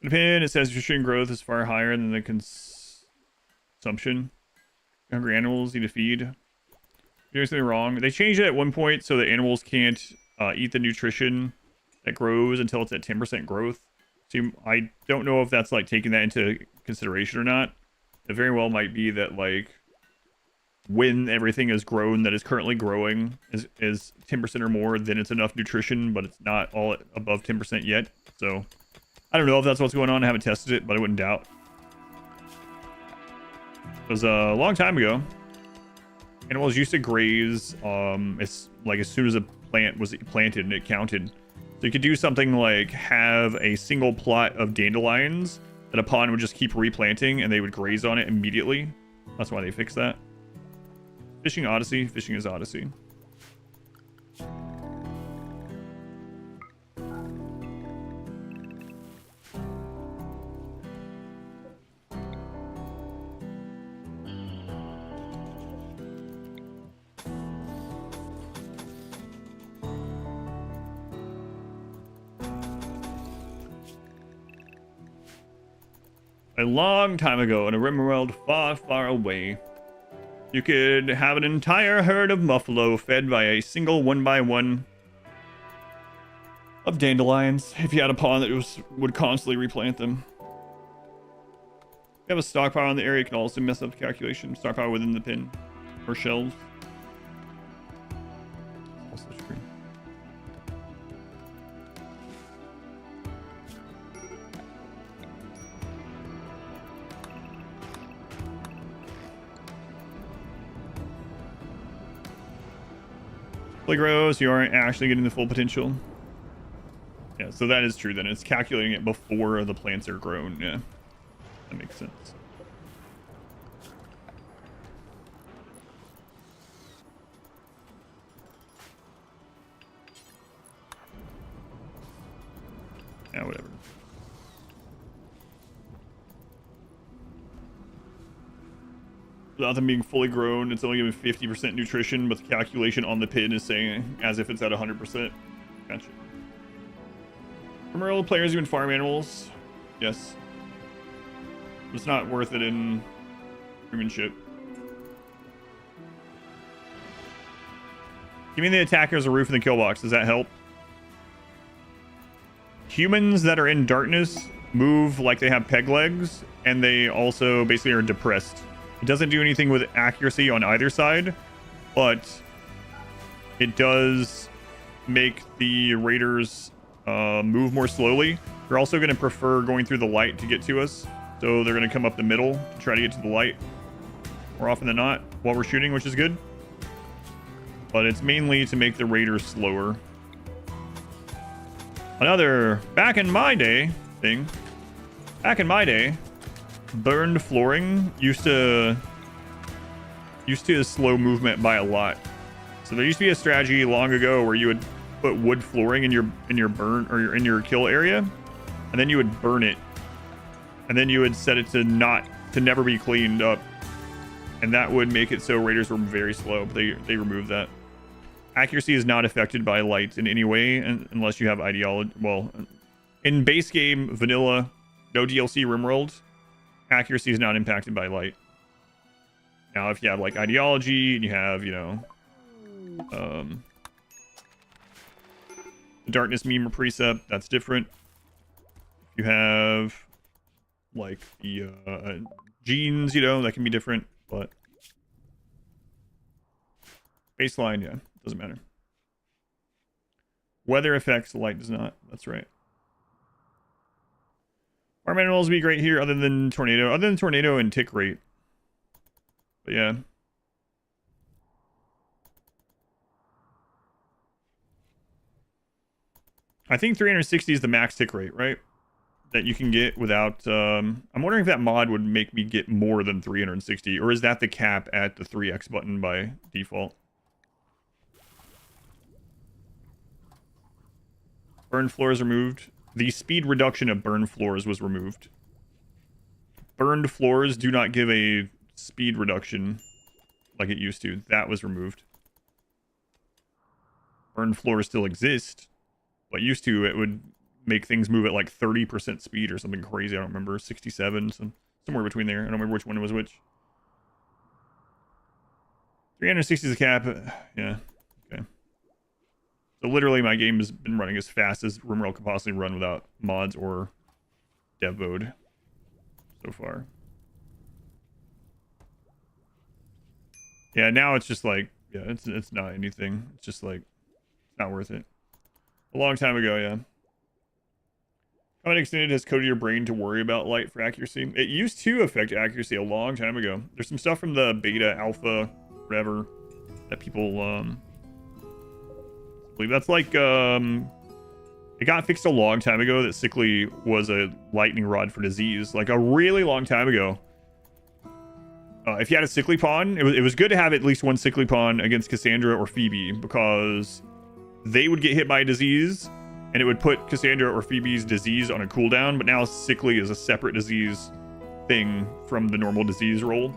In the pin, it says nutrition growth is far higher than the consumption. Hungry animals need to feed. Doing something wrong. They changed it at one point so that animals can't eat the nutrition that grows until it's at 10% growth. So I don't know if that's like taking that into consideration or not. It very well might be that like when everything is grown that is currently growing is 10% or more, then it's enough nutrition, but it's not all above 10% yet. So I don't know if that's what's going on. I haven't tested it, but I wouldn't doubt. It was a long time ago. Animals used to graze, it's like as soon as a plant was planted and it counted. So you could do something like have a single plot of dandelions that a pond would just keep replanting and they would graze on it immediately. That's why they fixed that. Fishing Odyssey, fishing is Odyssey. A long time ago in a RimWorld far, far away, you could have an entire herd of buffalo fed by a single 1x1 of dandelions if you had a pond that would constantly replant them. If you have a stockpile in the area, it can also mess up the calculation. Stockpile within the pin or shelves. Also true. Fully grows, you aren't actually getting the full potential. Yeah, so that is true then. It's calculating it before the plants are grown. Yeah, that makes sense. Yeah, whatever. Without them being fully grown, it's only given 50% nutrition, but the calculation on the pin is saying as if it's at 100%. Gotcha. RimWorld players even farm animals. Yes. It's not worth it in Rimionship. Giving the attackers a roof in the kill box. Does that help? Humans that are in darkness move like they have peg legs, and they also basically are depressed. It doesn't do anything with accuracy on either side, but it does make the raiders move more slowly. They're also going to prefer going through the light to get to us, so they're going to come up the middle to try to get to the light more often than not while we're shooting, which is good. But it's mainly to make the raiders slower. Another back in my day thing. Back in my day, burned flooring used to slow movement by a lot. So there used to be a strategy long ago where you would put wood flooring in your burn or in your kill area, and then you would burn it, and then you would set it to never be cleaned up, and that would make it so raiders were very slow. But they removed that. Accuracy is not affected by light in any way unless you have ideology. Well, in base game vanilla, no DLC RimWorld, accuracy is not impacted by light. Now, if you have like ideology and you have, you know, the darkness meme or precept, that's different. If you have like the genes, you know, that can be different, but baseline, yeah, doesn't matter. Weather affects, light does not. That's right. Farm animals would be great here other than tornado. Other than tornado and tick rate. But yeah. I think 360 is the max tick rate, right? That you can get without... I'm wondering if that mod would make me get more than 360. Or is that the cap at the 3x button by default? Burn floors removed. The speed reduction of burn floors was removed. Burned floors do not give a speed reduction like it used to. That was removed. Burned floors still exist, but used to it would make things move at like 30% speed or something crazy. I don't remember. 67, somewhere between there. I don't remember which one was which. 360 is a cap. Yeah. Okay. So literally my game has been running as fast as RimWorld could possibly run without mods or dev mode so far. Yeah, now it's just like, yeah, it's not anything. It's just like, it's not worth it. A long time ago, yeah. How extended has coded your brain to worry about light for accuracy? It used to affect accuracy a long time ago. There's some stuff from the beta, alpha, whatever, that people, believe. That's like, it got fixed a long time ago that sickly was a lightning rod for disease. Like a really long time ago. If you had a sickly pawn, it was good to have at least one sickly pawn against Cassandra or Phoebe, because they would get hit by a disease and it would put Cassandra or Phoebe's disease on a cooldown, but now sickly is a separate disease thing from the normal disease roll.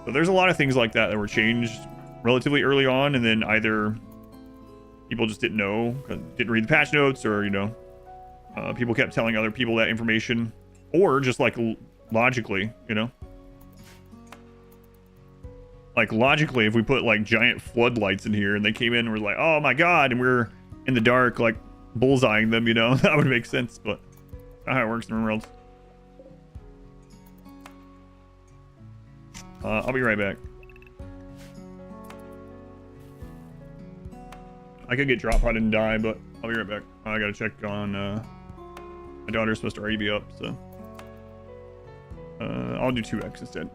So there's a lot of things like that were changed relatively early on, and then either people just didn't know, didn't read the patch notes, or, you know, people kept telling other people that information, or just like logically, you know. Like logically, if we put like giant floodlights in here and they came in and were like, oh my god, and we're in the dark, like bullseyeing them, you know. That would make sense, but not how it works in RimWorld. I'll be right back. I could get drop pod and die, but I'll be right back. I gotta check on my daughter's supposed to already be up, so I'll do 2x instead.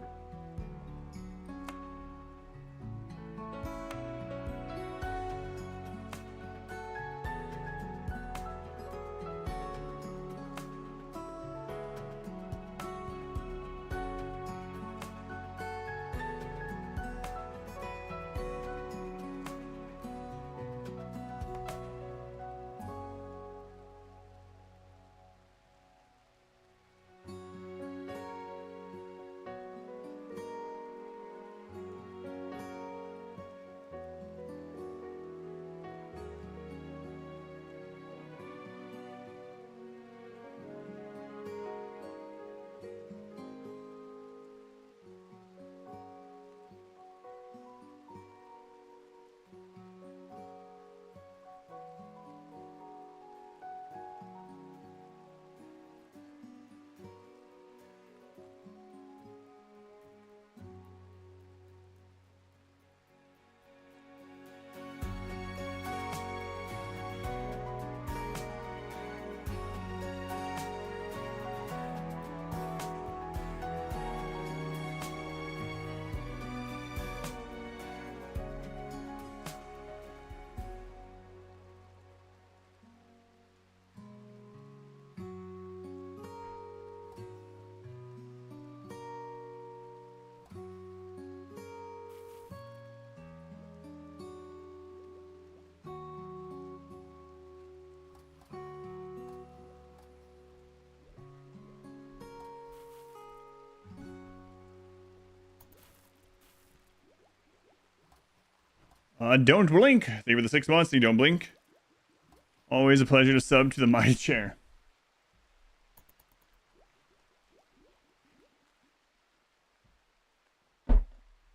Don't blink. Thank you for the 6 months. You don't blink. Always a pleasure to sub to the mighty chair.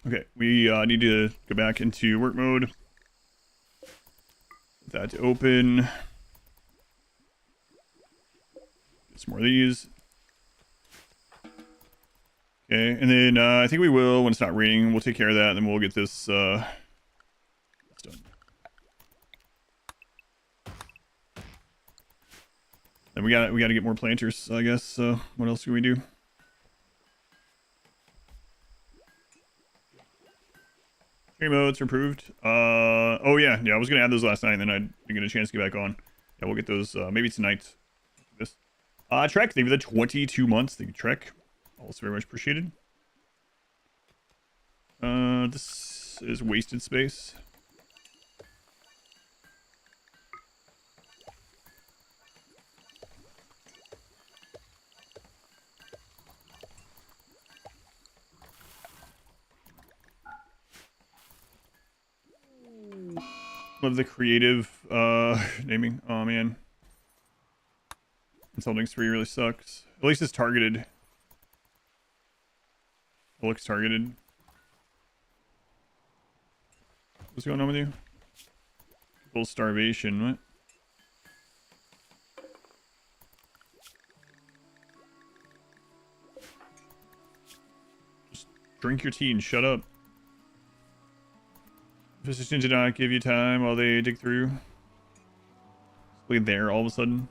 Okay, we need to go back into work mode. Get that to open. Get some more of these. Okay, and then I think we will, when it's not raining, we'll take care of that, and then we'll get this done. And we got to get more planters, I guess. So what else can we do? Tree modes are approved. Oh yeah, I was gonna add those last night, and then I didn't get a chance to get back on. Yeah, we'll get those maybe tonight. This Trek, thank you for the 22 months. Thank you, Trek. Also very much appreciated. This is wasted space. Love the creative naming. Oh man, Consulting Spree really sucks. At least it's targeted. It looks targeted. What's going on with you? Full starvation. What? Just drink your tea and shut up. Physician did not give you time while they dig through. It's there all of a sudden.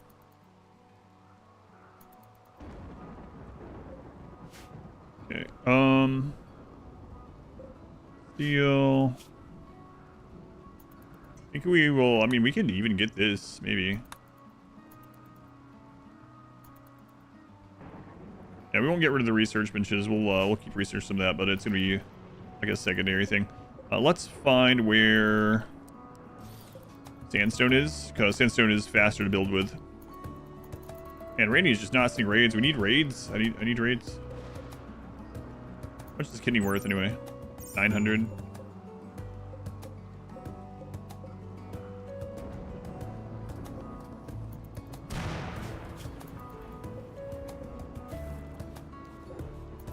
Okay. Steel. I think we will. I mean, we can even get this maybe. Yeah, we won't get rid of the research benches. We'll keep research some of that, but it's gonna be like a secondary thing. Let's find where sandstone is, because sandstone is faster to build with. And Randy is just not seeing raids. We need raids. I need raids. How much is kidney worth anyway? 900.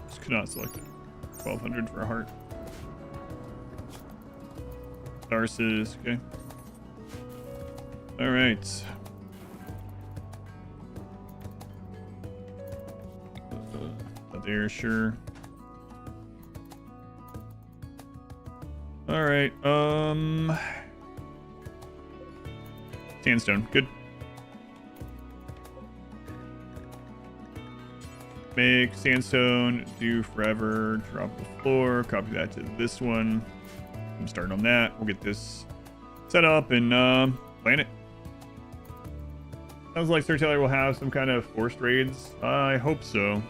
Just could not select it. 1200 for a heart. Darcis, okay. All right. there, sure. All right. Sandstone, good. Make sandstone, do forever, drop the floor, copy that to this one. I'm starting on that. We'll get this set up and plan it. Sounds like Sir Taylor will have some kind of forced raids. I hope so.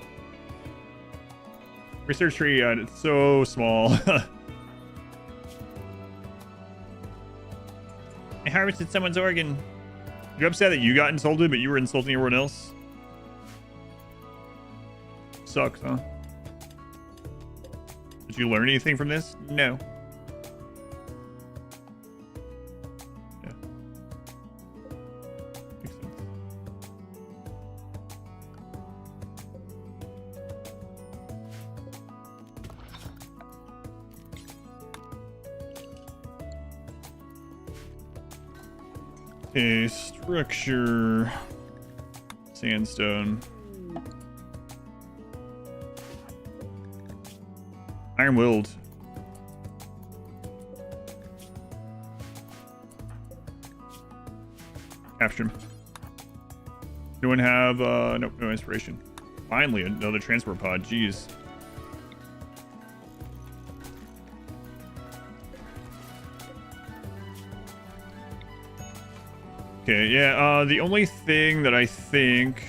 Research tree, it's so small. I harvested someone's organ. You're upset that you got insulted, but you were insulting everyone else? Sucks, huh? Did you learn anything from this? No. Yeah. Makes sense. Okay, structure. Sandstone. Iron-willed. Capture him. No one have, nope, no inspiration. Finally, another transport pod, jeez. Okay, yeah, the only thing that I think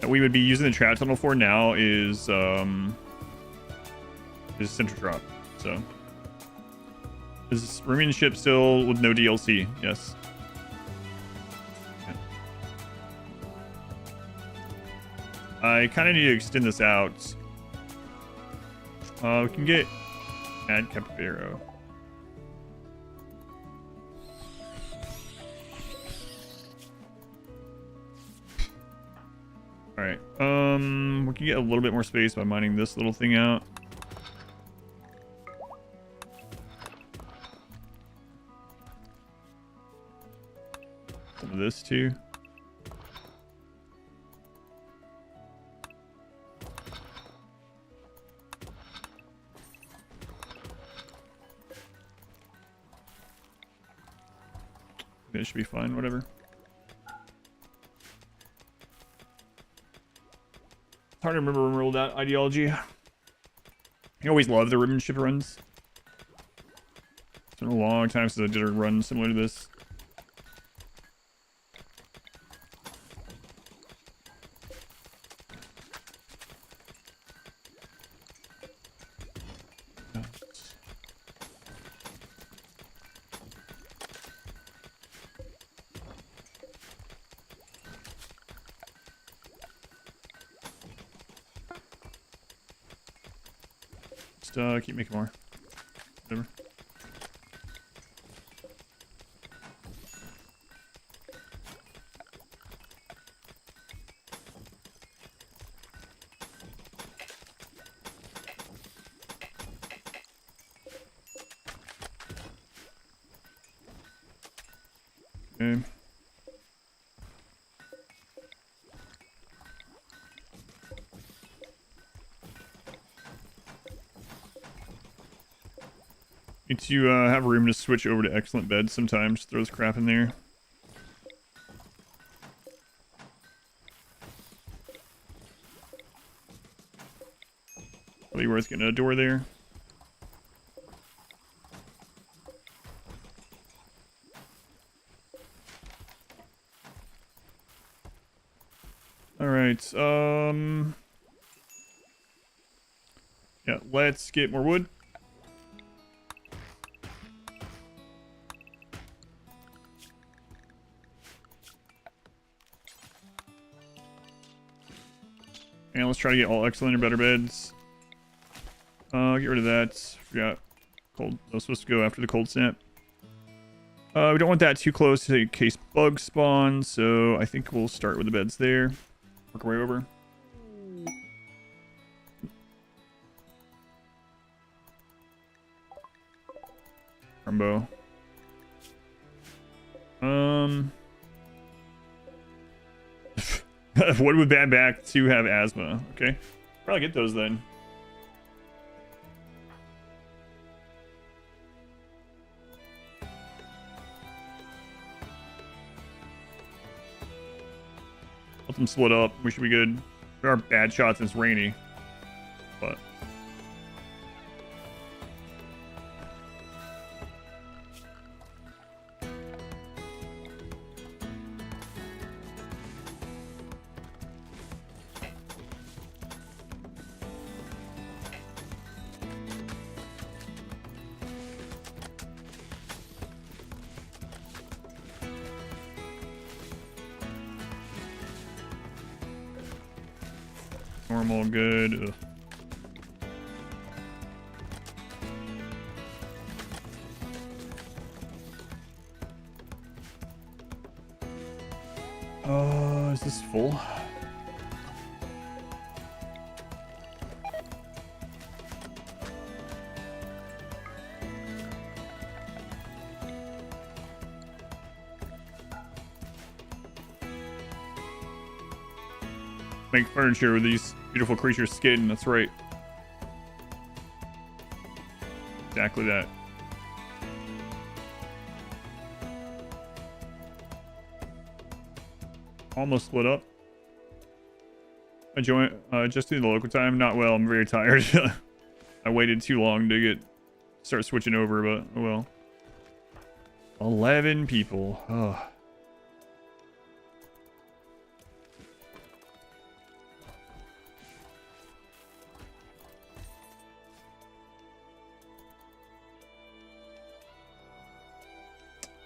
that we would be using the trap tunnel for now is center drop. So is Rimionship still with no DLC? Yes. Okay. I kind of need to extend this out. We can get add Capybaro. All right. We can get a little bit more space by mining this little thing out. Some of this too. That should be fine, whatever. It's hard to remember RimWorld ideology. I always love the Rimmanship runs. It's been a long time since I did a run similar to this. Keep making more. Whatever. Okay. Need to have room to switch over to excellent beds sometimes. Throws crap in there. Probably worth getting a door there. All right. Yeah, let's get more wood. And let's try to get all excellent or better beds. Get rid of that. Forgot cold. I was supposed to go after the cold snap. We don't want that too close in case bugs spawn, so I think we'll start with the beds there. Work our way over. Rumbo. What would bad back to have asthma? Okay, probably get those then. Let them split up. We should be good. There are bad shots and it's rainy, but normal, good. Ugh. Is this full? Make furniture with these beautiful creatures' skin. That's right. Exactly that. Almost split up. I joined just in the local time. Not well. I'm very tired. I waited too long to start switching over, but oh well. 11 people. Oh.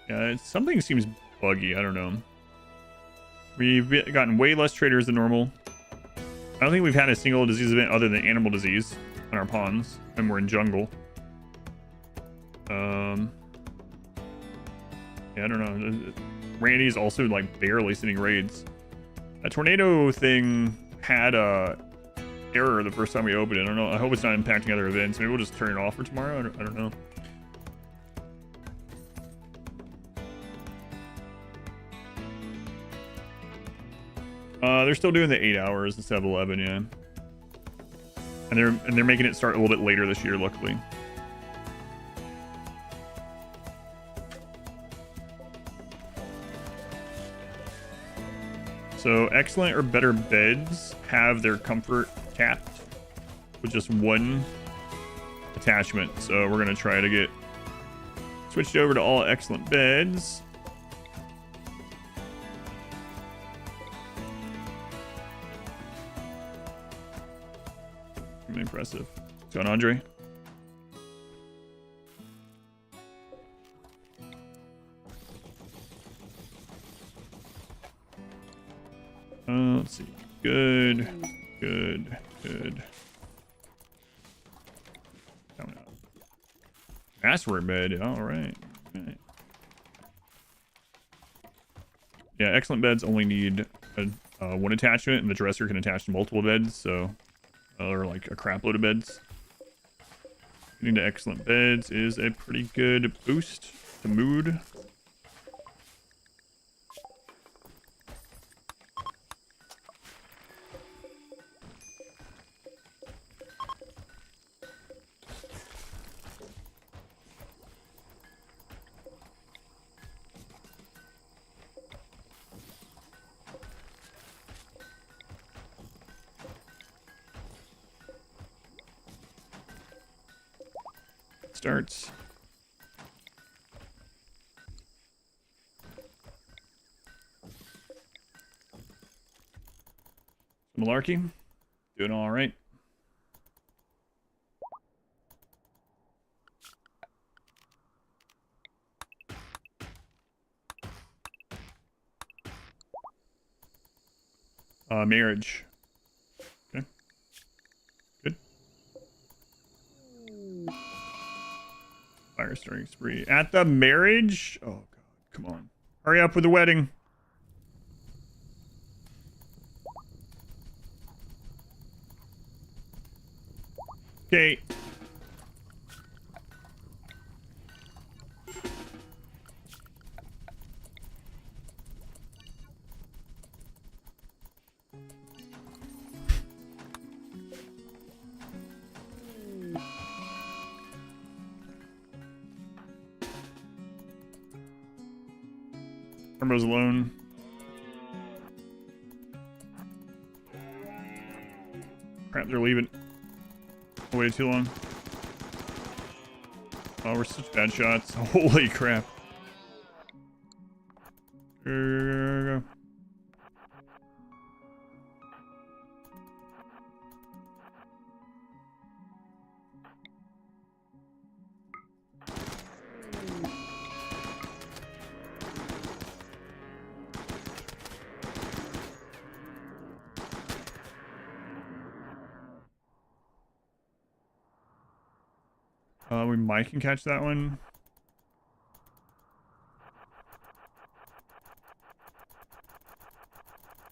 Yeah, something seems buggy. I don't know. We've gotten way less traders than normal. I don't think we've had a single disease event other than animal disease on our ponds, and we're in jungle. Yeah, I don't know. Randy's also like barely sending raids. That tornado thing had a error the first time we opened it. I don't know. I hope it's not impacting other events. Maybe we'll just turn it off for tomorrow. I don't know. They're still doing the 8 hours instead of 11, yeah. And they're making it start a little bit later this year, luckily. So excellent or better beds have their comfort capped with just one attachment. So we're gonna try to get switched over to all excellent beds. Impressive. What's going on, Andre? Let's see. Good. Coming up. Password bed. All right. Yeah, excellent beds only need one attachment, and the dresser can attach to multiple beds, so or like a crap load of beds. Getting to excellent beds is a pretty good boost to mood. Starts. Malarkey, doing all right. Marriage. Okay. Good. Fire starting spree. At the marriage? Oh, God. Come on. Hurry up with the wedding. Okay. Turbo's alone. Crap, they're leaving. Way too long. Oh, we're such bad shots. Holy crap. Go. We might can catch that one.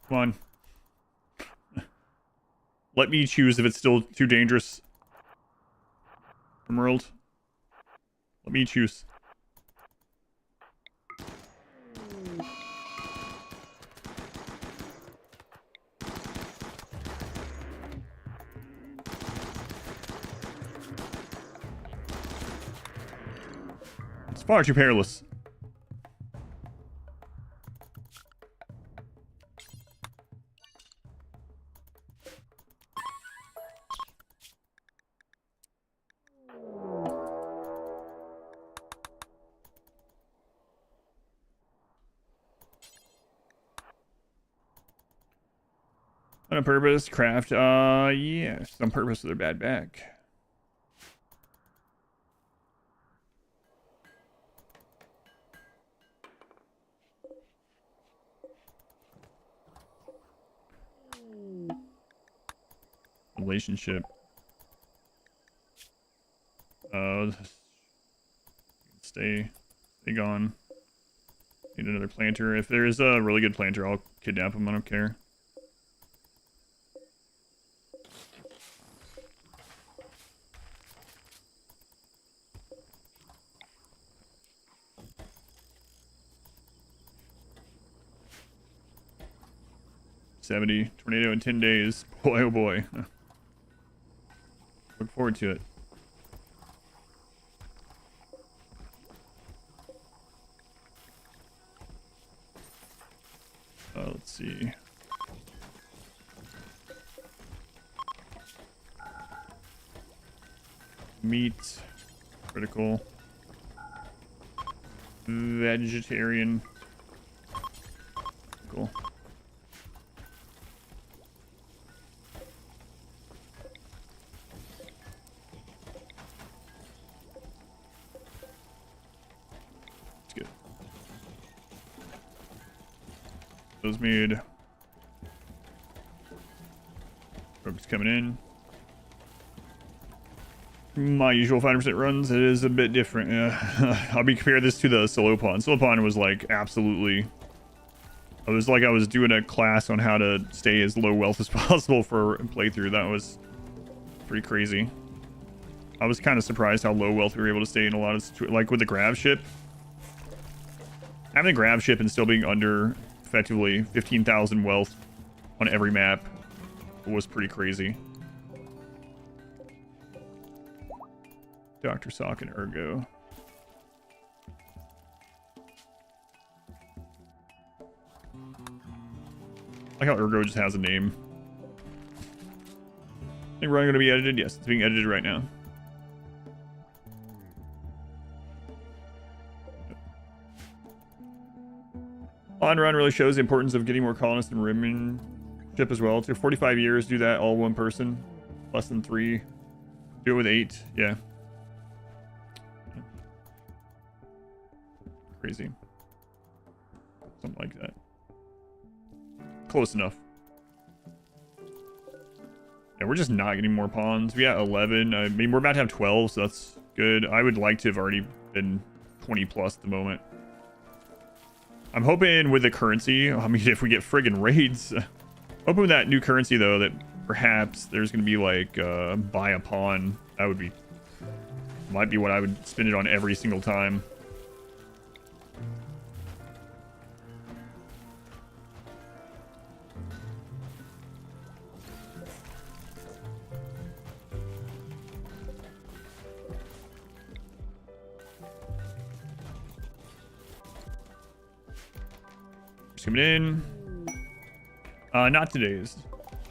Come on. Let me choose if it's still too dangerous. RimWorld. Let me choose. It's far too perilous. On purpose, craft, yes, on purpose with their bad back. Relationship. Stay gone. Need another planter. If there's a really good planter, I'll kidnap him. I don't care. Tornado in 10 days. Boy, oh boy. Look forward to it. Let's see. Meat. Critical. Vegetarian. Cool. Those made. Rogue's coming in. My usual 5% runs, it is a bit different. I'll be compare this to the solo pawn. Solo pawn was like absolutely. It was like I was doing a class on how to stay as low wealth as possible for a playthrough. That was pretty crazy. I was kind of surprised how low wealth we were able to stay in a lot of situations. Like with the grab ship. Having the grab ship and still being under effectively 15,000 wealth on every map was pretty crazy. Dr. Sock and Ergo. I like how Ergo just has a name. I think Run going to be edited? Yes, it's being edited right now. On Run really shows the importance of getting more colonists in Rimionship as well. To 45 years, do that all one person. Less than 3. Do it with 8. Yeah. Crazy. Something like that. Close enough. Yeah, we're just not getting more pawns. We got 11. I mean, we're about to have 12, so that's good. I would like to have already been 20 plus at the moment. I'm hoping with the currency, I mean, if we get friggin' raids, hoping with that new currency, though, that perhaps there's going to be, like, buy a pawn. That would be, might be what I would spend it on every single time. Just coming in. Not today's.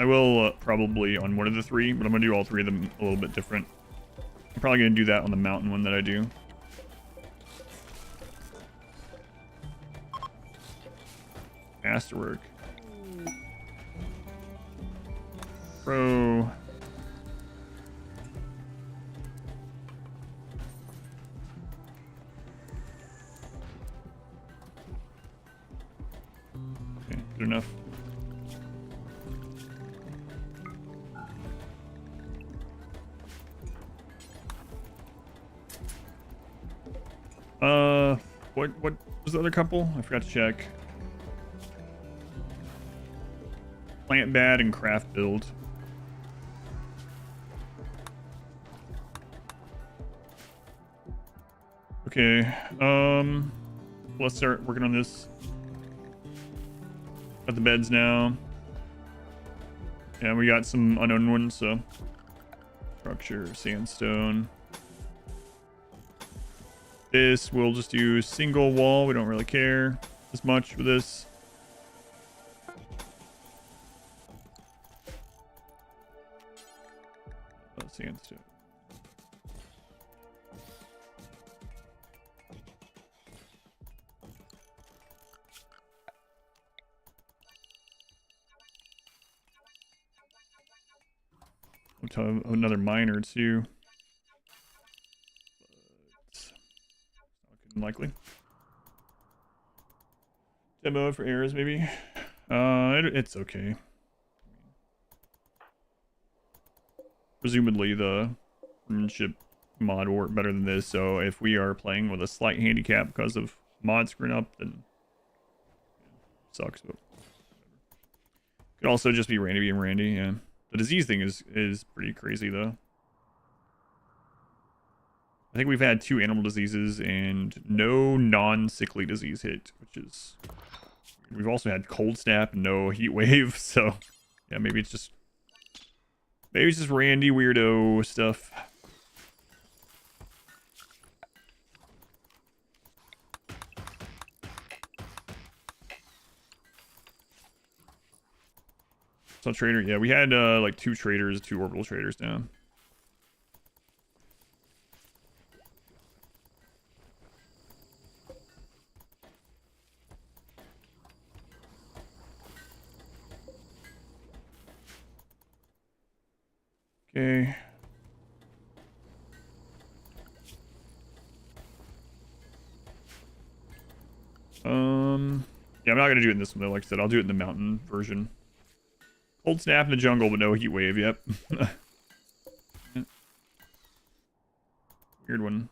I will probably on one of the three, but I'm gonna do all three of them a little bit different. I'm probably gonna do that on the mountain one that I do. Masterwork. Pro. Okay, good enough. What was the other couple? I forgot to check. Plant bad and craft build. Okay, let's start working on this. Got the beds now. Yeah, we got some unknown ones, so. Structure, sandstone. This, we'll just do single wall. We don't really care as much for this. Oh, sandstone. We'll another miner too. Unlikely. Demo for errors, maybe. It's okay. Presumably the Rimmanship mod will work better than this, so if we are playing with a slight handicap because of mod screwing up, then sucks, but could also just be Randy being Randy. Yeah, the disease thing is pretty crazy though. I think we've had 2 animal diseases and no non-sickly disease hit, which is... We've also had cold snap and no heat wave, so... Yeah, maybe it's just Randy weirdo stuff. So trader, yeah, we had like 2 traders, 2 orbital traders now. Okay. Yeah, I'm not gonna do it in this one though. Like I said, I'll do it in the mountain version. Cold snap in the jungle, but no heat wave. Yep. Weird one.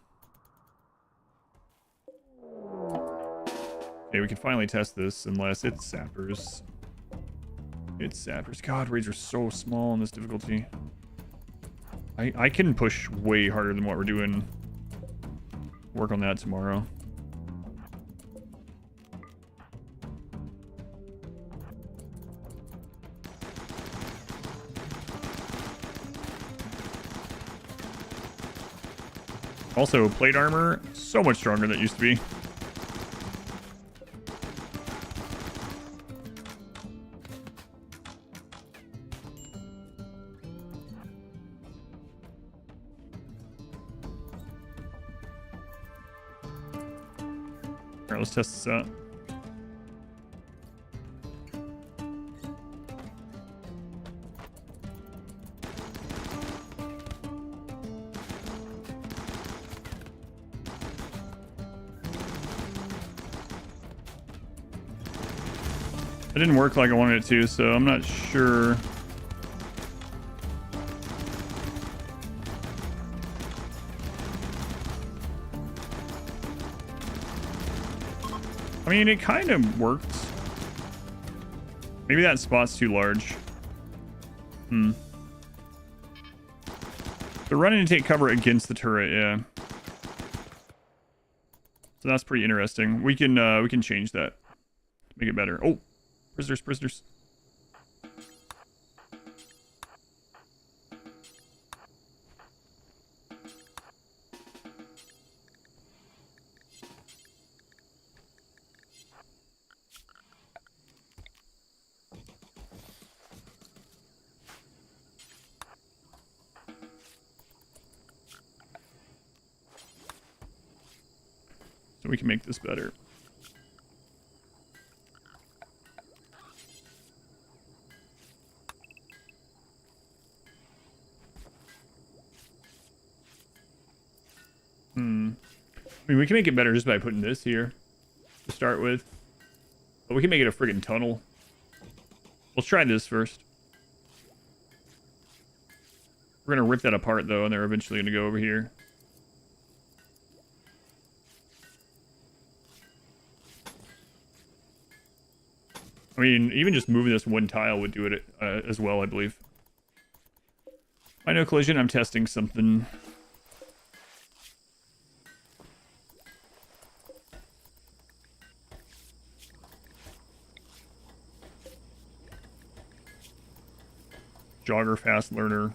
Okay, we can finally test this, unless it's sappers. It's sappers. God, raids are so small in this difficulty. I can push way harder than what we're doing. Work on that tomorrow. Also, plate armor, so much stronger than it used to be. Alright, let's test this out. It didn't work like I wanted it to, so I'm not sure. I mean, it kind of worked. Maybe that spot's too large. They're running to take cover against the turret, yeah. So that's pretty interesting. We can change that. Make it better. Oh, prisoners. so we can make this better. I mean, we can make it better just by putting this here to start with. But we can make it a friggin' tunnel. Let's try this first. We're gonna rip that apart though, and they're eventually gonna go over here. I mean, even just moving this one tile would do it as well, I believe. I know collision, I'm testing something. Jogger, fast learner.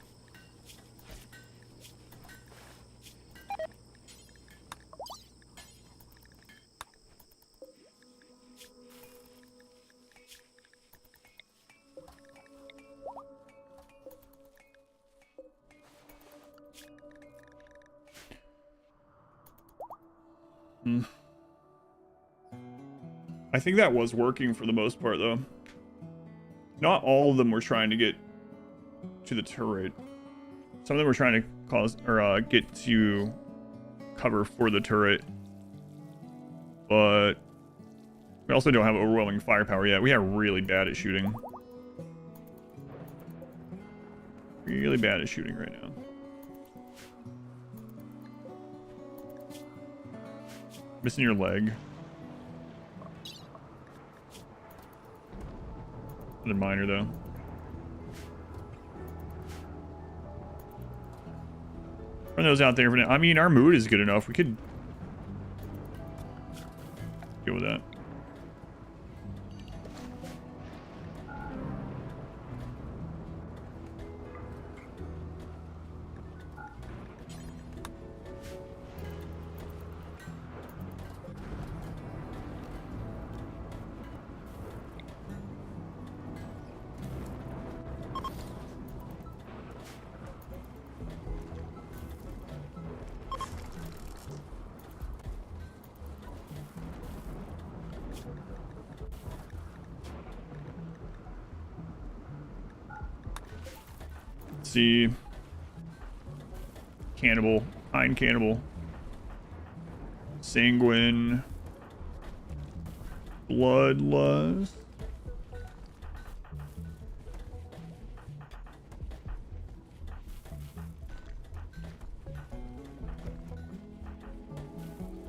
I think that was working for the most part, though. Not all of them were trying to get to the turret. Some of them were trying to cause or get to cover for the turret, but we also don't have overwhelming firepower yet. We are really bad at shooting. Really bad at shooting right now. Missing your leg. Nothing minor though. Run those out there for now. I mean, our mood is good enough. We could deal with that. See, cannibal, hind cannibal, sanguine, bloodlust,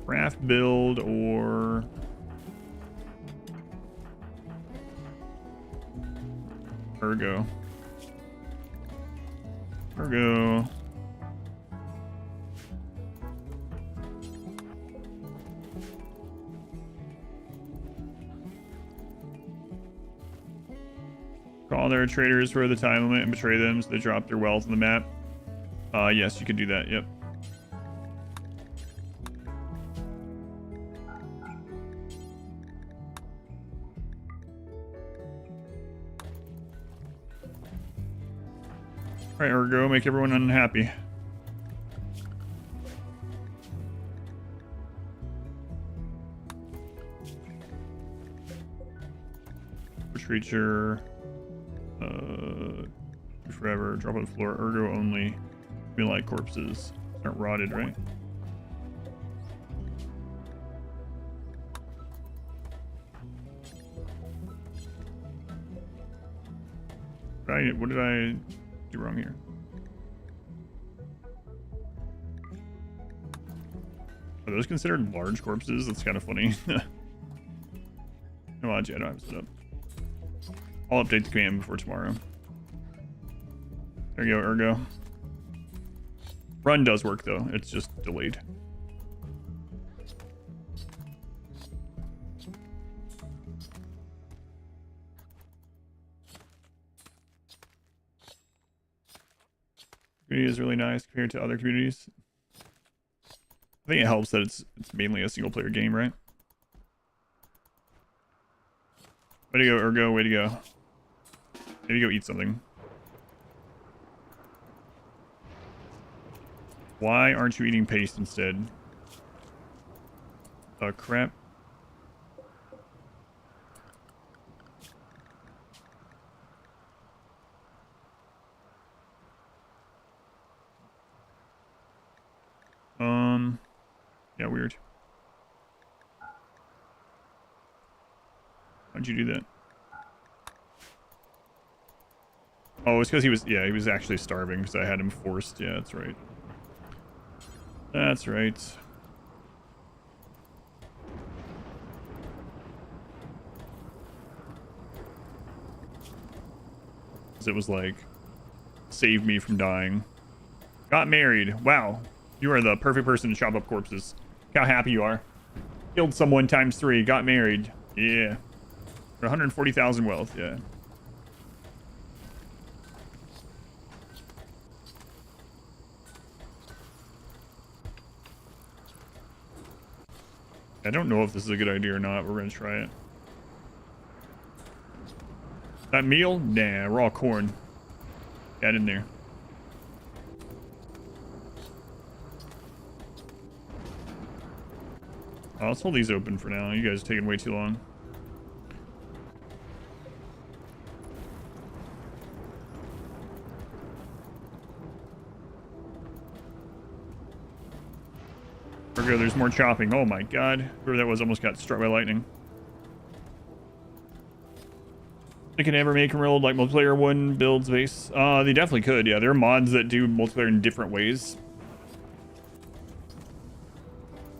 craft build, or ergo. Ergo. Call their traders for the time limit and betray them so they drop their wealth on the map. Yes, you could do that, yep. Alright, ergo, make everyone unhappy. Creature. Forever. Drop on the floor. Ergo only. Feel like corpses aren't rotted, right? What did I do wrong here? Are those considered large corpses? That's kind of funny. No odds yet, I don't have it set up. I'll update the command before tomorrow. There you go, ergo. Run does work though, it's just delayed. Community is really nice compared to other communities. I think it helps that it's mainly a single player game, right? Way to go, ergo, way to go. Maybe go eat something. Why aren't you eating paste instead? Oh, crap. Yeah, weird. How'd you do that? Oh, it's because he was actually starving because I had him forced. Yeah, that's right. That's right. It was like, save me from dying. Got married. Wow. You are the perfect person to chop up corpses. Look how happy you are. Killed someone ×3. Got married. Yeah. For 140,000 wealth. Yeah. I don't know if this is a good idea or not. We're going to try it. That meal? Nah, raw corn. Get in there. Oh, let's hold these open for now. You guys are taking way too long. Virgo, there's more chopping. Oh my god. Whoever that was almost got struck by lightning. They can ever make RimWorld like multiplayer one builds base. They definitely could. Yeah, there are mods that do multiplayer in different ways.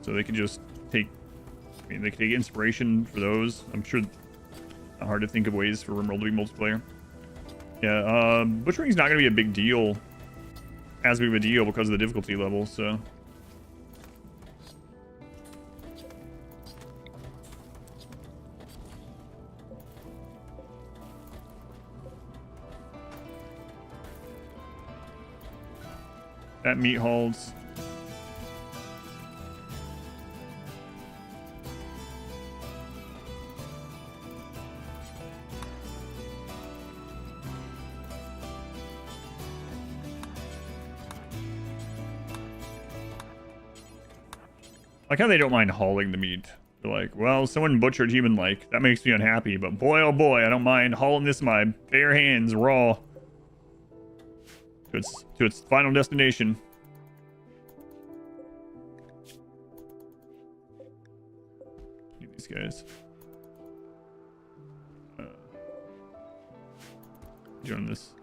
So they can just take, I mean, they can take inspiration for those. I'm sure not hard to think of ways for RimWorld to be multiplayer. Yeah, butchering's not going to be a big deal, as big of a deal because of the difficulty level, so. That meat holds. Like how they don't mind hauling the meat. They're like, well, someone butchered human like. That makes me unhappy, but boy, oh boy, I don't mind hauling this in my bare hands, raw. To its final destination. Need these guys. Doing this.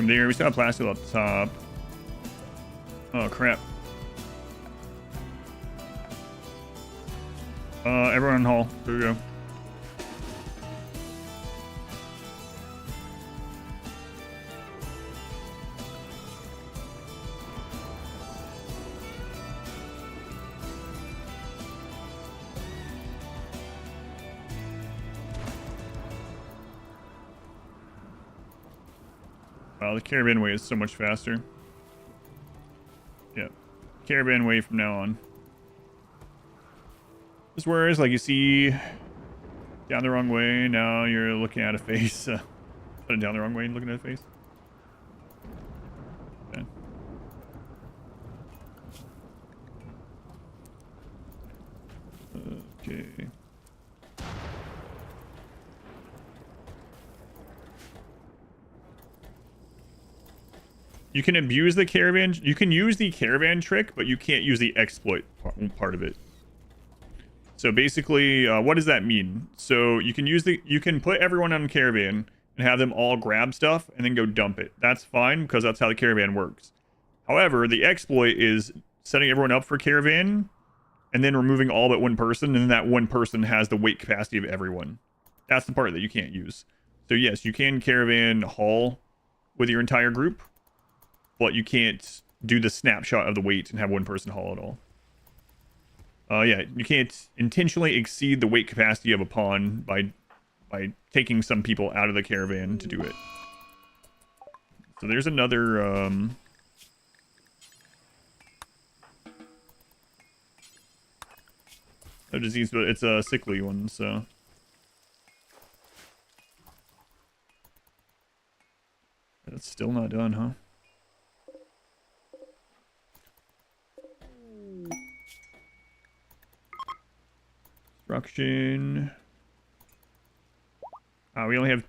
There, we still have plastic up top. Oh crap. Everyone in hall. Here we go. Wow, the caravan way is so much faster. Yep. Caravan way from now on. This whereas like you see down the wrong way, now you're looking at a face. Put it down the wrong way and looking at a face. Okay. Okay. You can abuse the caravan. You can use the caravan trick, but you can't use the exploit part of it. So basically, what does that mean? So you can put everyone on caravan and have them all grab stuff and then go dump it. That's fine because that's how the caravan works. However, the exploit is setting everyone up for caravan and then removing all but one person, and then that one person has the weight capacity of everyone. That's the part that you can't use. So yes, you can caravan haul with your entire group, but you can't do the snapshot of the weight and have one person haul it all. Yeah, you can't intentionally exceed the weight capacity of a pawn by taking some people out of the caravan to do it. So there's another a disease, but it's a sickly one, so that's still not done, huh? Construction. We only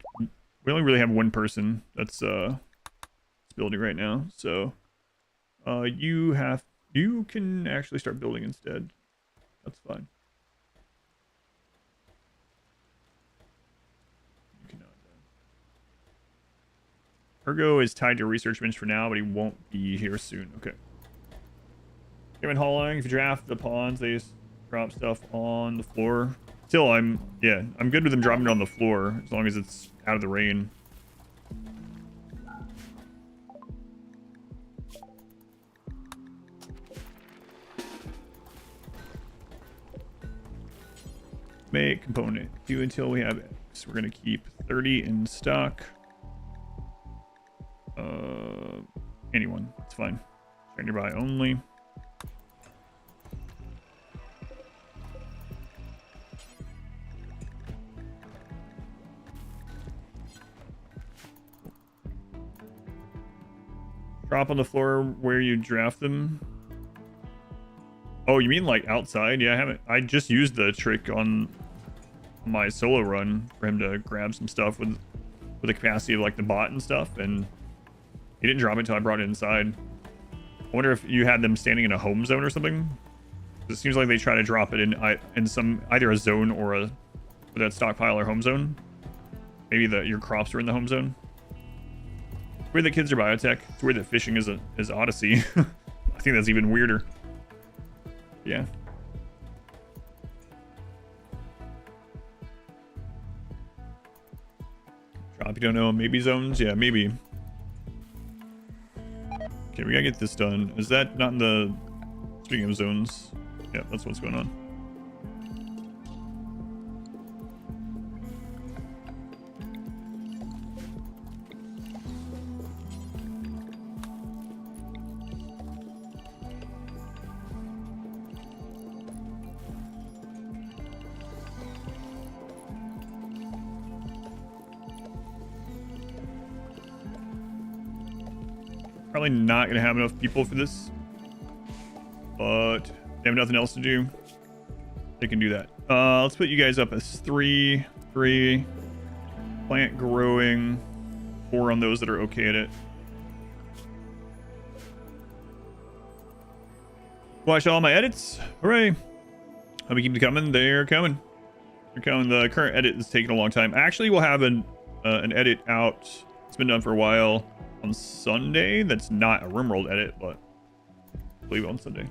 really have one person that's building right now, so you can actually start building instead. That's fine. You cannot. Ergo is tied to research bench for now, but he won't be here soon. Okay. Caravan hauling. If you draft the pawns, they just drop stuff on the floor. Still, I'm good with them dropping it on the floor as long as it's out of the rain. Make component. Do until we have X. We're gonna keep 30 in stock. Anyone. It's fine. Nearby only. Drop on the floor where you draft them. Oh, you mean like outside? Yeah, I just used the trick on my solo run for him to grab some stuff with the capacity of like the bot and stuff, and he didn't drop it until I brought it inside. I wonder if you had them standing in a home zone or something. It seems like they try to drop it in some either a zone or that stockpile or home zone. Maybe your crops are in the home zone. It's weird that kids are biotech. It's weird that fishing is Odyssey. I think that's even weirder. Yeah. Drop, you don't know, maybe zones? Yeah, maybe. Okay, we gotta get this done. Is that not in the... Speaking of zones. Yeah, that's what's going on. Probably not gonna have enough people for this, but they have nothing else to do. They can do that. Let's put you guys up as 3, plant growing, 4 on those that are okay at it. Watch all my edits. Hooray! Hope you keep them coming. They're coming. They're coming. The current edit is taking a long time. Actually, we'll have an edit out. It's been done for a while. On Sunday, that's not a RimWorld edit, but I believe on Sunday.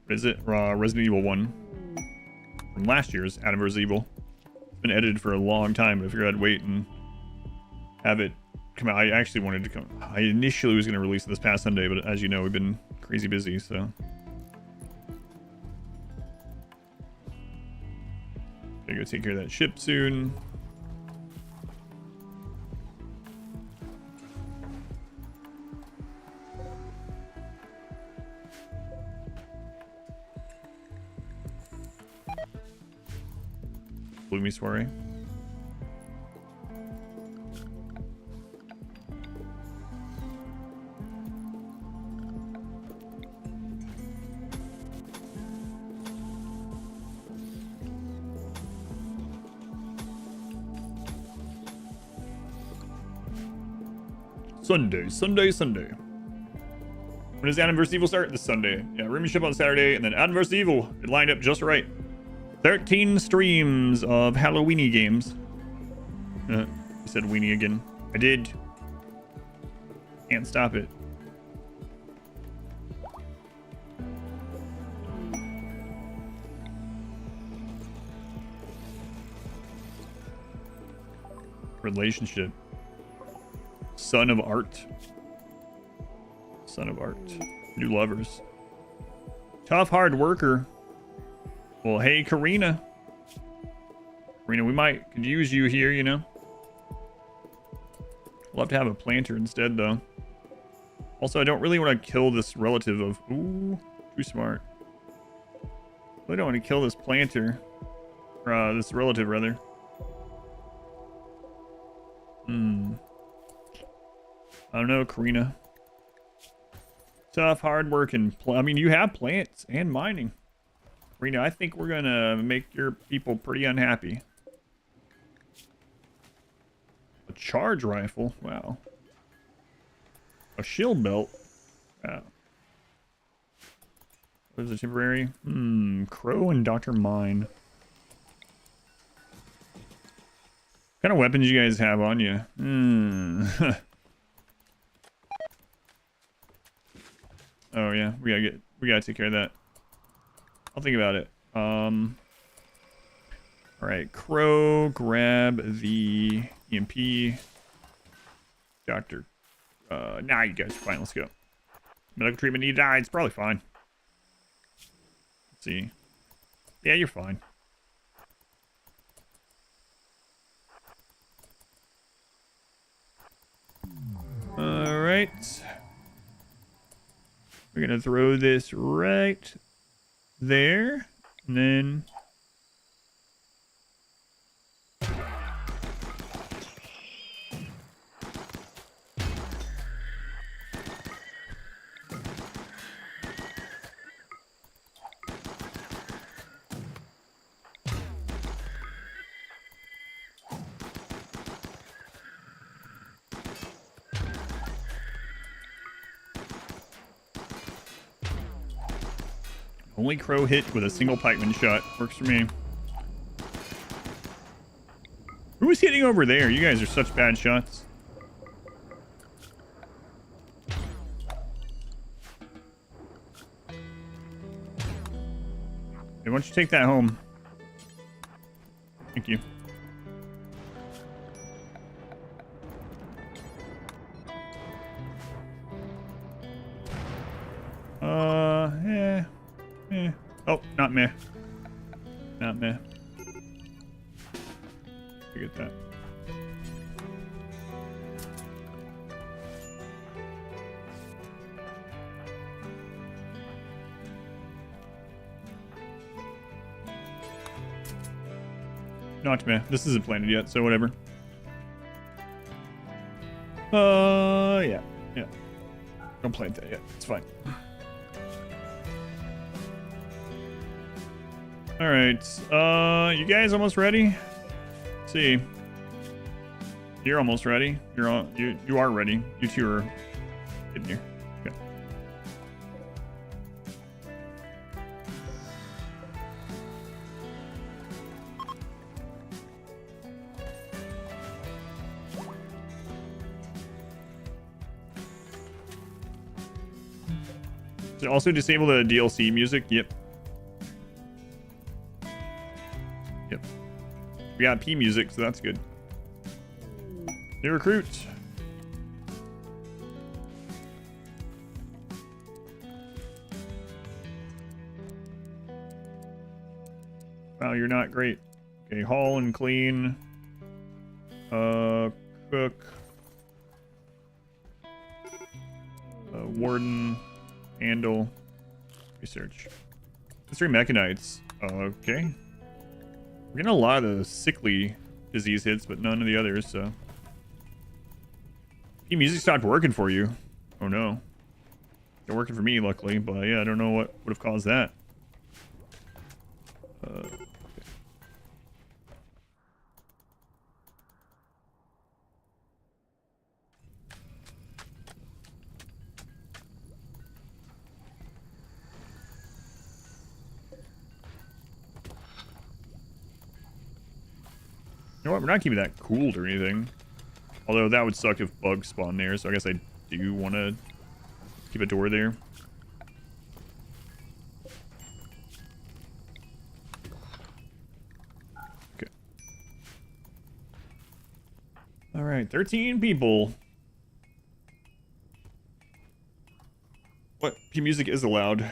What is it? Resident Evil 1 from last year's Adam vs. Evil. It's been edited for a long time, but I figured I'd wait and have it come out. I actually wanted to come. I initially was going to release it this past Sunday, but as you know, we've been crazy busy, so. Gotta go take care of that ship soon. Bloomy soiree. Sunday. When does Adam vs. Evil start? This Sunday. Yeah, Rimionship on Saturday, and then Adam vs. Evil. It lined up just right. 13 streams of Halloweeny games. You said weenie again. I did. Can't stop it. Relationship. Son of art. Son of art. New lovers. Tough, hard worker. Well, hey, Karina. Karina, we could use you here, you know. We'll have to have a planter instead, though. Also, I don't really want to kill this relative of... Ooh, too smart. I don't want to kill this planter. Or, this relative, rather. I don't know, Karina. Tough, hard-working. I mean, you have plants and mining. Karina, I think we're going to make your people pretty unhappy. A charge rifle? Wow. A shield belt? Wow. What is a temporary? Crow and Dr. Mine. What kind of weapons you guys have on you? Oh yeah, we gotta take care of that. I'll think about it. All right, Crow, grab the EMP. Doctor. Nah, you guys are fine. Let's go. Medical treatment needed. It's probably fine. Let's see. Yeah, you're fine. All right. We're gonna throw this right there, and then only Crow hit with a single pikeman shot. Works for me. Who's hitting over there? You guys are such bad shots. Hey, why don't you take that home? Thank you. Oh, not meh. Not meh. Forget that. Not meh. This isn't planted yet, so whatever. Yeah. Yeah. Don't plant that yet. It's fine. All right, you guys almost ready? Let's see, you're almost ready. You are ready. You two are in here. Okay. So also disable the DLC music. Yep. We got P music, so that's good. New recruit. Wow, you're not great. Okay, haul and clean. Cook. Warden. Handle. Research. Let's mechanites. Okay. We're getting a lot of sickly disease hits, but none of the others, so. P music stopped working for you. Oh no. It's working for me, luckily, but yeah, I don't know what would have caused that. Okay. You know know what? We're not keeping that cooled or anything. Although that would suck if bugs spawn there, so I guess I do want to keep a door there. Okay. Alright, 13 people. What? P-Music is allowed.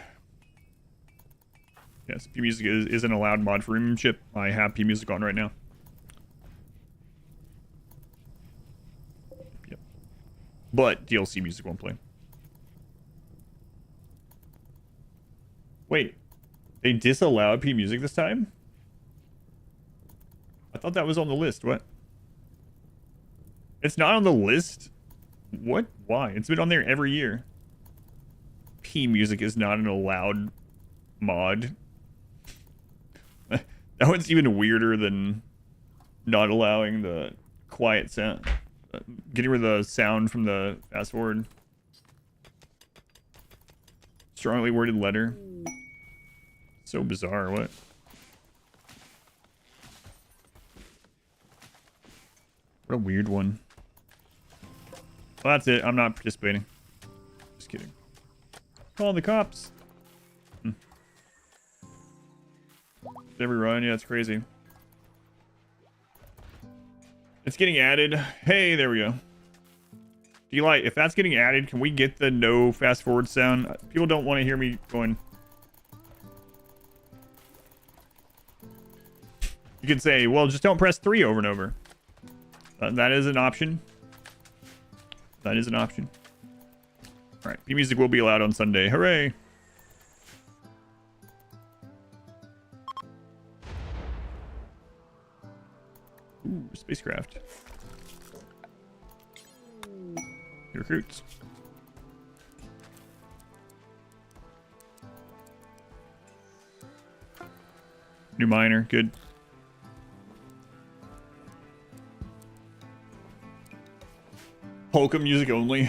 Yes, P-Music is an allowed mod for Rimionship. I have P-Music on right now. Yep. But DLC music won't play. Wait. They disallowed P-Music this time? I thought that was on the list. What? It's not on the list? What? Why? It's been on there every year. P-Music is not an allowed mod. That one's even weirder than not allowing the quiet sound. Getting rid of the sound from the fast forward. Strongly worded letter. So bizarre, what? What a weird one. Well, that's it. I'm not participating. Just kidding. Call the cops. Every run, yeah, it's crazy. It's getting added. Hey, there we go. Eli, if that's getting added, can we get the no fast forward sound? People don't want to hear me going. You could say, well, just don't press 3 over and over. That is an option. That is an option. All right, P-Music will be allowed on Sunday. Hooray! Ooh, spacecraft. Recruits. New miner, good. Polka music only.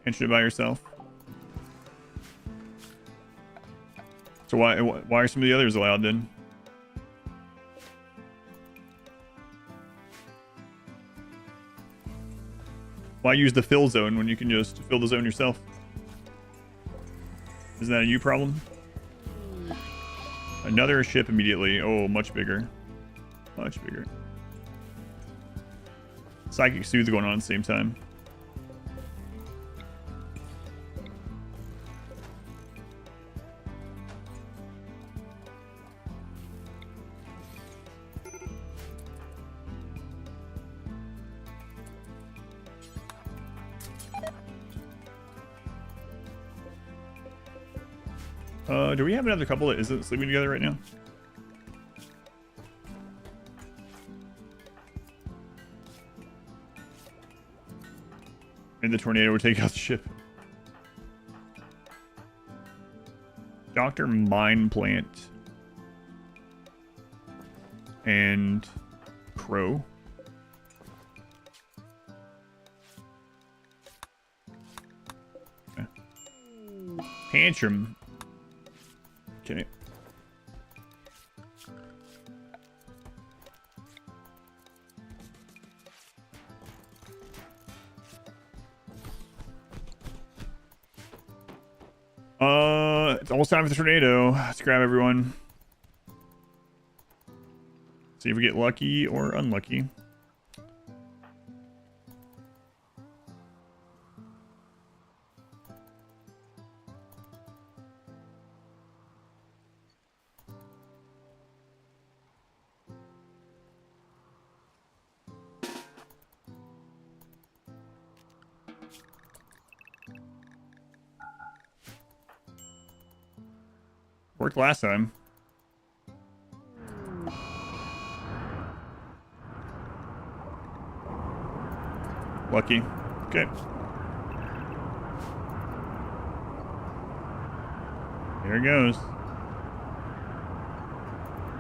Instrument by yourself. So why are some of the others allowed then? Why use the fill zone when you can just fill the zone yourself? Isn't that a you problem? Another ship immediately. Oh, much bigger. Much bigger. Psychic Soothe going on at the same time. Do we have another couple that isn't sleeping together right now? And the tornado would take out the ship. Dr. Mine Plant. And Crow. Okay. Tantrum. Okay. It's almost time for the tornado. Let's grab everyone. See if we get lucky or unlucky. Worked last time. Lucky. Okay. Here it goes.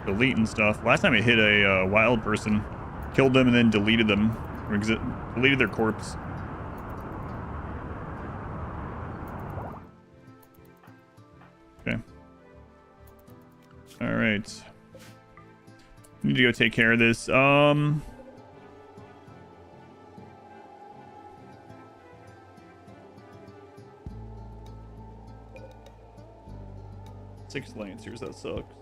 Deleting stuff. Last time it hit a wild person. Killed them and then deleted them. Or deleted their corpse. Okay. Alright. Need to go take care of this. 6 Lancers, that sucks.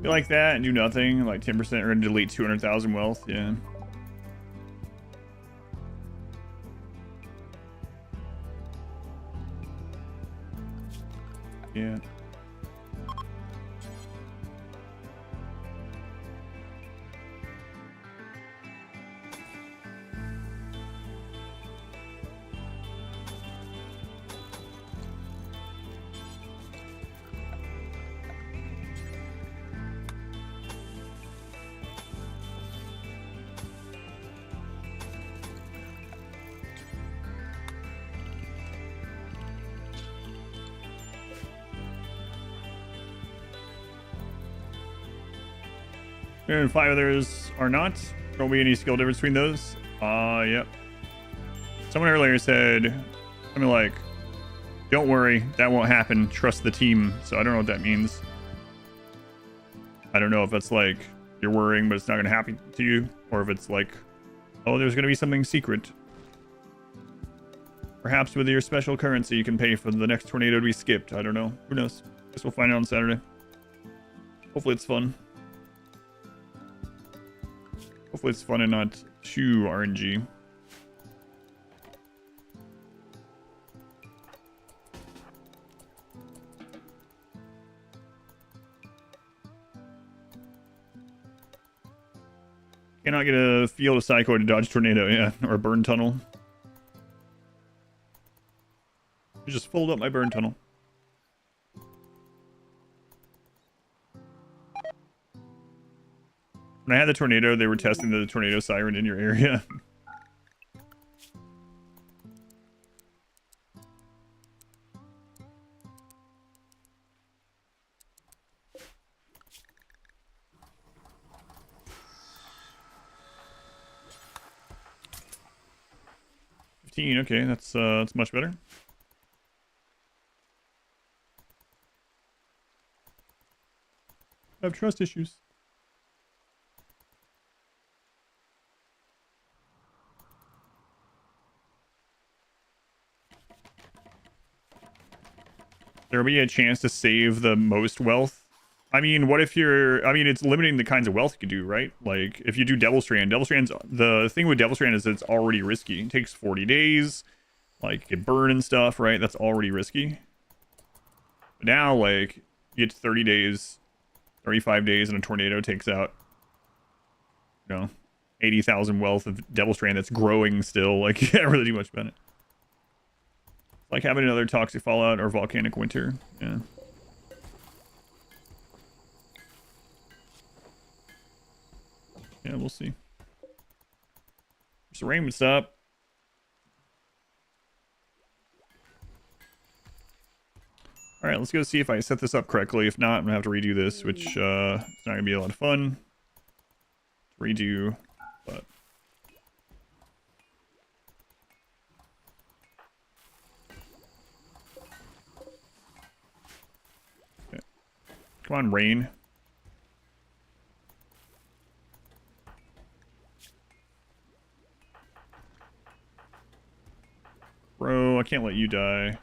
Be like that and do nothing, like 10%, or gonna delete 200,000 wealth, yeah. Yeah. And 5 others are not. There won't be any skill difference between those. Yep. Someone earlier said something like, don't worry, that won't happen. Trust the team. So I don't know what that means. I don't know if that's like, you're worrying, but it's not going to happen to you. Or if it's like, oh, there's going to be something secret. Perhaps with your special currency, you can pay for the next tornado to be skipped. I don't know. Who knows? Guess we'll find out on Saturday. Hopefully it's fun. Hopefully it's fun and not too RNG. Cannot get a field of psycho to dodge tornado, yeah, or a burn tunnel. Just fold up my burn tunnel. When I had the tornado, they were testing the tornado siren in your area. Okay, that's much better. I have trust issues. There'll be a chance to save the most wealth. I mean, what if you're... I mean, it's limiting the kinds of wealth you can do, right? Like, if you do Devil Strand, the thing with Devil Strand is it's already risky. It takes 40 days. Like, it burn and stuff, right? That's already risky. But now, like, you get 30 days, 35 days, and a tornado takes out, you know, 80,000 wealth of Devil Strand that's growing still. Like, you can't really do much about it. It's like having another Toxic Fallout or Volcanic Winter. Yeah. Yeah, we'll see. So rain would stop. All right, let's go see if I set this up correctly. If not, I'm gonna have to redo this, which it's not gonna be a lot of fun. Redo, but okay. Come on, rain. Bro, I can't let you die.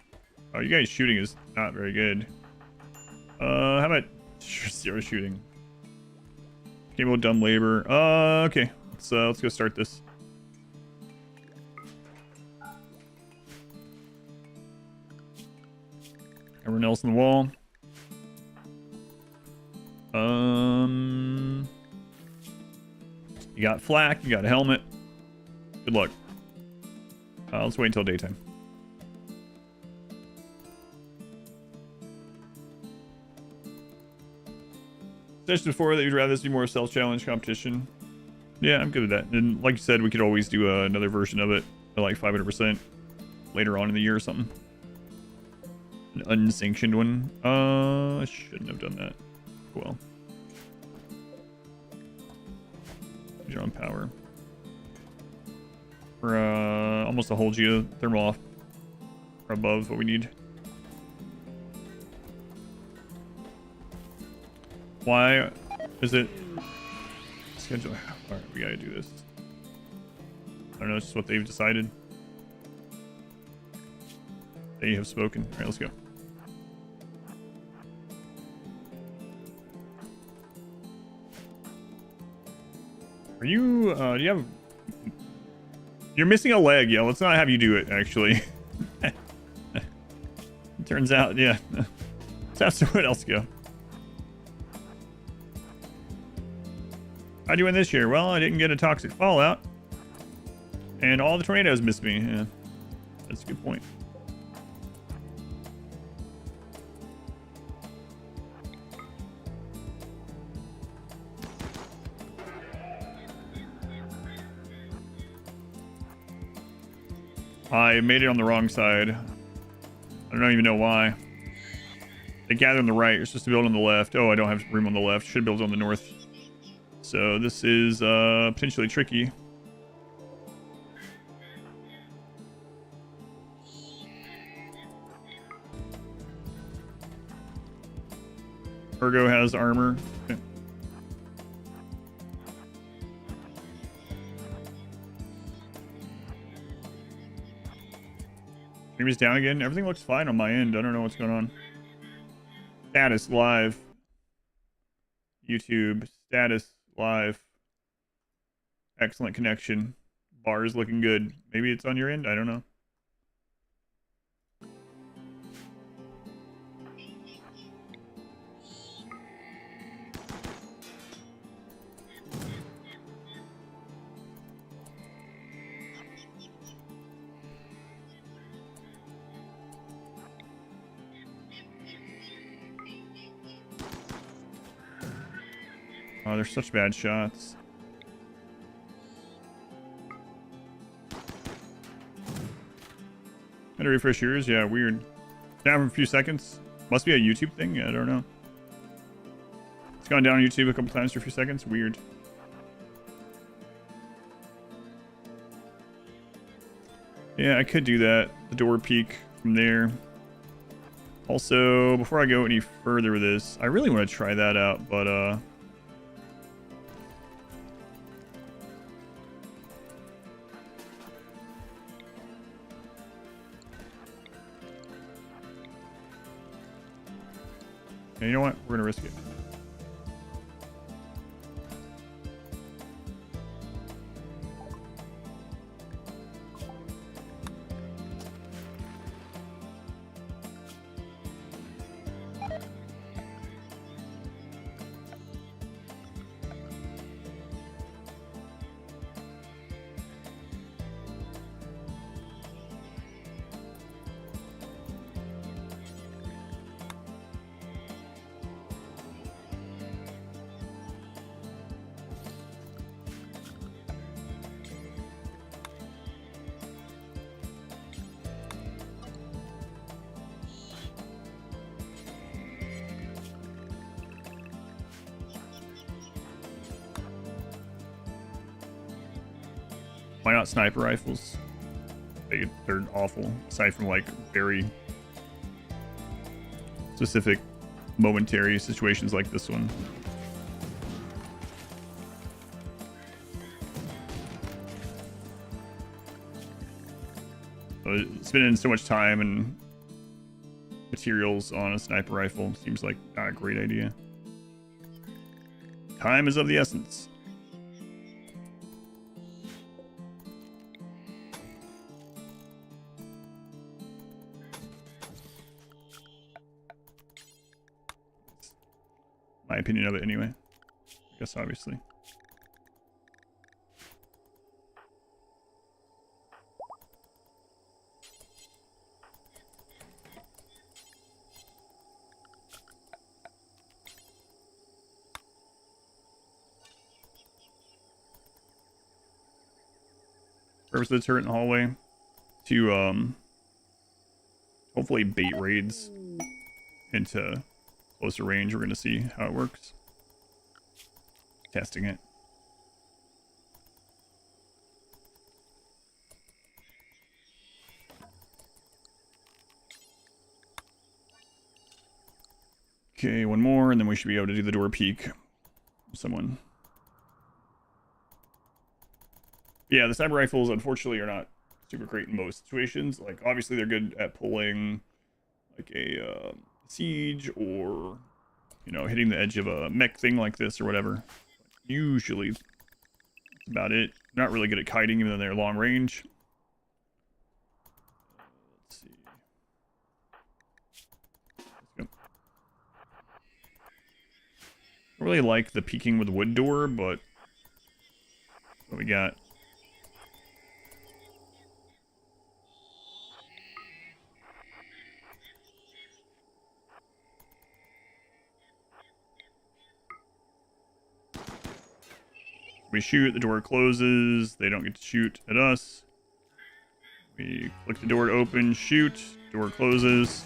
Oh, you guys shooting is not very good. How about 0 shooting? Cable dumb labor. Okay. Let's go start this. Everyone else on the wall. You got flak, you got a helmet. Good luck. Let's wait until daytime. Session before that you'd rather this be more self-challenge competition. Yeah, I'm good with that. And like you said, we could always do another version of it at like 500% later on in the year or something. An unsanctioned one. I shouldn't have done that. Well. You're on power. for almost a whole geothermal off or above what we need. Why is it schedule? All right, we gotta do this. I don't know, it's just what they've decided. They have spoken. All right, let's go. Are you, do you have... You're missing a leg. Yeah, let's not have you do it, actually. It turns out, yeah. Let's have someone else go. How'd you win this year? Well, I didn't get a toxic fallout. And all the tornadoes missed me. Yeah, that's a good point. I made it on the wrong side. I don't even know why. They gather on the right. You're supposed to build on the left. Oh, I don't have room on the left. Should build on the north. So this is potentially tricky. Ergo has armor. Okay. Stream is down again. Everything looks fine on my end. I don't know what's going on. Status live. YouTube status live. Excellent connection. Bar is looking good. Maybe it's on your end. I don't know. Oh, they're such bad shots. Had to refresh yours? Yeah, weird. Down for a few seconds. Must be a YouTube thing? Yeah, I don't know. It's gone down on YouTube a couple times for a few seconds. Weird. Yeah, I could do that. The door peek from there. Also, before I go any further with this, I really want to try that out, but yeah, you know what? We're gonna risk it. Why not sniper rifles? They're awful, aside from like very specific momentary situations like this one. So spending so much time and materials on a sniper rifle seems like not a great idea. Time is of the essence. My opinion of it anyway. I guess obviously. Purpose of the turret in the hallway to hopefully bait raids into closer range. We're going to see how it works. Testing it. Okay, one more, and then we should be able to do the door peek. Someone. Yeah, the sniper rifles, unfortunately, are not super great in most situations. Like, obviously, they're good at pulling, like, a siege or, you know, hitting the edge of a mech thing like this or whatever. Usually, that's about it. Not really good at kiting, even though they're long range. Let's see. Let's go. I really like the peeking with wood door, but what we got? We shoot, the door closes, they don't get to shoot at us. We click the door to open, shoot, door closes.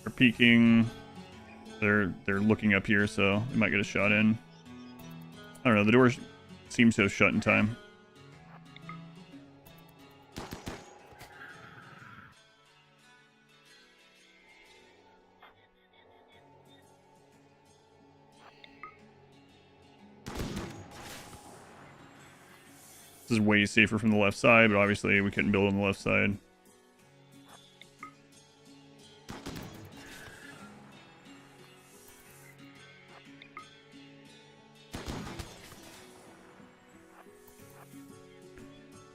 They're peeking. They're looking up here, so they might get a shot in. I don't know, the door seems to have shut in time. This is way safer from the left side, but obviously we couldn't build on the left side.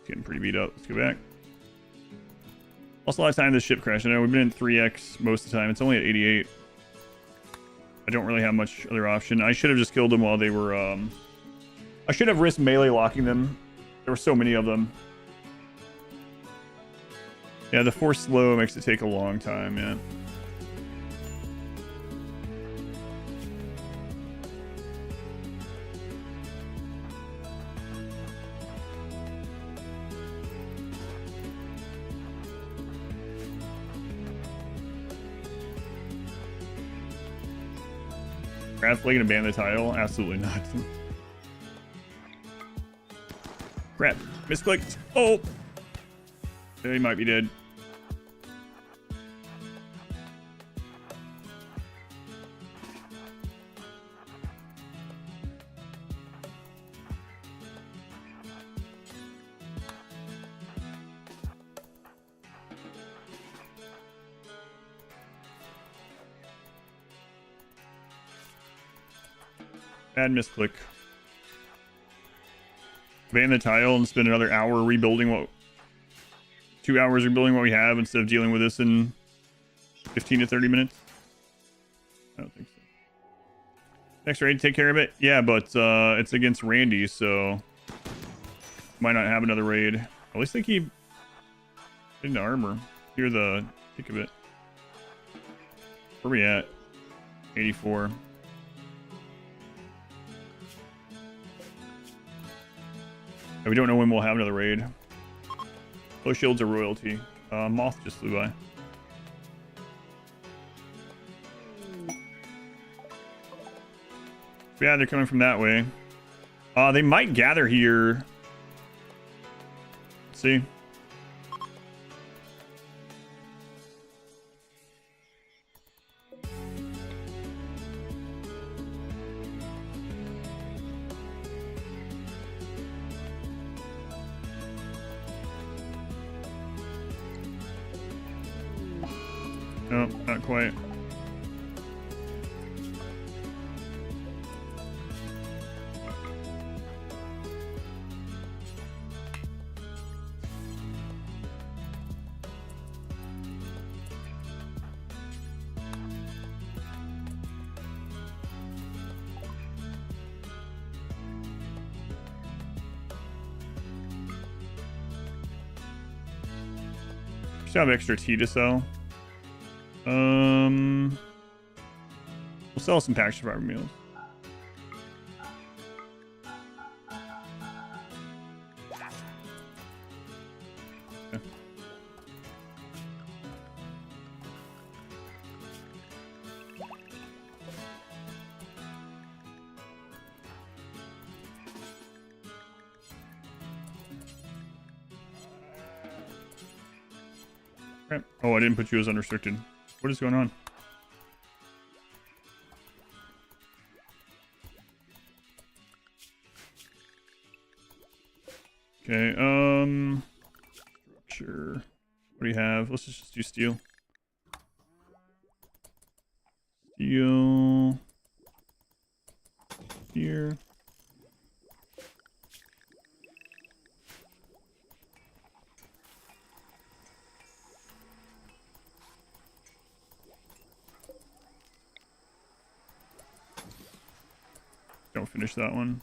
Getting pretty beat up. Let's go back. Also, a lot of time this ship crashed. I know we've been in 3x most of the time. It's only at 88. I don't really have much other option. I should have just killed them while they were... I should have risked melee locking them. There were so many of them. Yeah, the force slow makes it take a long time, yeah. Bradley gonna ban the title? Absolutely not. Crap. Misclicked. Oh! He might be dead. Bad misclick. Ban the tile and spend another hour rebuilding what... 2 hours rebuilding what we have instead of dealing with this in 15 to 30 minutes? I don't think so. Next raid, take care of it. Yeah, but it's against Randy, so... Might not have another raid. At least they keep... into armor. Hear the kick of it. Where are we at? 84. We don't know when we'll have another raid. Those shields are royalty. Moth just flew by. Yeah, they're coming from that way. They might gather here. Let's see. No, not quite. Should have extra tea to sell. We'll sell some packaged survivor meals. Okay. Okay. Oh, I didn't put you as unrestricted. What is going on? Okay, structure. What do you have? Let's just do steel. Steel. Here. Don't finish that one.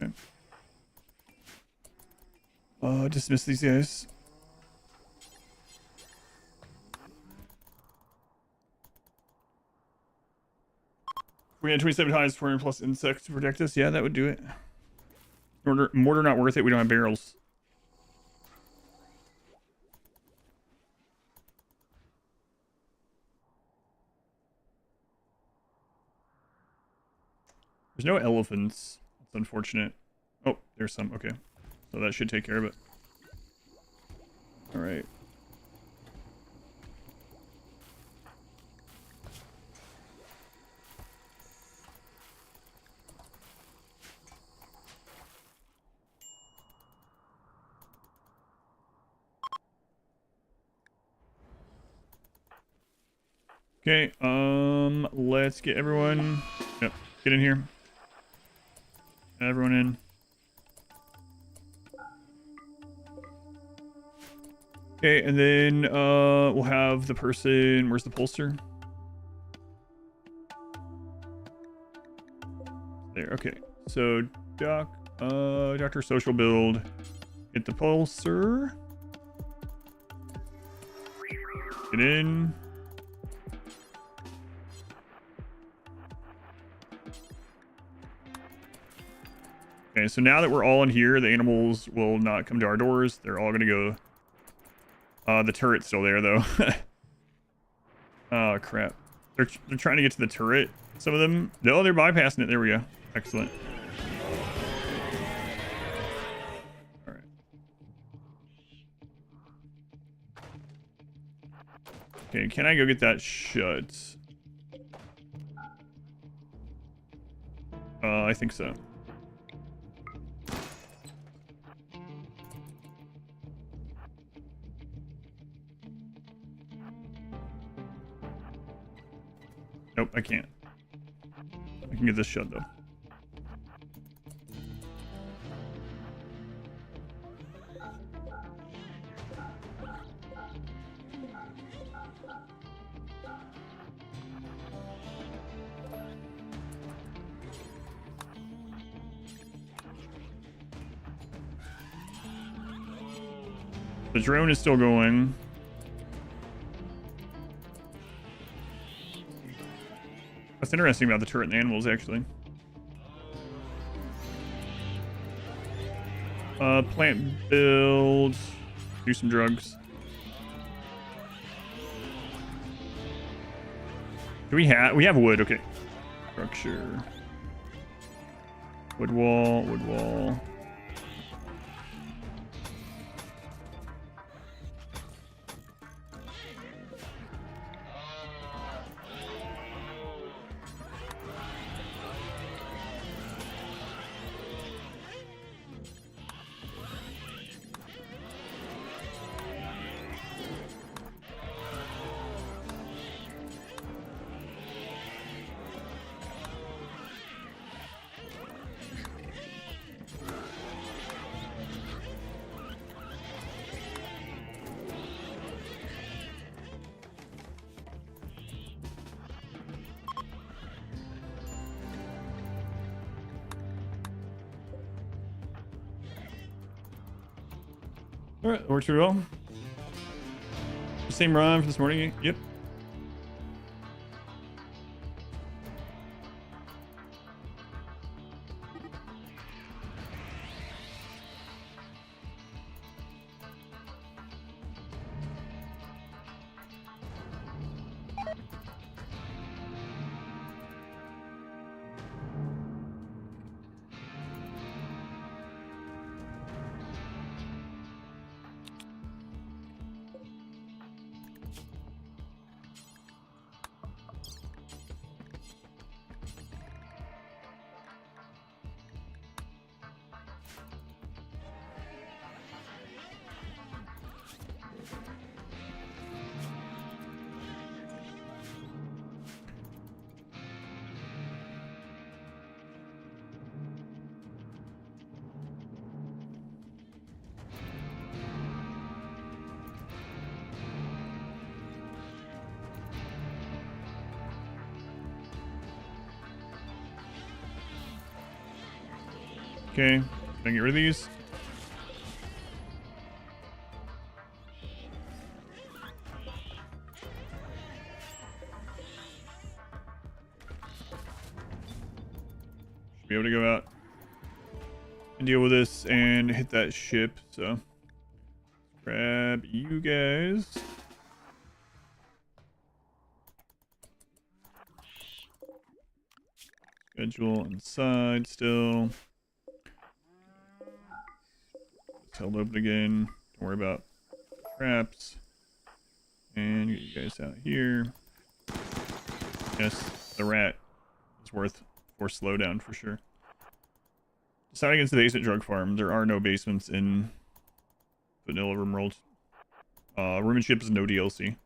Okay. Dismiss these guys. We had 27 hives, 400 plus insects to protect us. Yeah, that would do it. Mortar not worth it. We don't have barrels. There's no elephants. That's unfortunate. Oh, there's some. Okay. So that should take care of it. All right. Okay, let's get everyone. Yep, get in here. Everyone in. Okay, and then we'll have the person. Where's the pollster? There. Okay. So Dr. Social Build. Get the pollster. Get in. Okay, so now that we're all in here, the animals will not come to our doors. They're all gonna go. The turret's still there though. Oh crap! They're trying to get to the turret. Some of them. No, they're bypassing it. There we go. Excellent. All right. Okay, can I go get that shut? I think so. Nope, I can't. I can get this shut though. The drone is still going. That's interesting about the turret and the animals, actually. Plant build. Do some drugs. Do we have wood? Okay. Structure. Wood wall. Wood wall. All right, works pretty well. Same run for this morning. Yep. Okay, can I get rid of these? Should be able to go out and deal with this and hit that ship. So grab you guys. Schedule inside still. It's held open again. Don't worry about traps. And get you guys out here. Yes, the rat is worth 4 slowdown for sure. Decide against the basement drug farm. There are no basements in vanilla RimWorld. Rimionship is no DLC.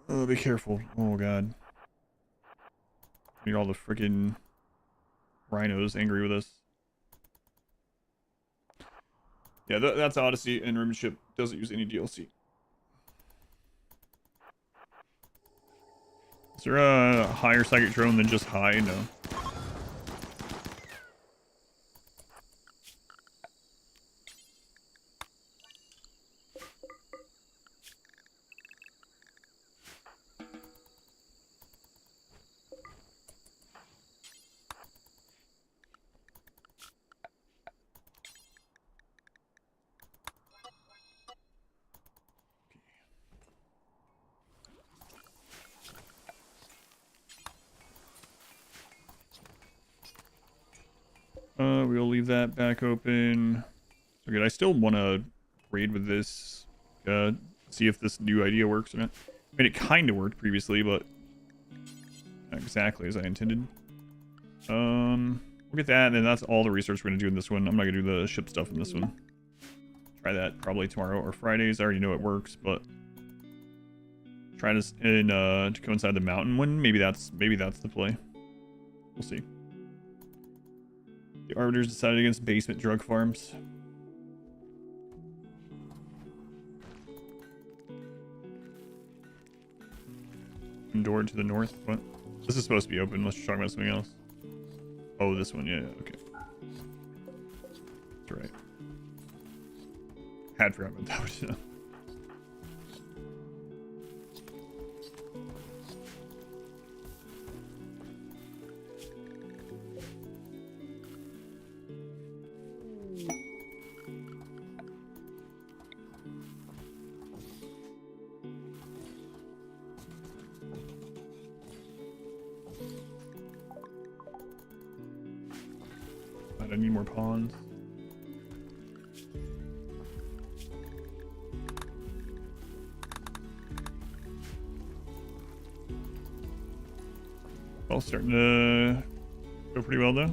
Oh, be careful. Oh, God. Need all the freaking rhinos angry with us. Yeah, that's Odyssey, and Rimmanship doesn't use any DLC. Is there a higher psychic drone than just high? No. We'll leave that back open. So good. I still want to raid with this. See if this new idea works or not. I mean, it kind of worked previously, but not exactly as I intended. We'll get that, and then that's all the research we're going to do in this one. I'm not going to do the ship stuff in this one. Try that probably tomorrow or Fridays. I already know it works, but try this in to coincide the mountain one. Maybe that's the play. We'll see. The Arbiters decided against basement drug farms. Door to the north. What? This is supposed to be open unless you're talking about something else. Oh, this one. Yeah, okay. That's right. Had forgotten about that one. I need more pawns. All starting to go pretty well though.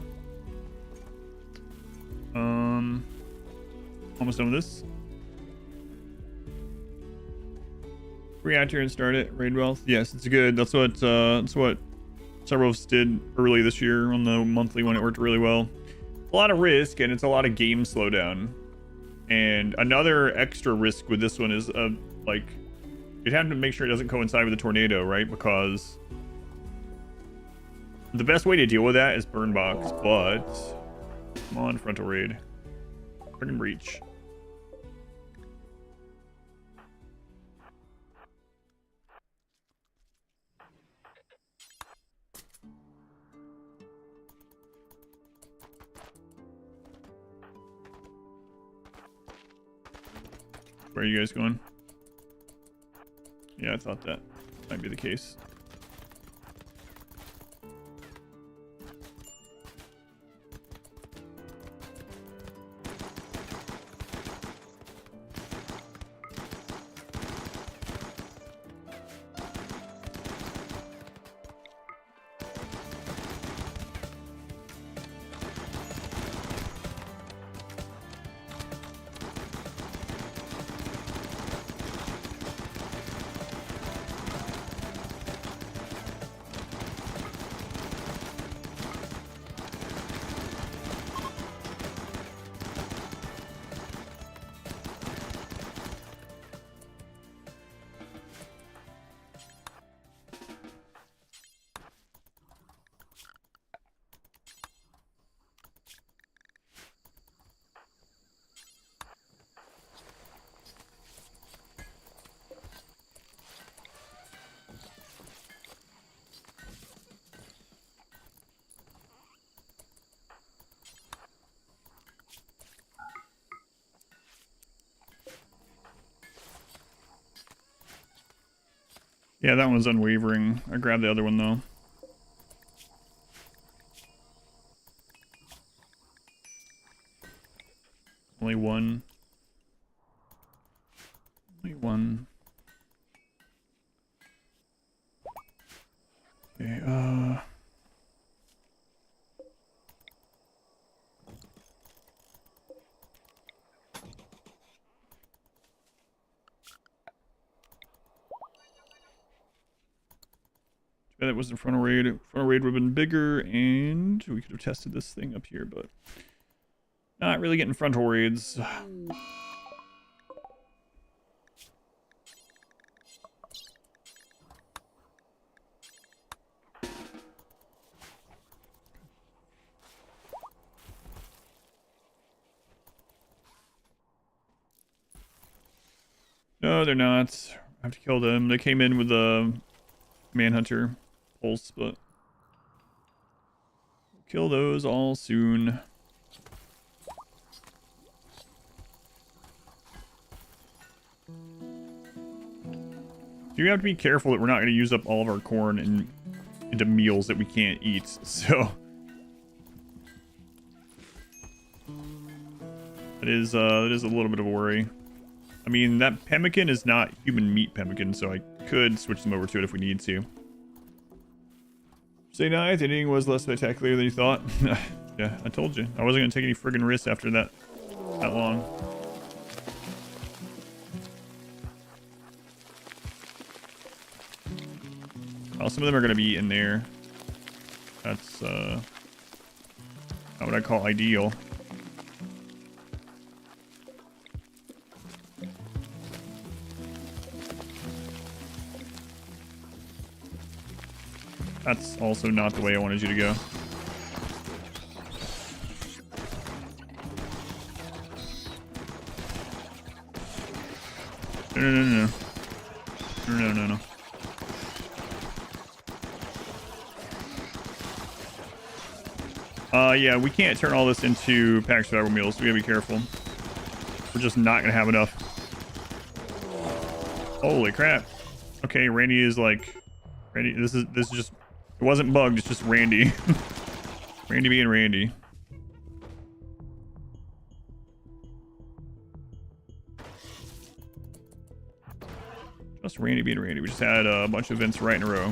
Almost done with this. Reactor and start it. Raid wealth. Yes, it's good. That's what several of us did early this year on the monthly one. It worked really well. A lot of risk, and it's a lot of game slowdown. And another extra risk with this one is like you'd have to make sure it doesn't coincide with the tornado, right? Because the best way to deal with that is burn box, but come on, frontal raid. Friggin' breach. Where are you guys going? Yeah, I thought that might be the case. Yeah, that one's unwavering. I grabbed the other one, though. Only one. Only one. Okay, that wasn't frontal raid. Frontal raid would have been bigger, and we could have tested this thing up here, but not really getting frontal raids. No, they're not. I have to kill them. They came in with a manhunter pulse, but kill those all soon. You have to be careful that we're not going to use up all of our corn into meals that we can't eat. So it is a little bit of a worry. I mean, that pemmican is not human meat pemmican, so I could switch them over to it if we need to. Say ninth inning was less spectacular than you thought. Yeah, I told you. I wasn't going to take any friggin' risks after that long. Well, some of them are going to be in there. That's not what I call ideal. That's also not the way I wanted you to go. No. Yeah, we can't turn all this into pack survival meals. We gotta be careful. We're just not gonna have enough. Holy crap. Okay, Randy is like... Randy, this is just... It wasn't bugged, it's just Randy. Randy being Randy. Just Randy being Randy. We just had a bunch of events right in a row.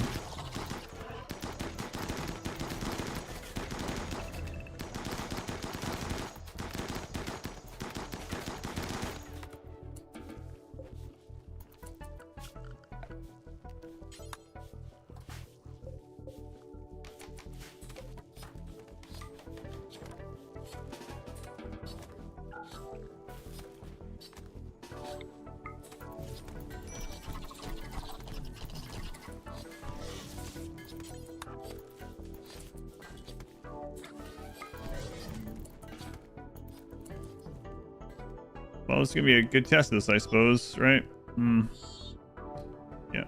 Well, it's gonna be a good test of this, I suppose, right? Yeah.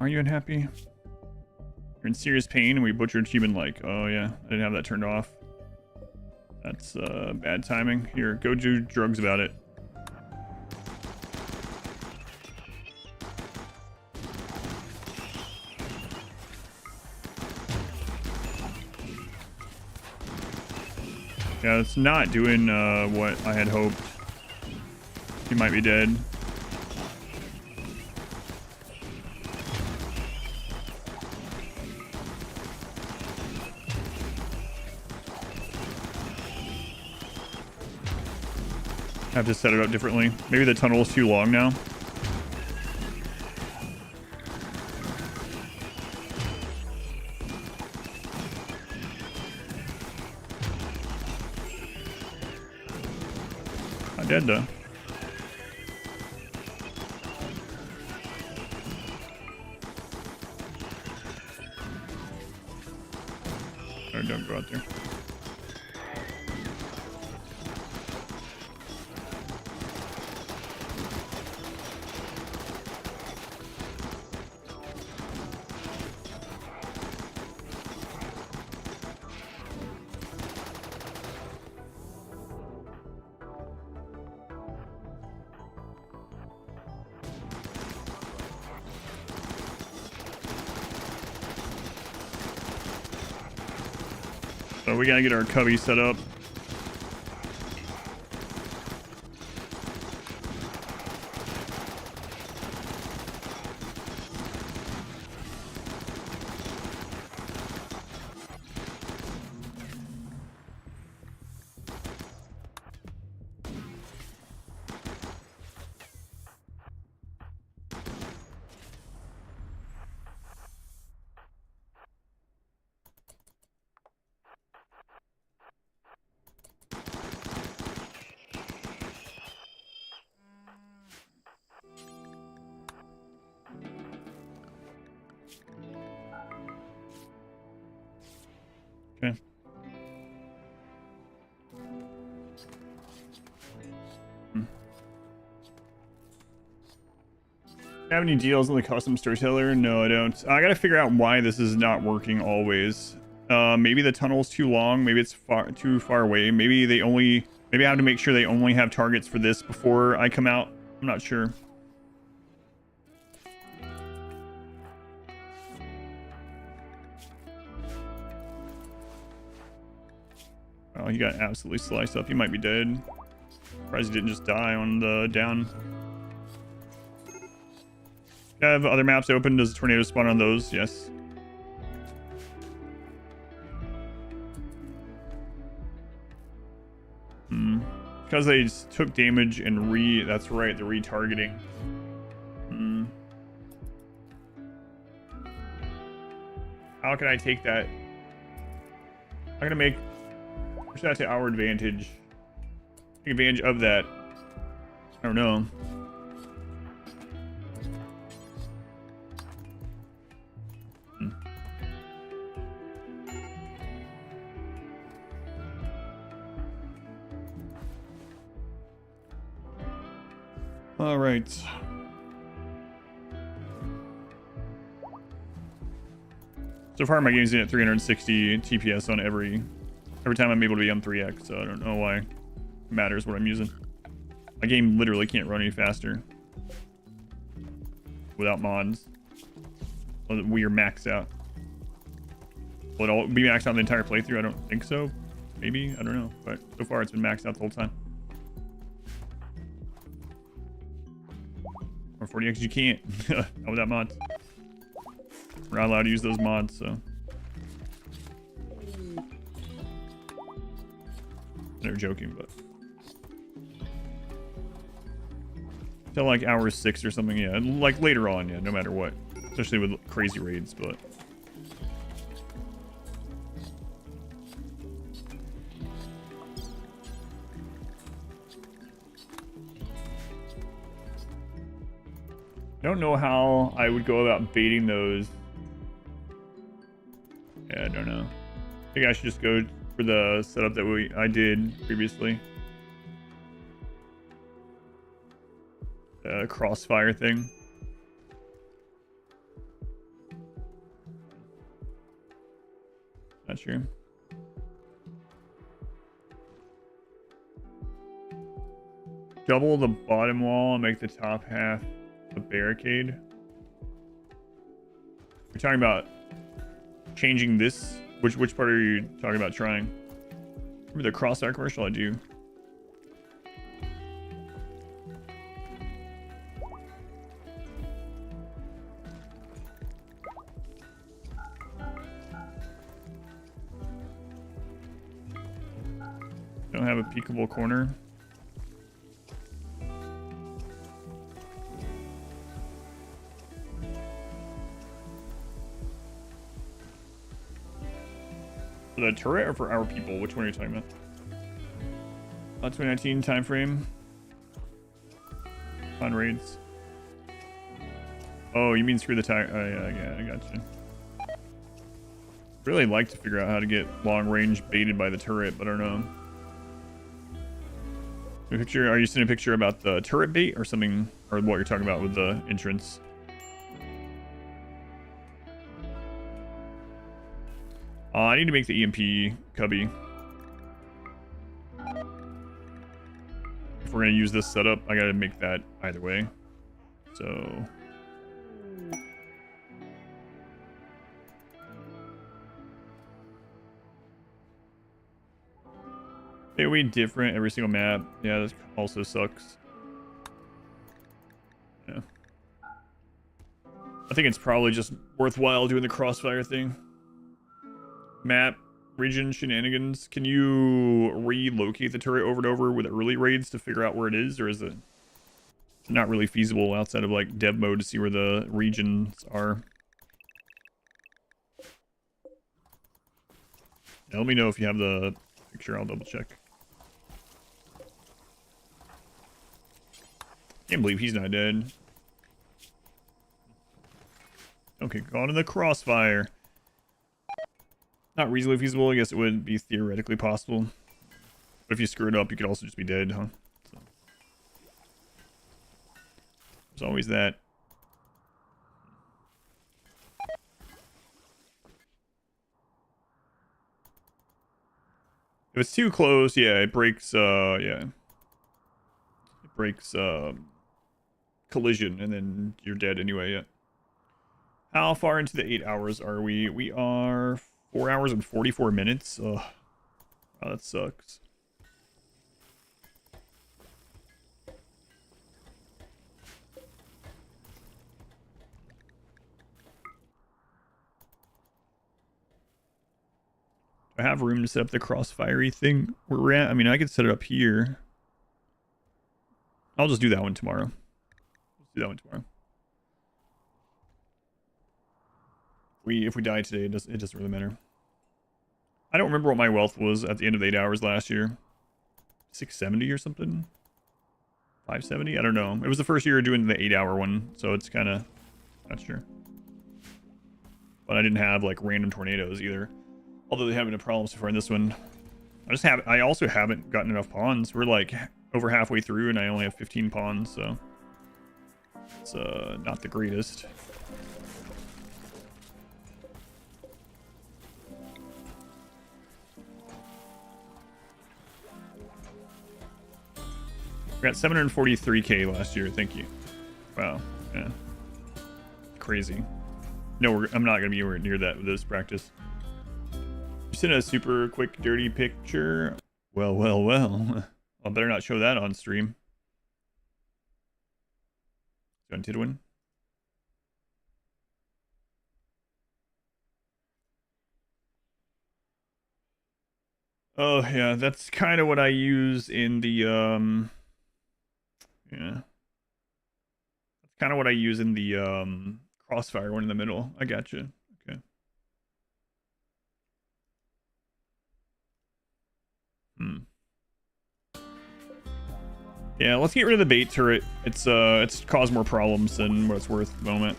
Are you unhappy? You're in serious pain and we butchered human like. Oh yeah, I didn't have that turned off. That's bad timing. Here, go do drugs about it. Yeah, it's not doing what I had hoped. He might be dead. I have to set it up differently. Maybe the tunnel is too long now. Dead though. Or don't go out there. So we gotta get our cubby set up. Okay. Have any deals on the custom storyteller? No, I don't. I gotta figure out why this is not working always. Maybe the tunnel's too long. Maybe it's too far away. Maybe I have to make sure they only have targets for this before I come out. I'm not sure. Oh, he got absolutely sliced up. He might be dead. Surprised he didn't just die on the down. Have other maps open? Does the tornado spawn on those? Yes. Because they took damage and that's right, the retargeting. How can I take that? I'm gonna make push that to our advantage. Take advantage of that. I don't know. All right. So far, my game's in at 360 TPS on every time I'm able to be on 3x, so I don't know why it matters what I'm using. My game literally can't run any faster without mods. We are maxed out. Will it all be maxed out the entire playthrough? I don't think so. Maybe, I don't know. But so far, it's been maxed out the whole time. Or 40x, you can't. Not without mods. We're not allowed to use those mods, so. They're joking, but. Till like hour 6 or something, yeah. Like later on, yeah, no matter what. Especially with crazy raids, but. I don't know how I would go about baiting those. Yeah, I don't know. I think I should just go for the setup that I did previously. The crossfire thing. Not sure. Double the bottom wall and make the top half a barricade. We're talking about changing this. Which part are you talking about trying? Remember the crossfire commercial? I do. Don't have a peekable corner. For the turret or for our people? Which one are you talking about? 2019 time frame. On raids. Oh, you mean screw the tire? Oh, yeah, I got you. Really like to figure out how to get long range baited by the turret, but I don't know. Are you seeing a picture about the turret bait or something, or what you're talking about with the entrance? I need to make the EMP cubby. If we're gonna use this setup, I gotta make that either way. So. AoE different every single map. Yeah, that also sucks. Yeah. I think it's probably just worthwhile doing the crossfire thing. Map, region shenanigans. Can you relocate the turret over and over with early raids to figure out where it is? Or is it not really feasible outside of like dev mode to see where the regions are? Yeah, let me know if you have the picture. I'll double check. Can't believe he's not dead. Okay, gone in the crossfire. Not reasonably feasible. I guess it would be theoretically possible. But if you screw it up, you could also just be dead, huh? So. There's always that. If it's too close, yeah, it breaks, yeah. It breaks, collision, and then you're dead anyway, yeah. How far into the 8 hours are we? We are 4 hours and 44 minutes. Ugh. Wow, that sucks. Do I have room to set up the crossfire thing where we're at? I mean, I could set it up here. I'll just do that one tomorrow. Let's do that one tomorrow. If we die today, it doesn't really matter. I don't remember what my wealth was at the end of the 8 hours last year. 670 or something? 570? I don't know. It was the first year doing the 8-hour one, so it's kind of not sure. But I didn't have like random tornadoes either. Although they haven't been a problem so far in this one. I also haven't gotten enough pawns. We're like over halfway through and I only have 15 pawns, so it's not the greatest. We got 743k last year. Thank you. Wow. Yeah. Crazy. No, I'm not gonna be anywhere near that with this practice. You sent a super quick, dirty picture. Well, well, well. I better not show that on stream. On Tidwin. Oh yeah, that's kind of what I use in the yeah. That's kind of what I use in the crossfire one in the middle. I got you. Okay. Yeah, let's get rid of the bait turret. It's caused more problems than what it's worth at the moment.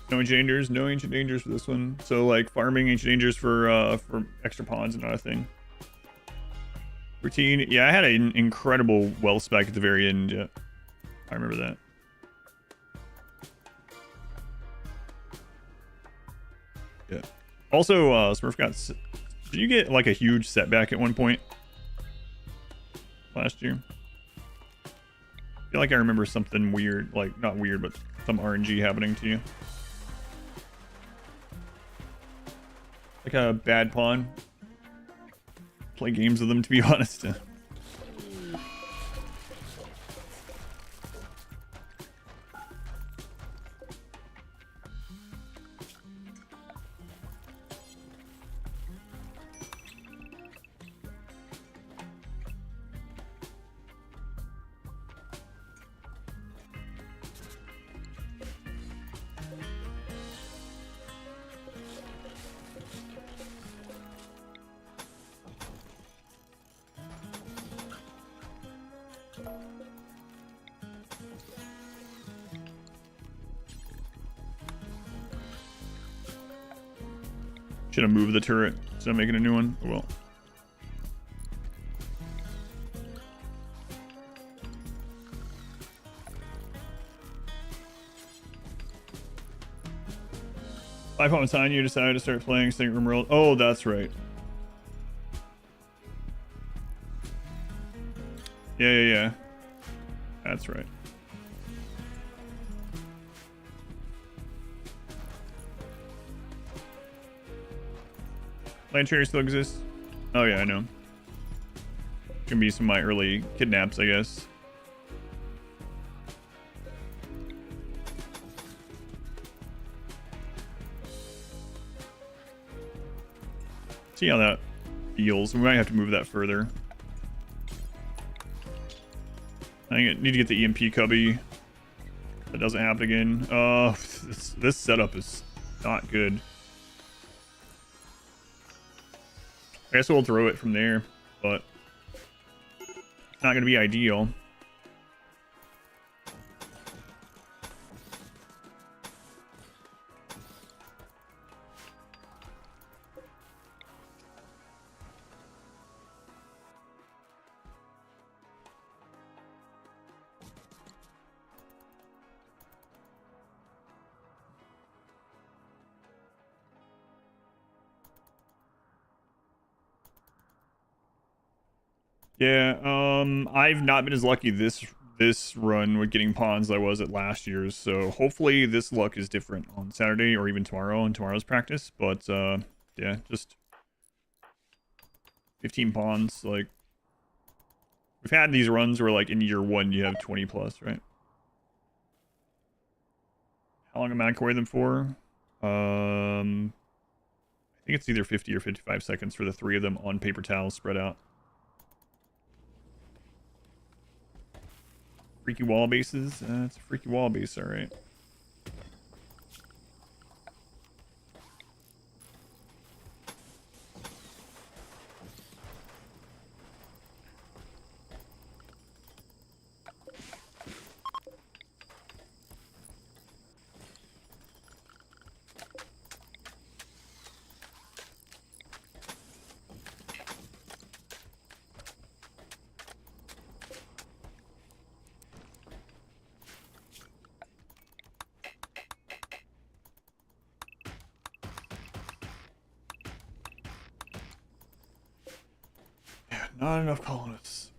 No ancient dangers for this one. So like farming ancient dangers for extra pawns and not a thing. Routine. Yeah, I had an incredible well spec at the very end. Yeah, I remember that. Yeah. Also, Smurf got. Did you get like a huge setback at one point last year? I feel like I remember something weird, like not weird, but some RNG happening to you. Like a bad pawn. Play games with them, to be honest. Should have moved the turret instead of making a new one. Oh, well. Life on time, you decided to start playing St. RimWorld. Oh, that's right. Yeah. That's right. Land trader still exists? Oh yeah, I know. Gonna be some of my early kidnaps, I guess. See how that feels. We might have to move that further. I need to get the EMP cubby. That doesn't happen again. Oh, this setup is not good. I guess we'll throw it from there, but it's not going to be ideal. Yeah, I've not been as lucky this run with getting pawns as I was at last year's, so hopefully this luck is different on Saturday or even tomorrow in tomorrow's practice. But yeah, just 15 pawns. Like, we've had these runs where like in year 1 you have 20 plus, right? How long am I carrying them for? I think it's either 50 or 55 seconds for the 3 of them on paper towels spread out. Freaky wall bases? It's a freaky wall base, alright. Not enough colonists.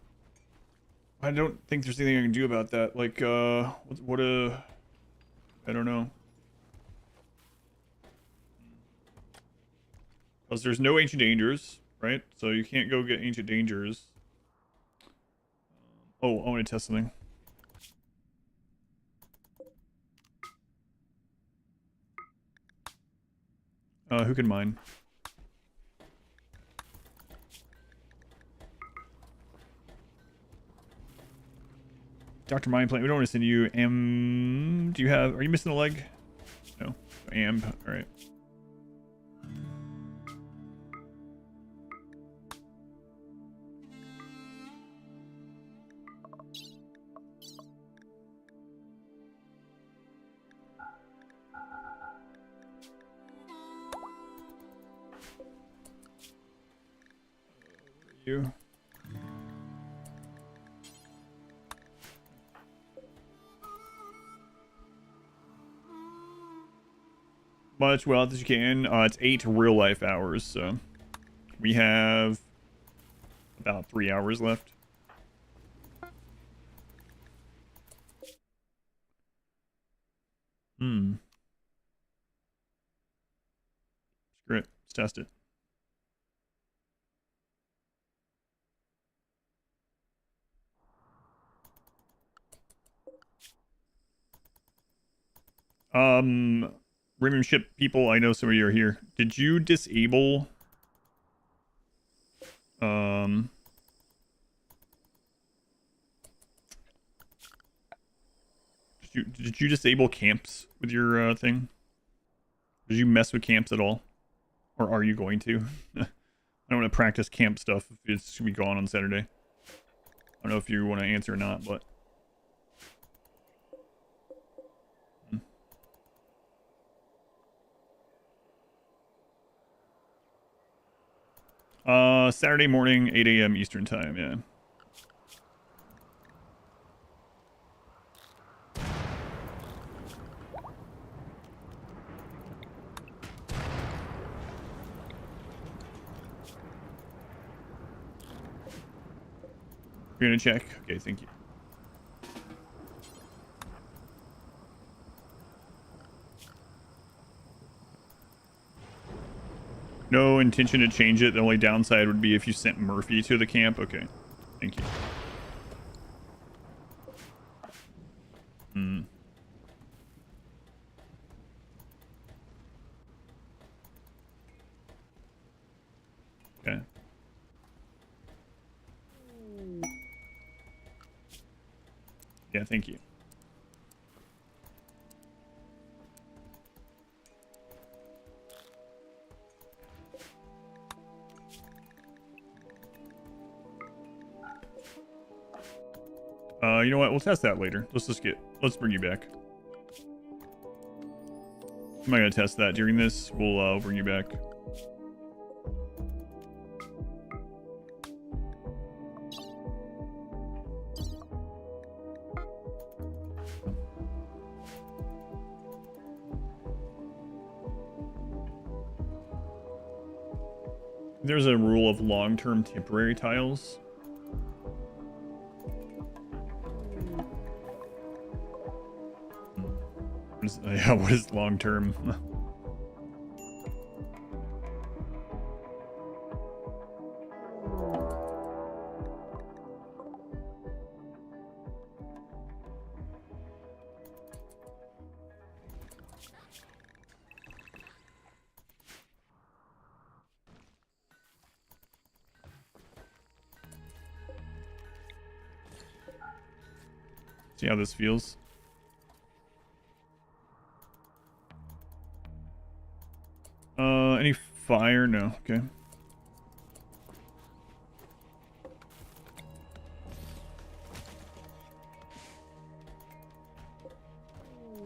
I don't think there's anything I can do about that. Like, I don't know. Because there's no ancient dangers, right? So you can't go get ancient dangers. Oh, I want to test something. Who can mine? Dr. Mindplant, we don't want to send you. Do you have... Are you missing a leg? No. Amp. Alright. You. Much wealth as you can. It's 8 real life hours, so we have about 3 hours left. Screw it. Let's test it. Rimionship people, I know some of you are here. Did you disable did you disable camps with your thing? Did you mess with camps at all? Or are you going to? I don't want to practice camp stuff if it's gonna be gone on Saturday. I don't know if you want to answer or not, but. Saturday morning, 8 a.m. Eastern time, yeah. You're gonna check? Okay, thank you. No intention to change it. The only downside would be if you sent Murphy to the camp. Okay, thank you. Okay. Yeah, thank you. You know what? We'll test that later. Let's bring you back. I'm not gonna test that during this. We'll bring you back. There's a rule of long-term temporary tiles. Yeah, what is long-term? See how this feels? Any fire? No. Okay.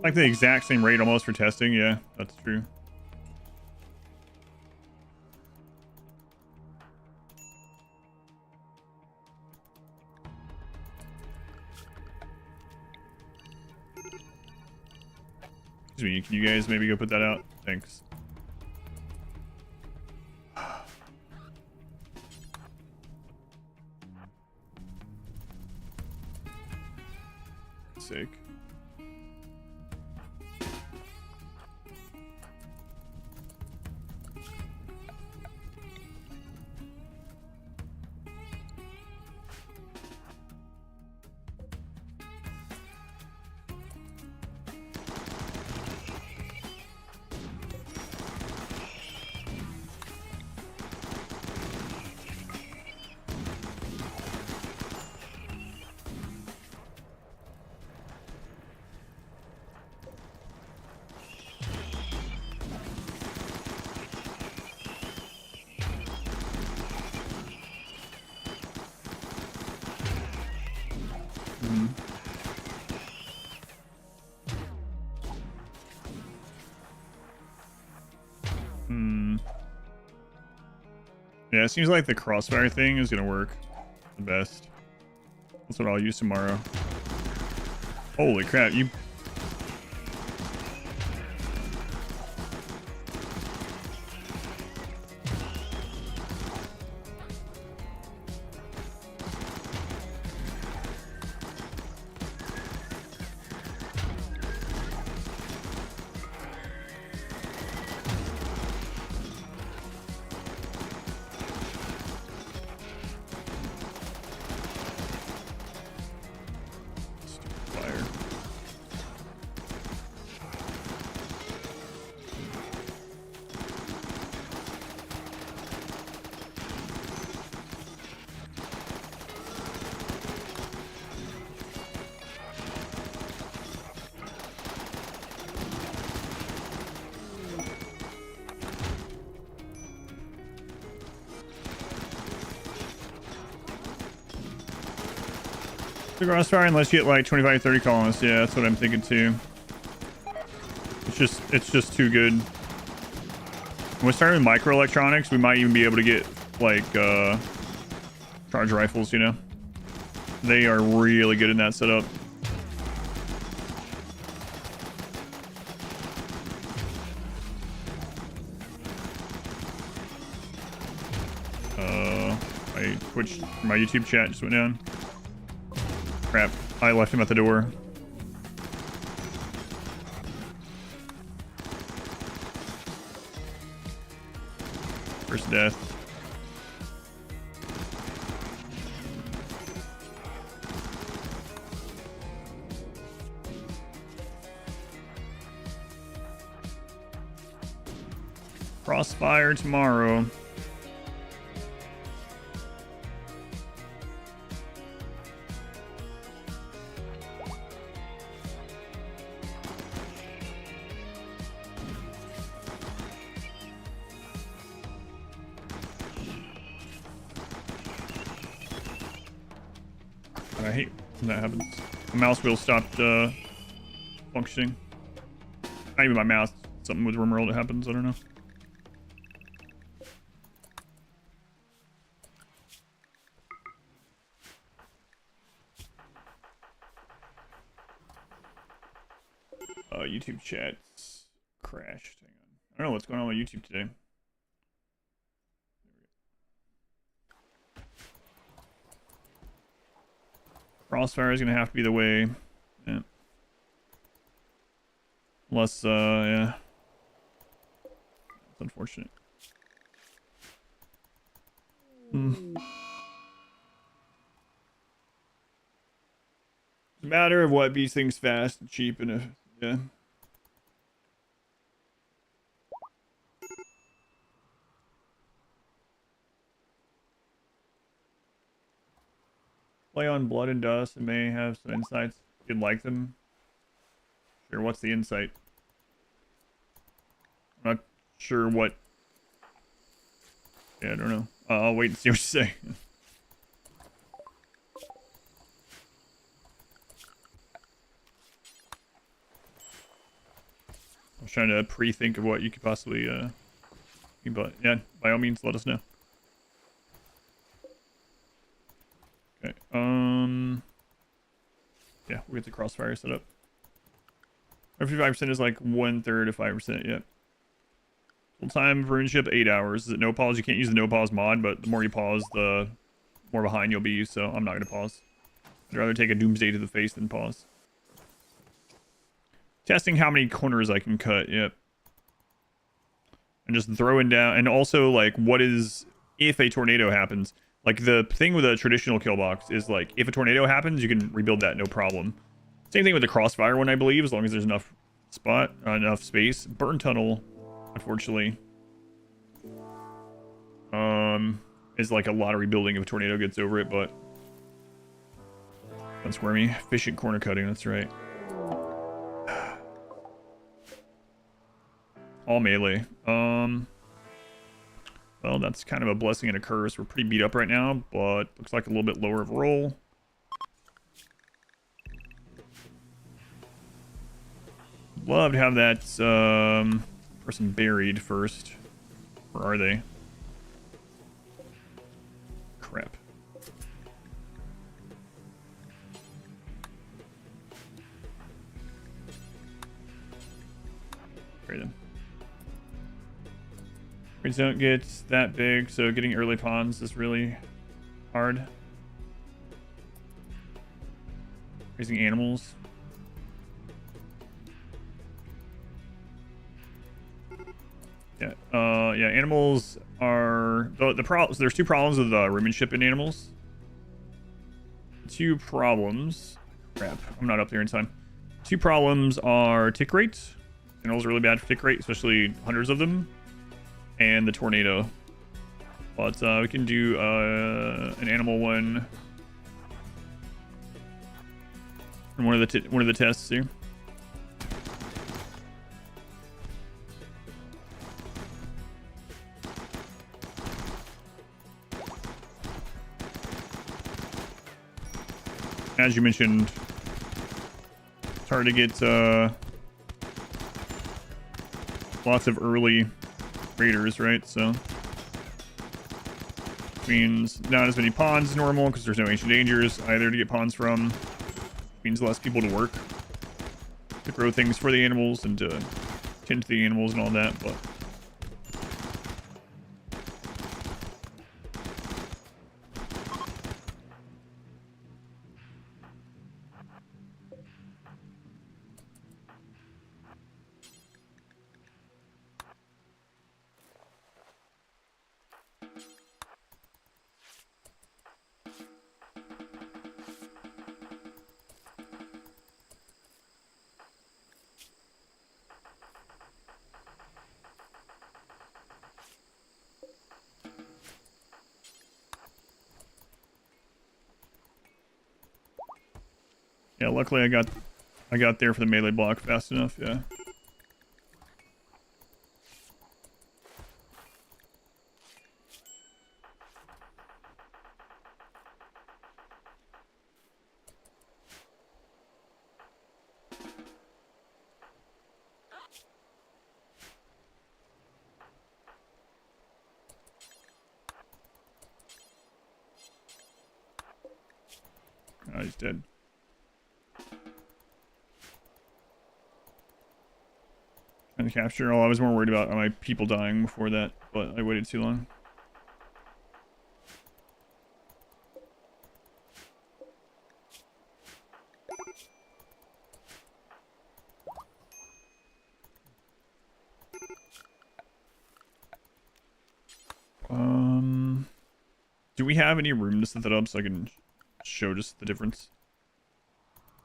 Like the exact same rate almost for testing. Yeah, that's true. Excuse me, can you guys maybe go put that out? Thanks. Sake. Yeah, it seems like the crossfire thing is gonna work the best. That's what I'll use tomorrow. Holy crap, you... Fire. The crossfire unless you get like 25, 30 colonists. Yeah, that's what I'm thinking too. It's just too good. When we start with microelectronics, we might even be able to get like charge rifles, you know. They are really good in that setup. My YouTube chat just went down. Crap, I left him at the door. First death. Crossfire tomorrow. I hate when that happens. The mouse wheel stopped functioning. Not even my mouse. Something with RimWorld that happens. I don't know. YouTube chat's crashed. Hang on. I don't know what's going on with YouTube today. Crossfire is gonna have to be the way. Yeah. Unless, yeah. It's unfortunate. It's a matter of what beats things fast and cheap and yeah. Play on Blood and Dust and may have some insights. You'd like them. Sure, what's the insight? I'm not sure what. Yeah, I don't know. I'll wait and see what you say. I was trying to pre-think of what you could possibly, but yeah, by all means, let us know. Okay, yeah, we'll get the crossfire set up. 55% is like 1/3 of 5%, yeah. Full time for Rimmanship, 8 hours. Is it no pause? You can't use the no pause mod, but the more you pause, the more behind you'll be, so I'm not gonna pause. I'd rather take a doomsday to the face than pause. Testing how many corners I can cut, yep. And just throwing down, and also like what is, if a tornado happens, like the thing with a traditional kill box is like, if a tornado happens, you can rebuild that no problem. Same thing with the crossfire one, I believe, as long as there's enough enough space. Burn tunnel, unfortunately, is like a lot of rebuilding if a tornado gets over it, but that's squirmy. Efficient corner cutting, that's right. All melee. Well, that's kind of a blessing and a curse. We're pretty beat up right now, but looks like a little bit lower of a roll. Love to have that person buried first. Where are they? Crap. Bury them. Raids don't get that big, so getting early pawns is really hard. Raising animals. Yeah, yeah, animals are the problems. There's two problems with Rimionship in animals. Two problems. Crap, I'm not up there in time. Two problems are tick rates. Animals are really bad for tick rate, especially hundreds of them. And the tornado. But we can do an animal one. And one of the tests here. As you mentioned, it's hard to get lots of early raiders, right? So means not as many pawns as normal because there's no ancient dangers either to get pawns from. Means less people to work to grow things for the animals and to tend to the animals and all that, but yeah, luckily I got there for the melee block fast enough, yeah. Oh, he's dead. Trying to capture. Oh, I was more worried about my people dying before that, but I waited too long. Do we have any room to set that up so I can show just the difference?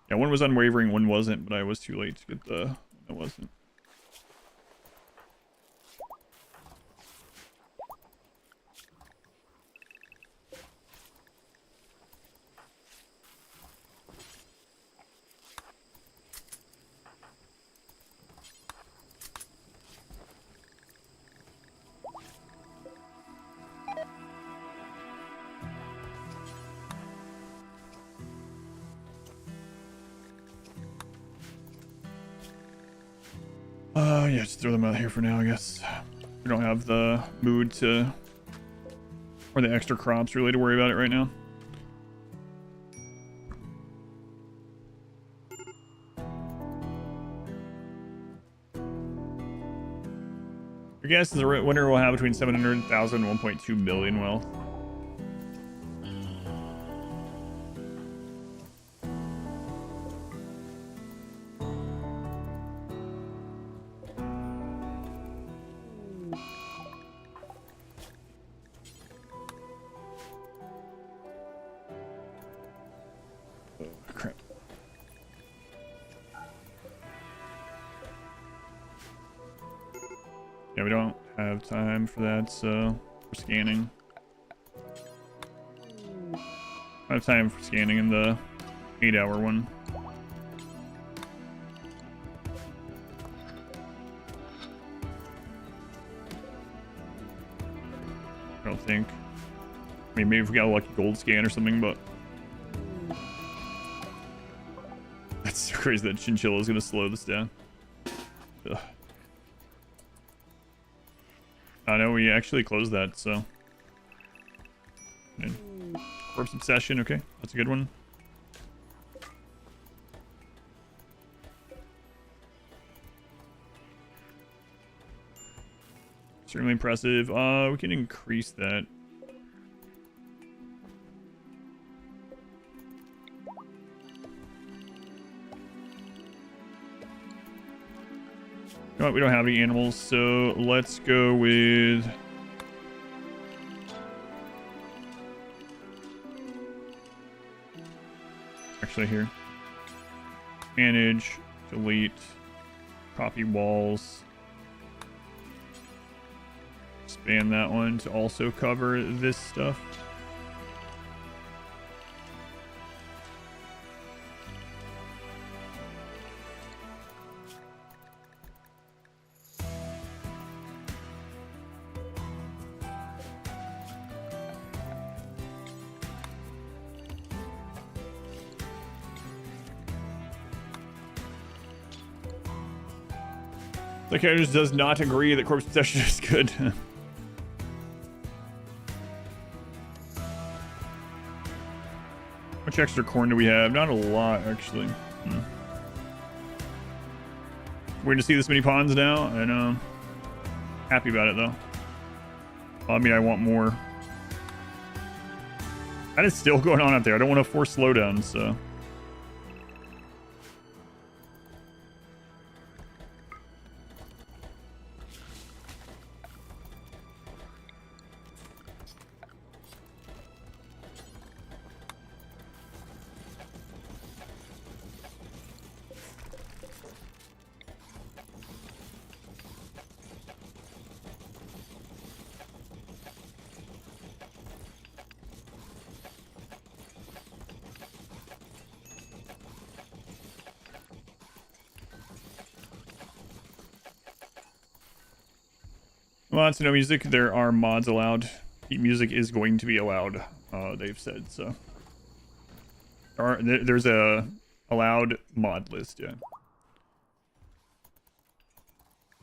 Yeah, one was unwavering, one wasn't, but I was too late to get the... It wasn't. Yeah, just throw them out here for now, I guess. We don't have the mood to... Or the extra crops really to worry about it right now. Your guess is the winner will have between 700,000 and 1.2 billion wealth. Yeah, we don't have time for that, so we're scanning. I have time for scanning in the 8-hour one. I don't think. I mean, maybe if we got a lucky gold scan or something, but that's so crazy that Chinchilla is going to slow this down. Ugh. I know we actually closed that, so. Corpse Obsession, okay, that's a good one. Extremely impressive. We can increase that. You know what, we don't have any animals, so let's go with... Actually here. Manage, delete, copy walls. Expand that one to also cover this stuff. The character does not agree that corpse possession is good. How much extra corn do we have? Not a lot, actually. Weird to see this many pawns now. I know. Happy about it, though. I mean, I want more. That is still going on out there. I don't want to force slowdowns, so... Lots of no music. There are mods allowed. Music is going to be allowed, they've said, so. There's a allowed mod list, yeah.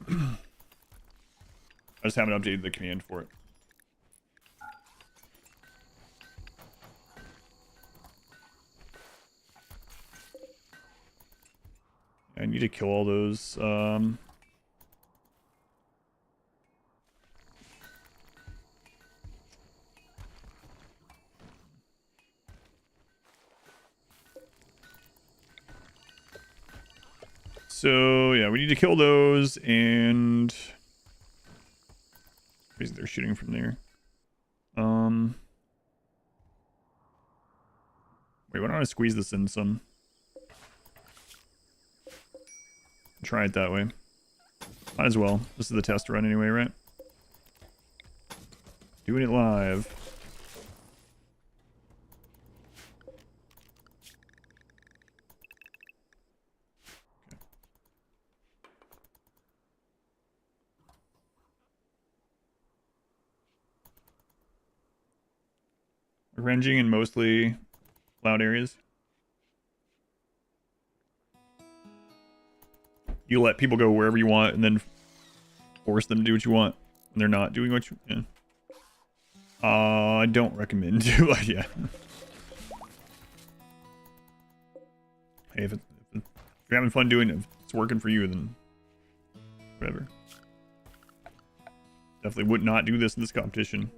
I just haven't updated the command for it. I need to kill all those, So, yeah, we need to kill those, and... They're shooting from there. Wait, why don't I squeeze this in some? Try it that way. Might as well. This is the test run anyway, right? Doing it live. Ranging in mostly loud areas. You let people go wherever you want and then force them to do what you want when they're not doing what you... Yeah. I don't recommend to, yeah. Hey, if you're having fun doing it, if it's working for you, then whatever. Definitely would not do this in this competition.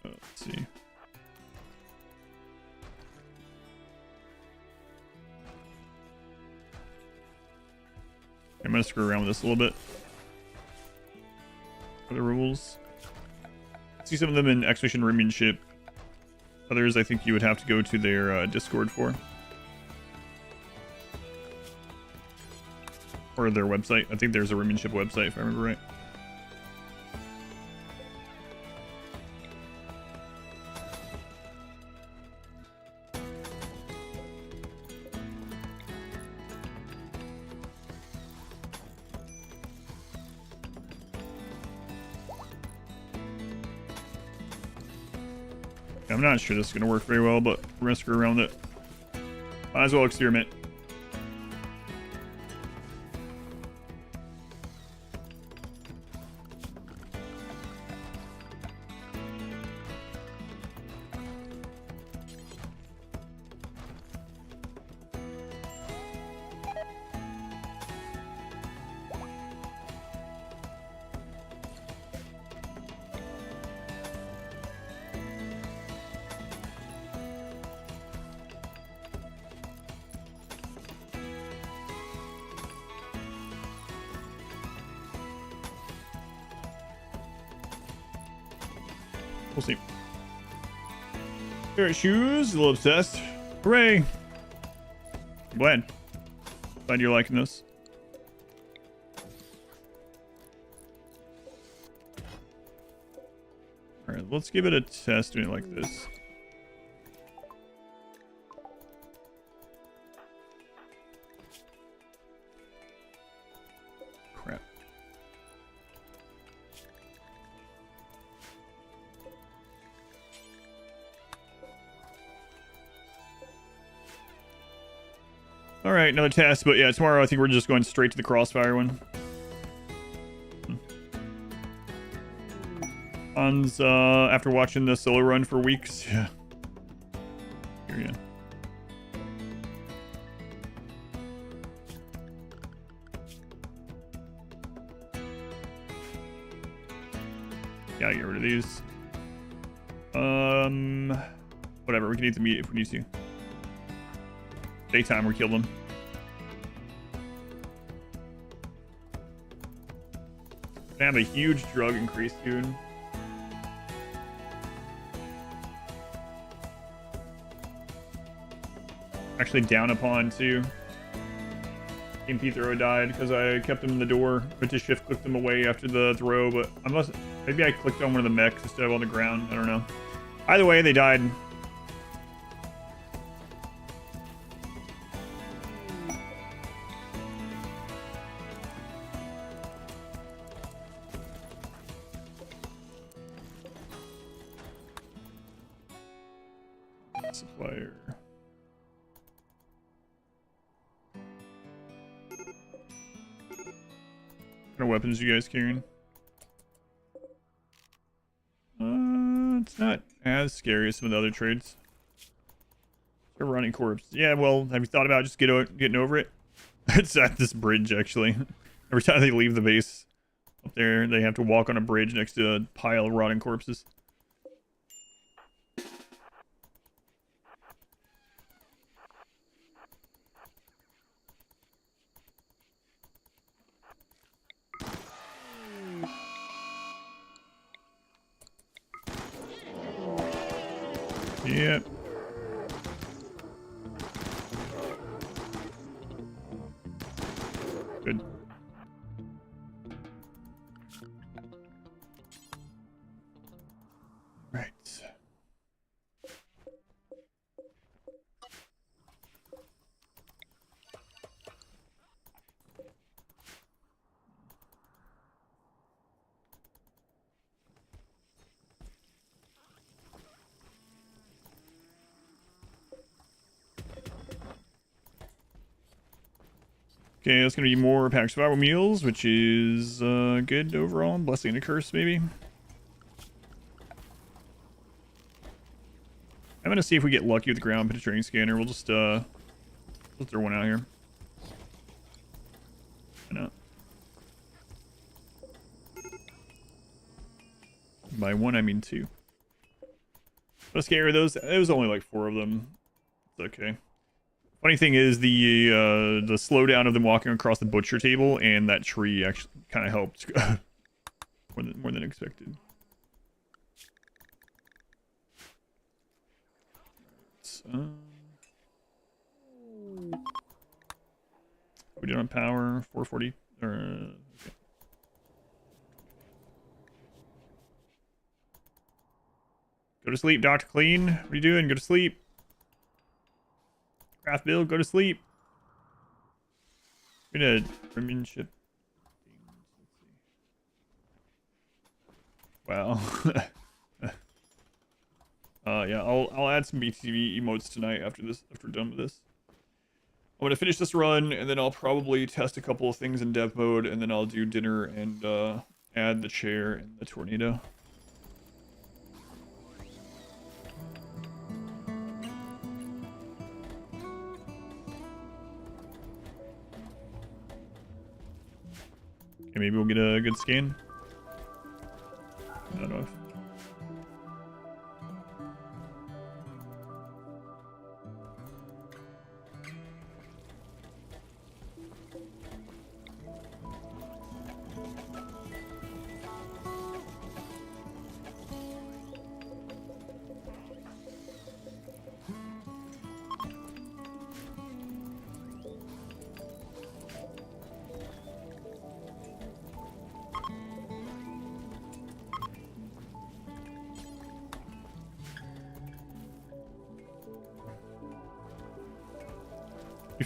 Let's see. I'm gonna screw around with this a little bit. Other rules. See some of them in Expedition Rimionship. Others, I think you would have to go to their Discord for. Or their website. I think there's a Rimionship website, if I remember right. I'm not sure this is going to work very well, but we're going to screw around with it. Might as well experiment. We'll see. Pair of shoes, a little obsessed. Hooray! Glad you're liking this. Alright, let's give it a test doing it like this. Crap. All right, another test, but yeah, tomorrow I think we're just going straight to the crossfire one. Hans, after watching the solo run for weeks, yeah. Here, yeah. Gotta get rid of these. Whatever, we can eat the meat if we need to. Daytime, we kill them. They have a huge drug increase, dude. Actually down upon too. MP throw died because I kept him in the door. Went to shift clicked him away after the throw, but maybe I clicked on one of the mechs instead of on the ground. I don't know. Either way, they died. Supplier. What kind of weapons you guys carrying? It's not as scary as some of the other trades. A running corpse. Yeah, well, have you thought about just getting over it? It's at this bridge, actually. Every time they leave the base up there, they have to walk on a bridge next to a pile of rotting corpses. Yep. Good. Right. Okay, that's gonna be more pack survival meals, which is good overall. Blessing and a curse, maybe. I'm gonna see if we get lucky with the ground penetrating scanner. We'll just throw one out here. Why not? By one, I mean two. Let's get rid of those. It was only like 4 of them. It's okay. Funny thing is the slowdown of them walking across the butcher table and that tree actually kind of helped more than expected. We did on power 440 or okay. Go to sleep, Dr. Clean. What are you doing? Go to sleep. Craft Bill, go to sleep. We're gonna Rimionship. Wow. Yeah, I'll add some BTV emotes tonight after we're done with this. I'm gonna finish this run and then I'll probably test a couple of things in dev mode and then I'll do dinner and add the chair and the tornado. Okay, maybe we'll get a good scan. I don't know if...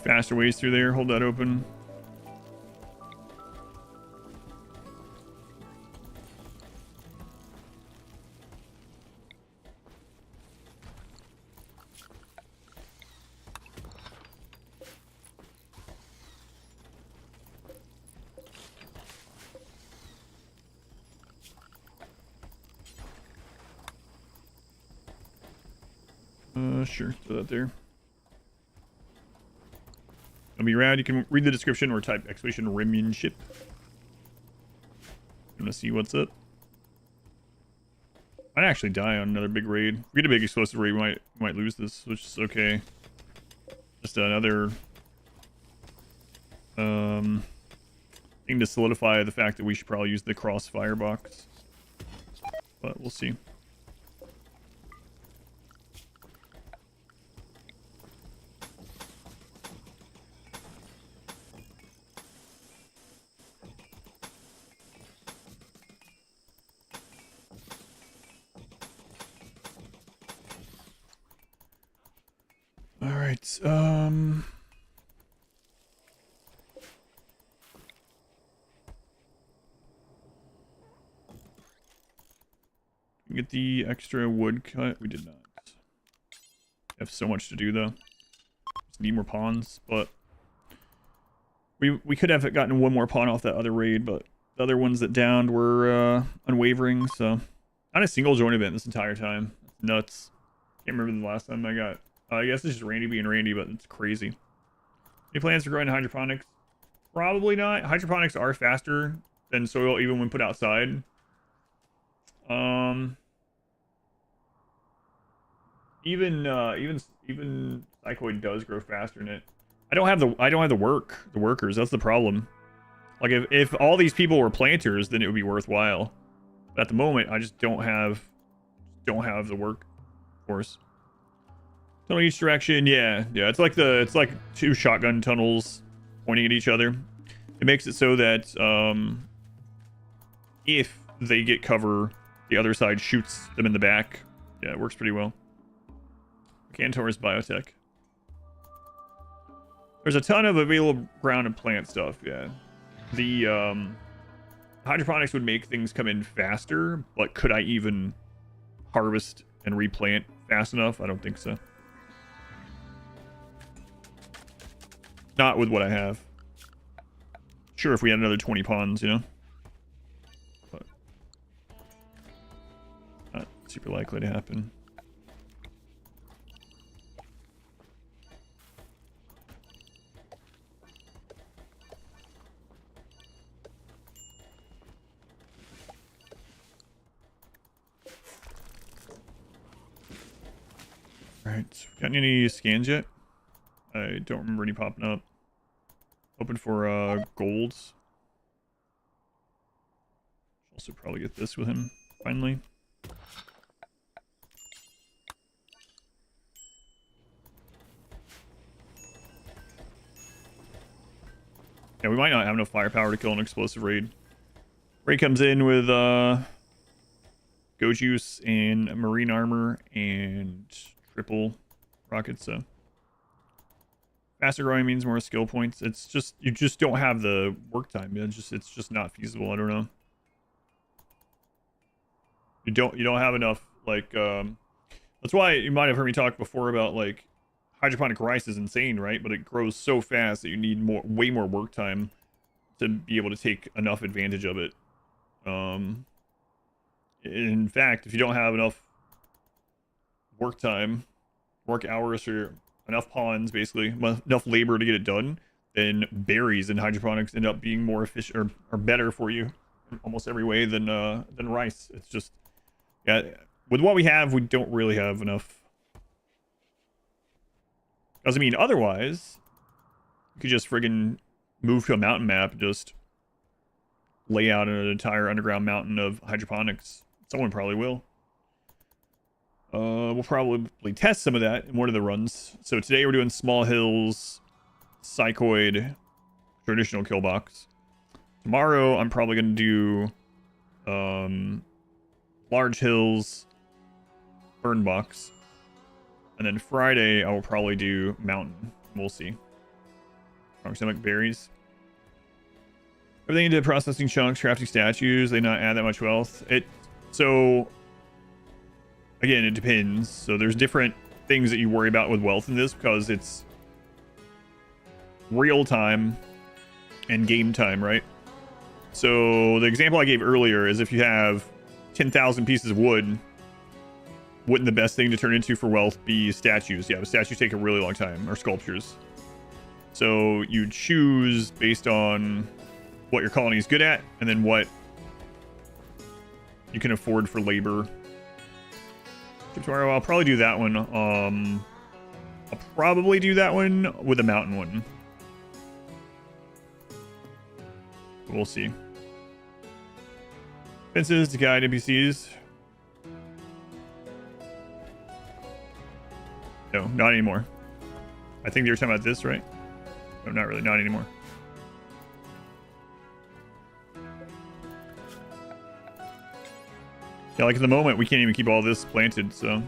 faster ways through there. Hold that open. Sure, throw that there. It'll be rad. You can read the description or type exclamation Rimionship. I'm gonna see what's up. Might actually die on another big raid. If we get a big explosive raid, we might lose this, which is okay. Just another thing to solidify the fact that we should probably use the crossfire box. But we'll see. All right. Get the extra wood cut. We did not. Have so much to do though. Just need more pawns, but we could have gotten one more pawn off that other raid, but the other ones that downed were unwavering. So on a single joint event this entire time. That's nuts. Can't remember the last time I got. I guess it's just Randy being Randy, but it's crazy. Any plans for growing hydroponics? Probably not. Hydroponics are faster than soil even when put outside. Even psychoid does grow faster in it. I don't have the workers. That's the problem. Like if all these people were planters, then it would be worthwhile. But at the moment, I just don't have the workforce. Tunnel each direction, yeah. It's like two shotgun tunnels pointing at each other. It makes it so that if they get cover, the other side shoots them in the back. Yeah, it works pretty well. Cantor's biotech. There's a ton of available ground and plant stuff. Yeah, the hydroponics would make things come in faster, but could I even harvest and replant fast enough? I don't think so. Not with what I have. Sure, if we had another 20 pawns, you know. But not super likely to happen. Alright, got any scans yet? I don't remember any popping up. Hoping for golds. Also probably get this with him, finally. Yeah, we might not have enough firepower to kill an explosive raid. Raid comes in with go juice and marine armor and triple rockets, so faster growing means more skill points. It's just you just don't have the work time. It's just not feasible. I don't know. You don't have enough, like that's why you might have heard me talk before about like hydroponic rice is insane, right? But it grows so fast that you need way more work time to be able to take enough advantage of it. In fact, if you don't have enough work hours, or enough pawns, basically enough labor to get it done, then berries and hydroponics end up being more efficient or better for you in almost every way than rice. It's just, yeah, with what we have, we don't really have enough. Because I mean, otherwise you could just friggin' move to a mountain map and just lay out an entire underground mountain of hydroponics. Someone probably will. We'll probably test some of that in one of the runs. So today we're doing small hills, psychoid, traditional kill box. Tomorrow I'm probably going to do large hills, burn box. And then Friday I will probably do mountain. We'll see. Strong stomach berries. Everything into processing chunks, crafting statues, they not add that much wealth. So again, it depends. So there's different things that you worry about with wealth in this, because it's real time and game time, right? So the example I gave earlier is if you have 10,000 pieces of wood wouldn't the best thing to turn into for wealth be statues? Yeah, but statues take a really long time, or sculptures. So you choose based on what your colony is good at, and then what you can afford for labor. Tomorrow I'll probably do that one. I'll probably do that one with a mountain one. We'll see. Fences to guide NPCs. No, not anymore. I think they were talking about this, right? No, not really. Not anymore. Yeah, like at the moment, we can't even keep all this planted, so.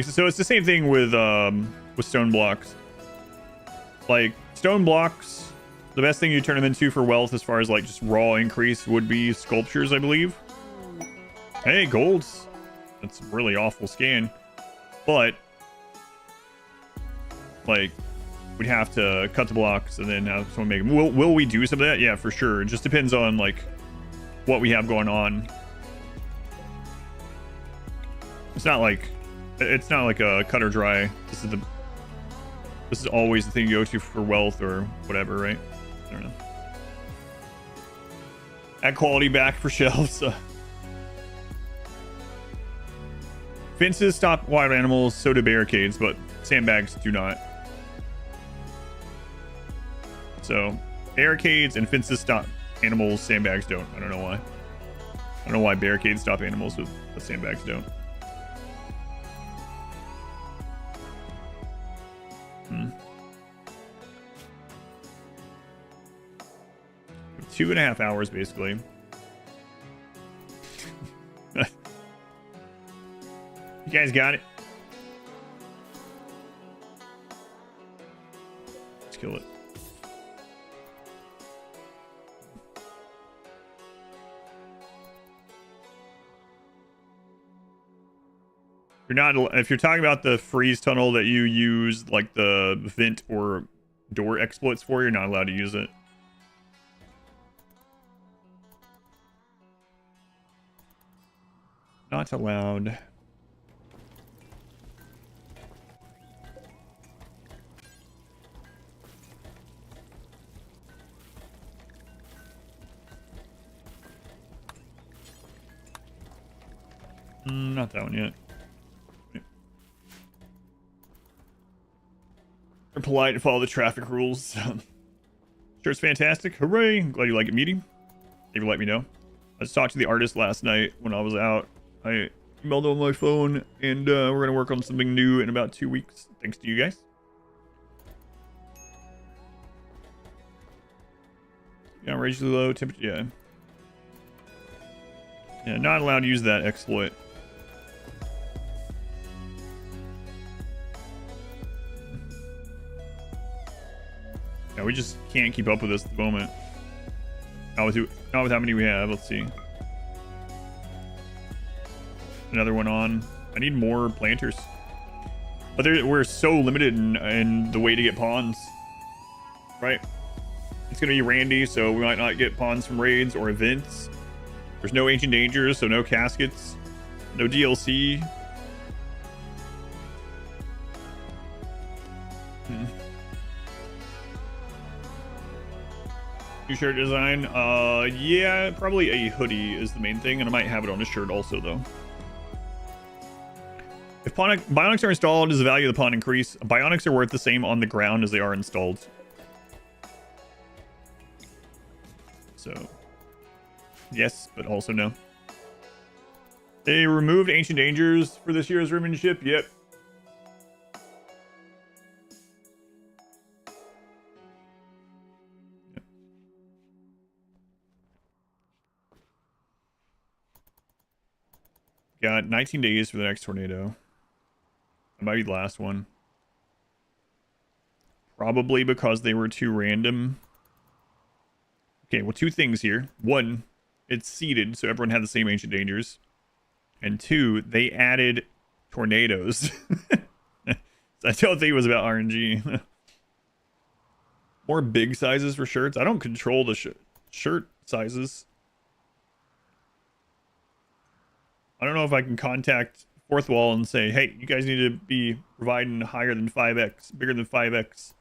So it's the same thing with stone blocks. Like, stone blocks, the best thing you turn them into for wealth as far as, like, just raw increase would be sculptures, I believe. Hey, golds. That's a really awful scan. But, like, we'd have to cut the blocks and then have someone make them. Will we do some of that? Yeah, for sure. It just depends on, like, what we have going on. It's not like a cut or dry. This is always the thing you go to for wealth or whatever, right? I don't know. Add quality back for shelves. Fences stop wild animals, so do barricades, but sandbags do not. So barricades and fences stop animals, sandbags don't. I don't know why. I don't know why barricades stop animals, but sandbags don't. 2.5 hours, basically. You guys got it? Let's kill it. If you're talking about the freeze tunnel that you use, like the vent or door exploits for, you're not allowed to use it. Not allowed. Not that one yet. They're polite and follow the traffic rules. Sure, it's fantastic. Hooray! Glad you like it, meeting. Maybe let me know. I just talked to the artist last night when I was out. I emailed on my phone, and we're going to work on something new in about 2 weeks. Thanks to you guys. Yeah, raise the low temperature. Yeah. Yeah, not allowed to use that exploit. Yeah, we just can't keep up with this at the moment. Not with how many we have. Let's see. Another one on. I need more planters. But we're so limited in the way to get pawns. Right? It's going to be Randy, so we might not get pawns from raids or events. There's no Ancient Dangers, so no caskets. No DLC. New shirt design? Yeah, probably a hoodie is the main thing, and I might have it on a shirt also, though. If bionics are installed, does the value of the pawn increase? Bionics are worth the same on the ground as they are installed. So, yes, but also no. They removed Ancient Dangers for this year's Rimionship. Yep. Got 19 days for the next tornado. That might be the last one. Probably because they were too random. Okay, well, two things here. One, it's seeded, so everyone had the same Ancient Dangers. And two, they added tornadoes. I don't think it was about RNG. More big sizes for shirts. I don't control the shirt sizes. I don't know if I can contact Fourth Wall and say, hey, you guys need to be providing higher than 5x, bigger than 5x.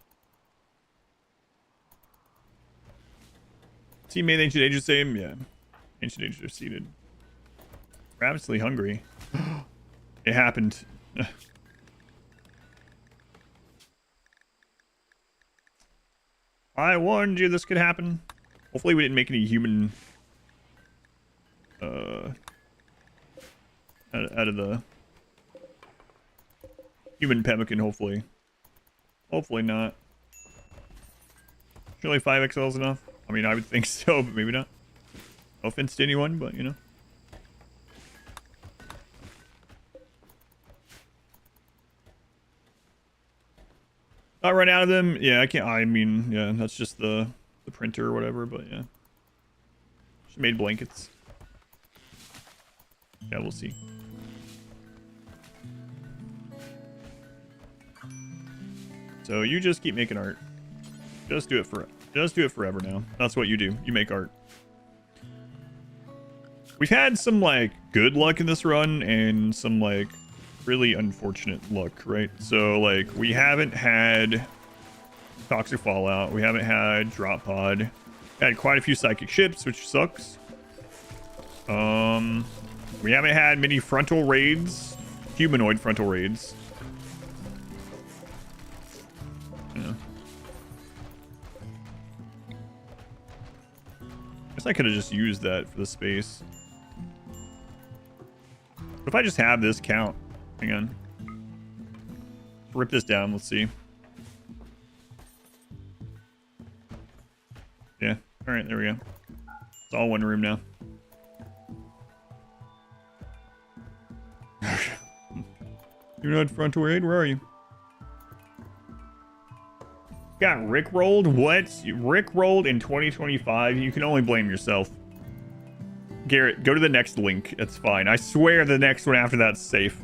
Teammate Ancient Age is same? Yeah. Ancient Age are seated. We're absolutely hungry. It happened. I warned you this could happen. Hopefully we didn't make any human out of the human pemmican, hopefully. Hopefully not. Surely 5XL is enough. I mean, I would think so, but maybe not. No offense to anyone, but you know. Not run out of them. Yeah, I can't. I mean, yeah, that's just the printer or whatever, but yeah. She made blankets. Yeah, we'll see. So you just keep making art. Just do it forever now. That's what you do. You make art. We've had some like good luck in this run and some like really unfortunate luck, right? So like we haven't had toxic fallout. We haven't had drop pod. Had quite a few psychic ships, which sucks. We haven't had many frontal raids, humanoid frontal raids. Yeah. Guess I could have just used that for the space. If I just have this count, hang on. Rip this down, let's see. Yeah, all right, there we go. It's all one room now. You're not frontal raid, where are you? Got rickrolled? What? Rickrolled in 2025? You can only blame yourself. Garrett, go to the next link. It's fine. I swear the next one after that's safe.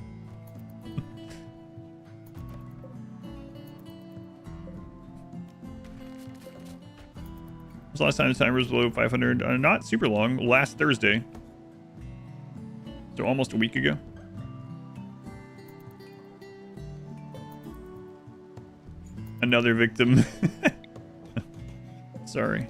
Was the last time the timer was below 500? Not super long. Last Thursday. So almost a week ago. Another victim. Sorry.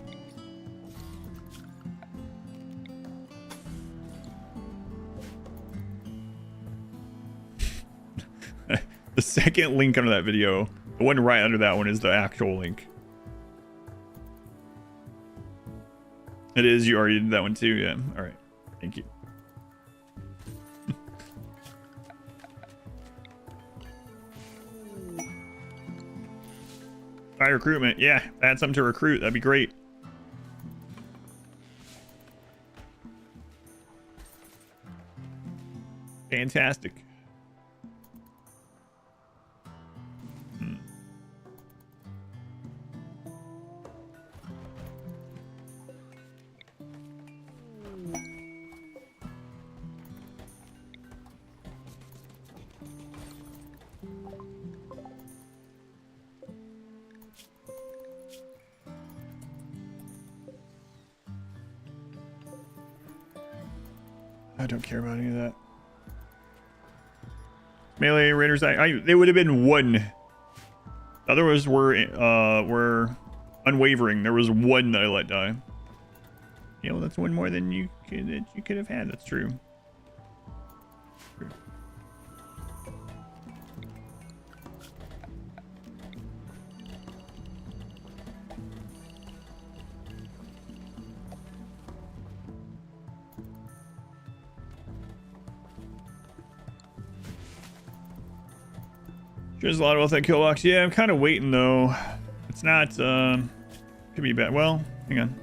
The second link under that video, the one right under that one, is the actual link. It is. You already did that one too. Yeah. All right. Thank you. High recruitment. Yeah. Add something to recruit. That'd be great. Fantastic. I don't care about any of that. Melee raiders, they would have been one. The other ones were unwavering. There was one that I let die. Yeah, well, that's one more than you could have had. That's true. There's a lot of wealth at Killbox. Yeah, I'm kind of waiting though. It's not, could be bad. Well, hang on.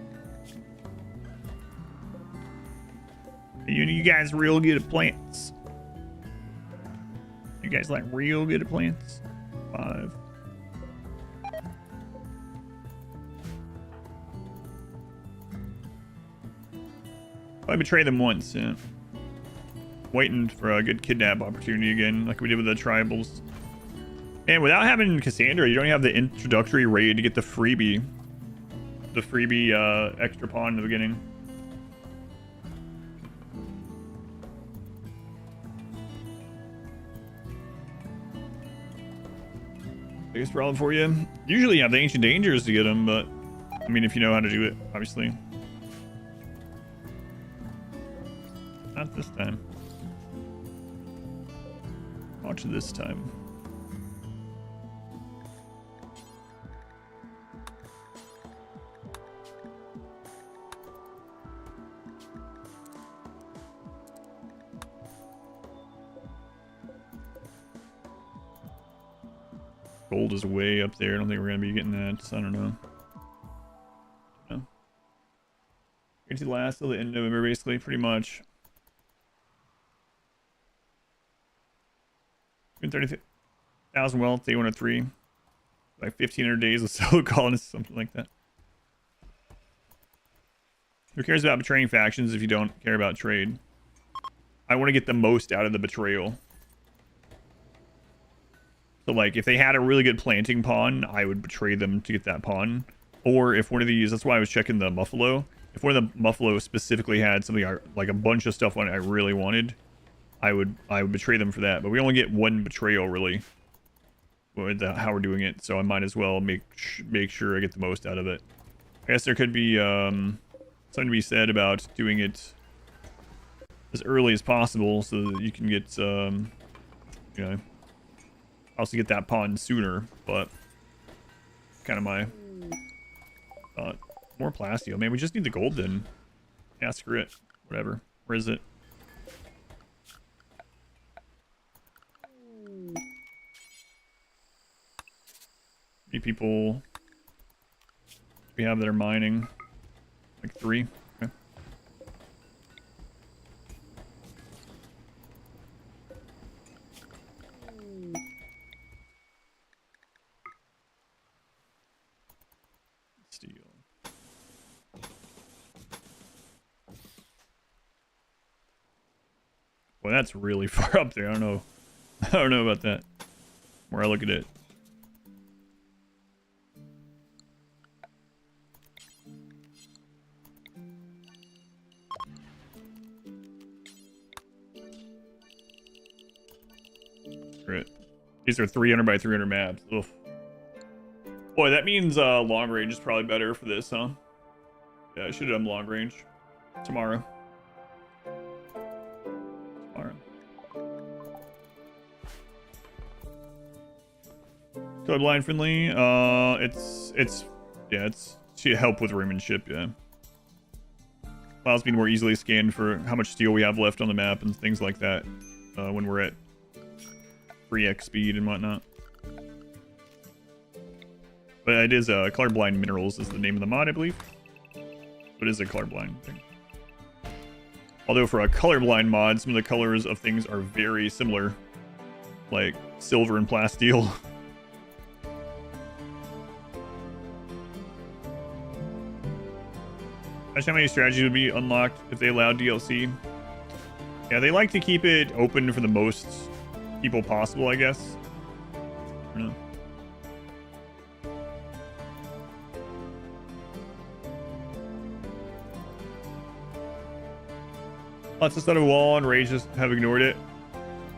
You guys real good at plants. You guys like real good at plants. 5. I betrayed them once, yeah. Waiting for a good kidnap opportunity again, like we did with the tribals. And without having Cassandra, you don't have the introductory raid to get the freebie. The freebie extra pawn in the beginning. biggest problem for you. Usually you have the Ancient Dangers to get them, but I mean, if you know how to do it, obviously. Not this time. Watch this time. Gold is way up there. I don't think we're going to be getting that. So I don't know. Guaranteed to last till the end of November, basically, pretty much. 30,000 wealth, day 103. Like 1,500 days of solo colonists, something like that. Who cares about betraying factions if you don't care about trade? I want to get the most out of the betrayal. So, like, if they had a really good planting pawn, I would betray them to get that pawn. Or if one of these, that's why I was checking the Muffalo. If one of the Muffalo specifically had something like a bunch of stuff on it I really wanted, I would betray them for that. But we only get one betrayal, really, with how we're doing it. So I might as well make sure I get the most out of it. I guess there could be something to be said about doing it as early as possible so that you can get, you know, also get that pawn sooner. But kind of my thought. More plasteel. Man, we just need the gold then. Yeah, screw it. Whatever. Where is it? How many people we have that are mining? Like 3. Okay. Steel. Well, that's really far up there. I don't know. I don't know about that. Where I look at it. Right. These are 300 by 300 maps. Oof. Boy, that means long range is probably better for this, huh? Yeah, I should have done long range tomorrow. Colorblind friendly. It's to help with Rimmanship, yeah. Allows me to more easily scan for how much steel we have left on the map and things like that when we're at 3x speed and whatnot. But it is colorblind minerals is the name of the mod, I believe. But it is a colorblind thing. Although for a colorblind mod, some of the colors of things are very similar, like silver and plasteel. Imagine how many strategies would be unlocked if they allowed DLC. Yeah, they like to keep it open for the most people possible, I guess. I don't know. Lots of stuff on wall and Rage just have ignored it.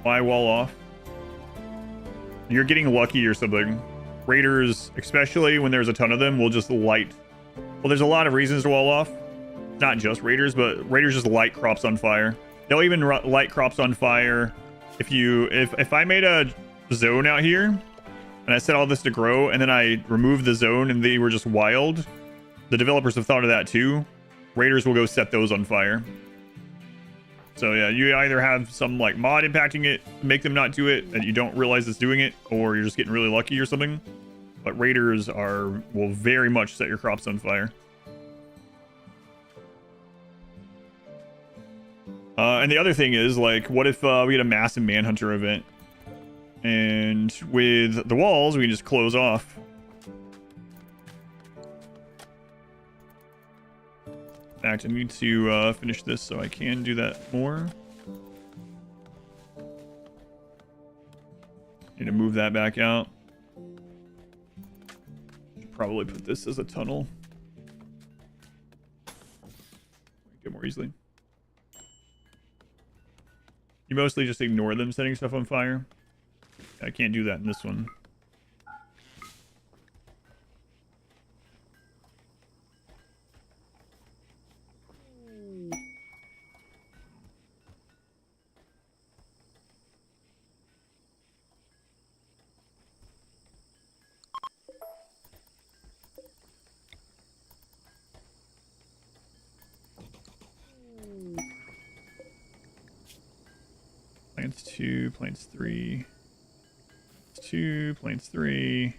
Why wall off? You're getting lucky or something. Raiders, especially when there's a ton of them, will just light. Well, there's a lot of reasons to wall off. Not just raiders, but raiders just light crops on fire. They'll even light crops on fire if I made a zone out here and I set all this to grow and then I removed the zone and they were just wild. The developers have thought of that too. Raiders will go set those on fire. So yeah, you either have some like mod impacting it, make them not do it, and you don't realize it's doing it, or you're just getting really lucky or something. But raiders will very much set your crops on fire. And the other thing is, like, what if we get a massive manhunter event? And with the walls, we can just close off. In fact, I need to finish this so I can do that more. Need to move that back out. Should probably put this as a tunnel. Get more easily. You mostly just ignore them setting stuff on fire. I can't do that in this one. Plants 2, plants 3. 2, plants 3.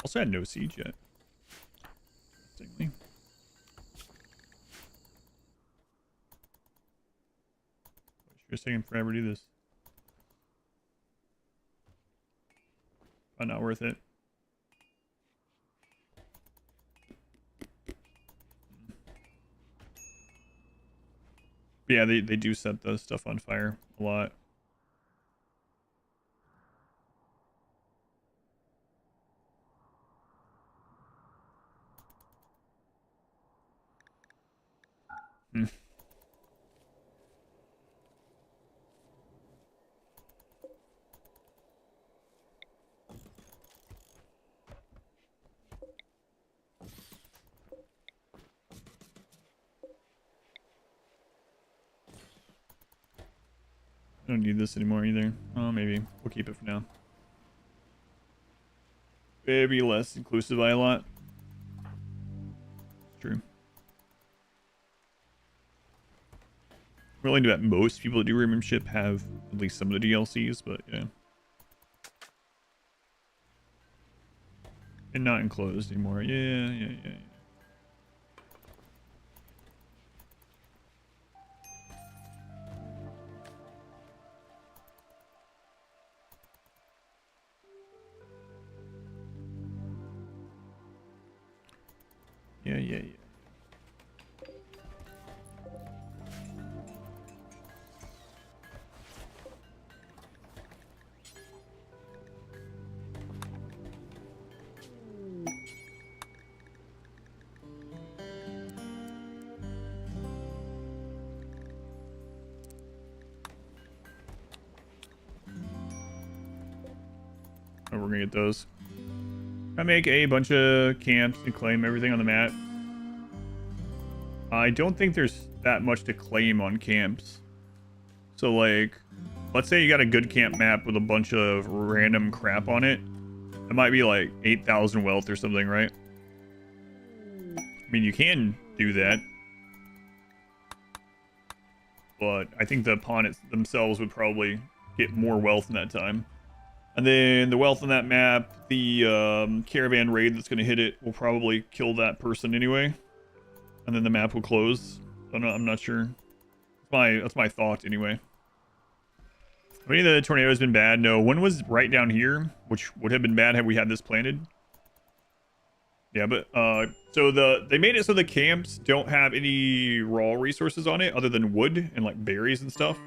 Also had no siege yet. Interestingly. Sure taking forever to do this. But not worth it. But yeah, they do set the stuff on fire a lot. Hmm. I don't need this anymore either. Oh, maybe. We'll keep it for now. Maybe less inclusive by a lot. True. Willing to bet most people that do Rimionship have at least some of the DLCs, but yeah. And not enclosed anymore. Yeah. Yeah. Oh, we're gonna get those. I make a bunch of camps and claim everything on the map. I don't think there's that much to claim on camps. So, like, let's say you got a good camp map with a bunch of random crap on it. It might be like 8,000 wealth or something, right? I mean, you can do that. But I think the opponents themselves would probably get more wealth in that time. And then the wealth on that map, the caravan raid that's going to hit it will probably kill that person anyway. And then the map will close. I'm not sure. That's my thought anyway. Have any of the tornadoes been bad? No. One was right down here, which would have been bad had we had this planted. Yeah, but so they made it so the camps don't have any raw resources on it other than wood and like berries and stuff.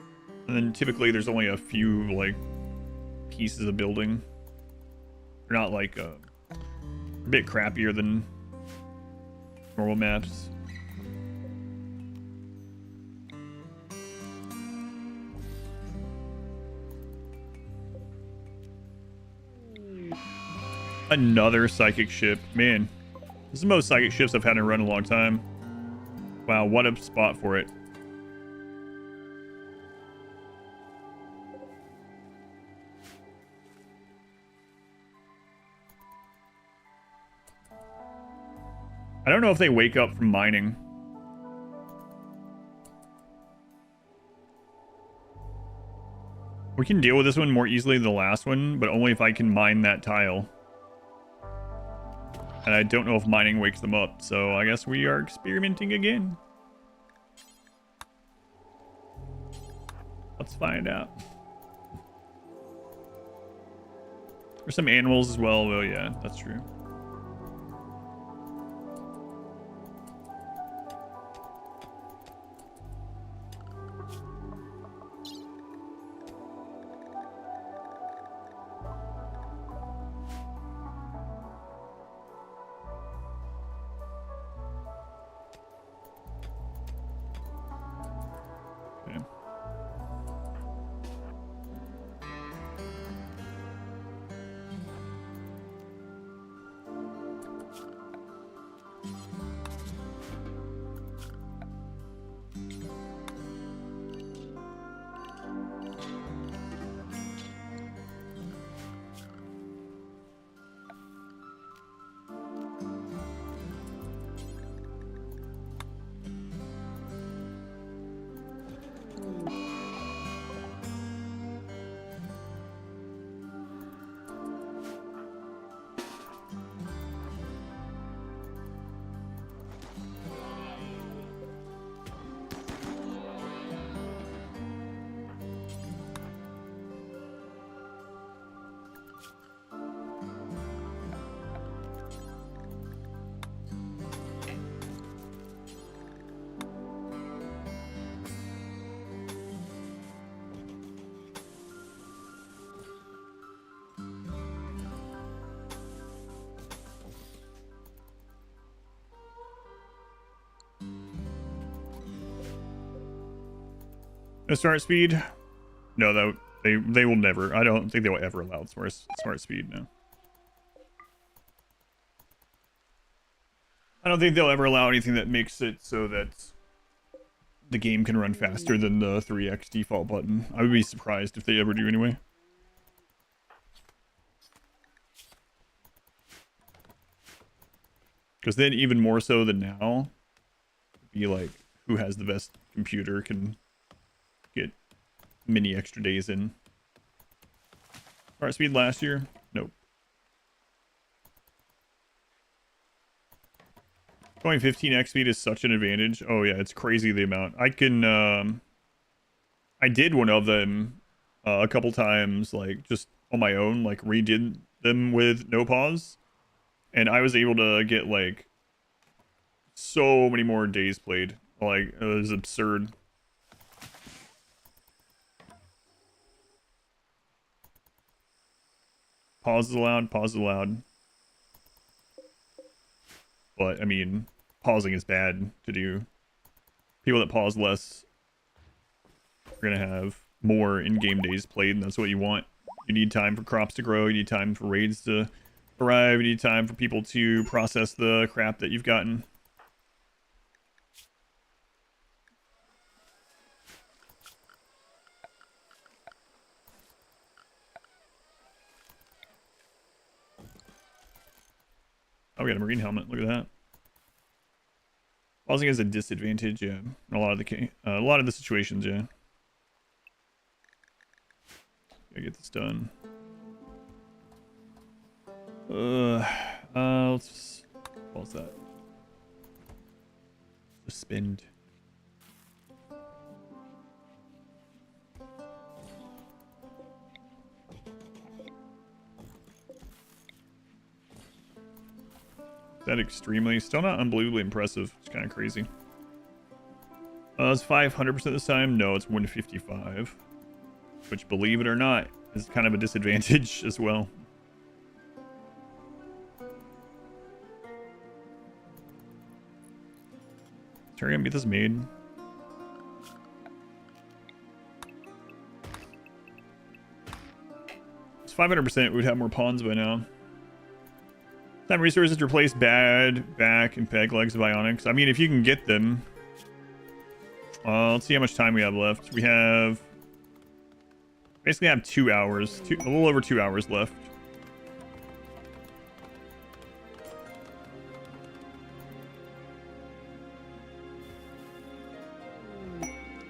And then typically there's only a few like pieces of building. They're not like a bit crappier than normal maps. Another psychic ship. Man, this is the most psychic ships I've had in a run in a long time. Wow, what a spot for it. I don't know if they wake up from mining. We can deal with this one more easily than the last one, but only if I can mine that tile. And I don't know if mining wakes them up, so I guess we are experimenting again. Let's find out. There's some animals as well. Oh yeah, that's true. No smart speed? No, though they will never. I don't think they will ever allow smart speed. No. I don't think they'll ever allow anything that makes it so that the game can run faster than the 3x default button. I would be surprised if they ever do anyway. Because then even more so than now, be like, who has the best computer can get many extra days in. Smart speed last year? Nope. Going 15x speed is such an advantage. Oh yeah, it's crazy the amount. I can, I did one of them a couple times, like just on my own, like redid them with no pause. And I was able to get like so many more days played. Like, it was absurd. Pause is allowed, pause is allowed. But, I mean, pausing is bad to do. People that pause less are going to have more in-game days played, and that's what you want. You need time for crops to grow, you need time for raids to arrive, you need time for people to process the crap that you've gotten. Oh, we got a marine helmet. Look at that. Pausing is a disadvantage, yeah. In a lot of the situations, yeah. Gotta get this done. Let's pause that. Suspend. That extremely, still not unbelievably impressive. It's kind of crazy. It's 500% this time. No, it's 155, which, believe it or not, is kind of a disadvantage as well. Sorry, I'm gonna get this made. It's 500%. We'd have more pawns by now. Time resources to replace bad back and peg legs of ionics. I mean, if you can get them. Let's see how much time we have left. We have basically have 2 hours, a little over 2 hours left.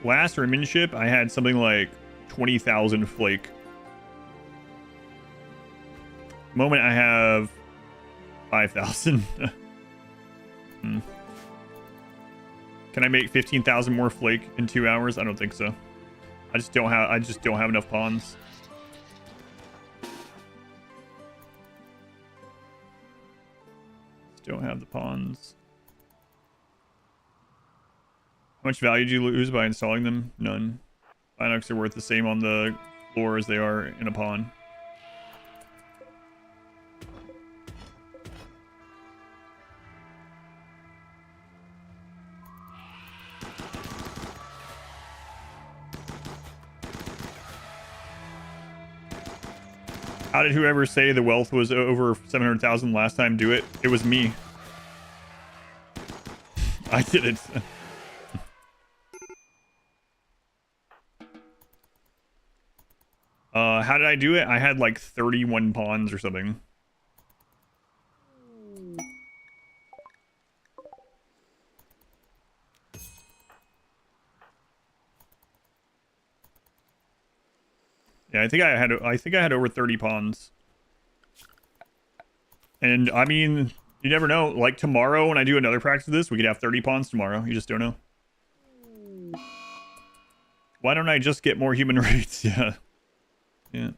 Last Rimionship, I had something like 20,000 flake. Moment I have 5,000. Can I make 15,000 more flake in 2 hours? I don't think so. I just don't have enough pawns. Just don't have the pawns. How much value do you lose by installing them? None. Binocs are worth the same on the floor as they are in a pawn. How did whoever say the wealth was over 700,000 last time do it? It was me. I did it. How did I do it? I had like 31 pawns or something. Yeah, I think I had over 30 pawns. And I mean, you never know. Like tomorrow when I do another practice of this, we could have 30 pawns tomorrow. You just don't know. Why don't I just get more human raids? Yeah. Yeah.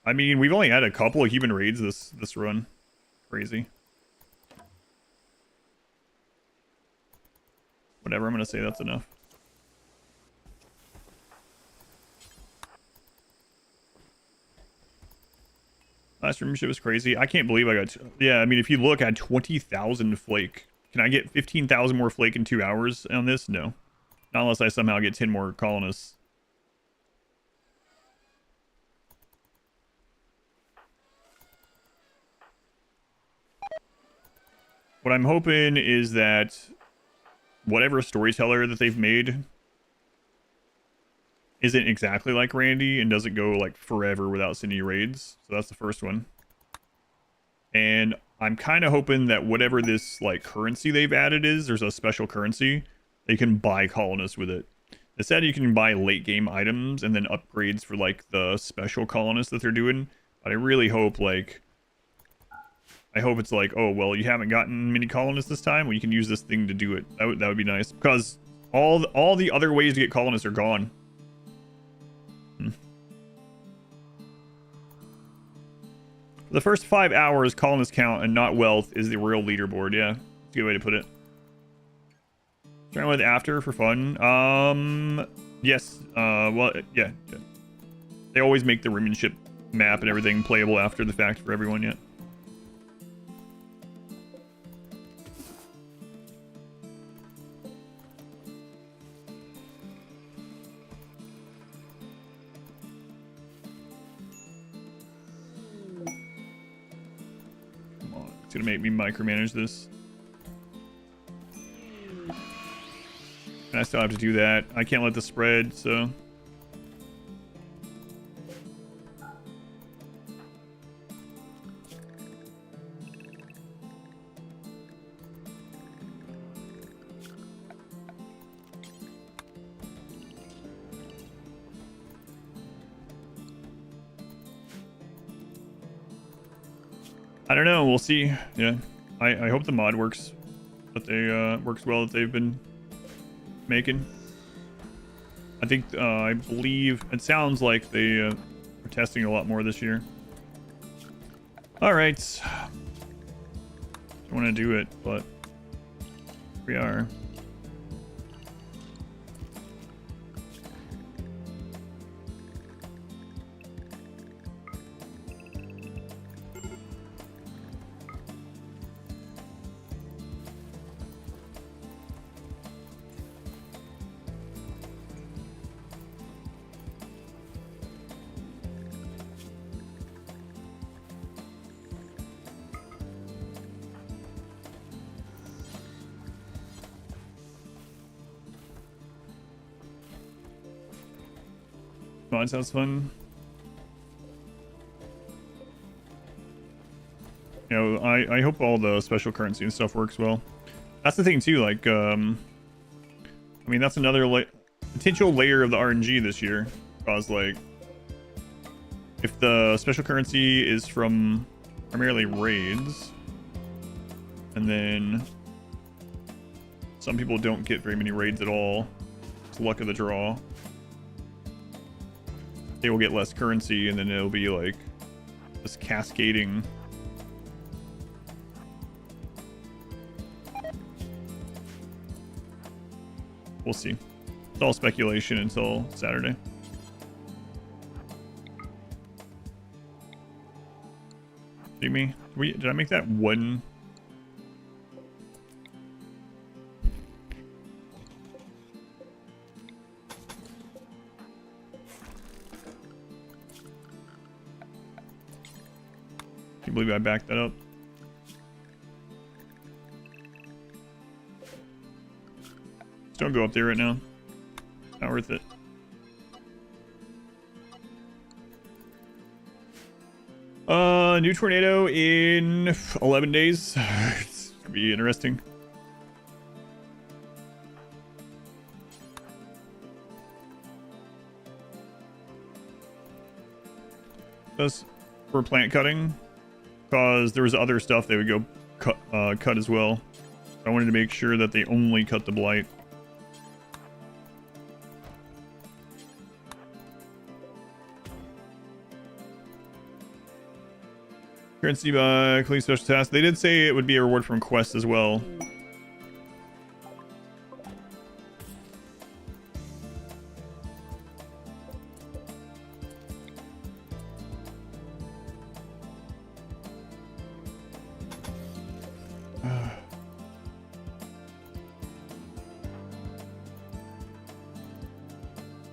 I mean, we've only had a couple of human raids this run. Crazy. Whatever, I'm gonna say that's enough. Last Rimmanship was crazy. I can't believe I got... Yeah, I mean, if you look, I had 20,000 flake. Can I get 15,000 more flake in 2 hours on this? No. Not unless I somehow get 10 more colonists. What I'm hoping is that whatever storyteller that they've made isn't exactly like Randy and doesn't go like forever without sending you raids. So that's the first one. And I'm kind of hoping that whatever this like currency they've added is, there's a special currency. They can buy colonists with it. It said you can buy late game items and then upgrades for like the special colonists that they're doing. But I really hope like, I hope it's like, oh, well, you haven't gotten many colonists this time. Well, you can use this thing to do it. That would be nice. Because all the other ways to get colonists are gone. The first 5 hours, colonist count and not wealth is the real leaderboard. Yeah, that's a good way to put it. Trying with after for fun. Yes. Well, yeah. They always make the Rimionship map and everything playable after the fact for everyone. Yeah. Come on, it's gonna make me micromanage this. And I still have to do that. I can't let this spread, so. I don't know. We'll see. Yeah, I hope the mod works. That they works well. That they've been making. I think I believe it sounds like they are testing a lot more this year. All right. Don't want to do it, but we are. Mod sounds fun. You know, I hope all the special currency and stuff works well. That's the thing too, like, I mean, that's another potential layer of the RNG this year. Because, like, if the special currency is from primarily raids, and then some people don't get very many raids at all, it's luck of the draw. They will get less currency, and then it'll be like this cascading. We'll see. It's all speculation until Saturday. See me? Did I make that one? I believe I backed that up. Just don't go up there right now. Not worth it. New tornado in 11 days. It's gonna be interesting. That's for plant cutting. Because there was other stuff they would go cut as well. I wanted to make sure that they only cut the blight. Currency by clean special task. They did say it would be a reward from quests as well.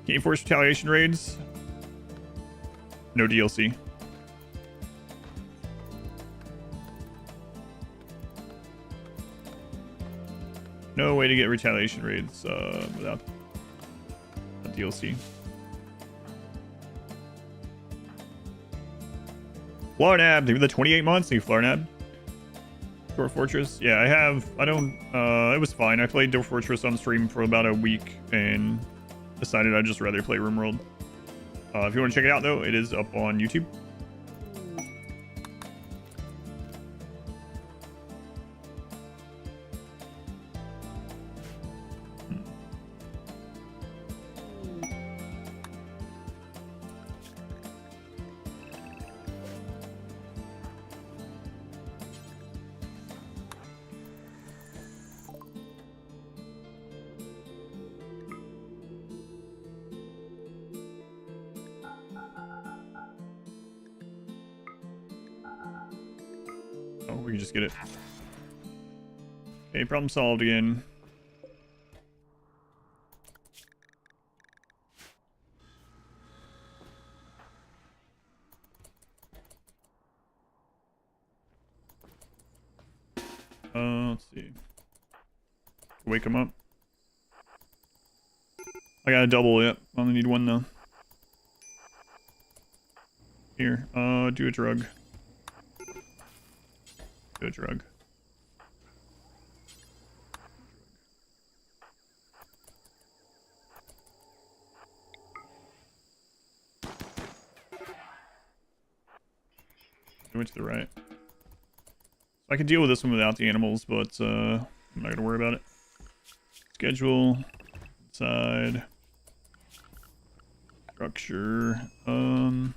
Can you force retaliation raids? No DLC. No way to get retaliation raids without a DLC. Flarnab, maybe the 28 months. Thank you, Flarnab. Dwarf Fortress. Yeah, I don't, it was fine. I played Dwarf Fortress on stream for about a week and decided I'd just rather play RimWorld. If you want to check it out, though, it is up on YouTube. Oh, we can just get it. Okay, problem solved again. Let's see. Wake him up. I got a double, yep. I only need one though. Here, do a drug. Do a drug. Went to the right. So I can deal with this one without the animals, but I'm not gonna worry about it. Schedule, inside, structure, wood.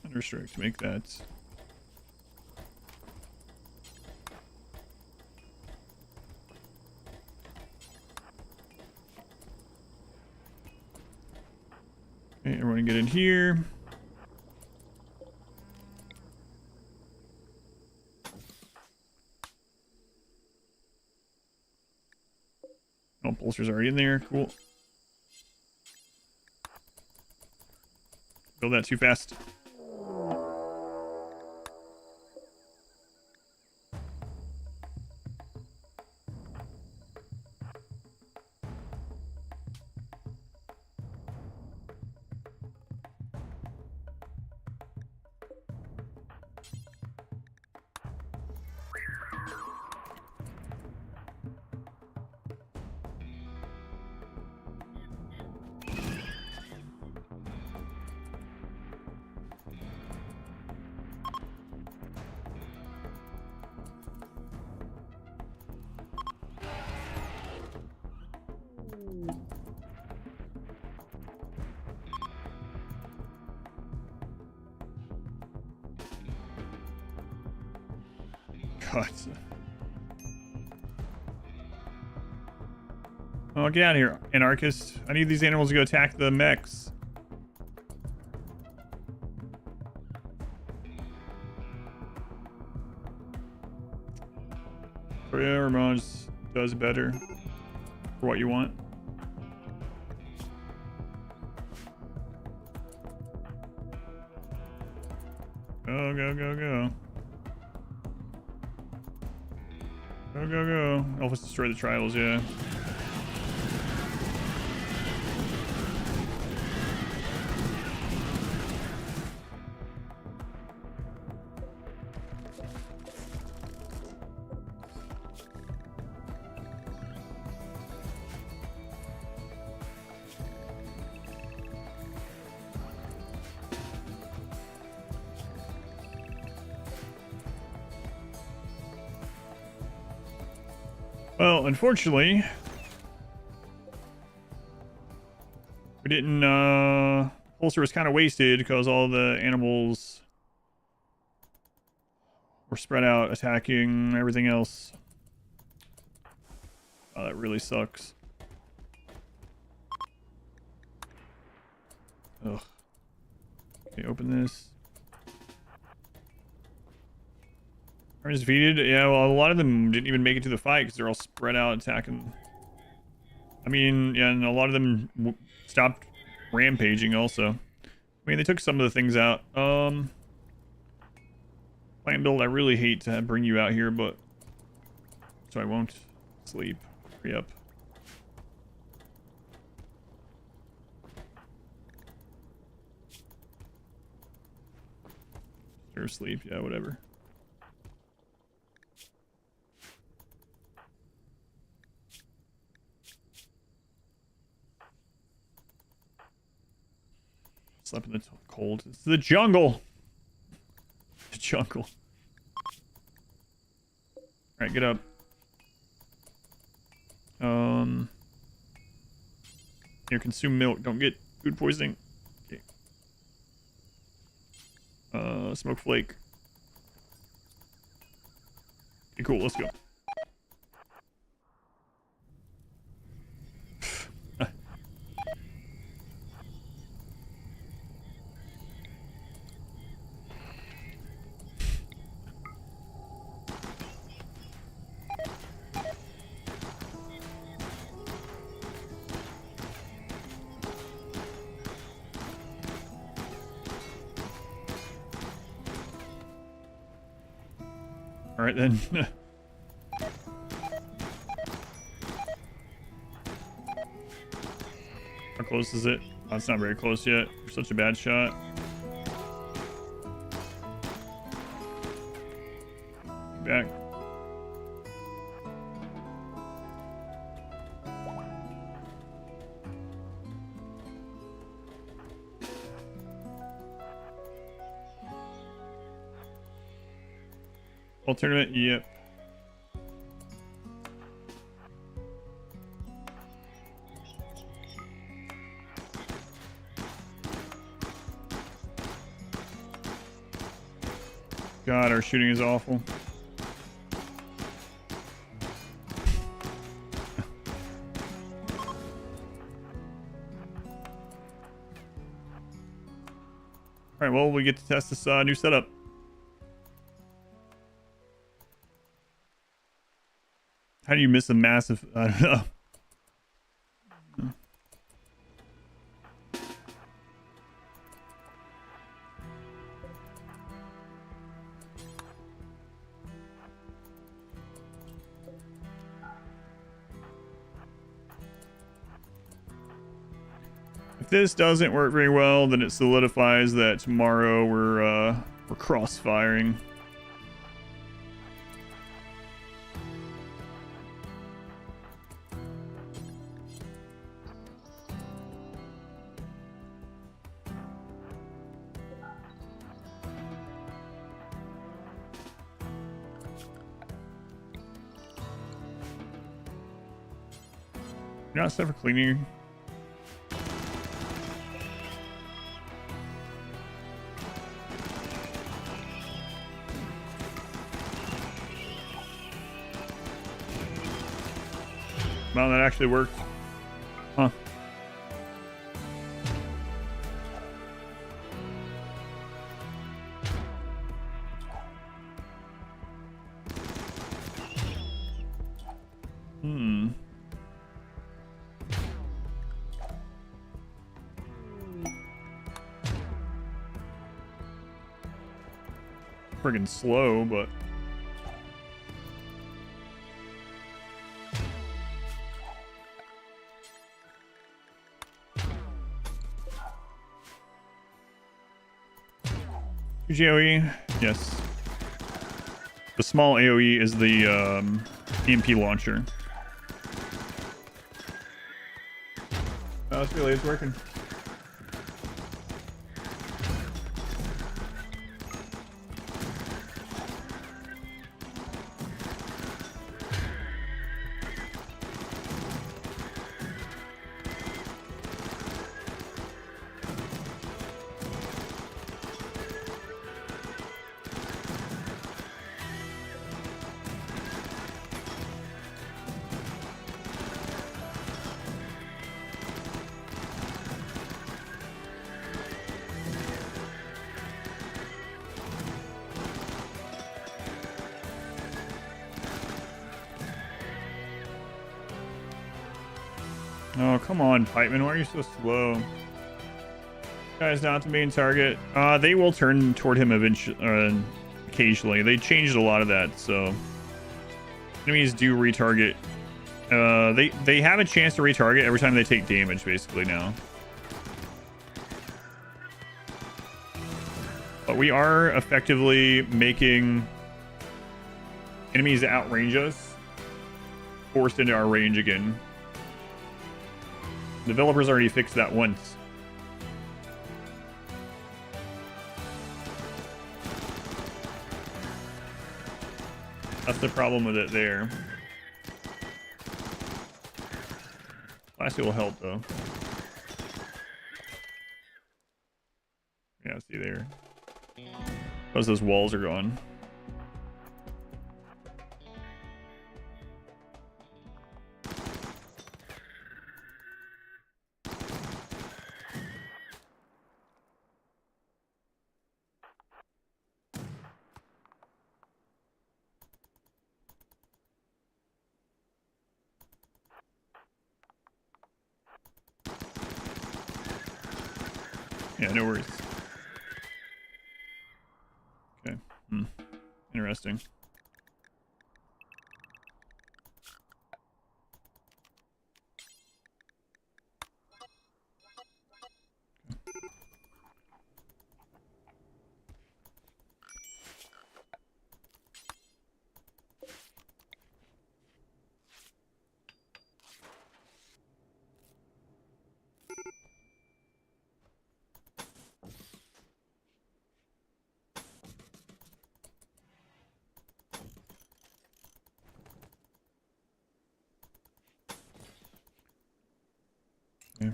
Unrestrict, make that. Okay, everyone get in here. Oh, bolster's already in there. Cool. Build that too fast. God. Oh, get out of here, anarchist. I need these animals to go attack the mechs. Yeah, Ramon does better for what you want. Go, go, go, go. Go, go, go. Oh, let's destroy the trials, yeah. Well, unfortunately, we didn't, holster was kind of wasted because all the animals were spread out attacking everything else. Oh, that really sucks. Ugh. Okay, open this. Army's defeated. Yeah, well, a lot of them didn't even make it to the fight because they're all spread out attacking. I mean, yeah, and a lot of them stopped rampaging also. I mean, they took some of the things out. Plan build, I really hate to bring you out here, but... So I won't sleep. Hurry up. Or sleep, yeah, whatever. Slept in the cold. It's the jungle. The jungle. Alright, get up. Here, consume milk. Don't get food poisoning. Okay. Smoke flake. Okay, cool, let's go. Alright then. How close is it? Oh, it's not very close yet. You're such a bad shot. Back. Alternate, yep. God, our shooting is awful. Alright, well, we get to test this new setup. How do you miss a massive... I don't know. If this doesn't work very well, then it solidifies that tomorrow we're cross-firing. You're not set for cleaning. Wow, that actually worked. Huh. Friggin' slow, but... AOE? Yes. The small AOE is the EMP launcher. Oh, it's really, it's working. Oh, come on, Pipeman. Why are you so slow? Guy's not the main target. They will turn toward him eventually, occasionally. They changed a lot of that, so enemies do retarget. They have a chance to retarget every time they take damage, basically now. But we are effectively making enemies that outrange us forced into our range again. Developers already fixed that once. That's the problem with it there. Classy will help though. Yeah, see there. Because those walls are gone. Yeah, no worries. Okay. Interesting. Yeah.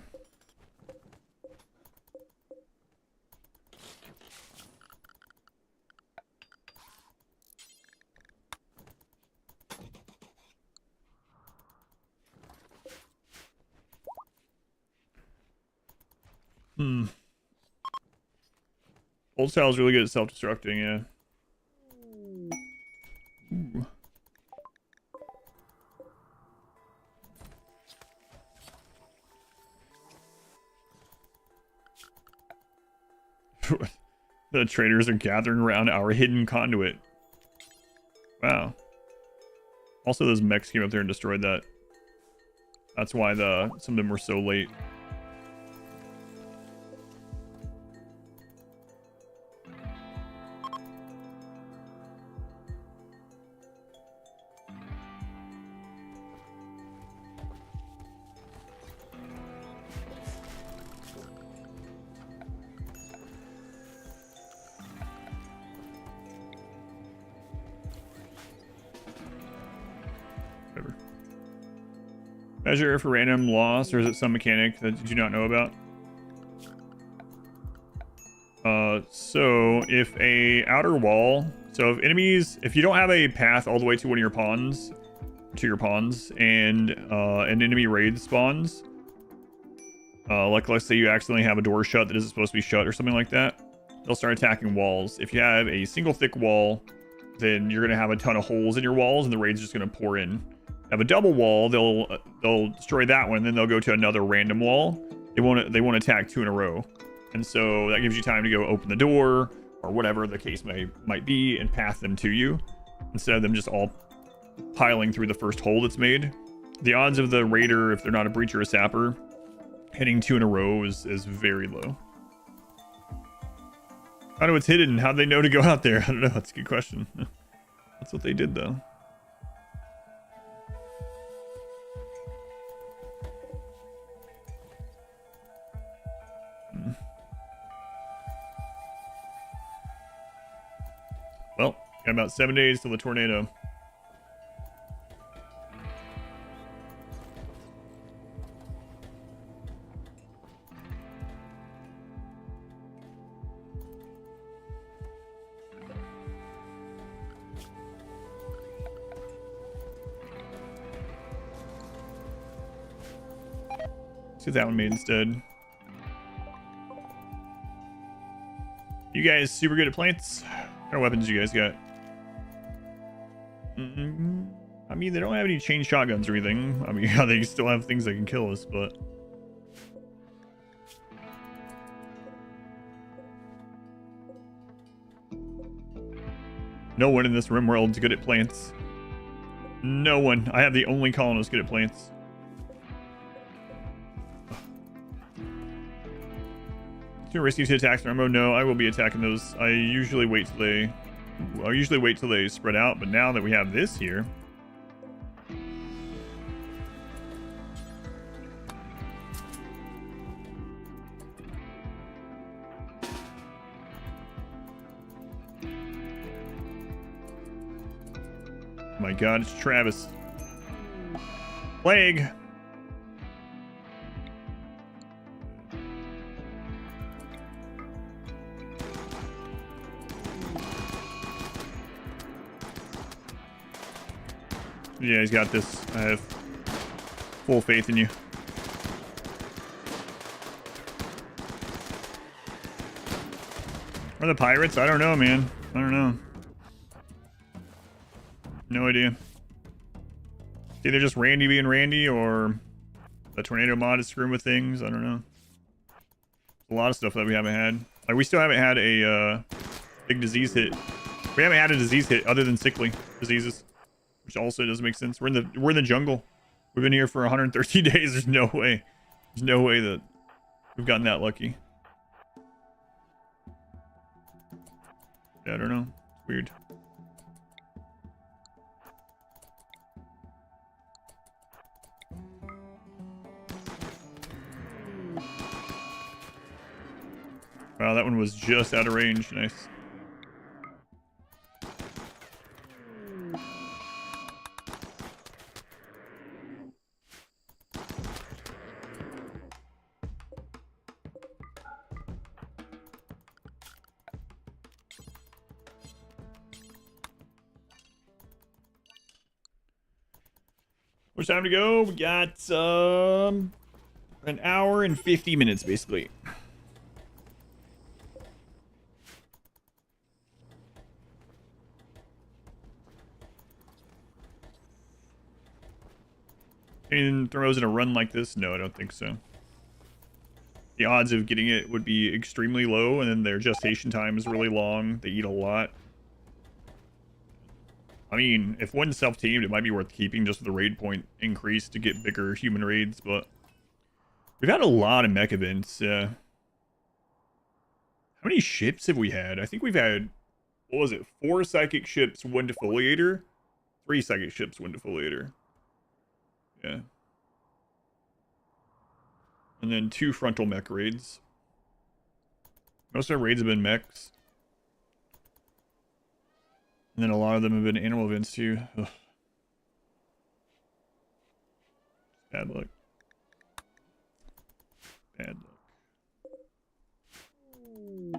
Old style is really good at self-destructing, yeah. Ooh. The traders are gathering around our hidden conduit. Wow. Also, those mechs came up there and destroyed that. That's why some of them were so late. Whatever. Measure for random loss, or is it some mechanic that you do not know about? So if a outer wall, so if you don't have a path all the way to one of your pawns, and an enemy raid spawns, like let's say you accidentally have a door shut that isn't supposed to be shut or something like that, they'll start attacking walls. If you have a single thick wall, then you're gonna have a ton of holes in your walls, and the raid's just gonna pour in. Have a double wall, they'll destroy that one, and then they'll go to another random wall. They won't attack two in a row, and so that gives you time to go open the door or whatever the case might be and path them to you, instead of them just all piling through the first hole that's made. The odds of the raider, if they're not a breacher or a sapper, hitting two in a row is very low. How do it's hidden? How'd they know to go out there? I don't know. That's a good question. That's what they did though. Well, got about 7 days till the tornado. Let's get that one made instead. You guys super good at plants? What kind of weapons you guys got? I mean, they don't have any chain shotguns or anything. I mean, yeah, they still have things that can kill us, but... No one in this RimWorld is good at plants. No one. I have the only colonist good at plants. Too risky to attack Thermo. No, I will be attacking those. I usually wait till they spread out, but now that we have this here... My god, it's Travis. Plague. Yeah, he's got this. I have full faith in you. Are the pirates? I don't know, man. I don't know. No idea. It's either just Randy being Randy or the tornado mod is screwing with things. I don't know. A lot of stuff that we haven't had. Like, we still haven't had a big disease hit. We haven't had a disease hit other than sickly diseases, which also doesn't make sense. We're in the jungle. We've been here for 130 days. There's no way. There's no way that we've gotten that lucky. Yeah, I don't know. It's weird. Wow, that one was just out of range. Nice. Much time to go? We got an hour and 50 minutes basically. And throws in a run like this? No, I don't think so. The odds of getting it would be extremely low, and then their gestation time is really long. They eat a lot. I mean, if one's self-teamed, it might be worth keeping just with the raid point increase to get bigger human raids, but we've had a lot of mech events. How many ships have we had? I think we've had, what was it, 4 psychic ships, 1 defoliator? 3 psychic ships, 1 defoliator. Yeah. And then 2 frontal mech raids. Most of our raids have been mechs. And then a lot of them have been animal events too. Ugh. Bad luck. Bad luck. I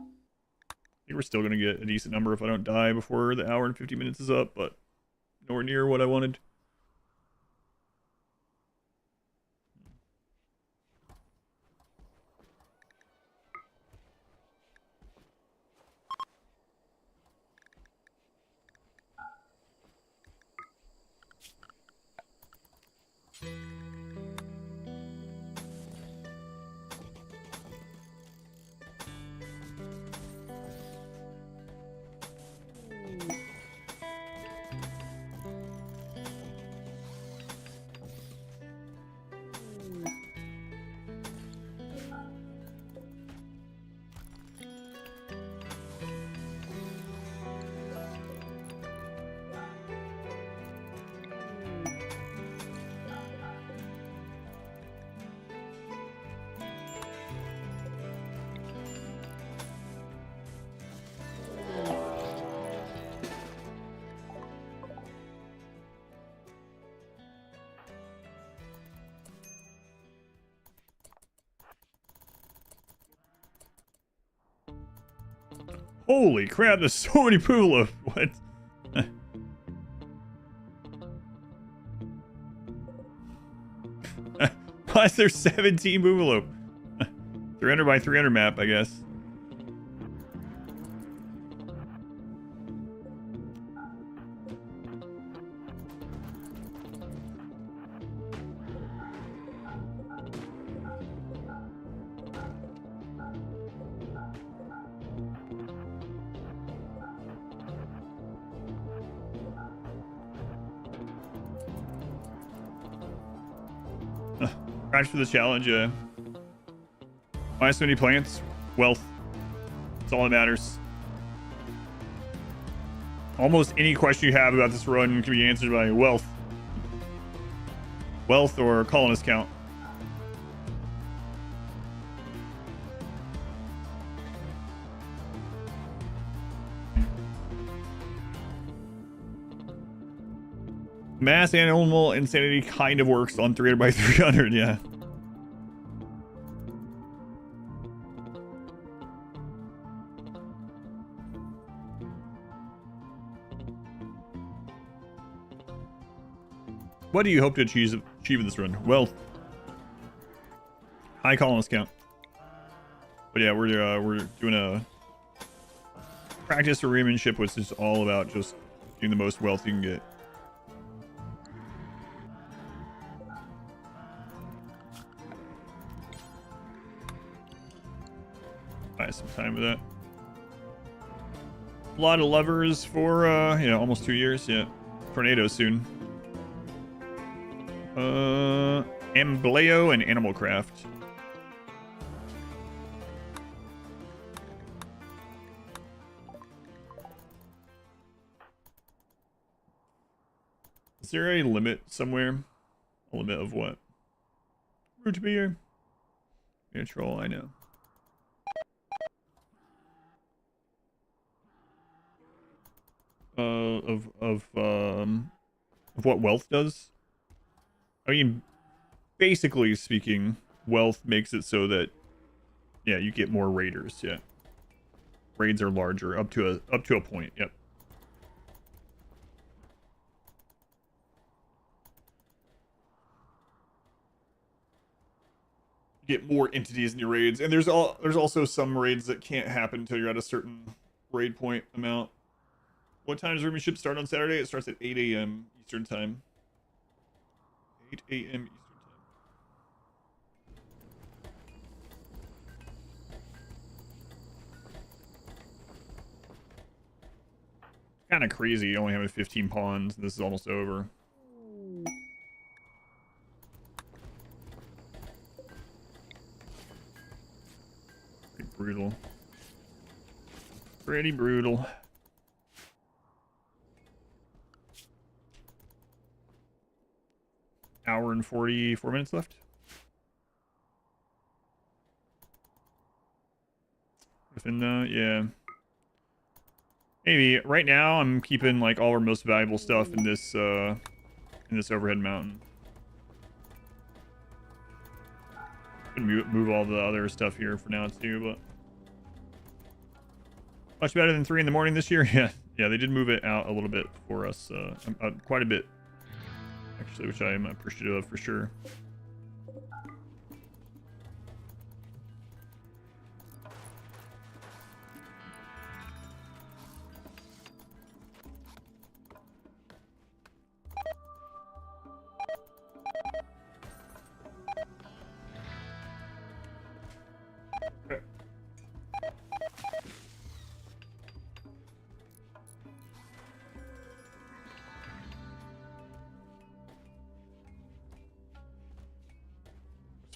think we're still going to get a decent number if I don't die before the hour and 50 minutes is up, but nowhere near what I wanted. Holy crap, there's so many Pula. What? Why is there 17 Boogaloo? 300 by 300 map, I guess. Crash for the challenge, Why so many plants? Wealth. That's all that matters. Almost any question you have about this run can be answered by wealth. Wealth or colonist count. Mass animal insanity kind of works on 300 by 300, yeah. What do you hope to achieve in this run? Wealth. High colonist count. But yeah, we're doing a practice for Rimionship, which is all about just getting the most wealth you can get. Some time with that. A lot of levers for almost 2 years. Yeah, tornado soon. Embleo and Animal Craft. Is there a limit somewhere? A limit of what? Root beer. Yeah, troll. I know. Of what wealth does. I mean, basically speaking, wealth makes it so that, yeah, you get more raiders. Yeah, raids are larger up to a point. Yep. You get more entities in your raids, and there's also some raids that can't happen until you're at a certain raid point amount. What time does Rimmanship start on Saturday? It starts at 8 a.m. Eastern time. 8 a.m. Eastern time. Kind of crazy only having 15 pawns. This is almost over. Pretty brutal. Pretty brutal. Hour and 44 minutes left. Within yeah. Maybe right now I'm keeping like all our most valuable stuff in this overhead mountain. Move all the other stuff here for now too, but much better than 3 in the morning this year. Yeah, they did move it out a little bit for us, quite a bit actually, which I am appreciative of for sure.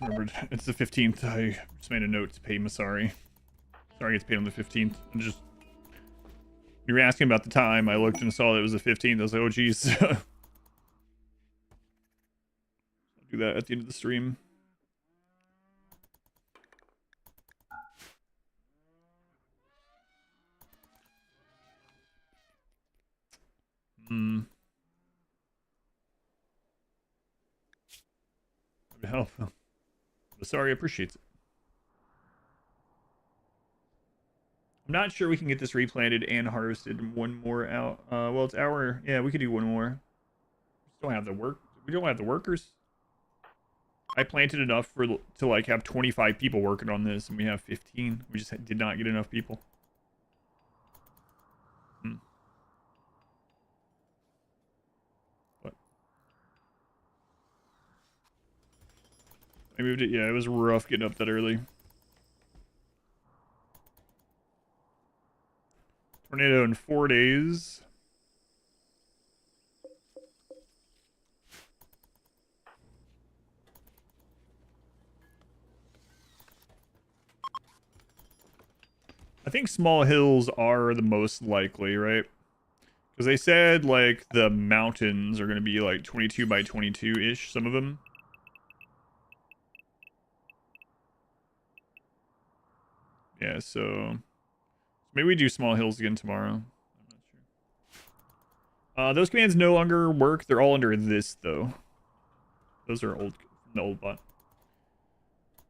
Remembered it's the 15th. I just made a note to pay Masari. Sorry, gets paid on the 15th. I'm just, you were asking about the time. I looked and saw that it was the 15th. I was like, oh geez. I'll do that at the end of the stream. Would help. Sorry, appreciates it. I'm not sure we can get this replanted and harvested one more out. Well, it's our, yeah, we could do one more. We don't have the work. We don't have the workers. I planted enough to like have 25 people working on this, and we have 15. We just did not get enough people. But I moved it. Yeah, it was rough getting up that early. Tornado in 4 days. I think small hills are the most likely, right? Because they said, like, the mountains are going to be, like, 22 by 22-ish, some of them. Yeah, so maybe we do small hills again tomorrow. I'm not sure. Those commands no longer work. They're all under this, though. Those are old, the old bot.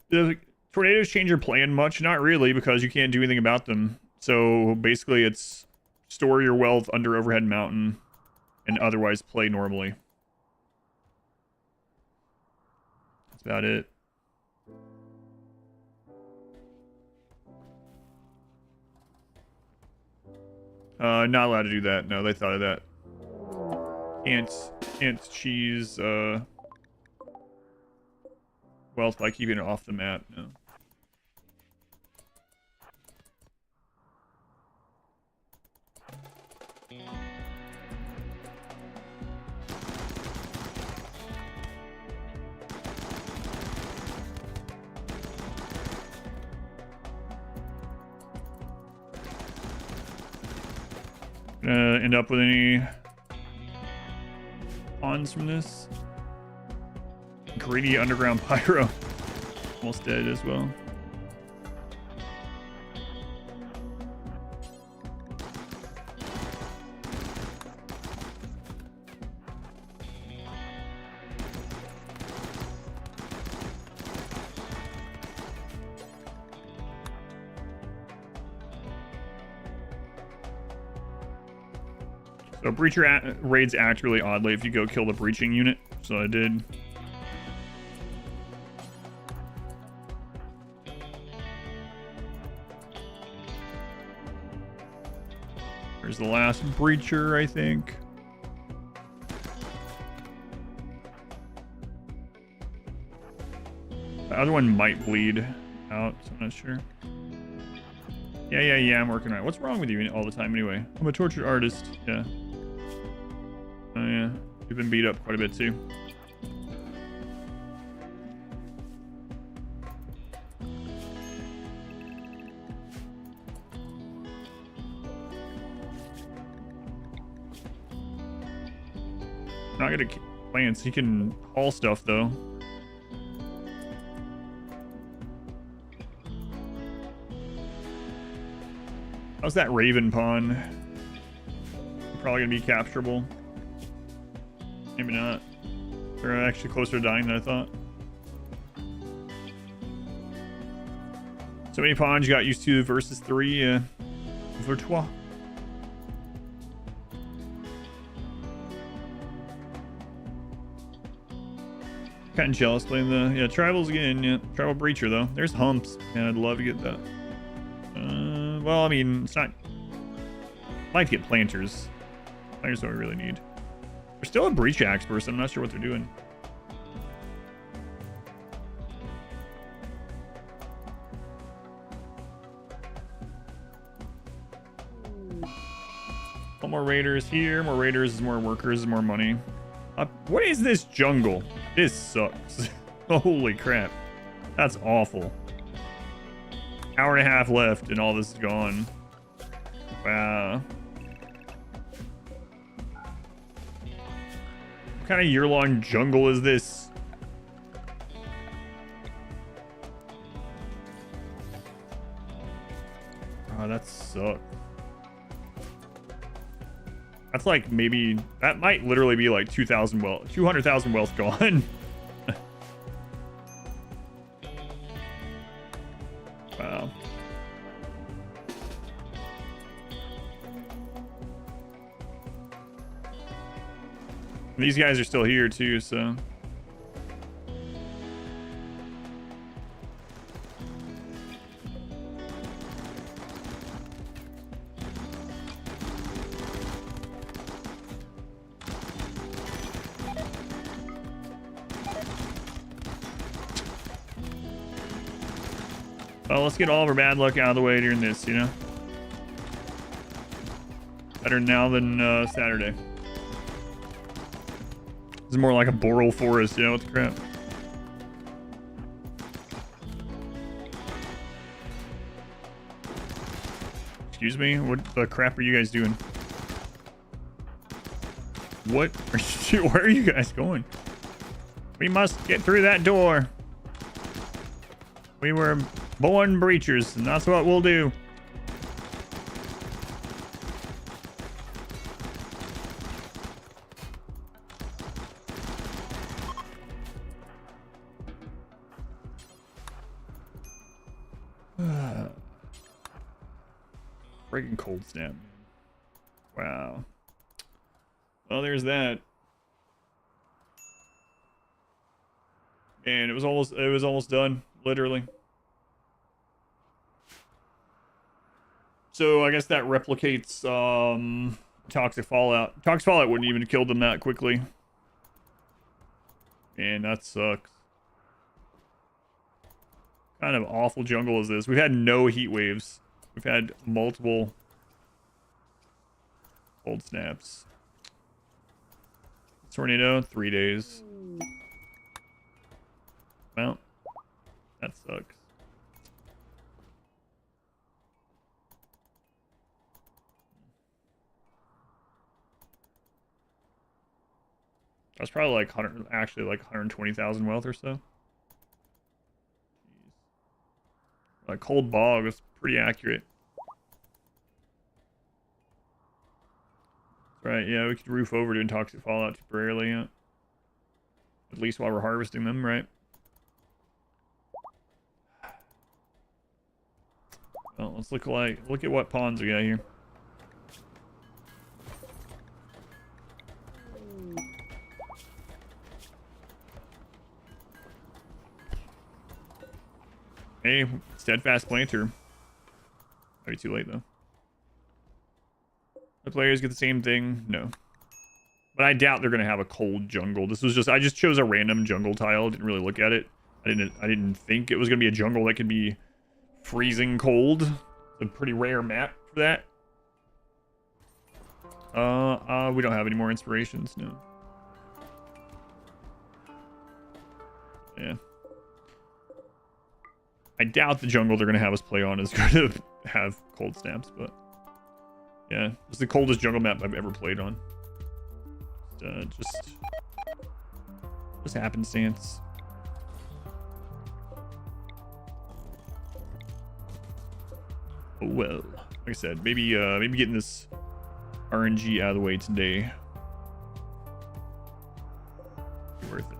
The tornadoes change your plan much? Not really, because you can't do anything about them. So basically, it's store your wealth under overhead mountain and otherwise play normally. That's about it. Not allowed to do that. No, they thought of that. Can't cheese wealth by keeping it off the map. No. End up with any pawns from this? Greedy underground pyro. Almost dead as well. So Breacher raids act really oddly if you go kill the breaching unit. So I did. There's the last breacher, I think. The other one might bleed out, so I'm not sure. Yeah, I'm working on it. What's wrong with you all the time anyway? I'm a tortured artist. Yeah. Oh yeah, you've been beat up quite a bit too. Not gonna keep playing, so you can haul stuff though. How's that Raven pawn? Probably gonna be capturable. Maybe not. They're actually closer to dying than I thought. So many pawns you got used to versus 3. Virtua. Kind of jealous playing the tribals again. Yeah, tribal breacher though. There's humps, and I'd love to get that. Well, I mean, it's not. I'd like to get planters. Planters what we really need. We're still a breach axe person. I'm not sure what they're doing. More raiders here. More raiders is more workers is more money. What is this jungle? This sucks. Holy crap. That's awful. Hour and a half left and all this is gone. Wow. What kind of year-long jungle is this? Oh, that sucks. That's like maybe that might literally be like 2,000 wealth, 200,000 wealth gone. Wow. These guys are still here too, so. Well, let's get all of our bad luck out of the way during this, you know? Better now than Saturday. This is more like a boreal forest, you know, what the crap? Excuse me? What the crap are you guys doing? What are you, where are you guys going? We must get through that door. We were born breachers, and that's what we'll do. Freaking cold snap. Wow. Well, there's that. And it was almost done, literally. So I guess that replicates Toxic Fallout. Toxic Fallout wouldn't even have killed them that quickly. And that sucks. Kind of awful jungle is this? We've had no heat waves. We've had multiple cold snaps. Tornado, 3 days. Well, that sucks. That's probably like 100, actually like 120,000 wealth or so. A cold bog is pretty accurate. Right, yeah, we could roof over doing Toxic Fallout temporarily, yeah. At least while we're harvesting them, right? Well, let's look at what pawns we got here. Hey, Steadfast Planter. Might be too late though. The players get the same thing? No. But I doubt they're gonna have a cold jungle. This was just, I just chose a random jungle tile. Didn't really look at it. I didn't think it was gonna be a jungle that could be freezing cold. It's a pretty rare map for that. We don't have any more inspirations, no. Yeah. I doubt the jungle they're gonna have us play on is gonna have cold snaps, but yeah, it's the coldest jungle map I've ever played on. Just happenstance. Oh well, like I said, maybe getting this RNG out of the way today. Be worth it.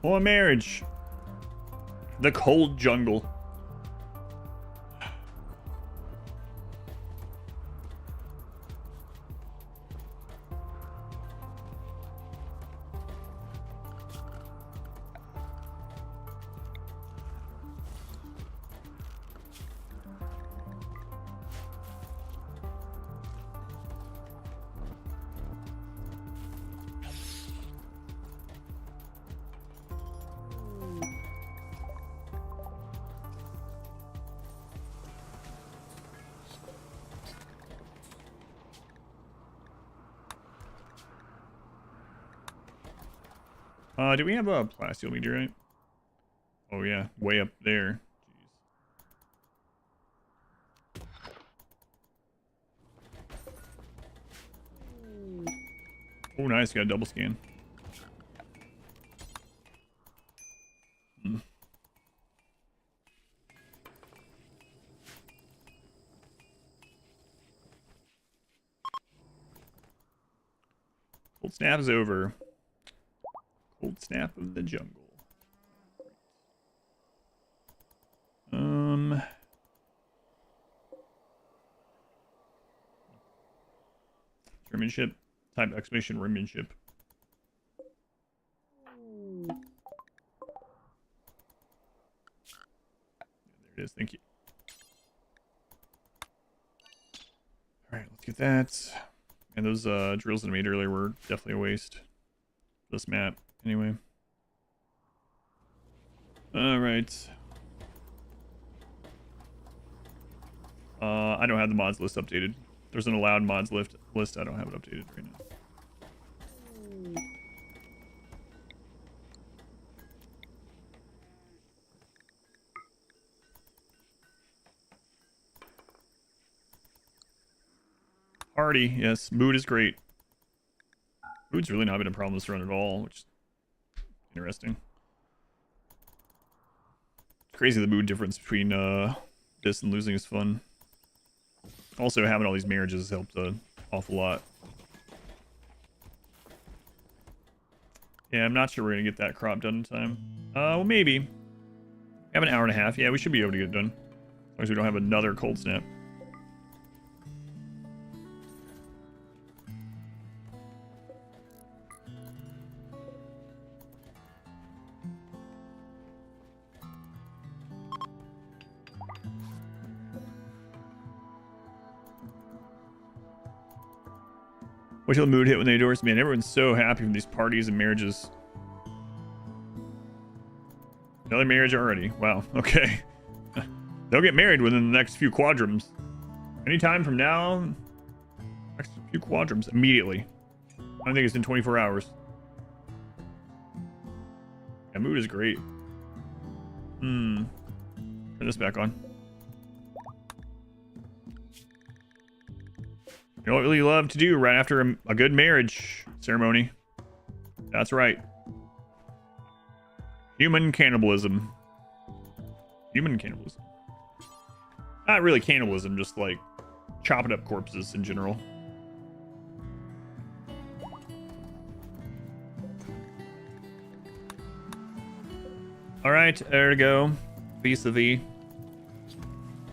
Or marriage. The cold jungle. Do we have a plasteel meteorite? Oh yeah, way up there. Jeez. Oh, nice. Got a double scan. Cold snap is over. Cold snap of the jungle. Rimionship. Type exclamation Rimionship. There it is. Thank you. All right, let's get that. And those drills that I made earlier were definitely a waste. This map, anyway. All right. I don't have the mods list updated. There's an allowed mods list. I don't have it updated right now. Party, yes. Mood is great. Mood's really not been a problem this run at all, which is interesting. It's crazy the mood difference between this and losing is fun. Also, having all these marriages has helped an awful lot. Yeah, I'm not sure we're going to get that crop done in time. Well, maybe. We have an hour and a half. Yeah, we should be able to get it done. As long as we don't have another cold snap. Wait till the mood hit when they doors. Man, everyone's so happy from these parties and marriages. Another marriage already. Wow, okay. They'll get married within the next few quadrums. Anytime from now, next few quadrums, immediately. I think it's in 24 hours. Yeah, mood is great. Turn this back on. You know what really love to do right after a good marriage ceremony? That's right. Human cannibalism. Human cannibalism. Not really cannibalism, just like chopping up corpses in general. Alright, there we go. Vis-a-vis.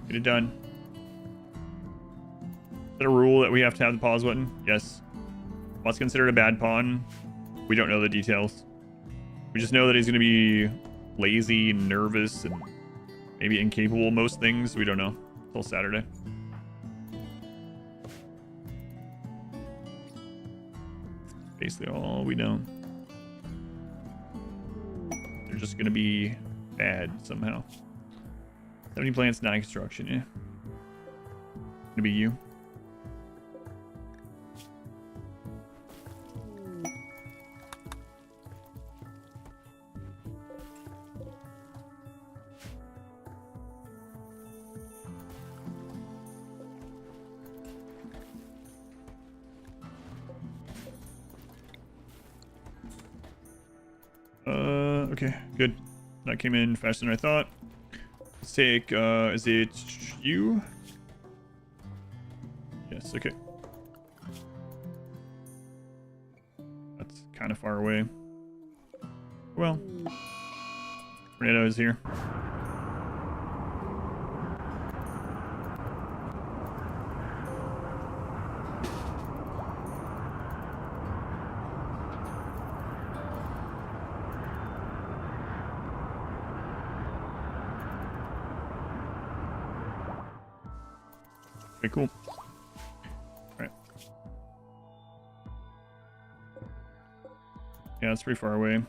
Get it done. Is that a rule that we have to have the pause button? Yes. What's considered a bad pawn? We don't know the details. We just know that he's going to be lazy and nervous and maybe incapable of most things. We don't know until Saturday. Basically all we know. They're just going to be bad somehow. 70 plants, 9 construction, yeah. Gonna be you. Okay, good. That came in faster than I thought. Let's take, is it you? Yes, okay. That's kind of far away. Well, Tornado is here. Okay, cool. Alright. Yeah, it's pretty far away.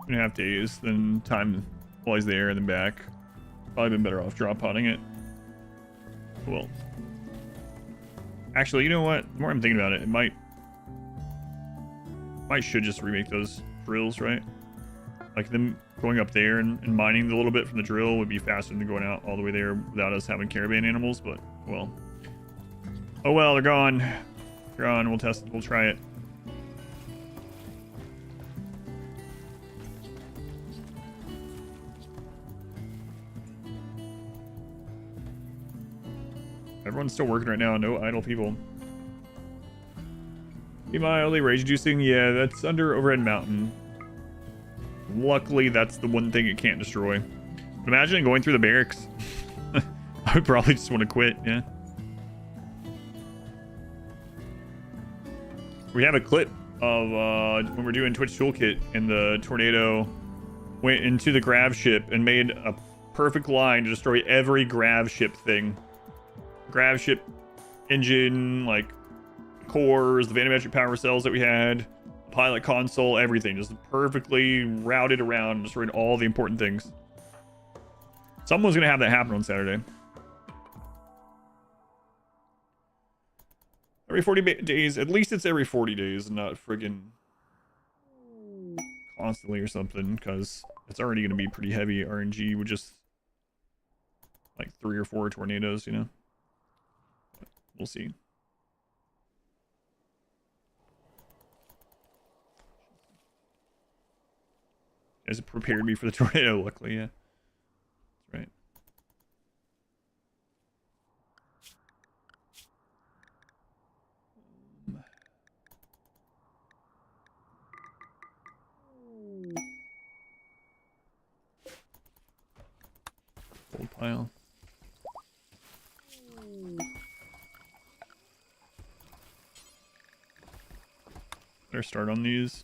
Gonna have days, then time while he's there and then back. Probably been better off drop potting it. Well, Actually, you know what? The more I'm thinking about it, it might should just remake those drills, right? Like them going up there and mining a little bit from the drill would be faster than going out all the way there without us having caravan animals, but well. Oh well, they're gone. They're gone. We'll test it. We'll try it. Everyone's still working right now. No idle people. Be mildly rage-inducing. Yeah, that's under Overhead Mountain. Luckily, that's the one thing it can't destroy. But imagine going through the barracks. I would probably just want to quit, yeah. We have a clip of when we're doing Twitch Toolkit and the tornado went into the grav ship and made a perfect line to destroy every grav ship thing. Grav ship engine, like cores, the Rimmanship power cells that we had, pilot console, everything. Just perfectly routed around, destroyed all the important things. Someone's going to have that happen on Saturday. Every 40 days. At least it's every 40 days and not friggin' constantly or something, because it's already going to be pretty heavy RNG with just like 3 or 4 tornadoes, you know? But we'll see. As it prepared me for the tornado, luckily, yeah. That's right. Gold pile. Better start on these.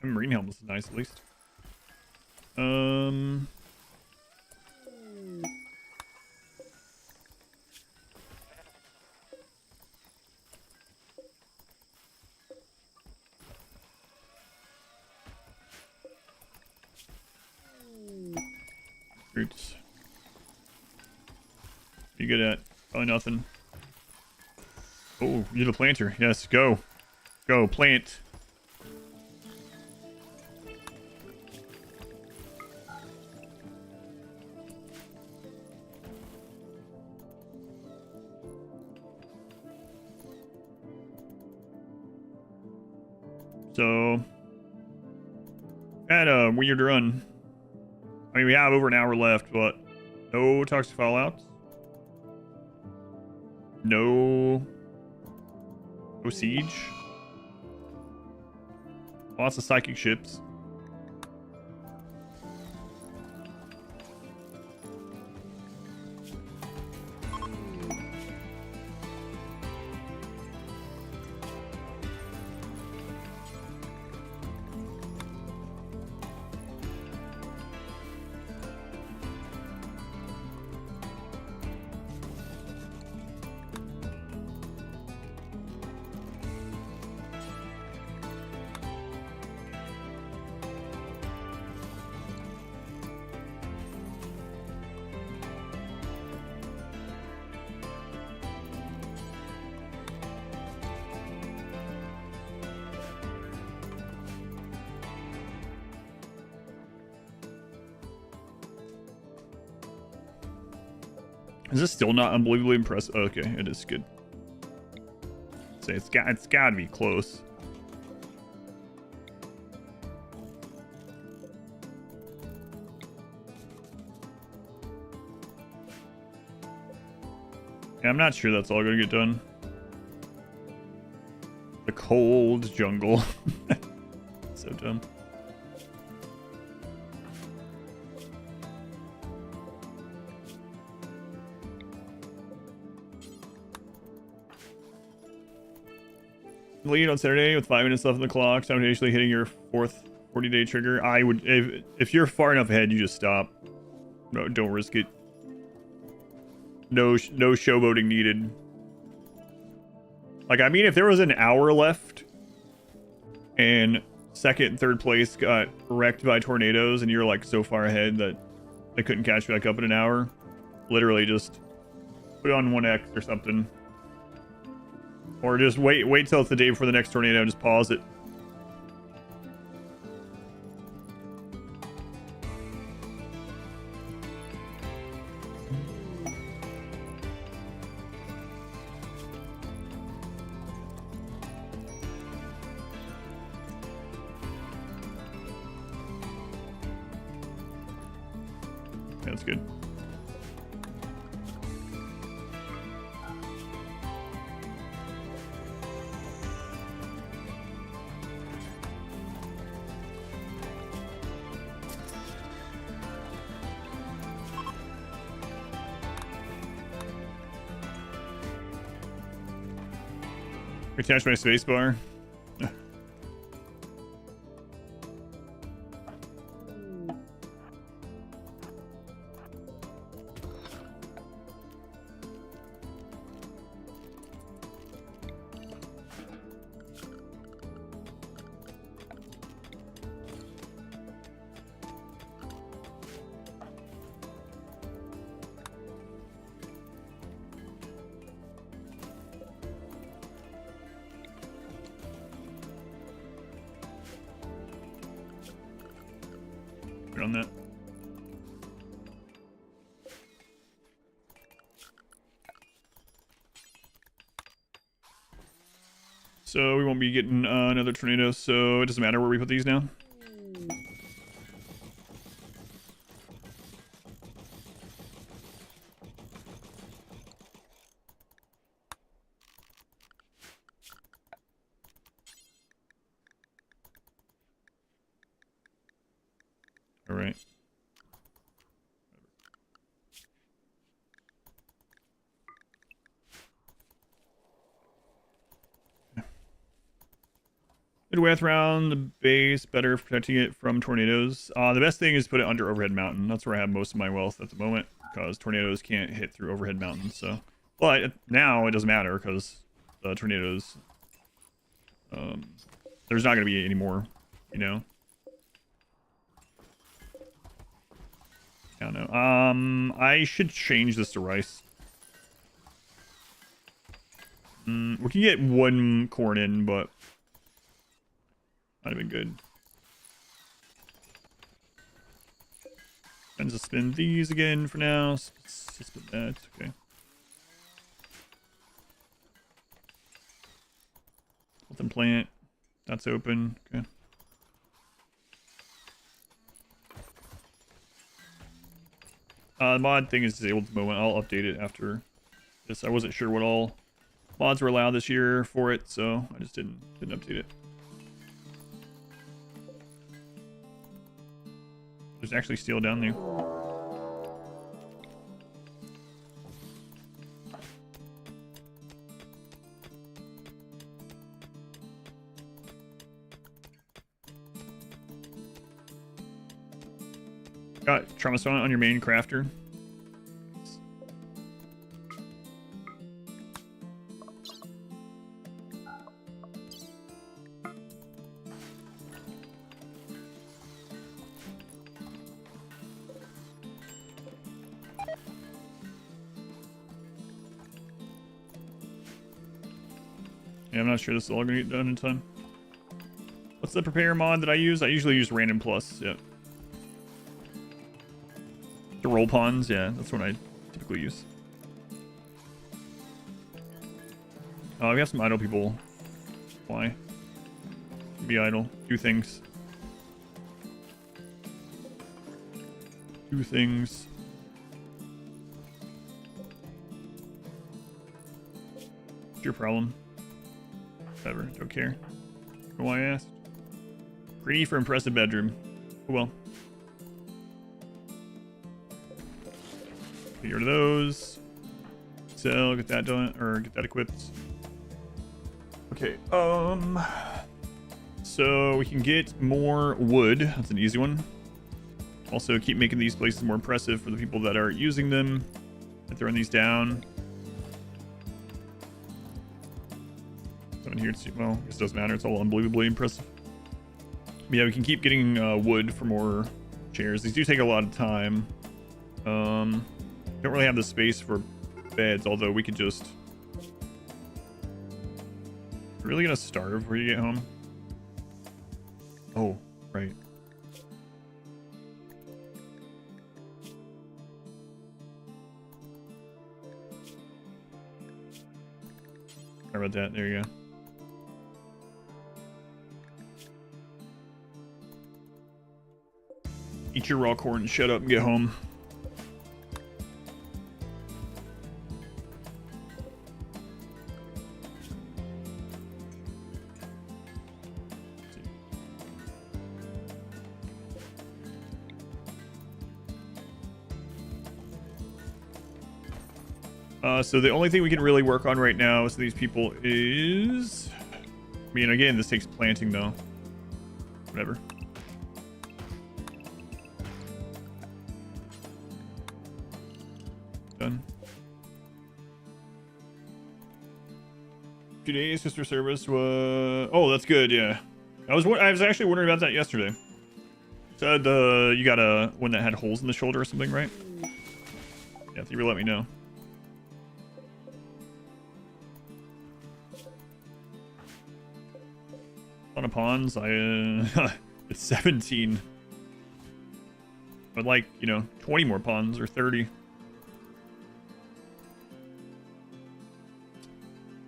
Marine helmet is nice, at least. Roots. Be good at? Probably nothing. Oh, you're the planter. Yes, go. Go, plant. So, had a weird run. I mean, we have over an hour left, but no toxic fallouts. No siege. Lots of psychic ships. Is this still not unbelievably impressive? Okay, it is good. Say it's got to be close. Yeah, I'm not sure that's all gonna get done. The cold jungle. So dumb. Lead on Saturday with 5 minutes left on the clock, simultaneously hitting your 4th 40-day trigger. I would, if you're far enough ahead, you just stop. No, don't risk it. No showboating needed. Like, I mean, if there was an hour left and second and third place got wrecked by tornadoes and you're like so far ahead that they couldn't catch you back up in an hour, literally just put it on 1x or something. Or just wait till it's the day before the next tornado and just pause it. That's good. Attach my spacebar. On that. So we won't be getting another tornado, so it doesn't matter where we put these now. All right. Midway around the base, better protecting it from tornadoes. The best thing is put it under overhead mountain. That's where I have most of my wealth at the moment, because tornadoes can't hit through overhead mountains. So, but now it doesn't matter because the tornadoes, there's not going to be any more, you know. I don't know. I should change this to rice. We can get one corn in, but might have been good. And just spin these again for now. Spin that. Okay. Let them plant. That's open. Okay. The mod thing is disabled at the moment. I'll update it after this. I wasn't sure what all mods were allowed this year for it, so I just didn't update it. There's actually steel down there. Got trauma stone on your main crafter. Yeah, I'm not sure this is all gonna get done in time. What's the prepare mod that I use? I usually use random plus, yeah. The roll pawns, yeah, that's what I typically use. We have some idle people. Why? Be idle. Do things. Do things. What's your problem? Whatever, don't care. Don't know why I asked. Greedy for impressive bedroom. Oh well. Get rid of those. Sell, get that done, or get that equipped. Okay, so we can get more wood. That's an easy one. Also, keep making these places more impressive for the people that are using them and throwing these down. something here. Well, this doesn't matter. It's all unbelievably impressive. But yeah, we can keep getting wood for more chairs. These do take a lot of time. Don't really have the space for beds, although we could just... We're really gonna starve when you get home? Oh, right. Sorry about that. There you go. Eat your raw corn, shut up, and get home. So the only thing we can really work on right now is these people is... I mean, again, this takes planting, though. Whatever. Done. 2 days, sister service was... Oh, that's good, yeah. I was actually wondering about that yesterday. Said you got a one that had holes in the shoulder or something, right? Yeah, if you let me know. On a pawns, it's 17. I'd like, 20 more pawns or 30.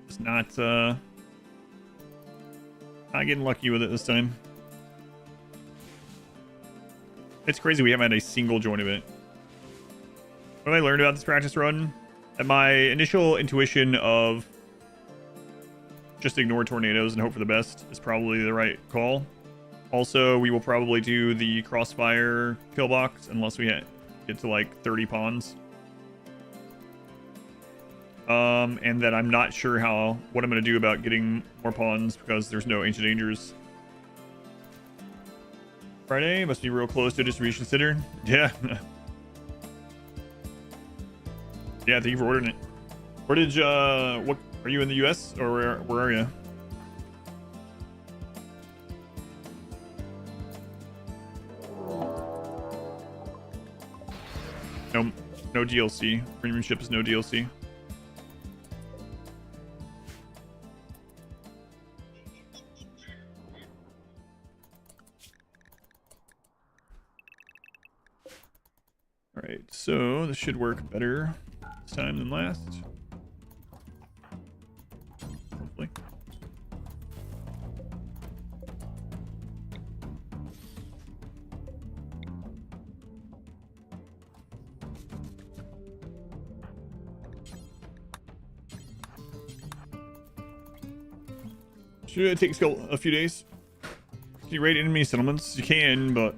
Just not getting lucky with it this time. It's crazy we haven't had a single joint event. What have I learned about this practice run? That my initial intuition of just ignore tornadoes and hope for the best is probably the right call. Also, we will probably do the crossfire pillbox unless we get to like 30 pawns. And that I'm not sure what I'm going to do about getting more pawns because there's no ancient dangers. Friday must be real close to a distribution center. Yeah. Yeah, thank you for ordering it. Where did what are you in the US or where are you? No DLC. Rimionship is no DLC. Alright, so this should work better this time than last. Hopefully. Should it take a few days? Can you raid enemy settlements? You can, but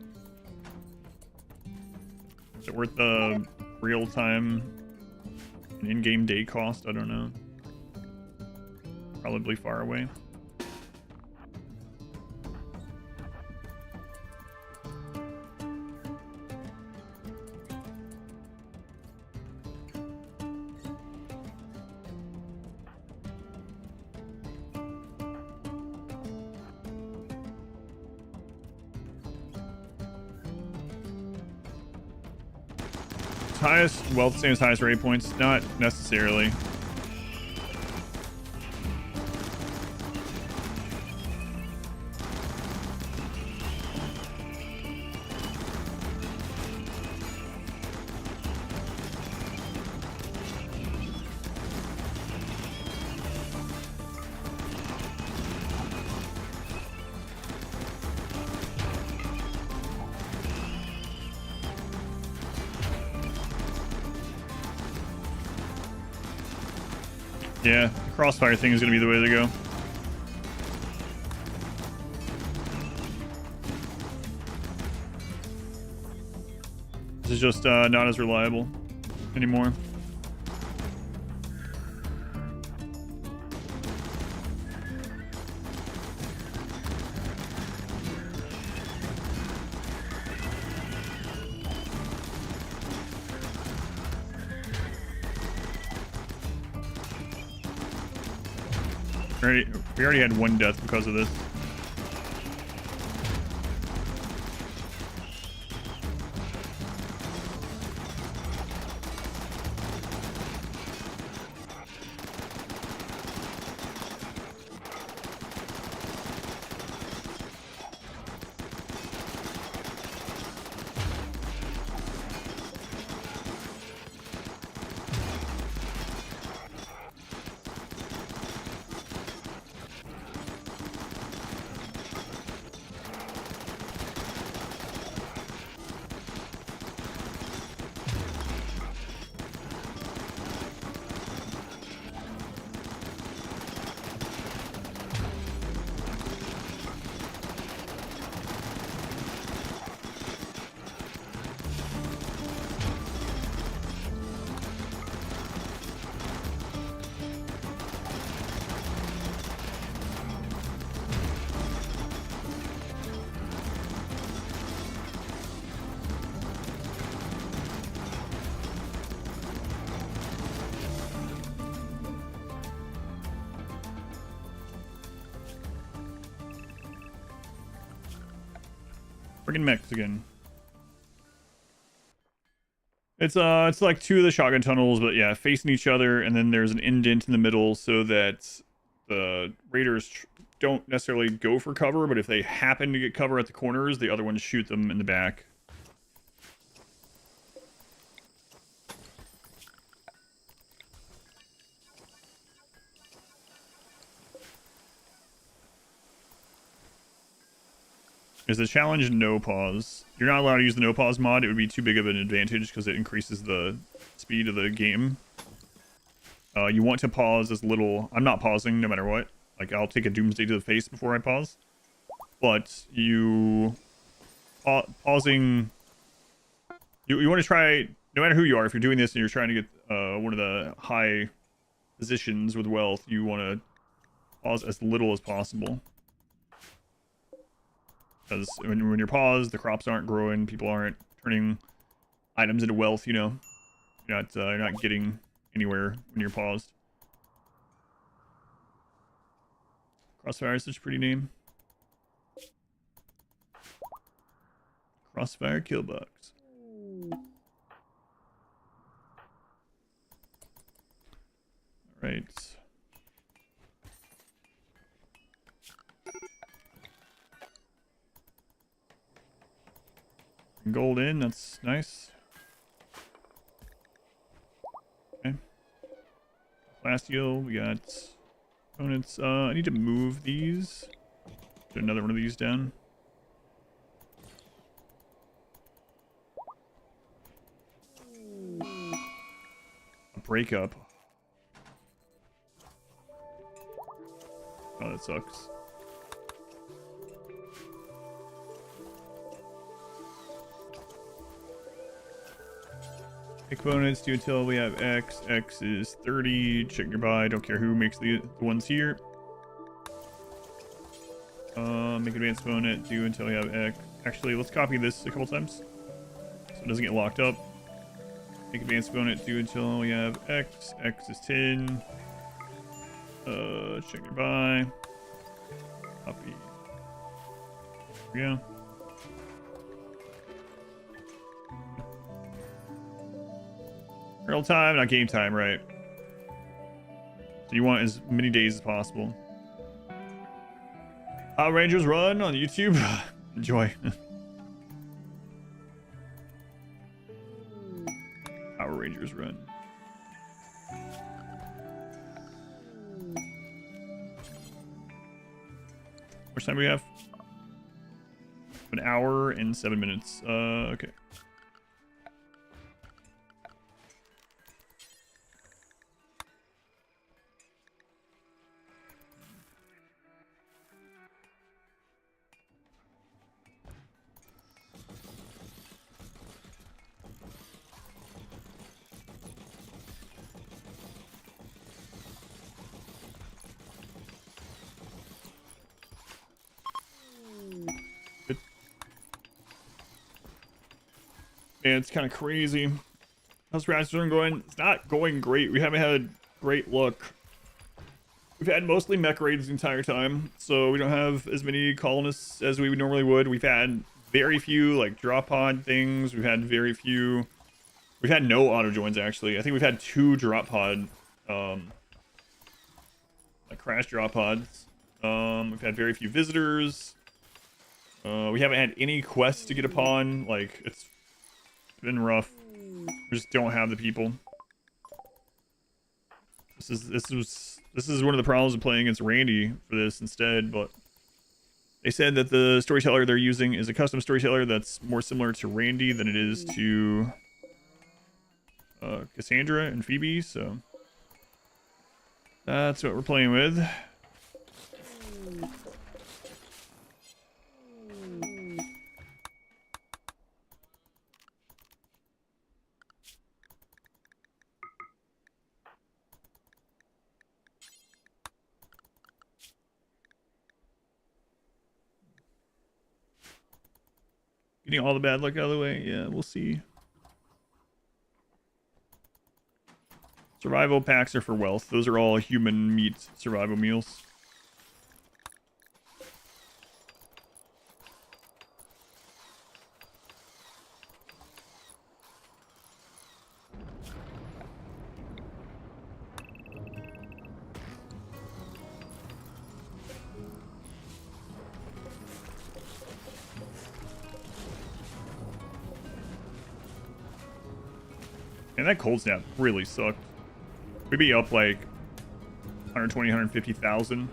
is it worth the real-time and in-game day cost? I don't know. Probably far away. Highest wealth, same as highest raid points? Not necessarily. Yeah, the crossfire thing is going to be the way to go. This is just not as reliable anymore. Ready? We already had one death because of this. Friggin' mechs again. It's like two of the shotgun tunnels, but yeah, facing each other, and then there's an indent in the middle so that the raiders don't necessarily go for cover, but if they happen to get cover at the corners, the other ones shoot them in the back. Is the challenge no pause? You're not allowed to use the no pause mod. It would be too big of an advantage because it increases the speed of the game. You want to pause as little. I'm not pausing no matter what. Like, I'll take a doomsday to the face before I pause. But you pausing. You want to try, no matter who you are, if you're doing this and you're trying to get one of the high positions with wealth, you want to pause as little as possible. Because when you're paused, the crops aren't growing, people aren't turning items into wealth, you know. You're not getting anywhere when you're paused. Crossfire is such a pretty name. Crossfire Killbox. Alright. Gold in, that's nice. Okay. Last heal, we got opponents. I need to move these. Put another one of these down. A breakup. Oh, that sucks. Components do until we have X. X is 30. Check your buy. Don't care who makes the ones here. Make advanced component. Do until we have X. Actually, let's copy this a couple times so it doesn't get locked up. Make advanced component. Do until we have X. X is 10. Check your buy. Copy. There we go. Real time, not game time, right? So you want as many days as possible. Power Rangers Run on YouTube. Enjoy. Power Rangers Run. How much time do we have? An hour and 7 minutes. Okay. Yeah, it's kind of crazy. How's Ratchet going? It's not going great. We haven't had great luck We've had mostly mech raids the entire time, so we don't have as many colonists as we normally would. We've had very few like drop pod things. We've had very few. We've had no auto joins actually. I think we've had 2 drop pod, like crash drop pods. We've had very few visitors. We haven't had any quests to get upon. Like it's been rough. We just don't have the people. This is one of the problems of playing against Randy for this instead, but they said that the storyteller they're using is a custom storyteller that's more similar to Randy than it is to Cassandra and Phoebe, so that's what we're playing with. Getting all the bad luck out of the way. Yeah, we'll see. Survival packs are for wealth. Those are all human meat survival meals. And that cold snap really sucked. We'd be up like 120, 150,000.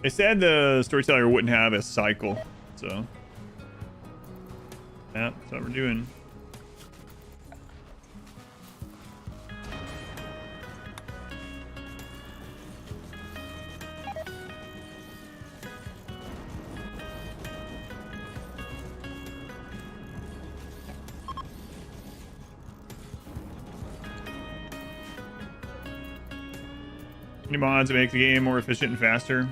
They said the storyteller wouldn't have a cycle, so yeah, that's what we're doing. Any mods to make the game more efficient and faster?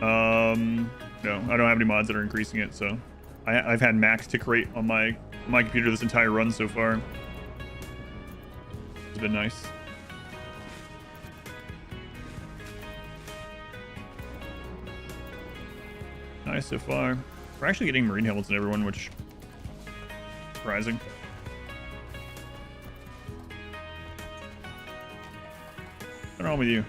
No, I don't have any mods that are increasing it, so I've had max tick rate on my computer this entire run so far. It's been nice. Nice so far. We're actually getting marine helmets in everyone, which is surprising. What's wrong with you?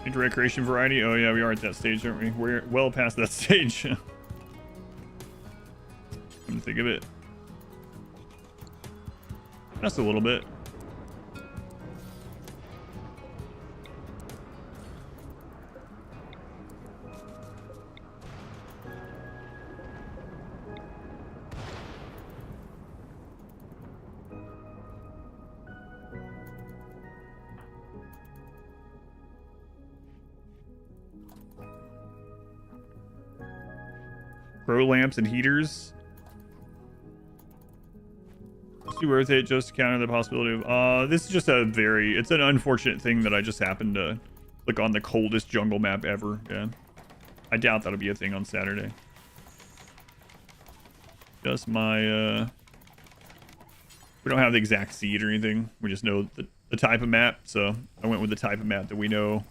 Into recreation variety? Oh yeah, we are at that stage, aren't we? We're well past that stage. Come to think of it. Just a little bit. Grow lamps and heaters. It's too worth it just to counter the possibility of this is just it's an unfortunate thing that I just happened to click on the coldest jungle map ever. Yeah. I doubt that'll be a thing on Saturday. Just my we don't have the exact seed or anything. We just know the type of map, so I went with the type of map that we know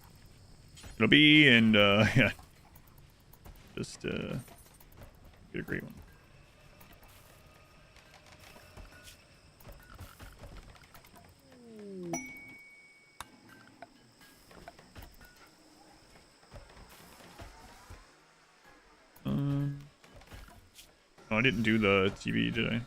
it'll be, and yeah. Just get a great one. Oh, I didn't do the TV, did I?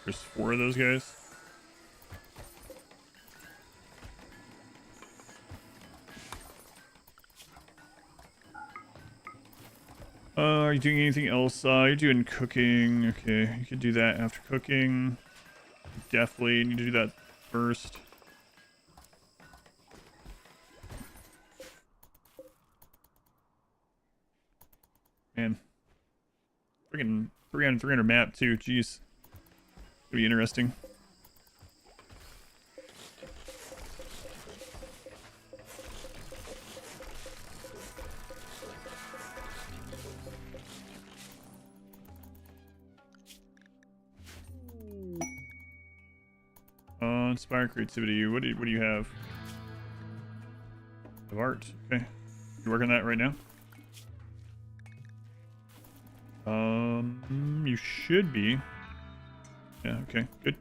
There's 4 of those guys. Are you doing anything else? You're doing cooking. Okay, you could do that after cooking. Definitely need to do that first. Man. Freaking 300 map too. Jeez. It'll be interesting. Inspire creativity. What do you have? Of art. Okay. You working on that right now? You should be. Yeah, okay, good.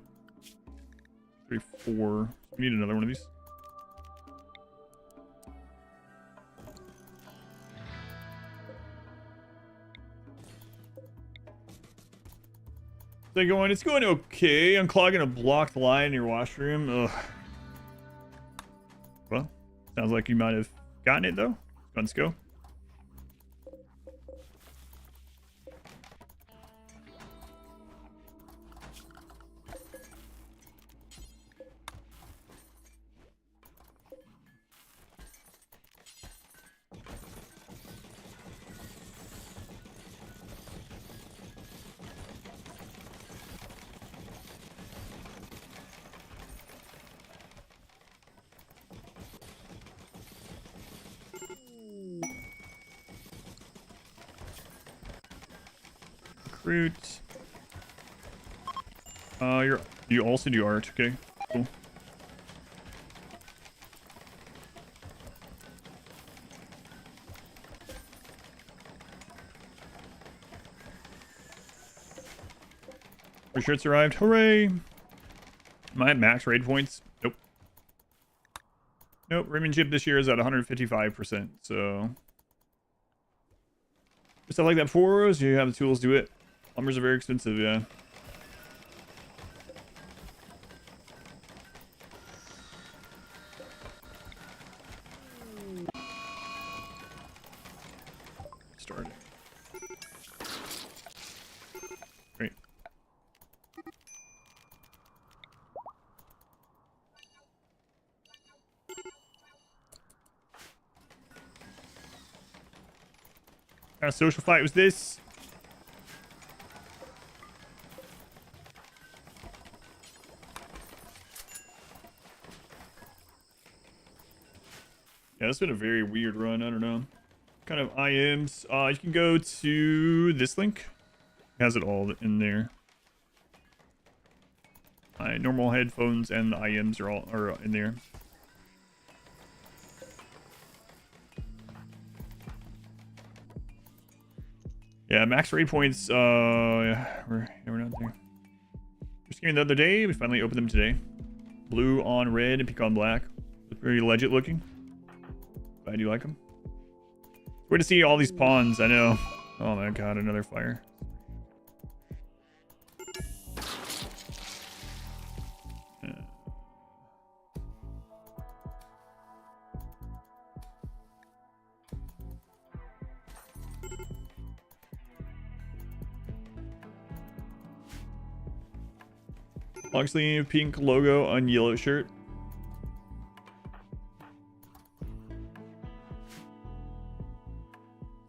3, 4. We need another one of these. How's it going? It's going okay. Unclogging a blocked line in your washroom. Ugh. Well, sounds like you might have gotten it though. Let's go. Recruit. You also do art. Okay, cool. Your shirts arrived. Hooray! Am I at max raid points? Nope. Nope. Rimionship this year is at 155%. So for stuff like that, for us, you have the tools to do it. Plumbers are very expensive, yeah. Starting. Great. What kind of social fight was this? Yeah, it's been a very weird run. I don't know. Kind of IMs. You can go to this link. It has it all in there. My normal headphones and the IMs are in there. Yeah, max raid points. Yeah, we're not there. We're scaring the other day. We finally opened them today. Blue on red and pink on black. Very legit looking. I do like them. We're to see all these pawns. I know. Oh my god, another fire. Long sleeve, pink logo on yellow shirt.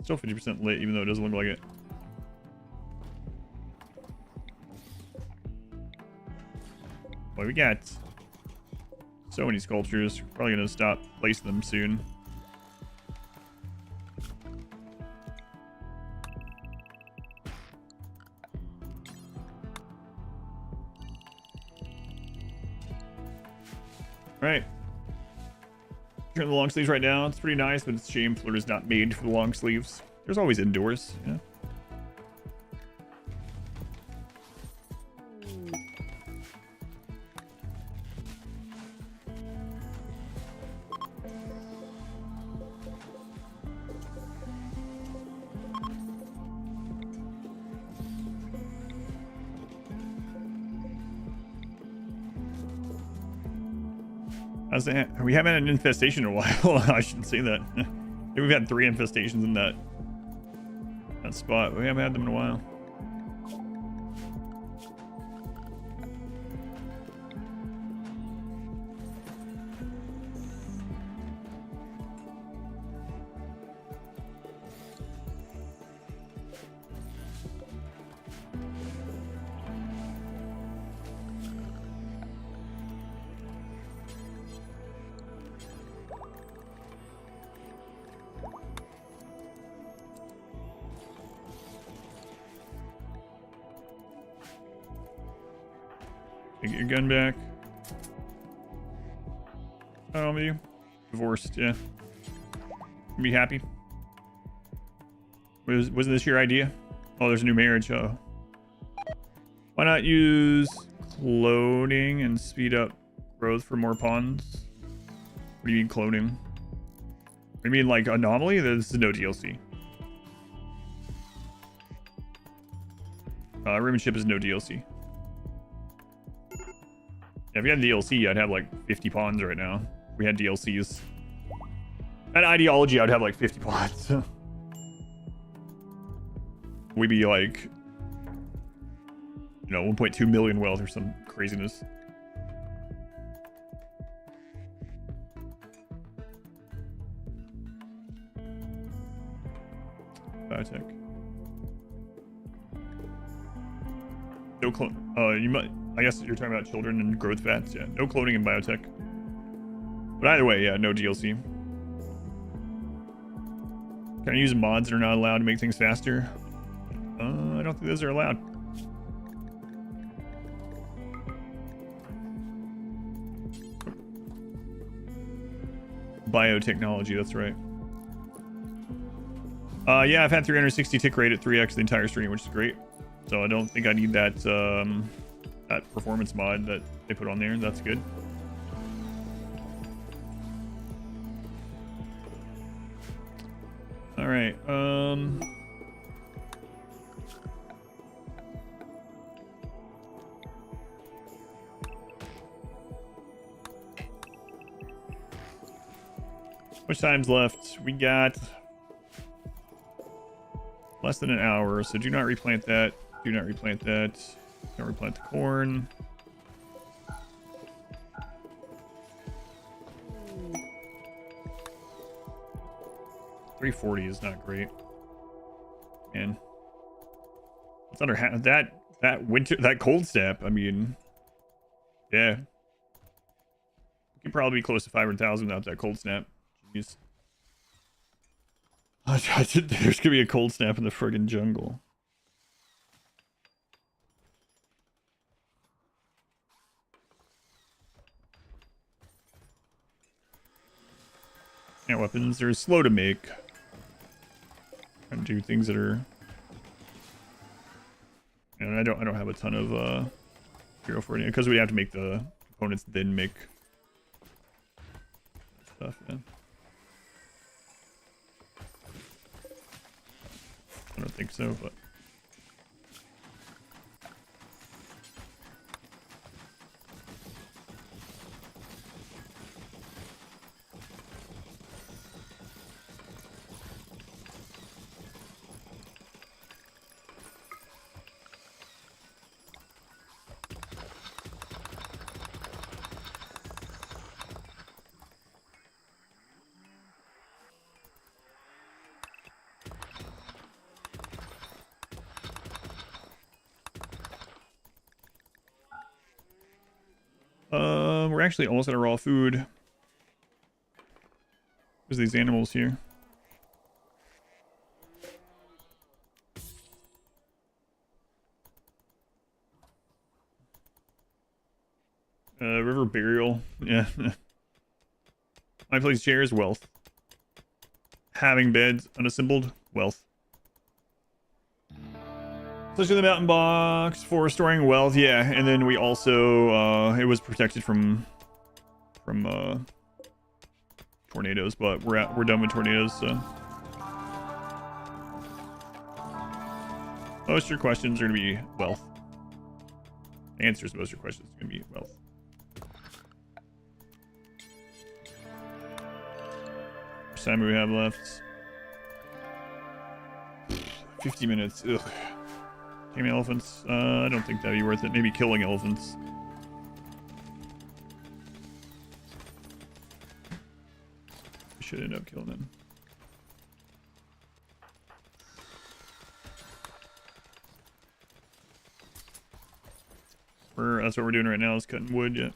Still 50% lit, even though it doesn't look like it. Boy, we got so many sculptures. Probably gonna stop placing them soon. Right. Turn the long sleeves right now. It's pretty nice, but it's a shame Fleur is not made for the long sleeves. There's always indoors, yeah. How's that? We haven't had an infestation in a while. I shouldn't say that. I think we've had 3 infestations in that spot. We haven't had them in a while. Get your gun back. What's wrong with you? Divorced, yeah. Be happy. Wasn't this your idea? Oh, there's a new marriage. Oh. Why not use cloning and speed up growth for more pawns? What do you mean cloning? What do you mean like anomaly? This is no DLC. Rimionship is no DLC. Yeah, if we had DLC, I'd have like 50 pawns right now. If we had DLCs. At ideology, I'd have like 50 pawns. We'd be like, you know, 1.2 million wealth or some craziness. Biotech. No clone. You might. I guess you're talking about children and growth fats. Yeah, no cloning in biotech. But either way, yeah, no DLC. Can I use mods that are not allowed to make things faster? I don't think those are allowed. Biotechnology, that's right. Yeah, I've had 360 tick rate at 3x the entire stream, which is great. So I don't think I need that that performance mod that they put on there. That's good. All right. Much time's left? We got less than an hour, so do not replant that. Do not replant that. Don't replant the corn. $340 is not great. Man. It's under that cold snap. I mean, yeah. We could probably be close to 500,000 without that cold snap. Jeez. There's gonna be a cold snap in the friggin' jungle. Yeah, weapons are slow to make. And do things that are. And I don't have a ton of hero for it because we have to make the components then make stuff. Yeah. I don't think so, but. We're actually almost out of raw food. There's these animals here. River burial. Yeah. My place chairs, wealth. Having beds, unassembled, wealth. Especially the mountain box for storing wealth, yeah. And then we also it was protected from tornadoes, but we're done with tornadoes, so most of your questions are gonna be wealth. Answers to most of your questions are gonna be wealth. much time we have left? 50 minutes. Ugh. Taming elephants? I don't think that'd be worth it. Maybe killing elephants. We should end up killing them. That's what we're doing right now, is cutting wood. Yeah.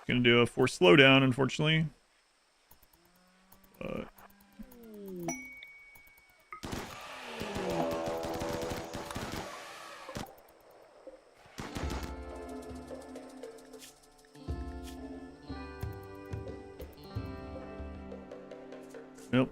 Gonna do a forced slowdown, unfortunately. Nope.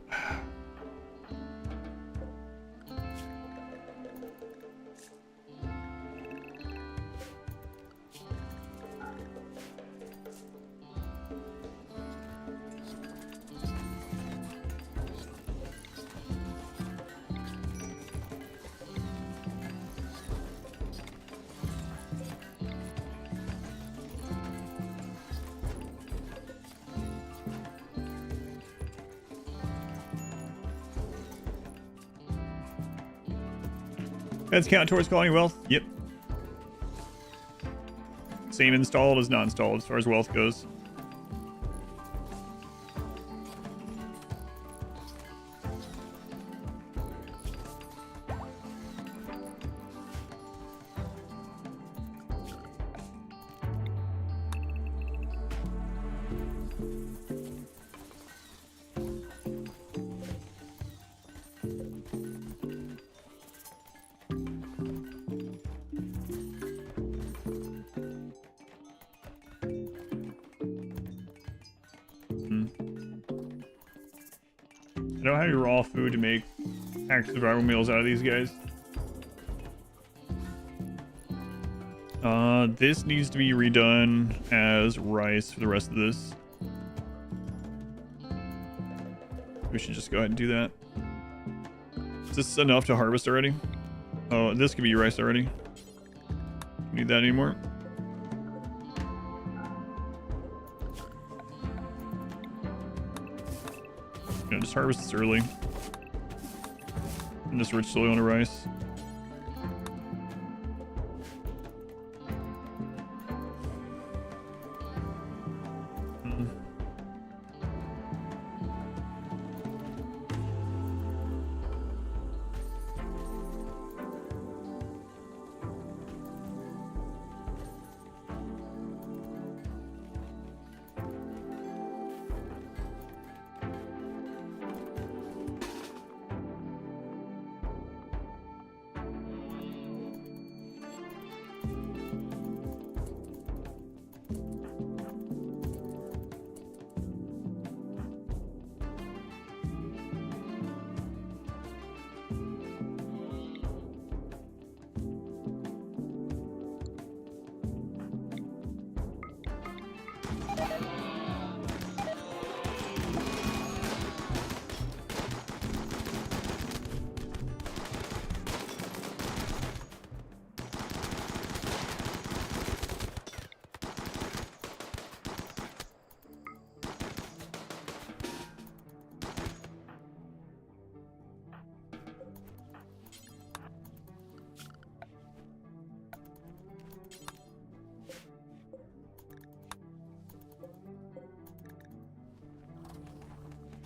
That's count towards colony wealth? Yep. Same installed as not installed as far as wealth goes. I don't have any raw food to make actual survival meals out of these guys. This needs to be redone as rice for the rest of this. We should just go ahead and do that. Is this enough to harvest already? Oh, this could be rice already. Don't need that anymore. Just harvest this early. And just rich soil on the rice.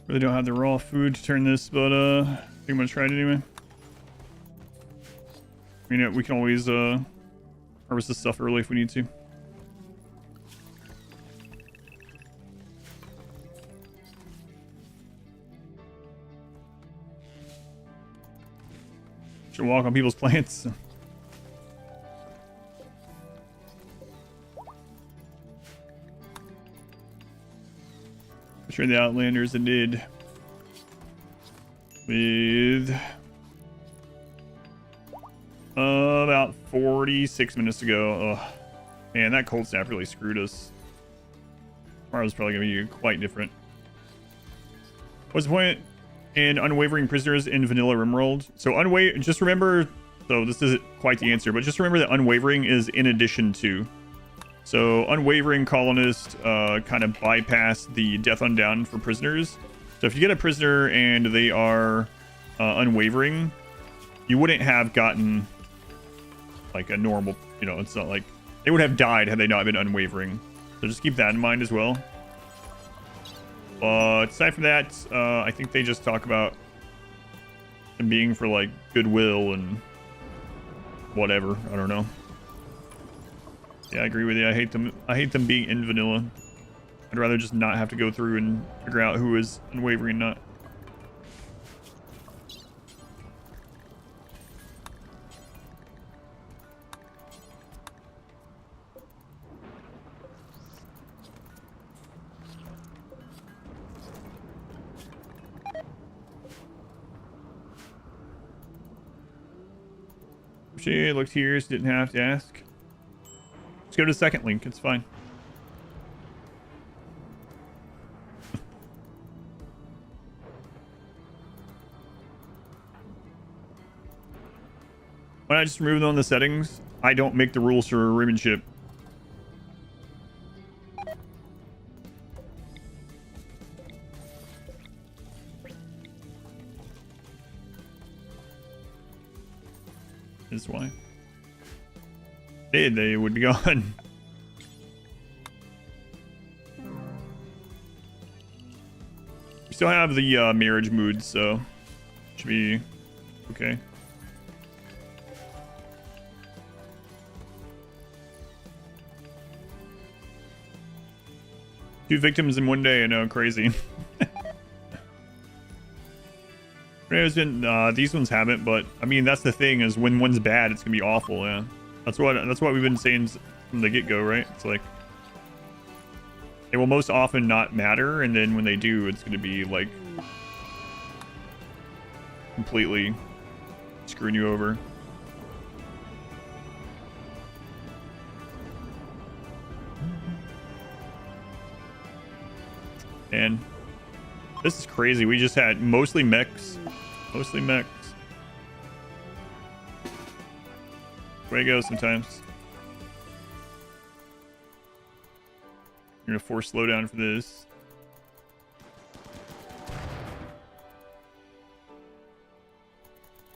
Really don't have the raw food to turn this, but I think I'm gonna try it anyway. I mean, we can always harvest this stuff early if we need to. Should walk on people's plants. I'm sure the Outlanders did with about 46 minutes to go. Ugh. Man, that cold snap really screwed us. Tomorrow's probably gonna be quite different. What's the point in unwavering prisoners in vanilla RimWorld? So just remember, so this isn't quite the answer, but just remember that unwavering is in addition to. So unwavering colonist kind of bypass the death undown for prisoners. So if you get a prisoner and they are unwavering, you wouldn't have gotten like a normal, you know, it's not like they would have died had they not been unwavering. So just keep that in mind as well. But aside from that, I think they just talk about them being for like goodwill and whatever. I don't know. Yeah, I agree with you. I hate them being in vanilla. I'd rather just not have to go through and figure out who is unwavering and not. She looked here, so didn't have to ask. Let's go to the second link. It's fine. Why not just remove them on the settings? I don't make the rules for Rimionship. This is why. They would be gone. We still have the marriage mood, so should be okay. Two victims in one day, I know, crazy. These ones haven't, but I mean that's the thing is when one's bad, it's gonna be awful. Yeah, that's what we've been saying from the get-go, right? It's like they will most often not matter, and then when they do, it's gonna be like completely screwing you over. And this is crazy. We just had mostly mechs. Mostly mechs. Way it goes sometimes. You're gonna force slowdown for this.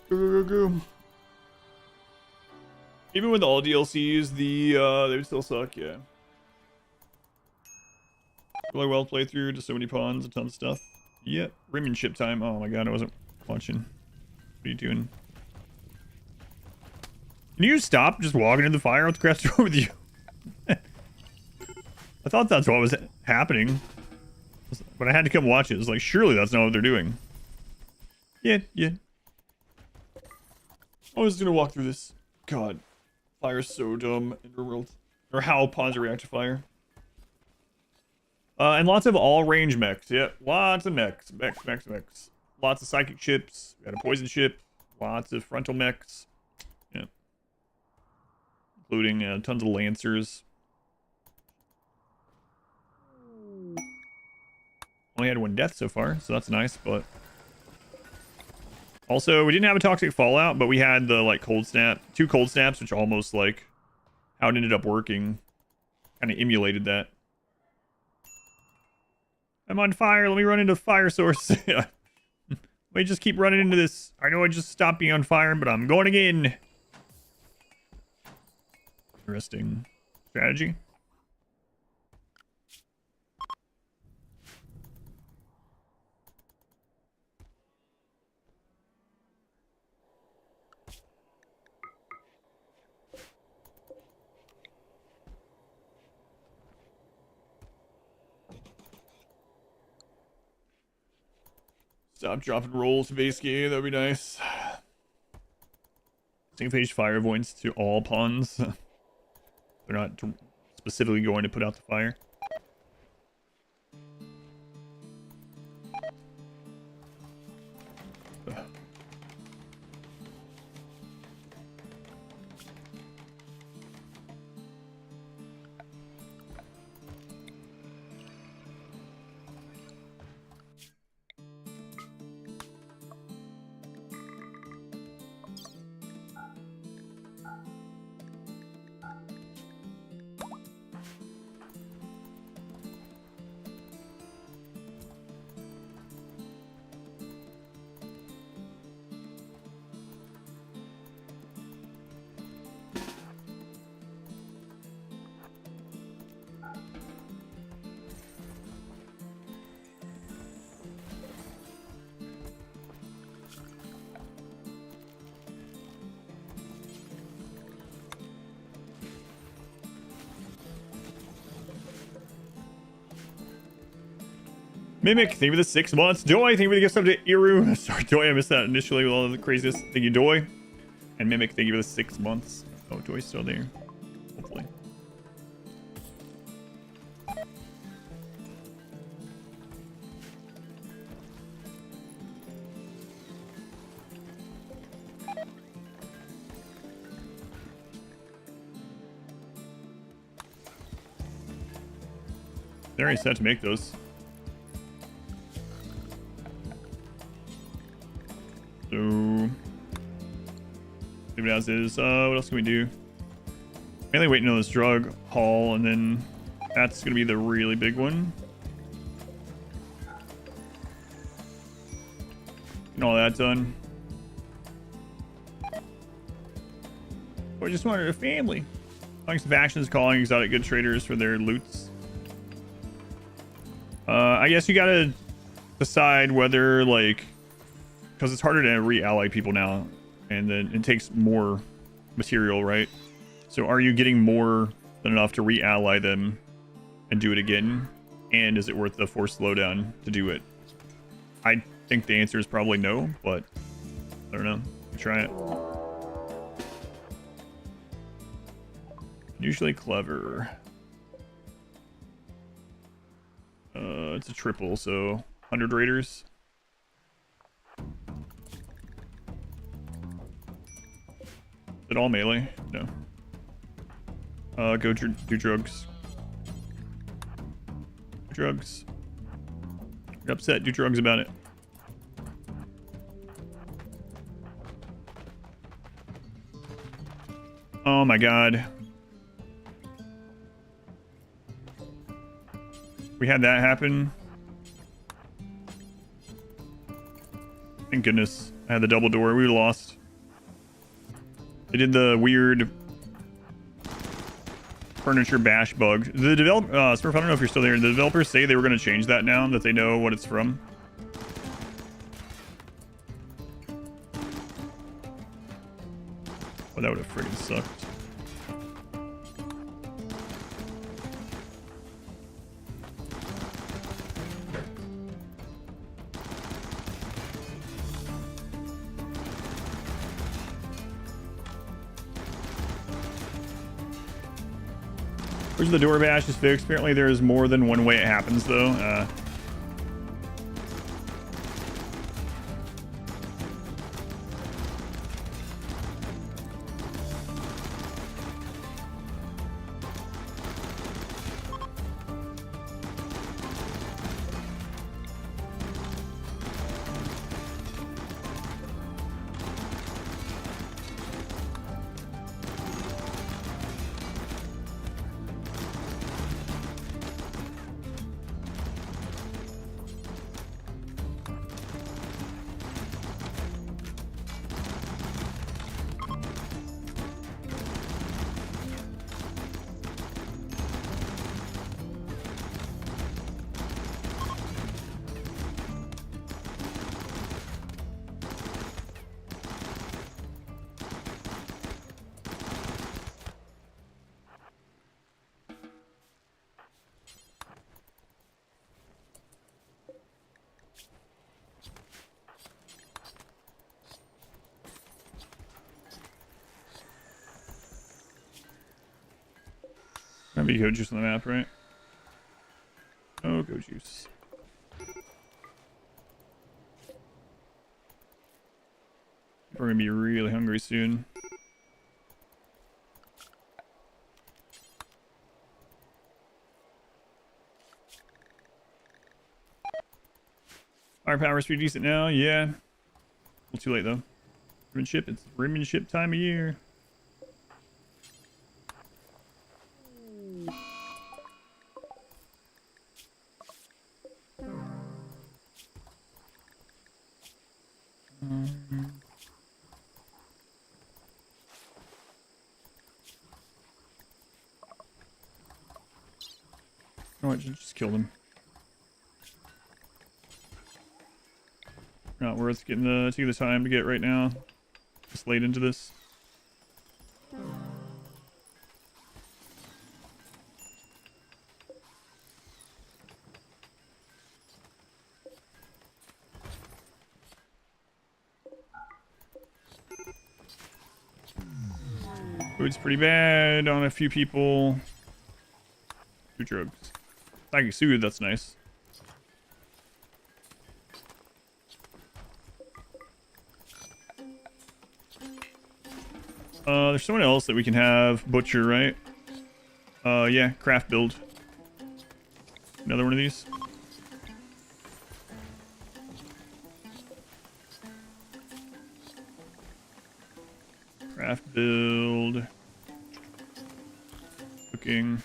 Go, go, go, go. Even with all DLCs, they would still suck, yeah. Really well playthrough, just so many pawns, a ton of stuff. Yep, Rimionship time. Oh my god, I wasn't watching. What are you doing? Can you stop just walking in the fire? What's the crap's wrong with you? I thought that's what was happening. But I had to come watch it. It's like, surely that's not what they're doing. Yeah. I was gonna walk through this. God. Fire's so dumb in RimWorld. Or how pawns react to fire. And lots of all-range mechs. Yeah, lots of mechs. Mechs. Lots of psychic ships. We got a poison ship. Lots of frontal mechs. Yeah. Including tons of lancers. Only had one death so far, so that's nice, but... Also, we didn't have a toxic fallout, but we had the, like, cold snap. 2 cold snaps, which almost, like, how it ended up working. Kind of emulated that. I'm on fire. Let me run into a fire source. Let me just keep running into this. I know I just stopped being on fire, but I'm going again. Interesting strategy. Stop dropping rolls to base game. That'd be nice. Single page fire avoidance to all pawns. They're not specifically going to put out the fire. Mimic, thank you for the 6 months. Doi, thank you for the gift sub to Iru. Sorry, Doi, I missed that initially with all the craziest. Thank you, Doi. And Mimic, thank you for the 6 months. Oh, Doi's still there. Hopefully. They're already set to make those. So, leave it as is. What else can we do? Mainly waiting on this drug haul, and then that's gonna be the really big one. And all that done. Or just wanted a family. Thanks to factions calling exotic good traders for their loots. I guess you gotta decide whether, like, because it's harder to re-ally people now, and then it takes more material, right? So are you getting more than enough to re-ally them and do it again? And is it worth the forced slowdown to do it? I think the answer is probably no, but I don't know. Try it. Usually clever. It's a triple, so 100 raiders. Is it all melee? No. Go do drugs. Do drugs. You're upset, do drugs about it. Oh my god. We had that happen. Thank goodness. I had the double door. We lost. They did the weird furniture bash bug. The developer, Smurf, I don't know if you're still there. The developers say they were going to change that now that they know what it's from. Oh, that would have friggin' sucked. Where's the door bash is fixed? Apparently there is more than one way it happens, though. Maybe go juice on the map, right? Oh, go juice. We're gonna be really hungry soon. Firepower's pretty decent now, yeah. A little too late though. Rimmanship, it's Rimmanship time of year. Oh, just kill them. Not worth getting taking the time to get right now. Just late into this. Food's pretty bad on a few people. 2 drugs. Psychic Soothe, that's nice. There's someone else that we can have. Butcher, right? Yeah, craft build. Another one of these. Craft build. Cooking.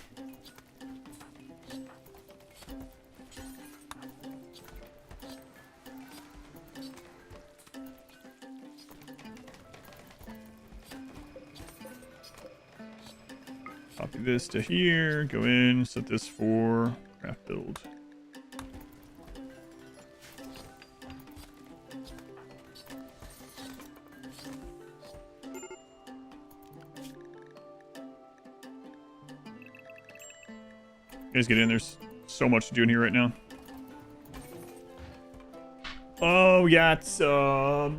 Copy this to here, go in, set this for craft build. Guys, get in. There's so much to do in here right now. Oh, yeah, it's, oh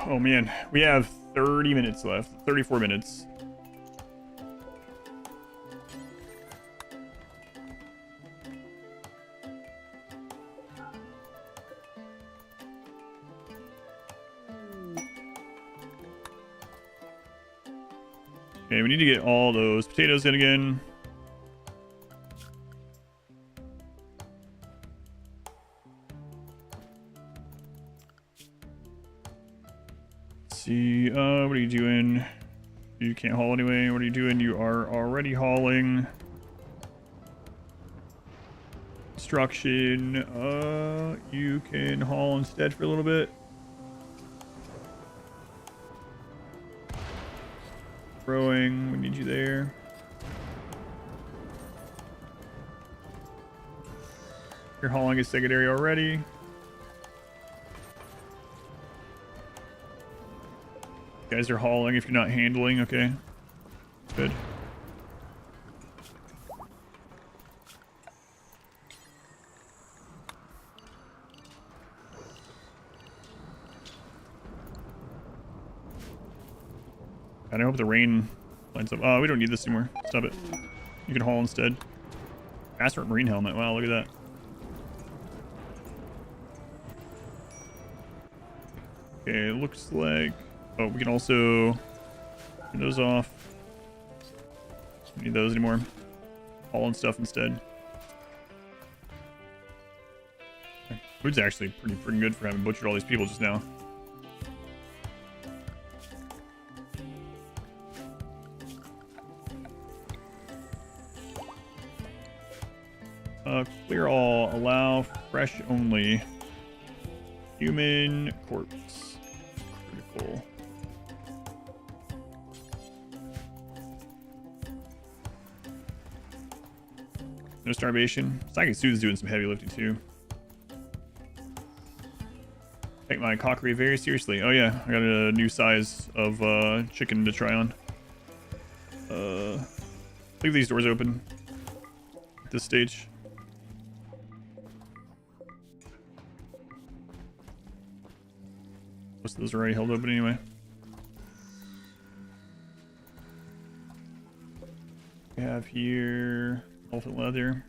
man, we have 30 minutes left, 34 minutes. Okay, we need to get all those potatoes in again. Let's see, what are you doing? You can't haul anyway. What are you doing? You are already hauling. Construction, you can haul instead for a little bit. Growing, we need you there. You're hauling a secondary already. You guys are hauling if you're not handling, okay. Good. And I hope the rain lines up. Oh, we don't need this anymore. Stop it. You can haul instead. Asphalt marine helmet. Wow, look at that. Okay, it looks like... Oh, we can also turn those off. Don't need those anymore. Haul and stuff instead. Food's actually pretty good for having butchered all these people just now. Clear all. Allow fresh only. Human corpse. Critical. No starvation. Psychic Soothe is doing some heavy lifting too. Take my cockery very seriously. Oh yeah, I got a new size of chicken to try on. Leave these doors open at this stage. Most of those are already held open anyway. We have here elephant leather.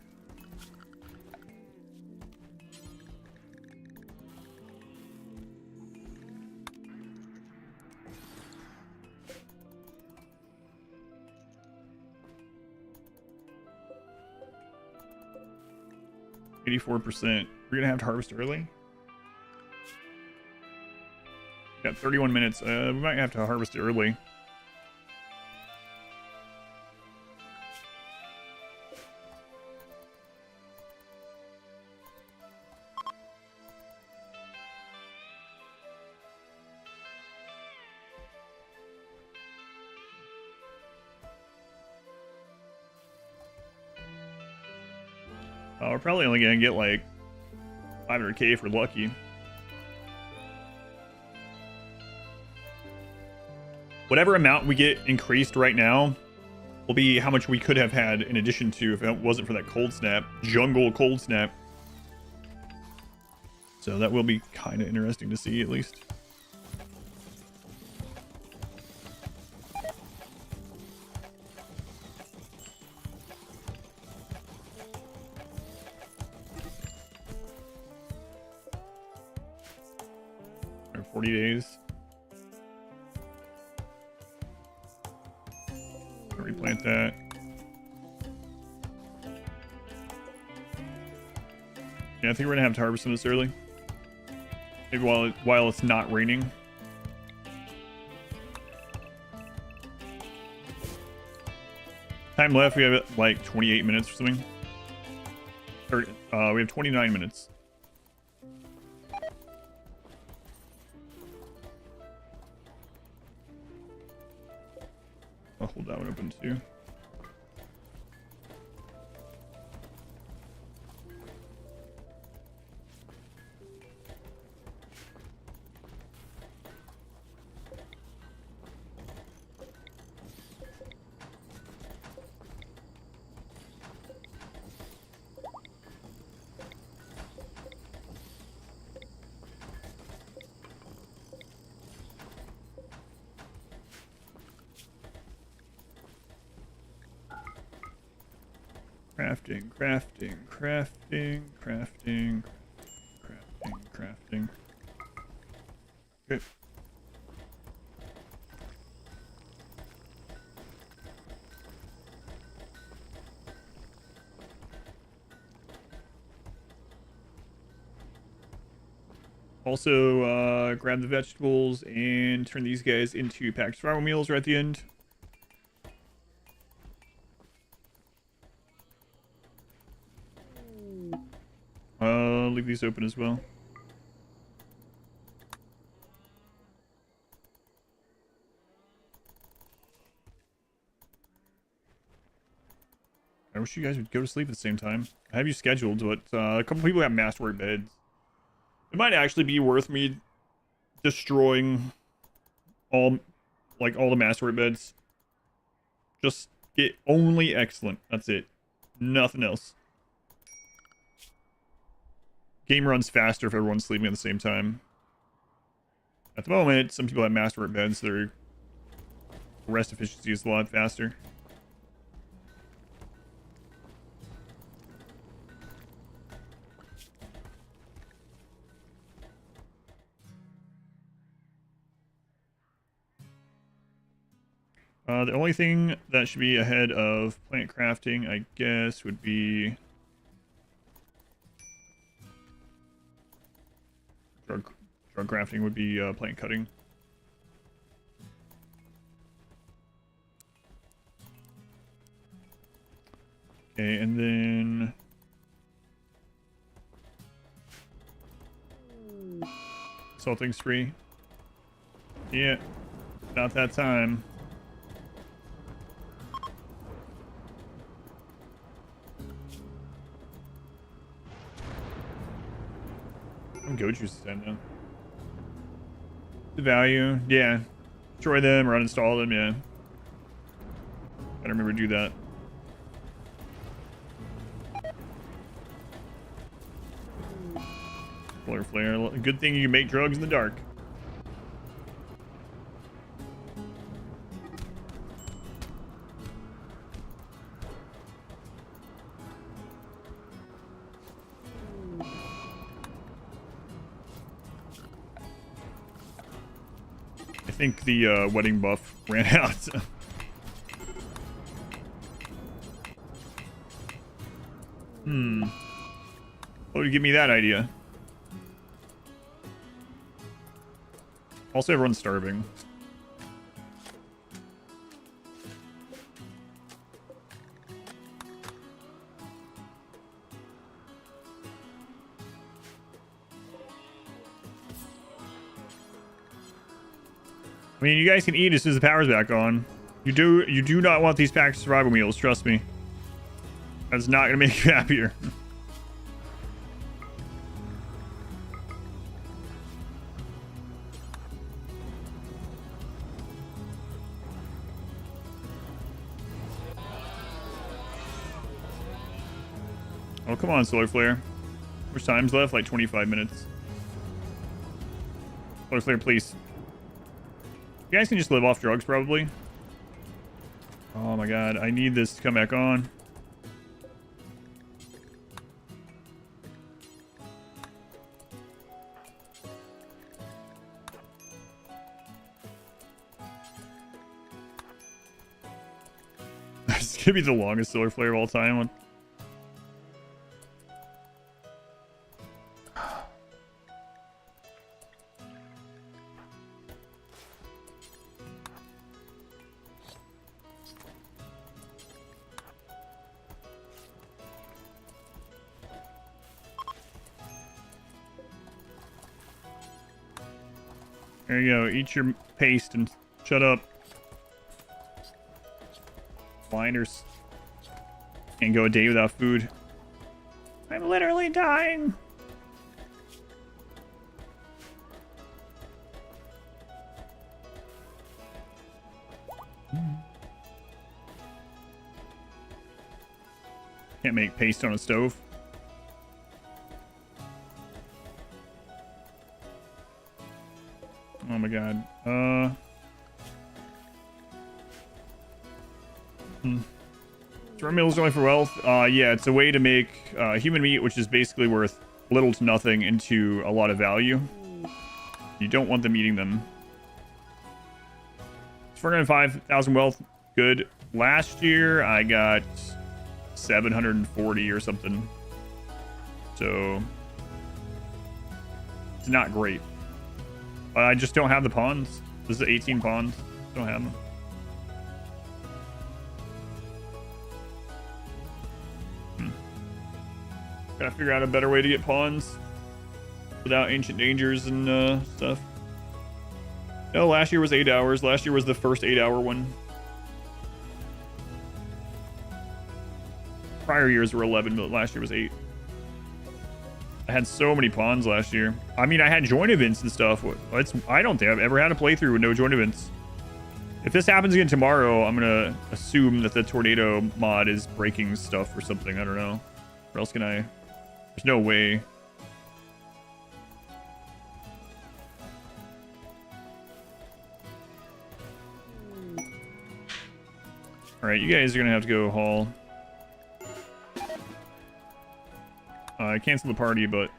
%. We're gonna have to harvest early. Got 31 minutes. We might have to harvest early. We're probably only gonna get like 500k if we're lucky. Whatever amount we get increased right now will be how much we could have had in addition to if it wasn't for that cold snap, jungle cold snap. So that will be kind of interesting to see at least. 40 days. Replant that. Yeah, I think we're gonna have to harvest this early. Maybe while it's not raining. Time left, we have like 28 minutes or something. We have 29 minutes. I'll hold that one open too. Crafting. Good. Also, grab the vegetables and turn these guys into packed survival meals right at the end. Leave these open as well. I wish you guys would go to sleep at the same time. I have you scheduled, but a couple people have masterwork beds. It might actually be worth me destroying all the masterwork beds. Just get only excellent. That's it. Nothing else. Game runs faster if everyone's sleeping at the same time. At the moment, some people have masterwork beds, so their rest efficiency is a lot faster. The only thing that should be ahead of plant crafting, I guess, would be drug crafting would be plant cutting. Okay, and then salting's free. Yeah, not that time. Go juice is down now. The value, yeah. Destroy them or uninstall them, yeah. Gotta remember to do that. Solar flare. Good thing you can make drugs in the dark. I think the wedding buff ran out. What would give me that idea? Also, everyone's starving. I mean, you guys can eat as soon as the power's back on. You do not want these packed survival meals, trust me. That's not gonna make you happier. Oh, come on, Solar Flare. How much time's left? Like 25 minutes. Solar Flare, please. You guys can just live off drugs, probably. Oh my god, I need this to come back on. It's gonna be the longest solar flare of all time. There you go. Eat your paste and shut up. Blinders. Can't go a day without food. I'm literally dying. Can't make paste on a stove. Oh my god. Drum meal is only for wealth. Yeah, it's a way to make human meat, which is basically worth little to nothing, into a lot of value. You don't want them eating them. It's 405,000 wealth. Good. Last year, I got 740 or something. So, it's not great. I just don't have the pawns. This is 18 pawns. Don't have them. Gotta figure out a better way to get pawns without ancient dangers and stuff. No, last year was 8 hours. Last year was the first 8-hour one. Prior years were 11, but last year was 8. I had so many pawns last year. I mean, I had joint events and stuff. I don't think I've ever had a playthrough with no joint events. If this happens again tomorrow, I'm gonna assume that the tornado mod is breaking stuff or something. I don't know. Or else can I? There's no way. All right, you guys are gonna have to go haul. I canceled the party, but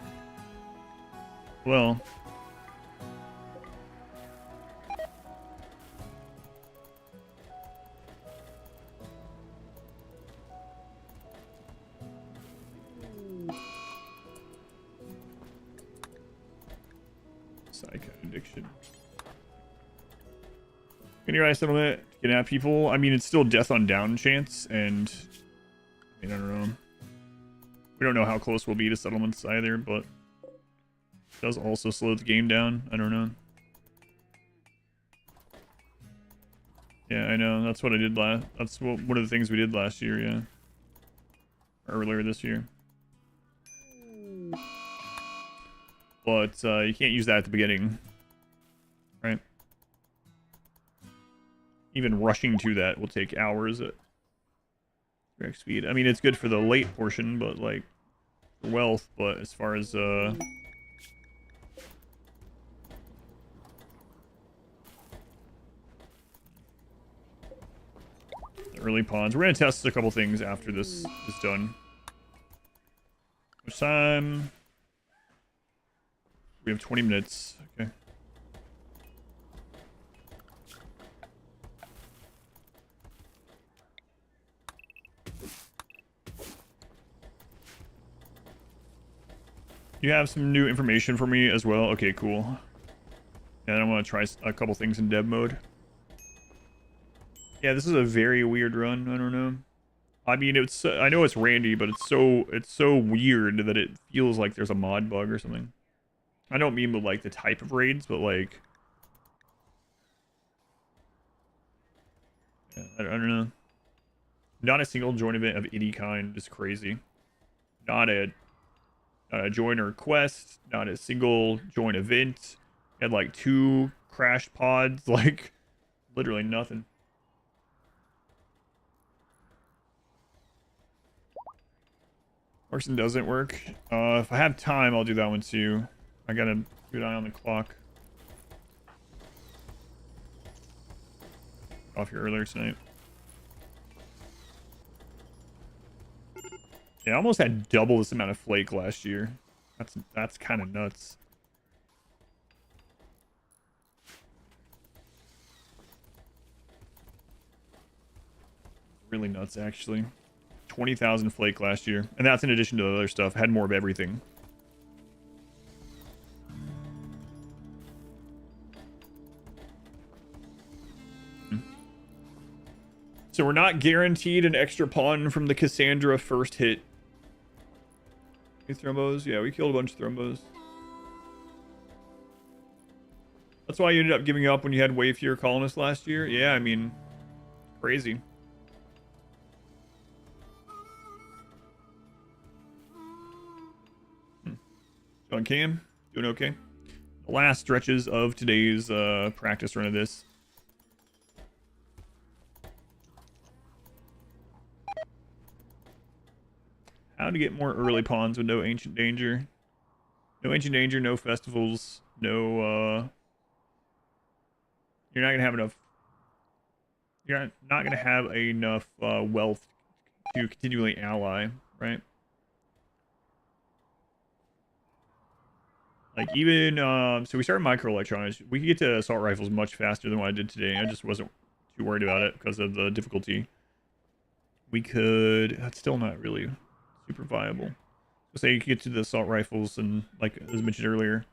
well. Psycho addiction. Anyway, settlement, get at people. I mean, it's still death on down chance, and I mean, I don't know. We don't know how close we'll be to settlements either, but it does also slow the game down. I don't know. Yeah, I know. That's what I did last. That's one of the things we did last year. Yeah, earlier this year. But you can't use that at the beginning, right? Even rushing to that will take hours at direct speed. I mean, it's good for the late portion, but like for wealth. But as far as the early pawns, we're gonna test a couple things after this is done. Which time? We have 20 minutes. Okay. You have some new information for me as well? Okay, cool. And I want to try a couple things in dev mode. Yeah, this is a very weird run. I don't know. I mean, it's I know it's Randy, but it's so weird that it feels like there's a mod bug or something. I don't mean with like the type of raids, but like yeah, I don't know. Not a single join event of any kind is crazy. Not a join or quest. Not a single join event. Had like 2 crashed pods. Like literally nothing. Orson doesn't work. If I have time, I'll do that one too. I gotta keep an eye on the clock. Off here earlier tonight. Yeah, I almost had double this amount of flake last year. That's kind of nuts. Really nuts, actually. 20,000 flake last year. And that's in addition to the other stuff. Had more of everything. So we're not guaranteed an extra pawn from the Cassandra first hit. Any thrombos? Yeah, we killed a bunch of thrombos. That's why you ended up giving up when you had way fewer colonists last year? Yeah, I mean, crazy. On cam, doing okay. The last stretches of today's practice run of this. How to get more early pawns with no ancient danger. No ancient danger, no festivals, no you're not gonna have enough. You're not gonna have enough wealth to continually ally, right? Like even so we started microelectronics. We could get to assault rifles much faster than what I did today. I just wasn't too worried about it because of the difficulty. We could. That's still not really super viable. So say you could get to the assault rifles and, like as mentioned earlier,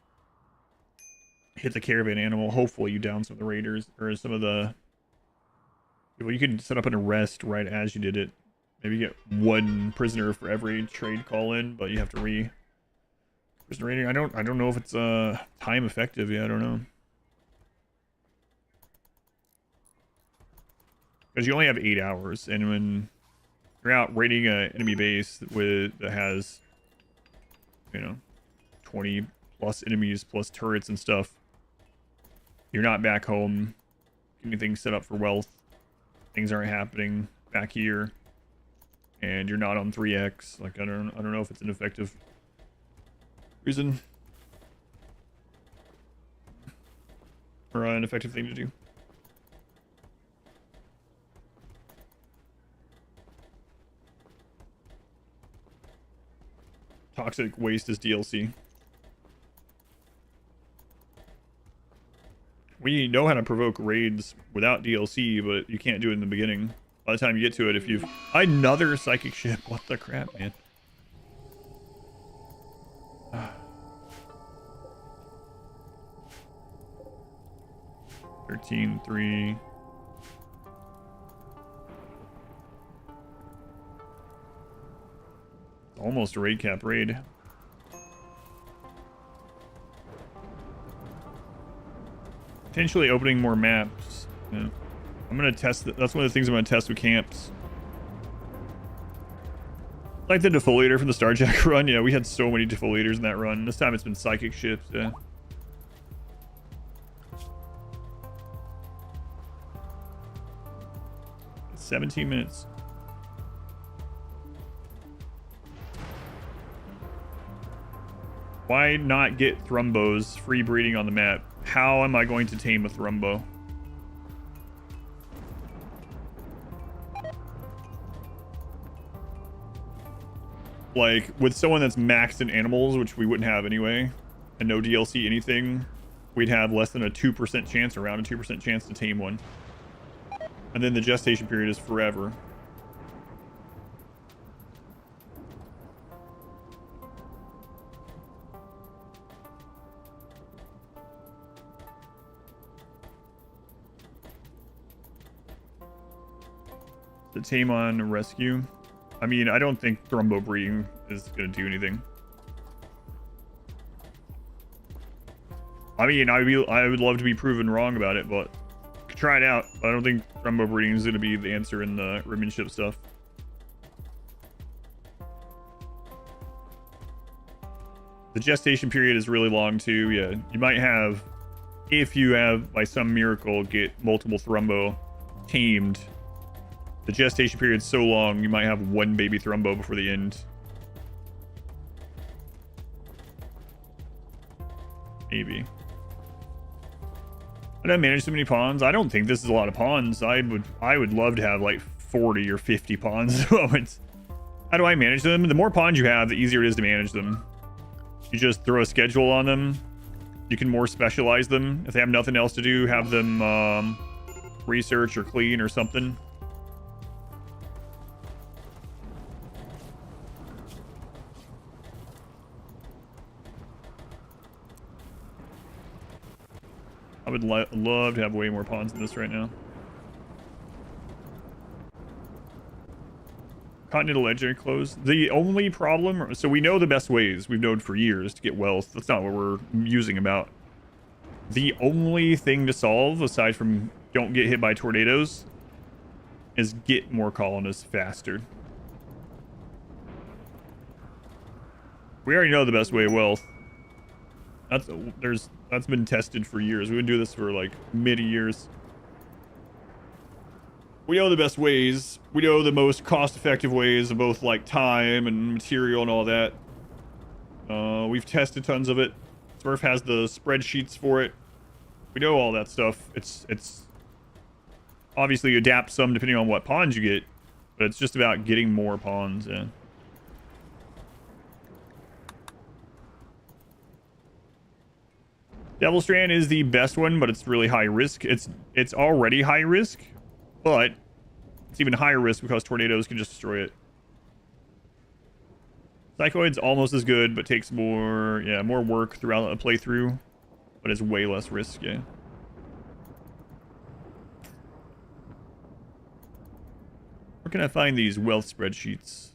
hit the caravan animal. Hopefully you down some of the raiders or some of the. Well, you could set up an arrest right as you did it. Maybe get one prisoner for every trade call in, but you have to prisoner raiding. I don't know if it's time effective. Yeah, I don't know. Because you only have 8 hours, and when you're out raiding an enemy base that has, you know, 20 plus enemies plus turrets and stuff, you're not back home getting things set up for wealth. Things aren't happening back here, and you're not on 3x. Like I don't know if it's an effective reason or an effective thing to do. Toxic waste is DLC. We know how to provoke raids without DLC, but you can't do it in the beginning. By the time you get to it, if you've... Another psychic ship. What the crap, man? 13-3. Almost a raid cap raid. Potentially opening more maps. Yeah. I'm gonna test that's one of the things I'm gonna test with camps. Like the defoliator from the Starjack run. Yeah, we had so many defoliators in that run. This time it's been psychic ships. Yeah. It's 17 minutes. Why not get thrumbos free breeding on the map? How am I going to tame a thrumbo? Like, with someone that's maxed in animals, which we wouldn't have anyway, and no DLC anything, we'd have less than a 2% chance, around a 2% chance to tame one. And then the gestation period is forever. The tame on rescue. I mean, I don't think thrumbo breeding is going to do anything. I mean, I would love to be proven wrong about it, but try it out. But I don't think thrumbo breeding is going to be the answer in the Rimionship stuff. The gestation period is really long too. Yeah, you might have, if you have by some miracle get multiple thrumbo tamed. The gestation period's so long, you might have one baby thrumbo before the end. Maybe. I don't manage so many pawns. I don't think this is a lot of pawns. I would love to have like 40 or 50 pawns at moments. How do I manage them? The more pawns you have, the easier it is to manage them. You just throw a schedule on them. You can more specialize them. If they have nothing else to do, have them research or clean or something. I would love to have way more pawns than this right now. Continental Legendary close. The only problem, so we know the best ways we've known for years to get wealth. That's not what we're using about. The only thing to solve, aside from don't get hit by tornadoes, is get more colonists faster. We already know the best way of wealth. That's been tested for years. We've been doing this for like many years. We know the best ways. We know the most cost-effective ways of both like time and material and all that. We've tested tons of it. Smurf has the spreadsheets for it. We know all that stuff. It's obviously you adapt some depending on what pawns you get, but it's just about getting more pawns. Yeah. Devil Strand is the best one, but it's really high risk. It's already high risk, but it's even higher risk because tornadoes can just destroy it. Psychoid's almost as good, but takes more work throughout a playthrough, but it's way less risk. Yeah. Where can I find these wealth spreadsheets?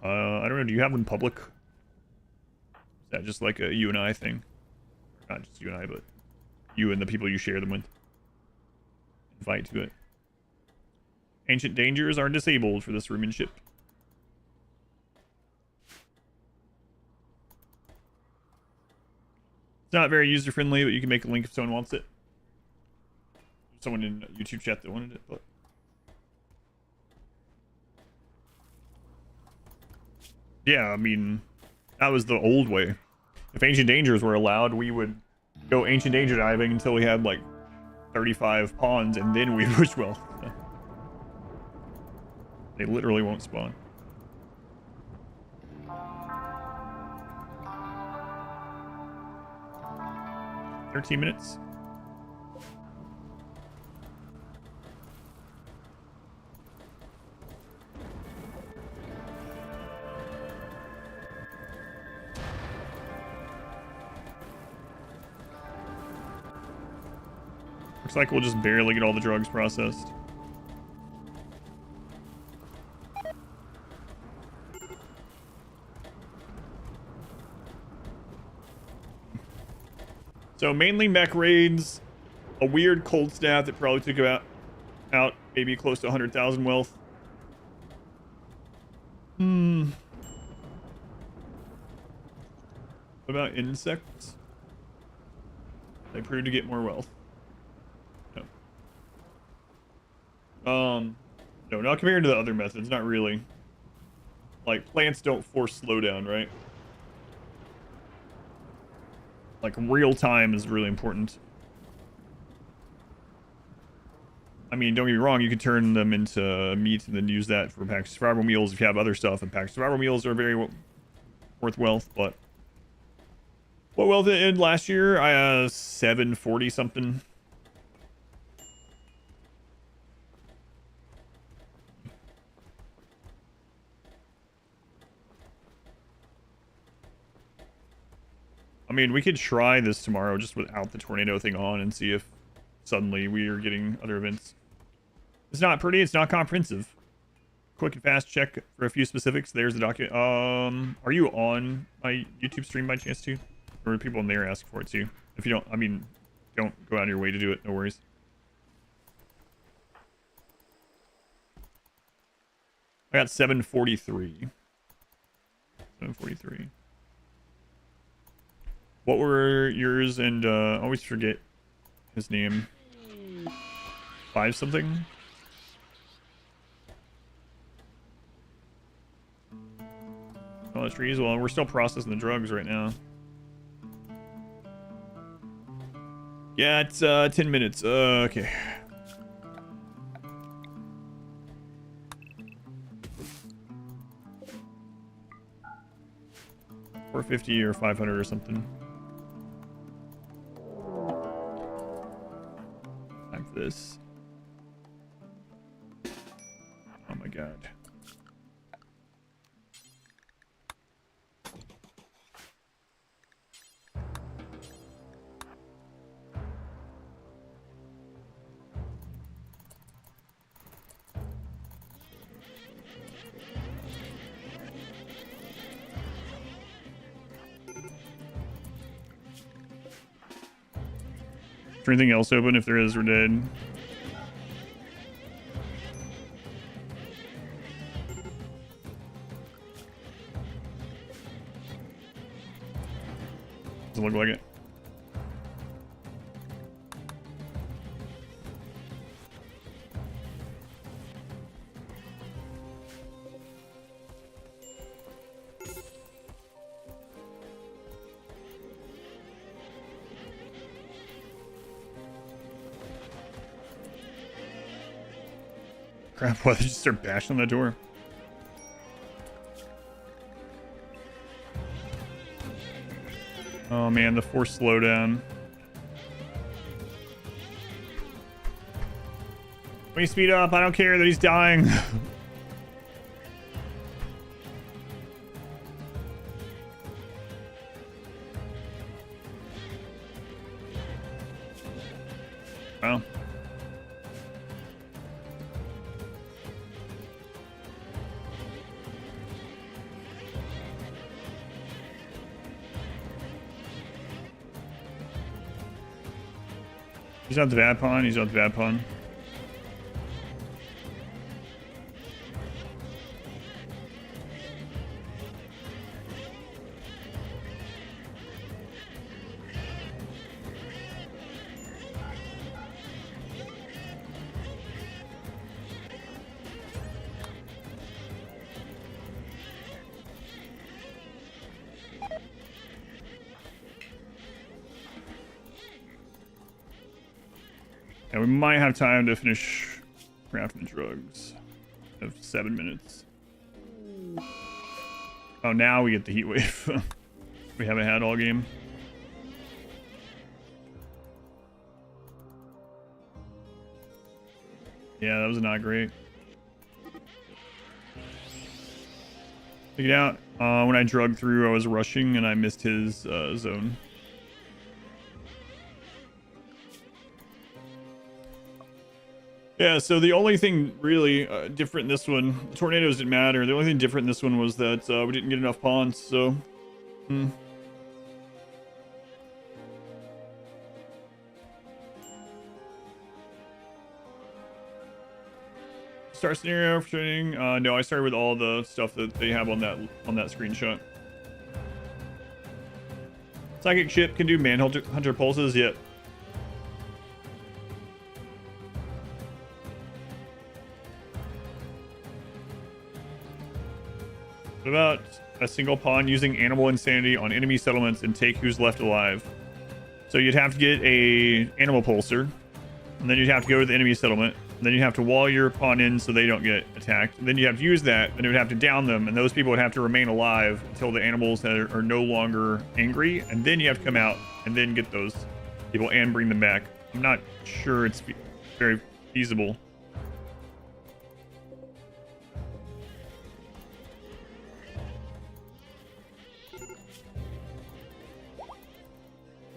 I don't know. Do you have them public? Is that just like a you and I thing? Not just you and I, but you and the people you share them with. Invite to it. Ancient dangers are disabled for this Rimionship. It's not very user-friendly, but you can make a link if someone wants it. There's someone in YouTube chat that wanted it, but... Yeah, I mean, that was the old way. If ancient dangers were allowed, we would go ancient danger diving until we had like 35 pawns, and then we push wealth. They literally won't spawn. "13 minutes. Looks like we'll just barely get all the drugs processed. So mainly mech raids, a weird cold snap that probably took out maybe close to 100,000 wealth. What about insects? They prove to get more wealth. No. No, not compared to the other methods, not really. Like, plants don't force slowdown, right? Like, real time is really important. I mean, don't get me wrong, you could turn them into meat and then use that for packed survival meals if you have other stuff, and packed survival meals are very worth wealth, but... What wealth it in last year? I 740 something. I mean, we could try this tomorrow just without the tornado thing on and see if suddenly we are getting other events. It's not pretty. It's not comprehensive. Quick and fast check for a few specifics. There's the document. Are you on my YouTube stream by chance too? Or are people in there asking for it too? If you don't, I mean, don't go out of your way to do it. No worries. I got 743. 743. What were yours? And always forget his name. 5 something. Oh, that's trees. Well, we're still processing the drugs right now. Yeah, it's 10 minutes. Okay. $450 or 500 or something. Like this. Oh my god. there anything else open? If there is, we're dead. Doesn't look like it. Crap, why did you start bashing on the door? Oh man, the forced slowdown. When you speed up, I don't care that he's dying. Oh. He's on the bad pawn. He's on the bad pawn. And we might have time to finish crafting the drugs. Of 7 minutes. Oh, now we get the heat wave. We haven't had all game. Yeah, that was not great. Check it out. When I drug through, I was rushing and I missed his zone. Yeah, so the only thing really different in this one, tornadoes didn't matter. The only thing different in this one was that we didn't get enough pawns, so... Start scenario for training. No, I started with all the stuff that they have on that screenshot. Psychic ship can do manhunter pulses. Yep. What about a single pawn using animal insanity on enemy settlements and take who's left alive? So you'd have to get a animal pulser, and then you'd have to go to the enemy settlement. And then you have to wall your pawn in so they don't get attacked. And then you have to use that, and it would have to down them, and those people would have to remain alive until the animals are no longer angry. And then you have to come out and then get those people and bring them back. I'm not sure it's very feasible.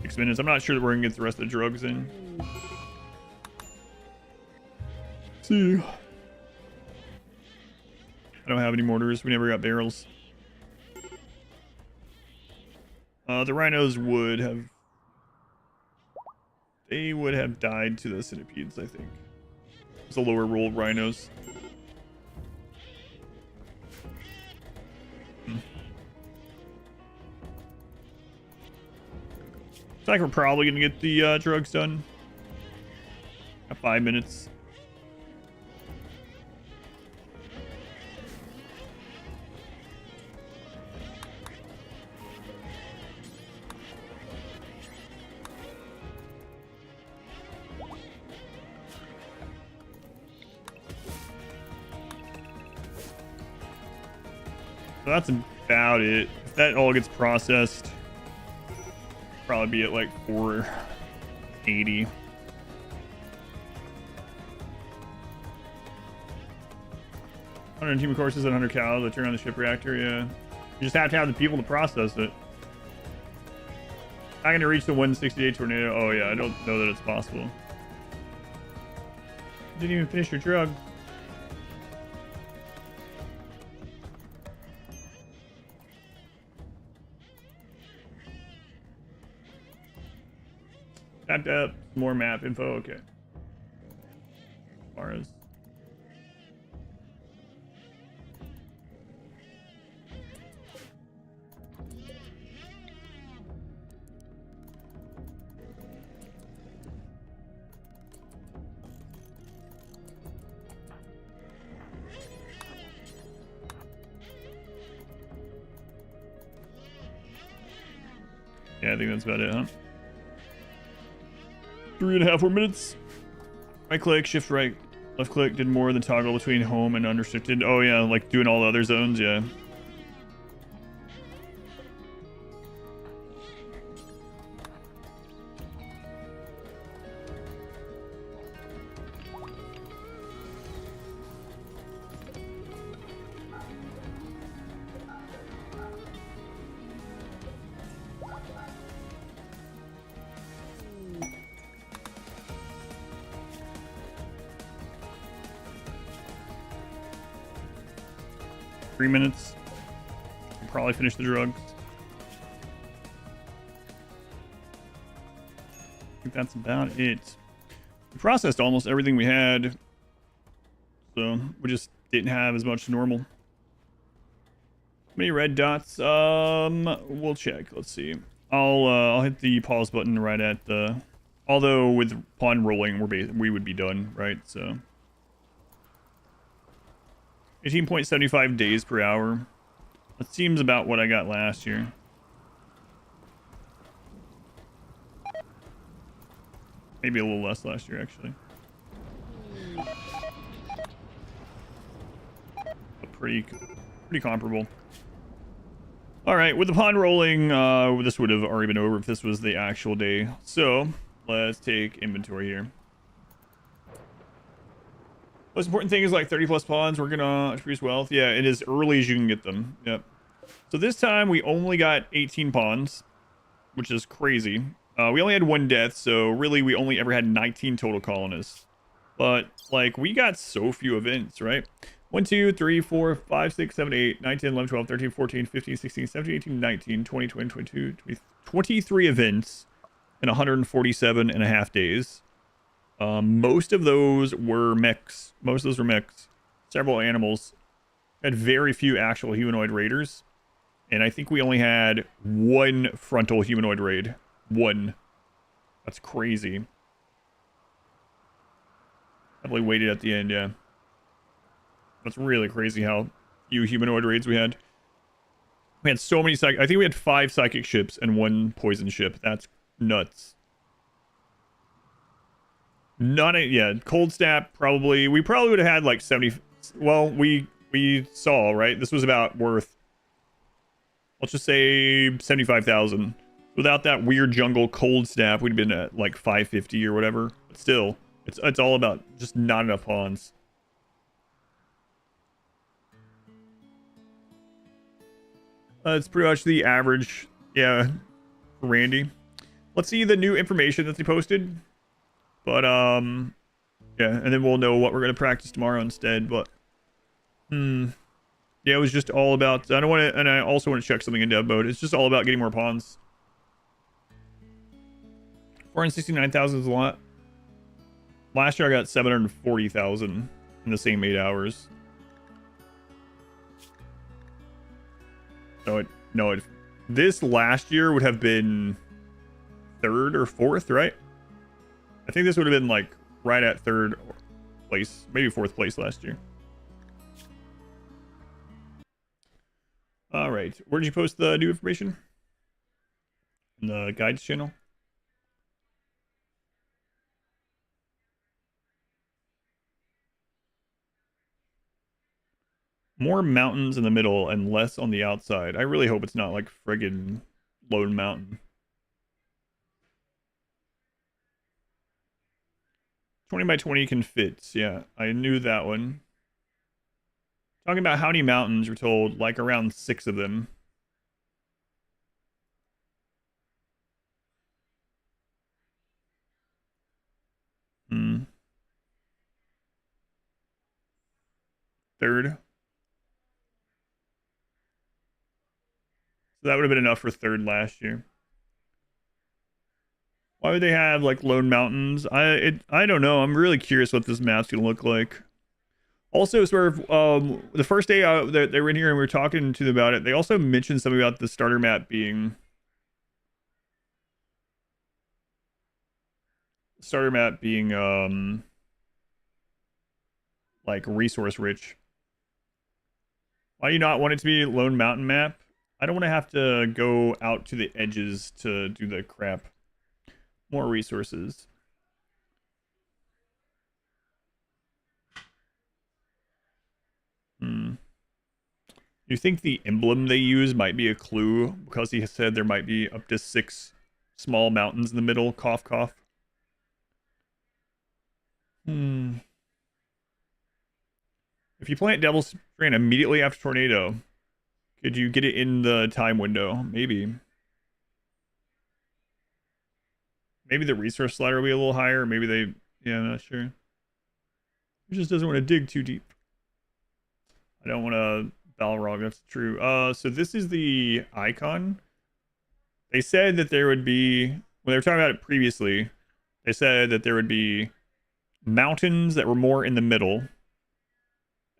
Six minutes. I'm not sure that we're gonna get the rest of the drugs in. See. I don't have any mortars. We never got barrels. The rhinos would have... They would have died to the centipedes, I think. It's a lower roll of rhinos. Looks like we're probably gonna get the drugs done. Got 5 minutes. So that's about it. If that all gets processed, probably be at like 480. 100 team of courses and 100 cows that turn on the ship reactor. Yeah, you just have to have the people to process it. Not going to reach the 168 tornado. Oh yeah, I don't know that it's possible. Didn't even finish your drug. Tapped up. More map info. Okay. As far as. Yeah, I think that's about it, huh? 3.5 more minutes. Right click, shift right, left click, did more than toggle between home and unrestricted. Oh yeah, like doing all the other zones, yeah. Three minutes. We'll probably finish the drugs. I think that's about it. We processed almost everything we had, so we just didn't have as much normal. How many red dots? We'll check. Let's see. I'll hit the pause button right at the. Although with pawn rolling, we would be done, right? So 18.75 days per hour. That seems about what I got last year. Maybe a little less last year, actually. But pretty comparable. All right, with the pawn rolling, this would have already been over if this was the actual day. So let's take inventory here. Most important thing is like 30 plus pawns. We're gonna produce wealth. Yeah, it is early as you can get them. Yep. So this time we only got 18 pawns, which is crazy. We only had 1 death, so really we only ever had 19 total colonists. But like we got so few events, right? 1, 2, 3, 4, 5, 6, 7, 8, 9, 10, 11, 12, 13, 14, 15, 16, 17, 18, 19, 20, 21, 22, 23 events in 147.5 days. Most of those were mechs. Several animals. Had very few actual humanoid raiders. And I think we only had 1 frontal humanoid raid. 1. That's crazy. Heavily weighted at the end, yeah. That's really crazy how few humanoid raids we had. We had so many I think we had 5 psychic ships and 1 poison ship. That's nuts. Yeah, cold snap probably. We probably would have had like 70. Well, we saw, right? This was about worth, let's just say 75,000. Without that weird jungle cold snap, we'd been at like 550 or whatever. But still, it's all about just not enough pawns. It's pretty much the average, yeah, for Randy. Let's see the new information that they posted. But, yeah, and then we'll know what we're going to practice tomorrow instead. But, yeah, it was just all about, I don't want to, and I also want to check something in dev mode. It's just all about getting more pawns. 469,000 is a lot. Last year I got 740,000 in the same 8 hours. No, this last year would have been 3rd or 4th, right? I think this would have been like right at 3rd place, maybe 4th place last year. All right, where did you post the new information? In the guides channel. More mountains in the middle and less on the outside. I really hope it's not like friggin' Lone Mountain. 20 by 20 can fit. Yeah, I knew that one. Talking about how many mountains, we're told, like around 6 of them. Hmm. 3rd. So that would have been enough for 3rd last year. Why would they have like lone mountains? I don't know. I'm really curious what this map's gonna look like. Also, sort of, the first day that they were in here and we were talking to them about it, they also mentioned something about the starter map being like resource rich. Why do you not want it to be lone mountain map? I don't want to have to go out to the edges to do the crap. More resources. You think the emblem they use might be a clue because he said there might be up to 6 small mountains in the middle? Cough, cough. If you plant Devil's Strand immediately after tornado, could you get it in the time window? Maybe. Maybe the resource slider will be a little higher. Maybe they... Yeah, I'm not sure. He just doesn't want to dig too deep. I don't want to Balrog, that's true. So this is the icon. They said that there would be... When they were talking about it previously, they said that there would be mountains that were more in the middle.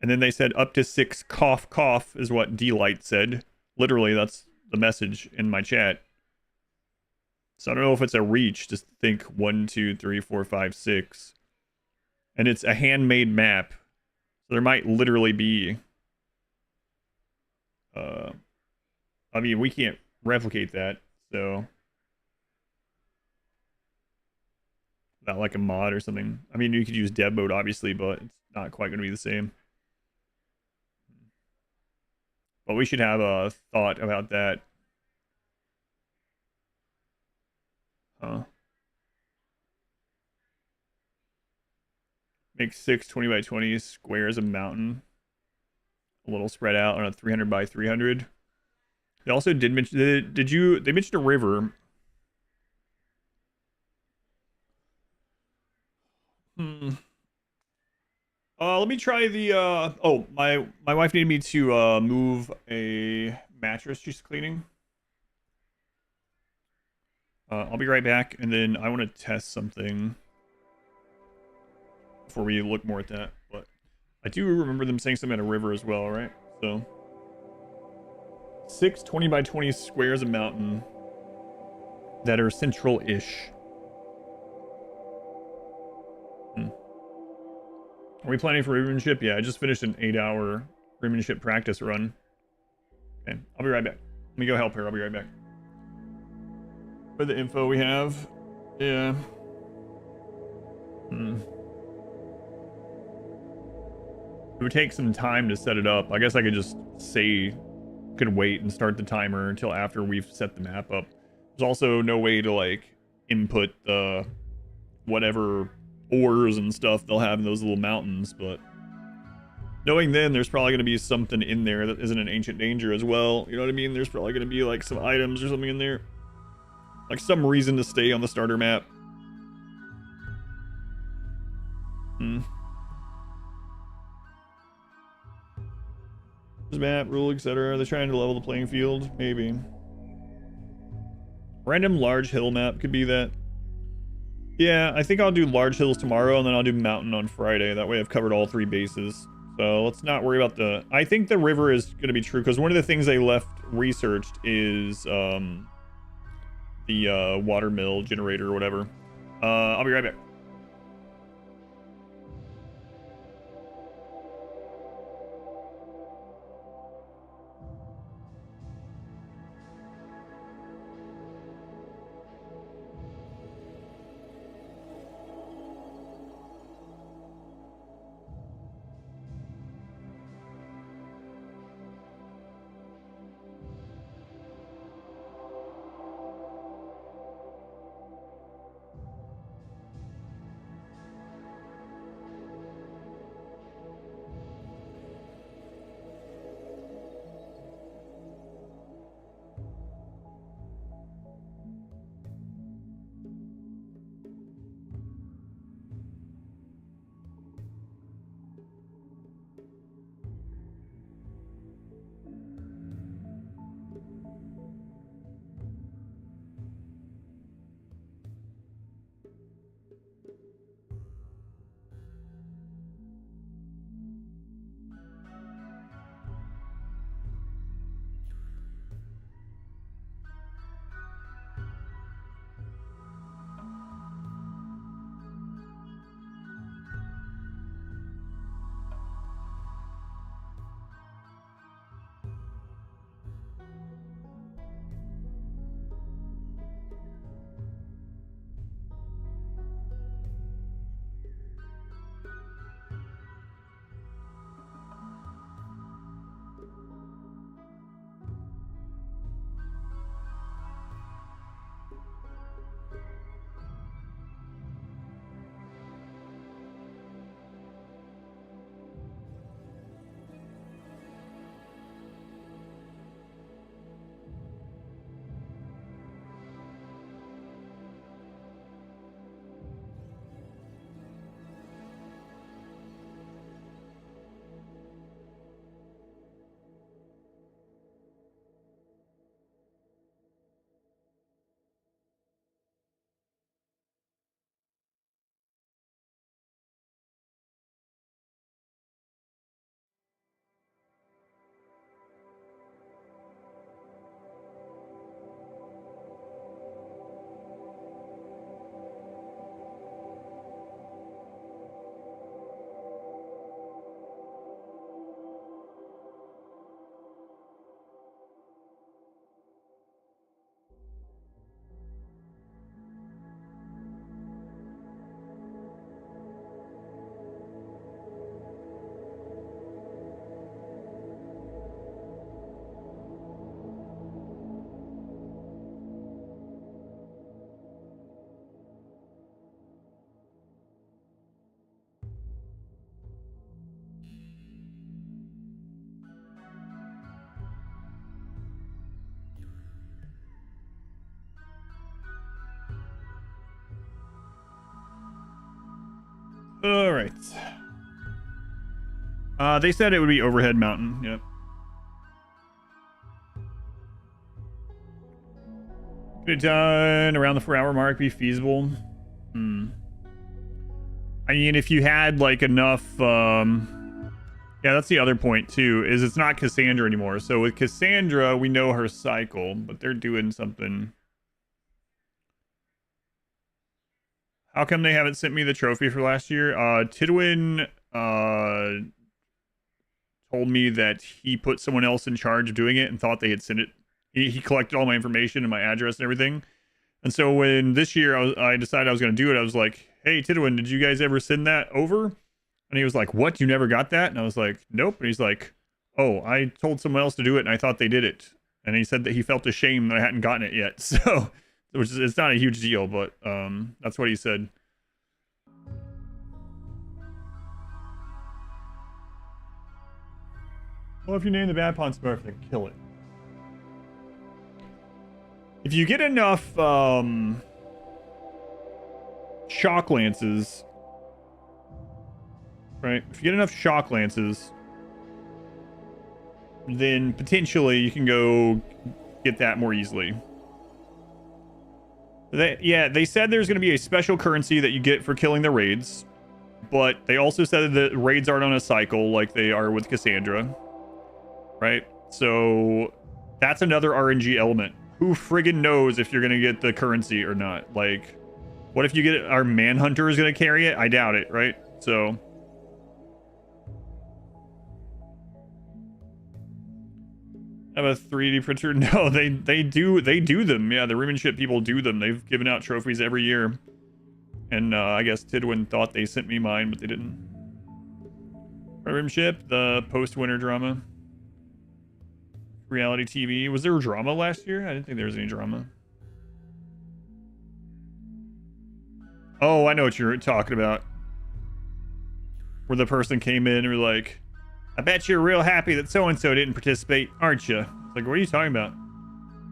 And then they said up to 6 cough cough is what D-Light said. Literally, that's the message in my chat. So I don't know if it's a reach. Just think 1, 2, 3, 4, 5, 6. And it's a handmade map. So there might literally be... I mean, we can't replicate that, so... Not like a mod or something. I mean, you could use dev mode, obviously, but it's not quite going to be the same. But we should have a thought about that. Make 6 20 by 20 squares a mountain. A little spread out on a 300 by 300. They also did mention... They mentioned a river. Let me try the, oh, my wife needed me to, move a mattress she's cleaning. I'll be right back, and then I want to test something before we look more at that, but I do remember them saying something at a river as well, right? So, 6 20 by 20 squares of mountain that are central-ish. Are we planning for Rimionship? Yeah, I just finished an 8-hour Rimmanship practice run. Okay, I'll be right back. Let me go help her. I'll be right back. For the info we have, yeah. It would take some time to set it up. I guess I could just say, could wait and start the timer until after we've set the map up. There's also no way to like input the whatever ores and stuff they'll have in those little mountains, but knowing then there's probably going to be something in there that isn't an ancient danger as well. You know what I mean? There's probably going to be like some items or something in there. Like some reason to stay on the starter map. Map, rule, etc. They're trying to level the playing field. Maybe. Random large hill map could be that. Yeah, I think I'll do large hills tomorrow, and then I'll do mountain on Friday. That way I've covered all 3 bases. So let's not worry about the... I think the river is going to be true, because one of the things they left researched is the water mill generator or whatever. I'll be right back. All right. They said it would be overhead mountain. Yep. Get it done around the 4-hour mark. Be feasible. I mean, if you had like enough, yeah, that's the other point too, is it's not Cassandra anymore. So with Cassandra, we know her cycle, but they're doing something. How come they haven't sent me the trophy for last year? Tidwin told me that he put someone else in charge of doing it and thought they had sent it. He collected all my information and my address and everything. And so when this year I decided I was going to do it, I was like, hey, Tidwin, did you guys ever send that over? And he was like, what? You never got that? And I was like, nope. And he's like, oh, I told someone else to do it and I thought they did it. And he said that he felt ashamed that I hadn't gotten it yet. So, which is, it's not a huge deal, but that's what he said. Well, if you name the bad pawn smurf, then kill it. If you get enough shock lances, right? If you get enough shock lances, then potentially you can go get that more easily. They said there's going to be a special currency that you get for killing the raids, but they also said that the raids aren't on a cycle like they are with Cassandra, right? So that's another RNG element. Who friggin' knows if you're going to get the currency or not? Like, what if you get it? Our Manhunter is going to carry it? I doubt it, right? So have a 3D printer? No, they do them. Yeah, the Rimionship people do them. They've given out trophies every year. And I guess Tidwin thought they sent me mine, but they didn't. Rimship, the post-winter drama. Reality TV. Was there a drama last year? I didn't think there was any drama. Oh, I know what you're talking about. Where the person came in and were like, I bet you're real happy that so-and-so didn't participate, aren't you? It's like, what are you talking about?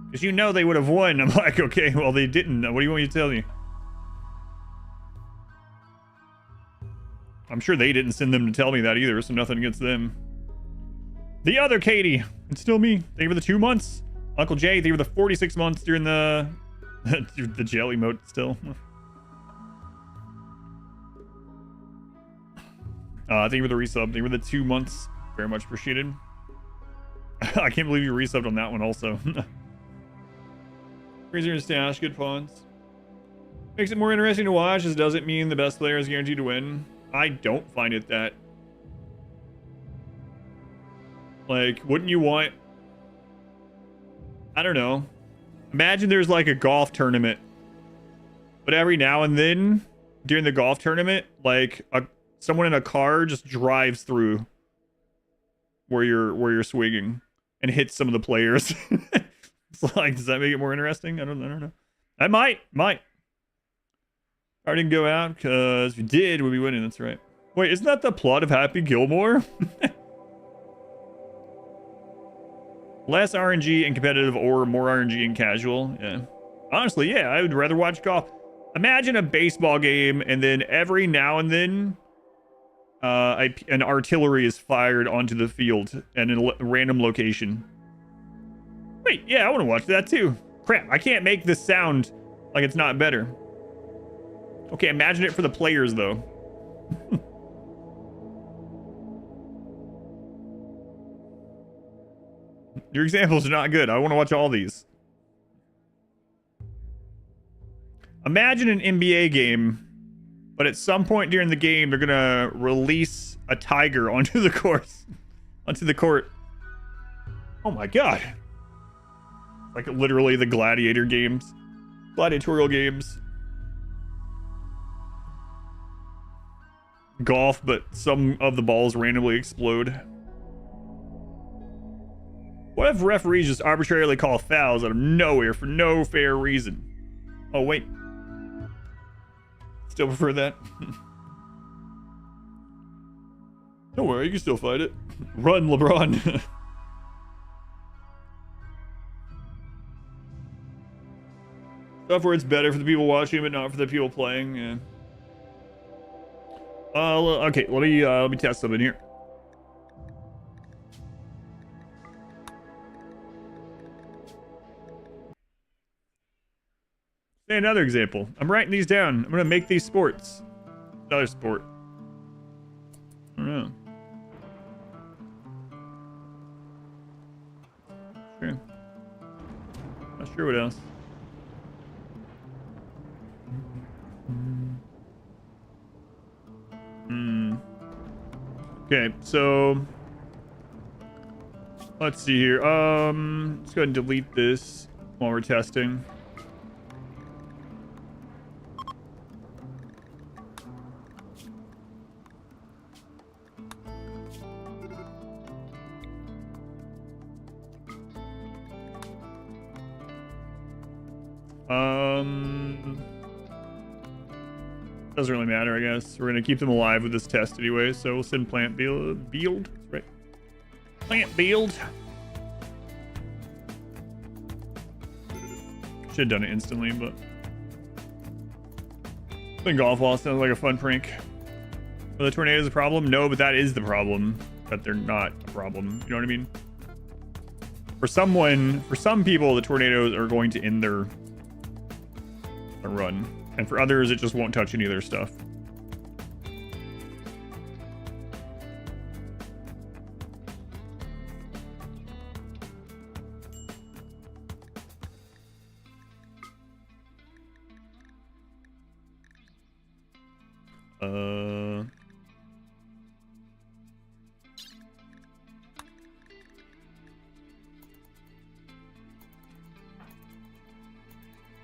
Because you know they would have won. I'm like, okay, well, they didn't. What do you want me to tell you? I'm sure they didn't send them to tell me that either, so nothing against them. The other Katie. It's still me. Thank you for the 2 months. Uncle Jay, thank you for the 46 months during the the jelly mode still. Thank you for the resub. Thank you for the 2 months. Very much appreciated. I can't believe you resubbed on that one also. Crazy and stash, good pawns. Makes it more interesting to watch, as doesn't mean the best player is guaranteed to win. I don't find it that. Like, wouldn't you want... I don't know. Imagine there's like a golf tournament. But every now and then, during the golf tournament, like someone in a car just drives through where you're swinging and hits some of the players. It's like, does that make it more interesting? I don't know. I might. I didn't go out because if you did, we'd be winning. That's right. Wait, isn't that the plot of Happy Gilmore? Less RNG in competitive or more RNG in casual. Yeah. Honestly, yeah, I would rather watch golf. Imagine a baseball game and then every now and then an artillery is fired onto the field and in a random location. Wait, yeah, I want to watch that too. Crap, I can't make this sound like it's not better. Okay, imagine it for the players though. Your examples are not good. I want to watch all these. Imagine an NBA game, but at some point during the game, they're gonna release a tiger onto the course, onto the court. Oh my god! Like literally the gladiator games, gladiatorial games, golf, but some of the balls randomly explode. What if referees just arbitrarily call fouls out of nowhere for no fair reason? Oh, wait. Still prefer that? Don't worry, you can still fight it. Run, LeBron. Stuff where it's better for the people watching, but not for the people playing. Yeah. Okay, let me test something here. Say another example. I'm writing these down. I'm gonna make these sports. Another sport. I don't know. Sure. Not sure what else. Okay, so let's see here. Let's go ahead and delete this while we're testing. Doesn't really matter, I guess. We're gonna keep them alive with this test anyway, so we'll send plant build. Right. Plant build. Should have done it instantly, but playing golf ball sounds like a fun prank. Are the tornadoes a problem? No, but that is the problem. That they're not a problem. You know what I mean? For some people, the tornadoes are going to end their run. And for others, it just won't touch any of their stuff.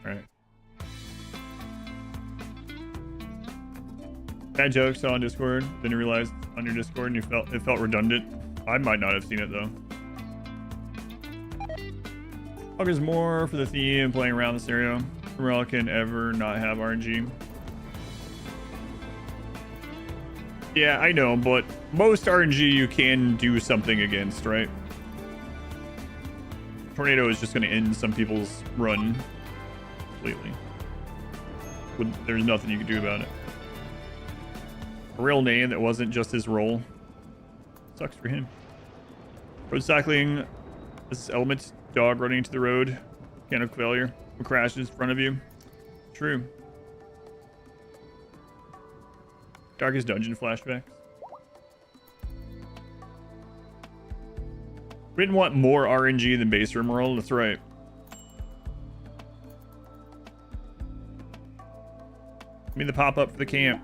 Alright. Bad jokes on Discord. Then you realized on your Discord and it felt redundant. I might not have seen it though. Augurs more for the theme playing around the stereo. RimWorld can ever not have RNG. Yeah, I know, but most RNG you can do something against, right? Tornado is just going to end some people's run completely. There's nothing you can do about it. A real name that wasn't just his role. Sucks for him. Road cycling. This is element. Dog running into the road. Mechanical failure. Who crashes in front of you. True. Darkest dungeon flashbacks. We didn't want more RNG than base RimWorld. That's right. Give me the pop-up for the camp.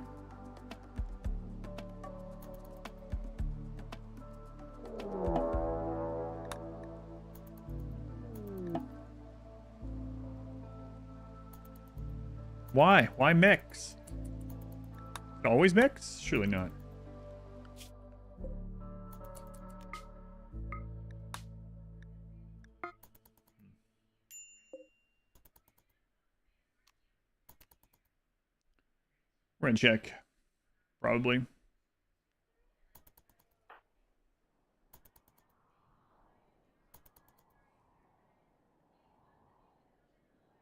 Why? Why mix? Always mix? Surely not. We're gonna check. Probably.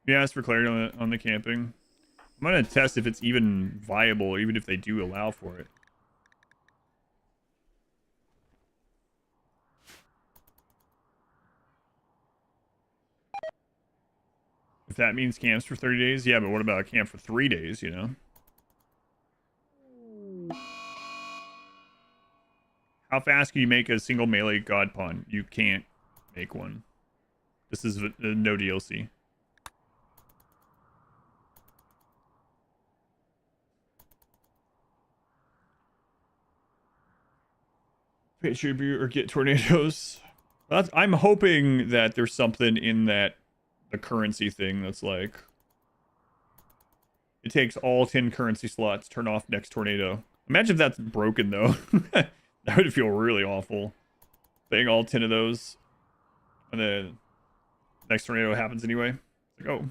Yeah, ask for clarity on the camping. I'm gonna test if it's even viable, even if they do allow for it. If that means camps for 30 days, yeah, but what about a camp for 3 days, you know? How fast can you make a single melee god pawn? You can't make one. This is no DLC. Pay tribute or get tornadoes. I'm hoping that there's something in that the currency thing that's like it takes all 10 currency slots, turn off next tornado. Imagine if that's broken though. That would feel really awful. Paying all 10 of those and then next tornado happens anyway. It's like, oh.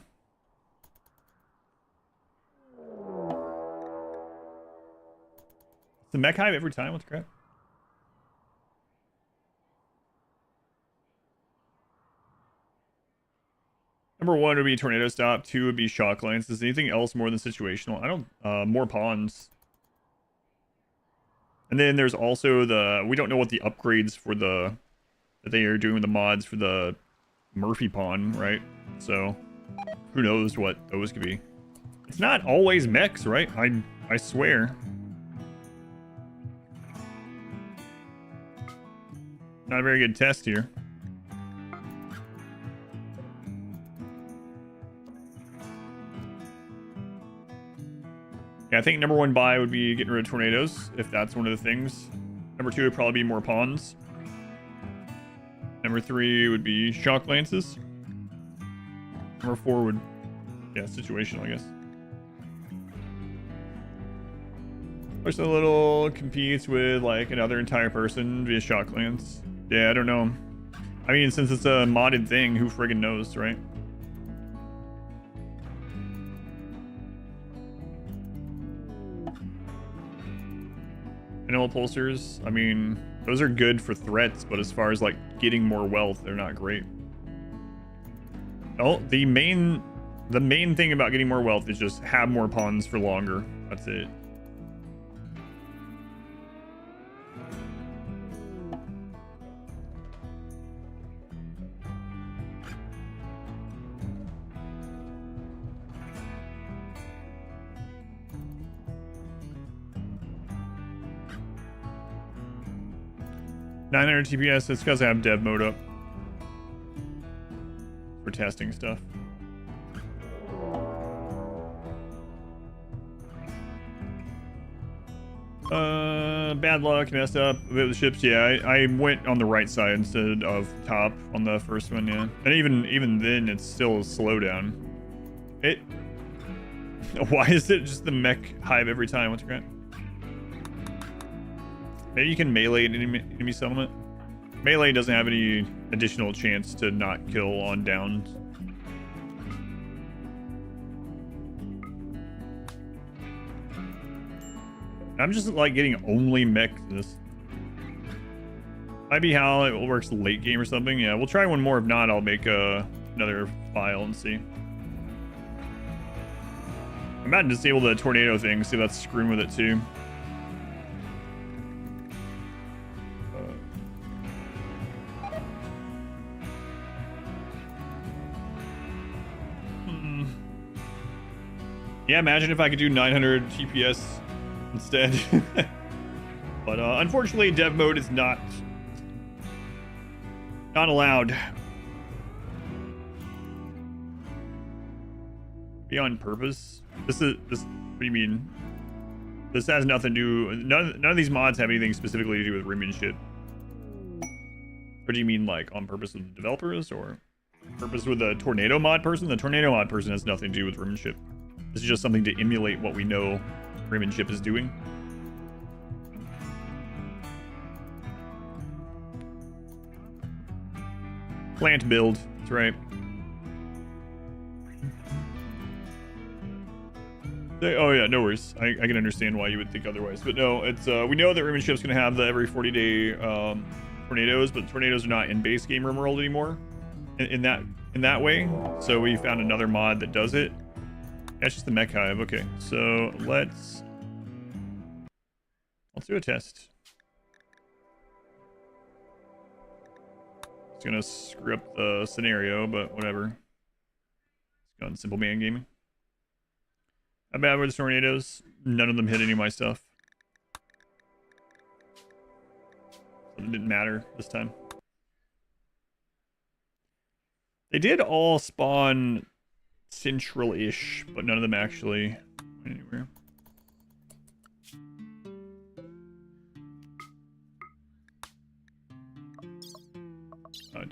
It's the mech hive every time? What the crap? Number 1 would be tornado stop. 2 would be shock lines. Is anything else more than situational? I don't. More pawns. And then there's also we don't know what the upgrades for that they are doing with the mods for the Murphy Pawn, right? So who knows what those could be. It's not always mechs, right? I swear. Not a very good test here. Yeah, I think number 1 buy would be getting rid of tornadoes, if that's one of the things. Number 2 would probably be more pawns. Number 3 would be shock lances. Number 4 would, yeah, situational, I guess. Push a little competes with like another entire person via shock lance. Yeah, I don't know. I mean, since it's a modded thing, who friggin' knows, right? Animal pulsers, I mean, those are good for threats, but as far as like getting more wealth, they're not great. Oh, the main thing about getting more wealth is just have more pawns for longer. That's it. $900 TPS, it's because I have dev mode up for testing stuff. Bad luck, messed up with the ships. Yeah, I went on the right side instead of top on the first one, yeah. And even then, it's still a slowdown. Why is it just the mech hive every time? What's your grant? Maybe you can melee an enemy settlement. Melee doesn't have any additional chance to not kill on downs. I'm just like getting only mech this. Might be how it works late game or something. Yeah, we'll try one more. If not, I'll make another file and see. I'm about to disable the tornado thing, see if that's screwing with it too. Yeah, imagine if I could do 900 TPS instead. But unfortunately, dev mode is not allowed. Be on purpose. This. What do you mean? This has nothing to do. None of these mods have anything specifically to do with Rimionship. What do you mean, like on purpose with the developers, or on purpose with the tornado mod person? The tornado mod person has nothing to do with Rimionship. This is just something to emulate what we know Rimmanship is doing. Plant build, that's right. Oh yeah, no worries. I can understand why you would think otherwise, but no, it's we know that Rimmanship's gonna have the every 40-day tornadoes, but tornadoes are not in base game RimWorld anymore in that way. So we found another mod that does it. That's just the mech hive. Okay, so let's do a test. It's gonna screw up the scenario, but whatever. Let's go on simple man gaming. How bad were the tornadoes? None of them hit any of my stuff. So it didn't matter this time. They did all spawn central-ish, but none of them actually went anywhere. Oh, it doesn't matter.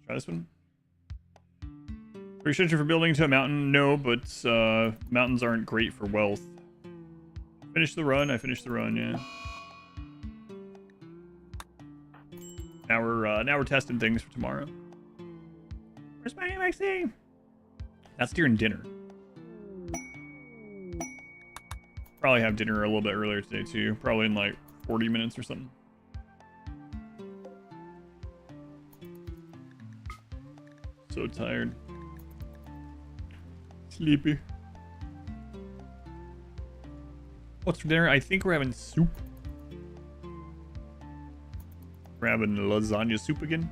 Try this one. Restriction for building to a mountain? No, but mountains aren't great for wealth. Finish the run. I finished the run, yeah. Now we're testing things for tomorrow. Where's my MXC? That's during dinner. Probably have dinner a little bit earlier today too. Probably in like 40 minutes or something. so tired. Sleepy. What's for dinner? I think we're having soup. We're having lasagna soup again.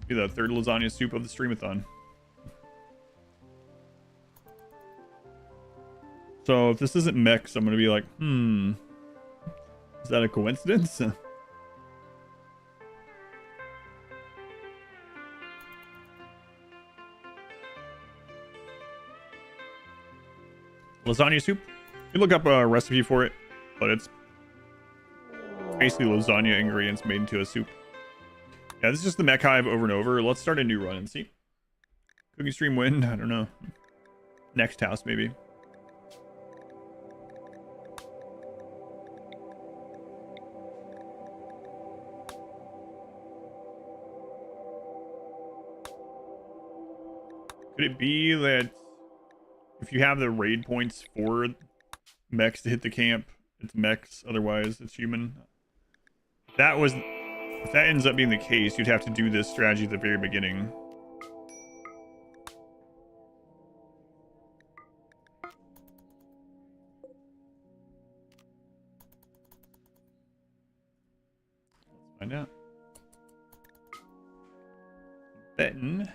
Be the third lasagna soup of the streamathon. So if this isn't mix, I'm gonna be like, is that a coincidence? Lasagna soup. You look up a recipe for it, but it's basically lasagna ingredients made into a soup. Yeah, this is just the mech hive over and over. Let's start a new run and see. Cooking stream win? I don't know. Next house, maybe. Could it be that if you have the raid points for mechs to hit the camp, it's mechs, otherwise it's human? If that ends up being the case, you'd have to do this strategy at the very beginning. Let's find out. Betting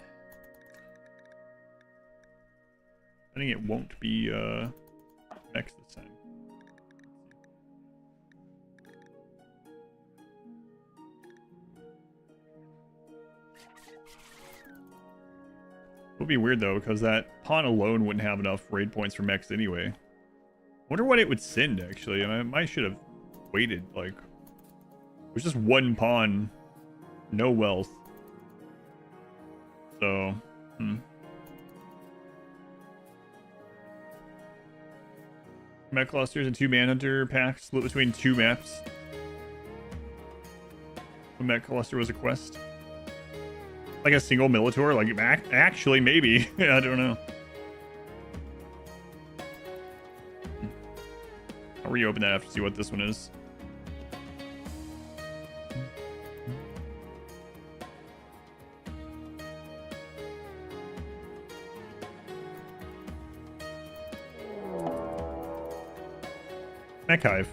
I think it won't be mechs this time. It would be weird though, because that pawn alone wouldn't have enough raid points for mechs anyway. Wonder what it would send actually. I might should have waited. Like, it was just one pawn, no wealth. So, Mech clusters and 2 manhunter packs split between 2 maps. The mech cluster was a quest. Like a single Militor? Like, actually, maybe. I don't know. I'll reopen that after to see what this one is. Mech hive.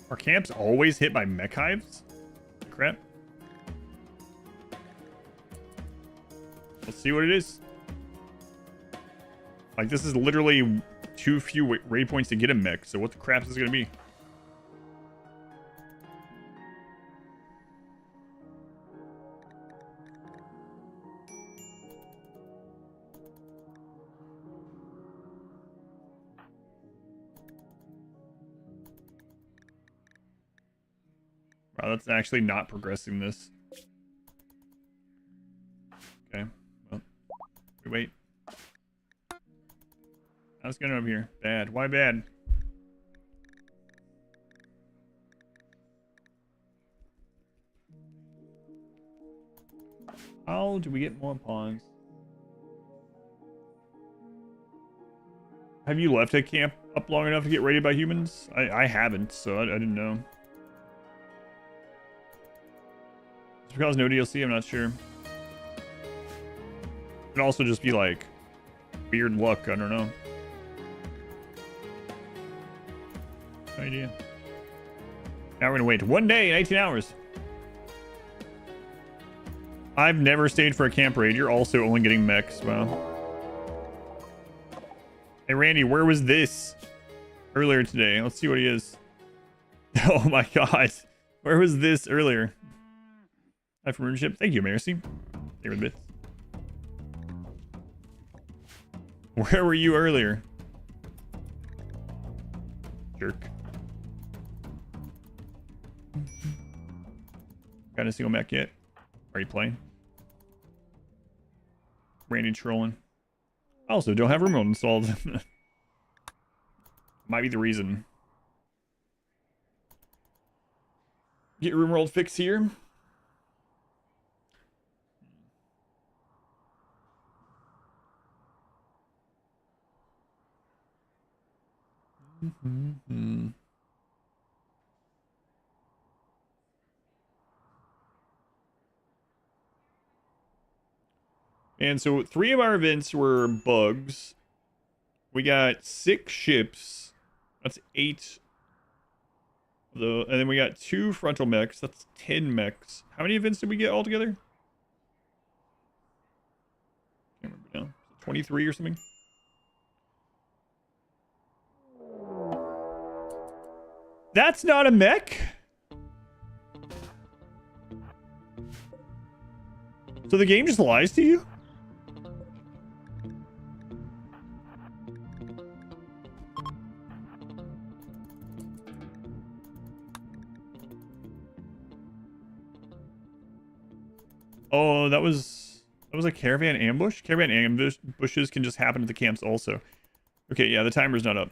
Are camps always hit by mech hives? Crap. Let's see what it is. Like, this is literally too few raid points to get a mech, so what the crap is this gonna be? Wow, that's actually not progressing this. Okay, well, we wait. How's it going over here? Bad. Why bad? How do we get more pawns? Have you left a camp up long enough to get raided by humans? I haven't, so I didn't know. Just because no DLC, I'm not sure. It could also just be like weird luck, I don't know. No idea. Now we're gonna wait 1 day and 18 hours. I've never stayed for a camp raid. You're also only getting mechs. Wow. Hey, Randy, where was this earlier today? Let's see what he is. Oh my god. Where was this earlier? Hi from Rimionship. Thank you, Mercy. Favorite bits. Where were you earlier? Jerk. Got a single mech yet? Are you playing? Randy trolling. I also don't have RimWorld installed. Might be the reason. Get RimWorld fix here. And so 3 of our events were bugs. We got 6 ships. That's 8. And then we got 2 frontal mechs. That's 10 mechs. How many events did we get altogether? Can't remember now. 23 or something? That's not a mech? So the game just lies to you? Oh, that was a caravan ambush? Caravan ambushes can just happen at the camps also. Okay, yeah, the timer's not up.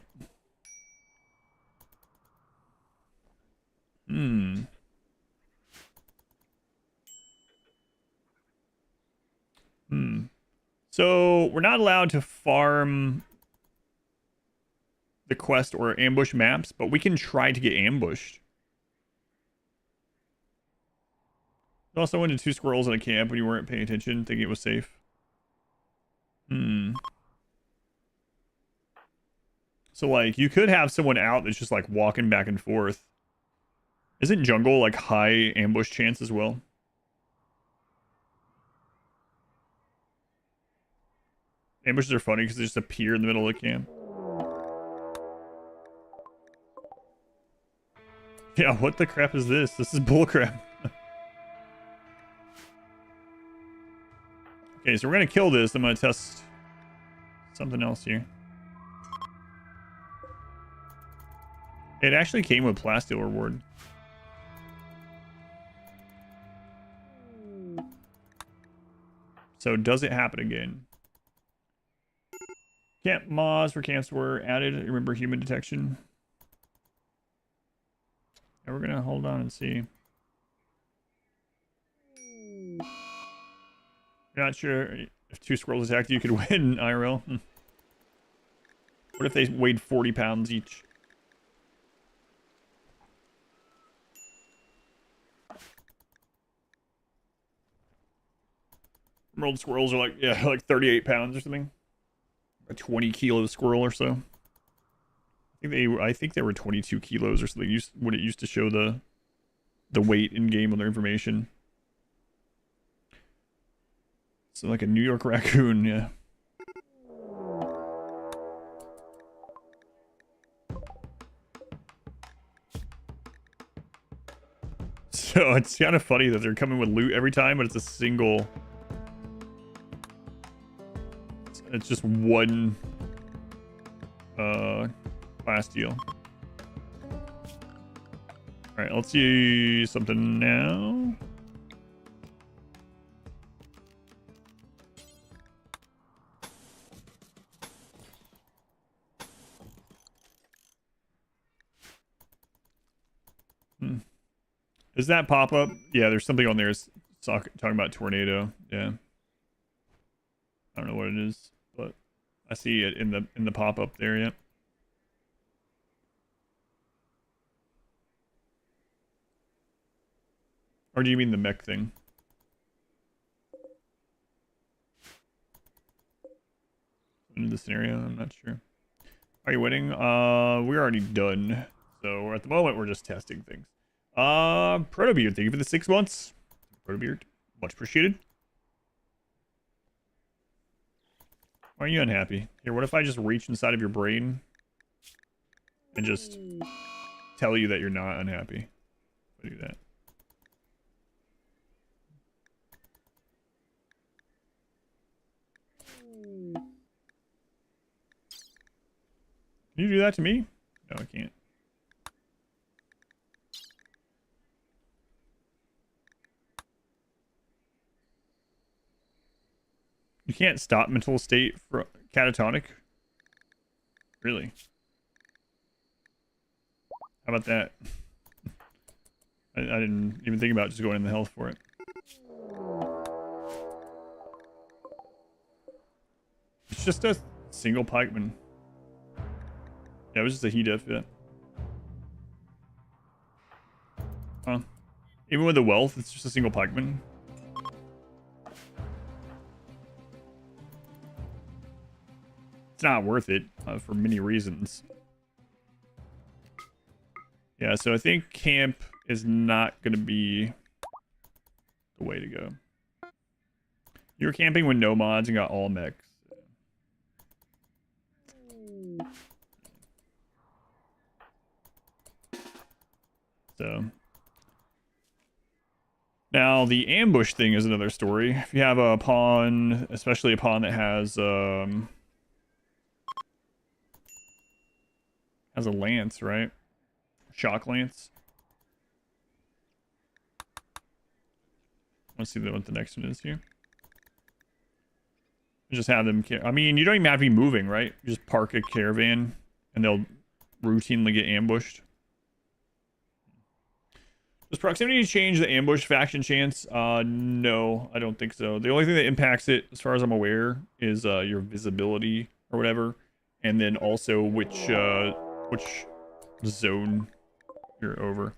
So we're not allowed to farm the quest or ambush maps, but we can try to get ambushed. You also went into 2 squirrels in a camp when you weren't paying attention, thinking it was safe. So, like, you could have someone out that's just, like, walking back and forth. Isn't jungle, like, high ambush chance as well? Ambushes are funny because they just appear in the middle of the camp. Yeah, what the crap is this? This is bullcrap. Okay, so we're gonna kill this. I'm gonna test something else here. It actually came with plasteel reward. So does it happen again? Camp mods for camps were added. Remember human detection. And we're gonna hold on and see. You're not sure if 2 squirrels attacked you could win IRL. What if they weighed 40 pounds each? Emerald squirrels are like, yeah, like 38 pounds or something. A 20 kilo squirrel or so. I think they were 22 kilos or something. When it used to show the weight in game on their information. So like a New York raccoon, yeah. So it's kind of funny that they're coming with loot every time, but it's a single. It's just one class deal. Alright, let's see something now. Is that pop-up? Yeah, there's something on there talking about tornado. Yeah. I don't know what it is, but I see it in the pop-up there, yeah. Or do you mean the mech thing? In the scenario, I'm not sure. Are you winning? We're already done. So at the moment we're just testing things. Protobeard, thank you for the 6 months. Protobeard, much appreciated. Why are you unhappy? Here, what if I just reach inside of your brain and just tell you that you're not unhappy? If I do that. Can you do that to me? No, I can't. You can't stop mental state for catatonic? Really? How about that? I didn't even think about just going in the health for it. It's just a single pikeman. Yeah, it was just a heat diff, yeah. Huh. Even with the wealth, it's just a single pikeman. It's not worth it for many reasons. Yeah, so I think camp is not going to be the way to go. You were camping with no mods and got all mechs. So now the ambush thing is another story. If you have a pawn, especially a pawn that has a lance, right? Shock lance. Let's see what the next one is here. Just have them. I mean, you don't even have to be moving, right? You just park a caravan, and they'll routinely get ambushed. Does proximity change the ambush faction chance? No, I don't think so. The only thing that impacts it, as far as I'm aware, is your visibility or whatever, and then also which zone you're over.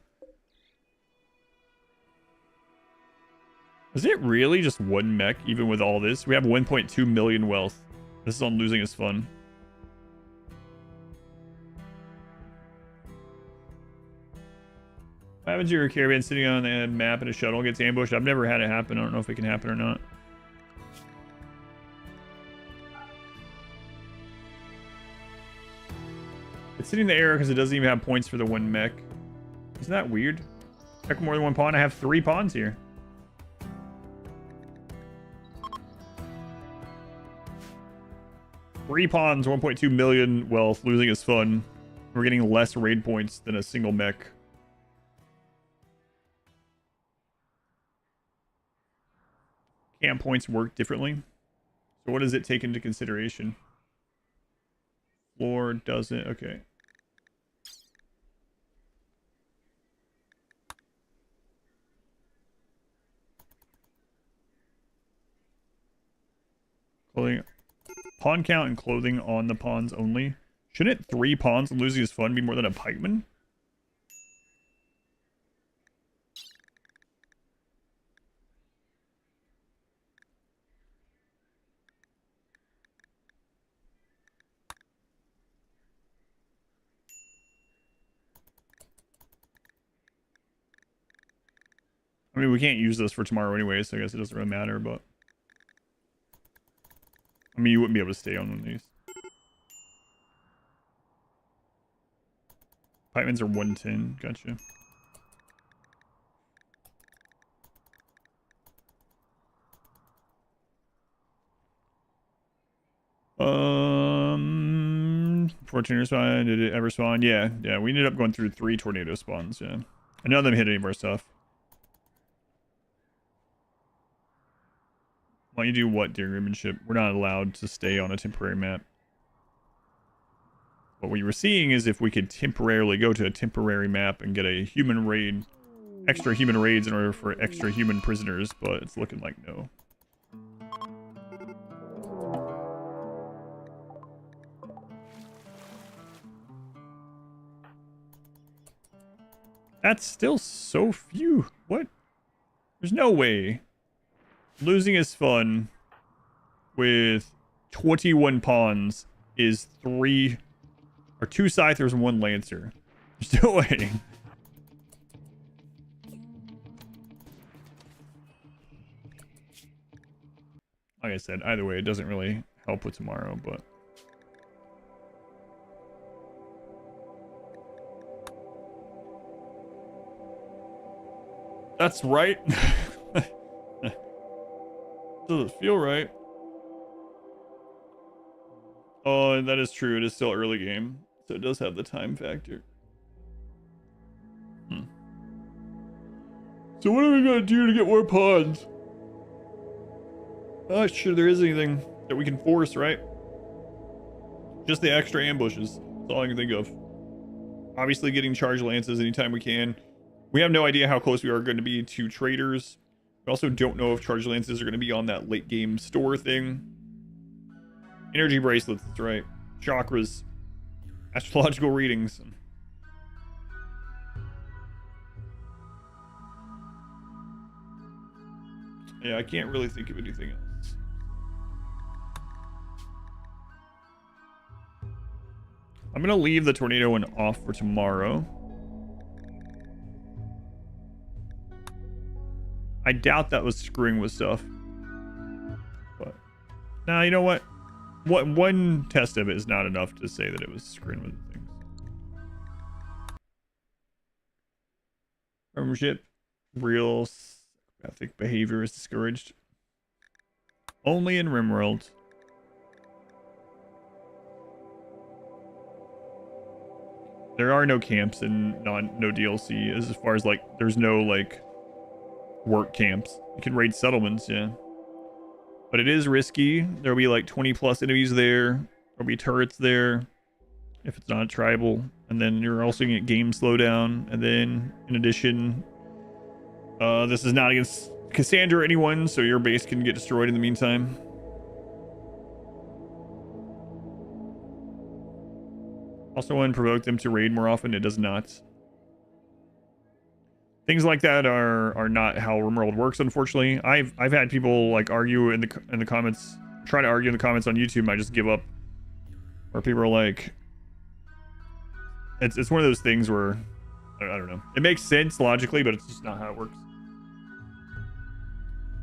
Is it really just one mech, even with all this? We have 1.2 million wealth. This is on losing is fun. What happens if your caravan sitting on a map and a shuttle gets ambushed? I've never had it happen. I don't know if it can happen or not. It's sitting in the air because it doesn't even have points for the one mech. Isn't that weird? Mech more than one pawn. I have 3 pawns here. Three pawns, 1.2 million wealth. Losing is fun. We're getting less raid points than a single mech. Camp points work differently. So what does it take into consideration? Floor doesn't. Okay. Clothing. Pawn count and clothing on the pawns only. Shouldn't 3 pawns and losing is fun be more than a pikeman? I mean, we can't use this for tomorrow anyway, so I guess it doesn't really matter, but... I mean, you wouldn't be able to stay on one of these. Pikemen's are 110. Gotcha. Before tornado spawn, did it ever spawn? Yeah, we ended up going through 3 tornado spawns, yeah. And none of them hit any of our stuff. Why don't you do what during Rimionship? We're not allowed to stay on a temporary map. What we were seeing is if we could temporarily go to a temporary map and get a human raid, extra human raids in order for extra human prisoners, but it's looking like no. That's still so few. What? There's no way. Losing is fun with 21 pawns is 2 scythers and 1 lancer. There's no way. Like I said, either way, it doesn't really help with tomorrow, but... That's right. Doesn't feel right. Oh, and that is true. It is still early game, so it does have the time factor. So what are we gonna do to get more pawns? I'm not sure there is anything that we can force, right? Just the extra ambushes. That's all I can think of. Obviously getting charge lances anytime we can. We have no idea how close we are going to be to traders. We also don't know if charge lances are going to be on that late game store thing. Energy bracelets, that's right. Chakras. Astrological readings. Yeah, I can't really think of anything else. I'm gonna leave the tornado one off for tomorrow. I doubt that was screwing with stuff. But now, you know what? One test of it is not enough to say that it was screwing with things. Rimmanship. Real psychopathic behavior is discouraged. Only in RimWorld. There are no camps and no DLC as far as like there's no like work camps. You can raid settlements, yeah. But it is risky. There'll be like 20 plus enemies there. There'll be turrets there if it's not tribal. And then you're also gonna get game slowdown. And then in addition, this is not against Cassandra or anyone, so your base can get destroyed in the meantime. Also, when provoke them to raid more often, it does not. Things like that are not how RimWorld works, unfortunately. I've had people like argue in the comments, try to argue in the comments on YouTube, and I just give up. Where people are like, it's one of those things where I don't know. It makes sense logically, but it's just not how it works.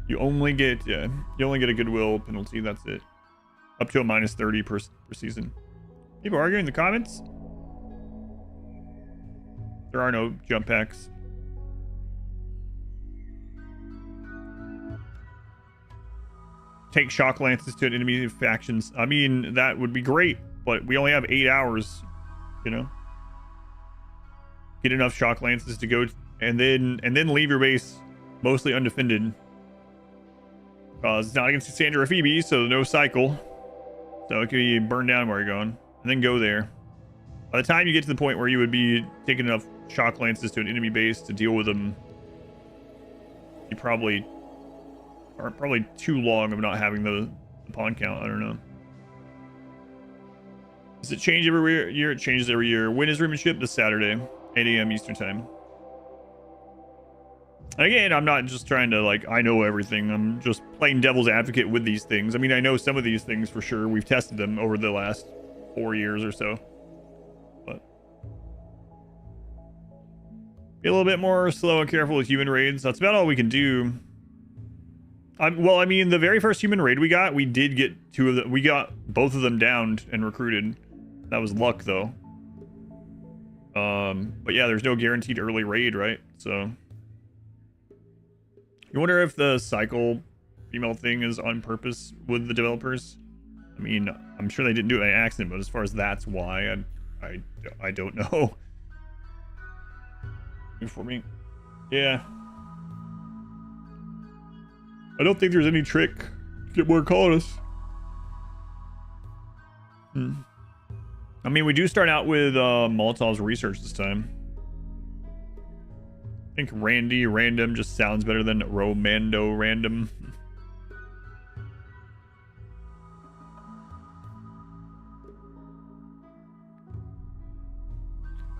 You only get a goodwill penalty. That's it. Up to a -30 per season. People arguing in the comments. There are no jump packs. Take shock lances to an enemy factions. I mean, that would be great, but we only have 8 hours, you know. Get enough shock lances to go and then leave your base mostly undefended. It's not against Cassandra or Phoebe, so no cycle. So it could be burned down where you're going. And then go there. By the time you get to the point where you would be taking enough shock lances to an enemy base to deal with them, you probably aren't too long of not having the pawn count. I don't know. Does it change every year? It changes every year. When is Rimionship? This Saturday, 8 a.m. Eastern time. And again, I'm not just trying to like, I know everything. I'm just playing devil's advocate with these things. I mean, I know some of these things for sure. We've tested them over the last 4 years or so. But be a little bit more slow and careful with human raids. That's about all we can do. Well, I mean, the very first human raid we got, we did get 2 of them. We got both of them downed and recruited. That was luck, though. But yeah, there's no guaranteed early raid, right? So you wonder if the cycle female thing is on purpose with the developers. I mean, I'm sure they didn't do it by accident, but as far as that's why, I don't know. For me, yeah. I don't think there's any trick to get more colonists. I mean, we do start out with Molotov's research this time. I think Randy Random just sounds better than Romando Random.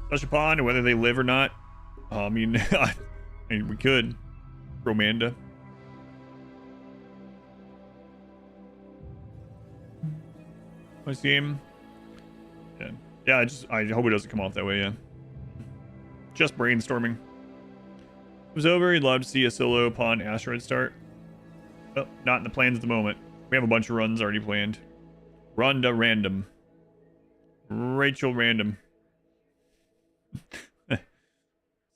Touch upon whether they live or not. I mean, I mean, we could. Romanda. Nice game. Yeah. Yeah, I hope it doesn't come off that way, yeah. Just brainstorming. It was over. You'd love to see a solo pawn asteroid start. Oh, not in the plans at the moment. We have a bunch of runs already planned. Rhonda Random. Rachel Random.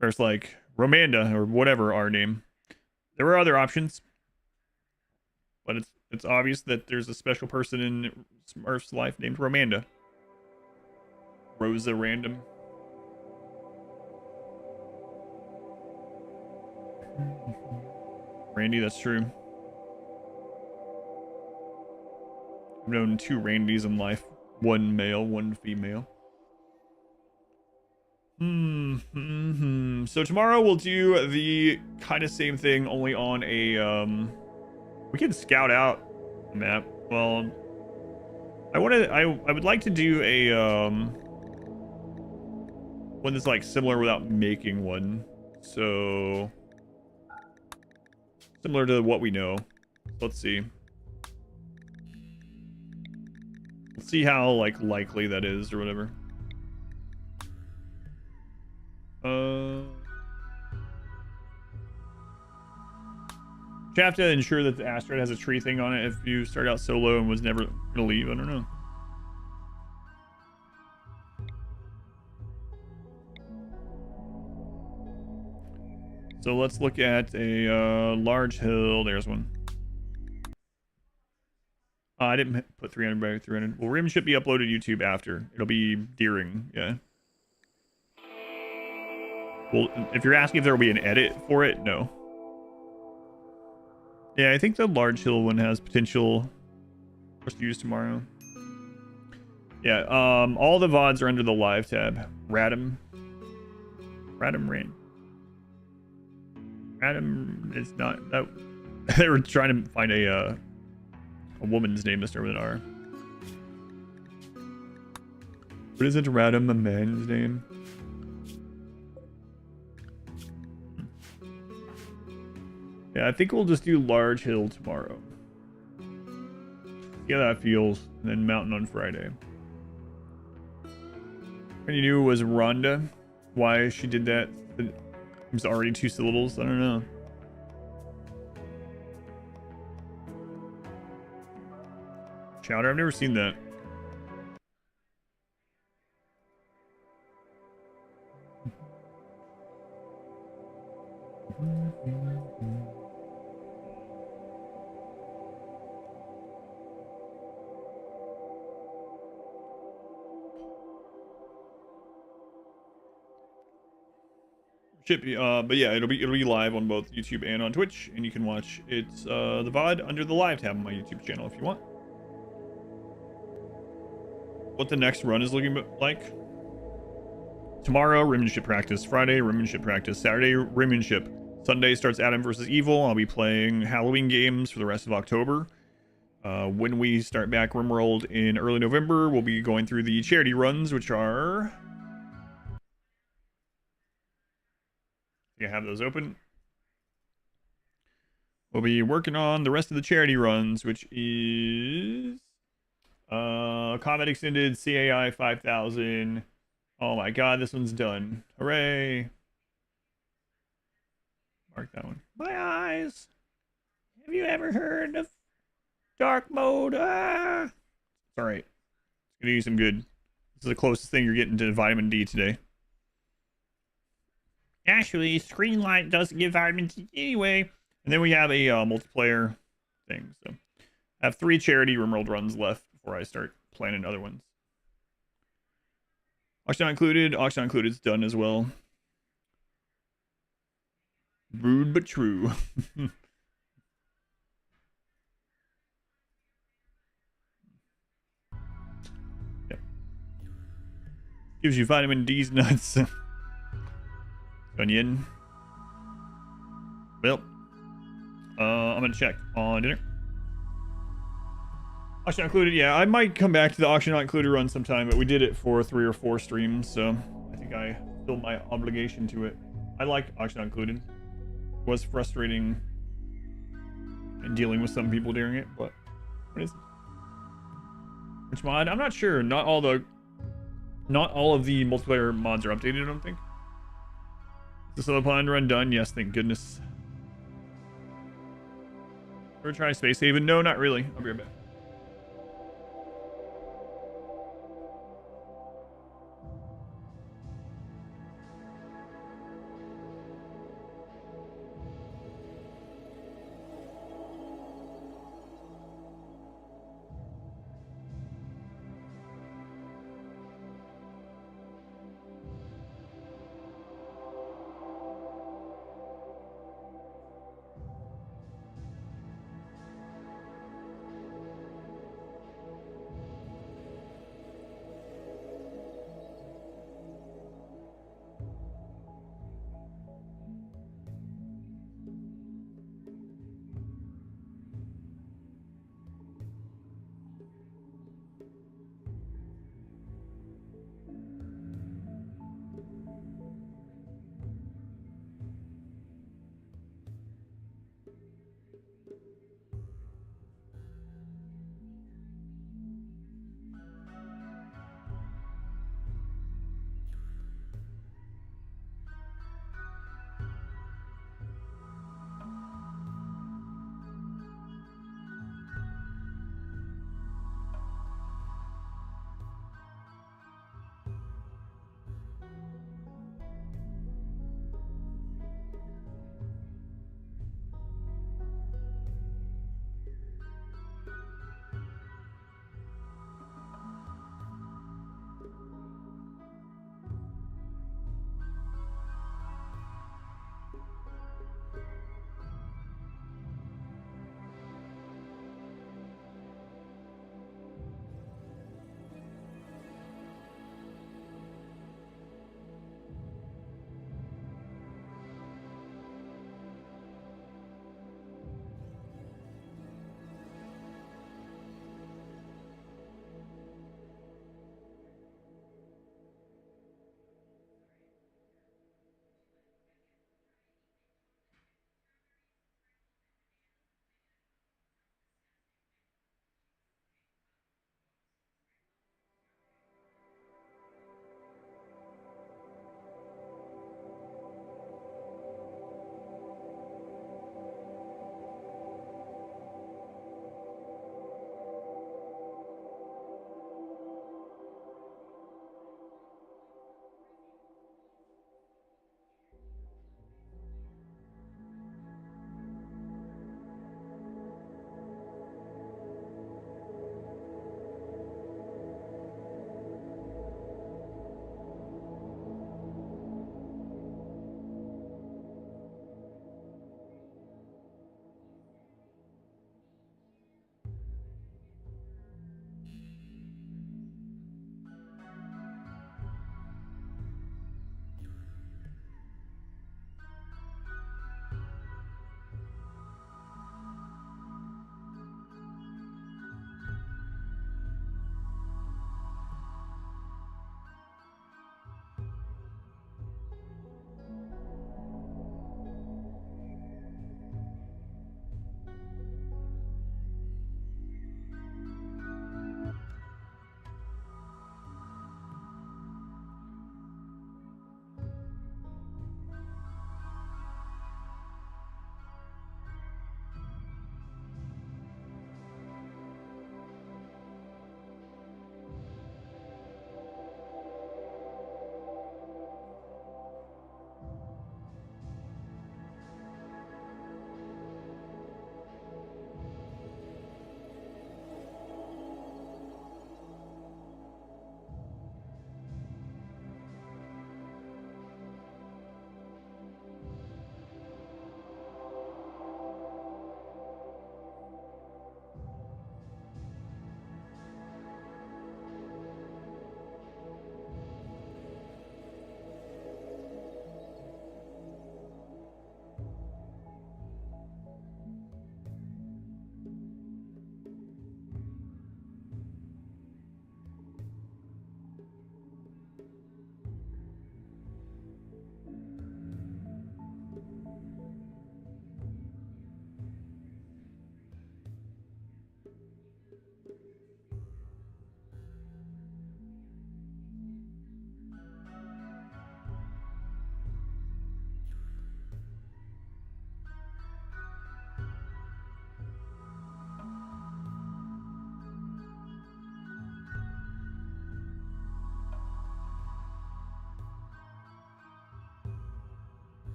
There's like Romanda or whatever our name. There were other options, but it's obvious that there's a special person in Smurf's life named Romanda. Rosa Random. Randy, that's true. I've known 2 Randys in life. 1 male, 1 female. So tomorrow we'll do the kind of same thing, only on a we can scout out a map. Well, I would like to do a one that's like similar without making one. So similar to what we know. Let's see. Let's see how like likely that is or whatever. You have to ensure that the asteroid has a tree thing on it if you start out solo and was never gonna leave. I don't know. So let's look at a large hill. There's one. I didn't put 300 by 300. Will Rimmanship be uploaded to YouTube after? It'll be during, yeah. Well, if you're asking if there will be an edit for it, no. Yeah, I think the large hill one has potential for us to use tomorrow. Yeah, all the VODs are under the live tab. Radom is not that. They were trying to find a woman's name to start with an R. But isn't Radom a man's name? Yeah, I think we'll just do Large Hill tomorrow. See how that feels, and then Mountain on Friday. What you knew was Rhonda. Why she did that? It was already 2 syllables. I don't know. Chowder. I've never seen that. But yeah, it'll be live on both YouTube and on Twitch, and you can watch it's the VOD under the live tab on my YouTube channel if you want. What the next run is looking like? Tomorrow, Rimionship practice. Friday, Rimionship practice. Saturday, Rimionship. Sunday starts Adam versus Evil. I'll be playing Halloween games for the rest of October. When we start back RimWorld in early November, we'll be going through the charity runs, which are... I have those open. We'll be working on the rest of the charity runs, which is... Combat Extended, CAI 5000. Oh my god, this one's done. Hooray. Mark that one. My eyes. Have you ever heard of dark mode? Ah! It's alright. It's gonna do you some good. This is the closest thing you're getting to vitamin D today. Actually, screen light doesn't give vitamin D anyway. And then we have a multiplayer thing. So I have 3 charity RimWorld runs left before I start planning other ones. Auction Not Included. Auction Not Included is done as well. Rude but true. Yep. Gives you vitamin D's nuts. Onion. Well, I'm gonna check on dinner. Auction Not Included, yeah, I might come back to the Auction Not Included run sometime, but we did it for 3 or 4 streams, so I think I filled my obligation to it. I like Auction Not Included. It was frustrating in dealing with some people during it, but what is it? Which mod? I'm not sure. Not all of the multiplayer mods are updated, I don't think. Is the Pond run done? Yes, thank goodness. Ever try Space Haven? No, not really. I'll be right back.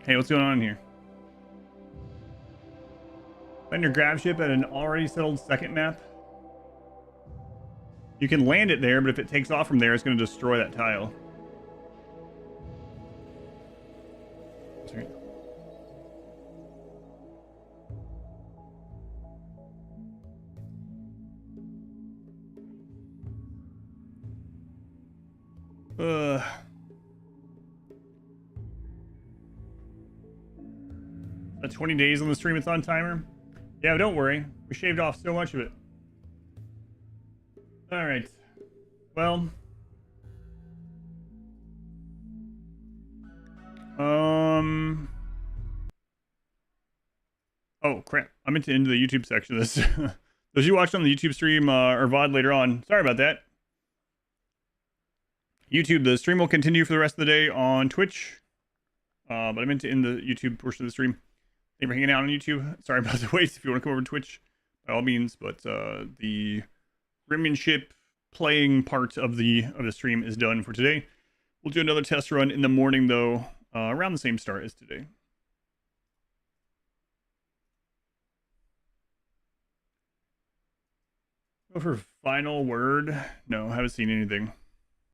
Hey, what's going on here? Find your grab ship at an already settled second map. You can land it there, but if it takes off from there, it's going to destroy that tile. Sorry. Uh... 20 days on the stream-a-thon timer. Yeah, don't worry. We shaved off so much of it. All right. Well. Oh, crap. I meant to end the YouTube section of this. Those you watched on the YouTube stream or VOD later on. Sorry about that. YouTube, the stream will continue for the rest of the day on Twitch. But I meant to end the YouTube portion of the stream. Thank you for hanging out on YouTube. Sorry about the wait. If you want to come over to Twitch, by all means. But the Rimionship playing part of the stream is done for today. We'll do another test run in the morning, though, around the same start as today. Go for final word. No, haven't seen anything.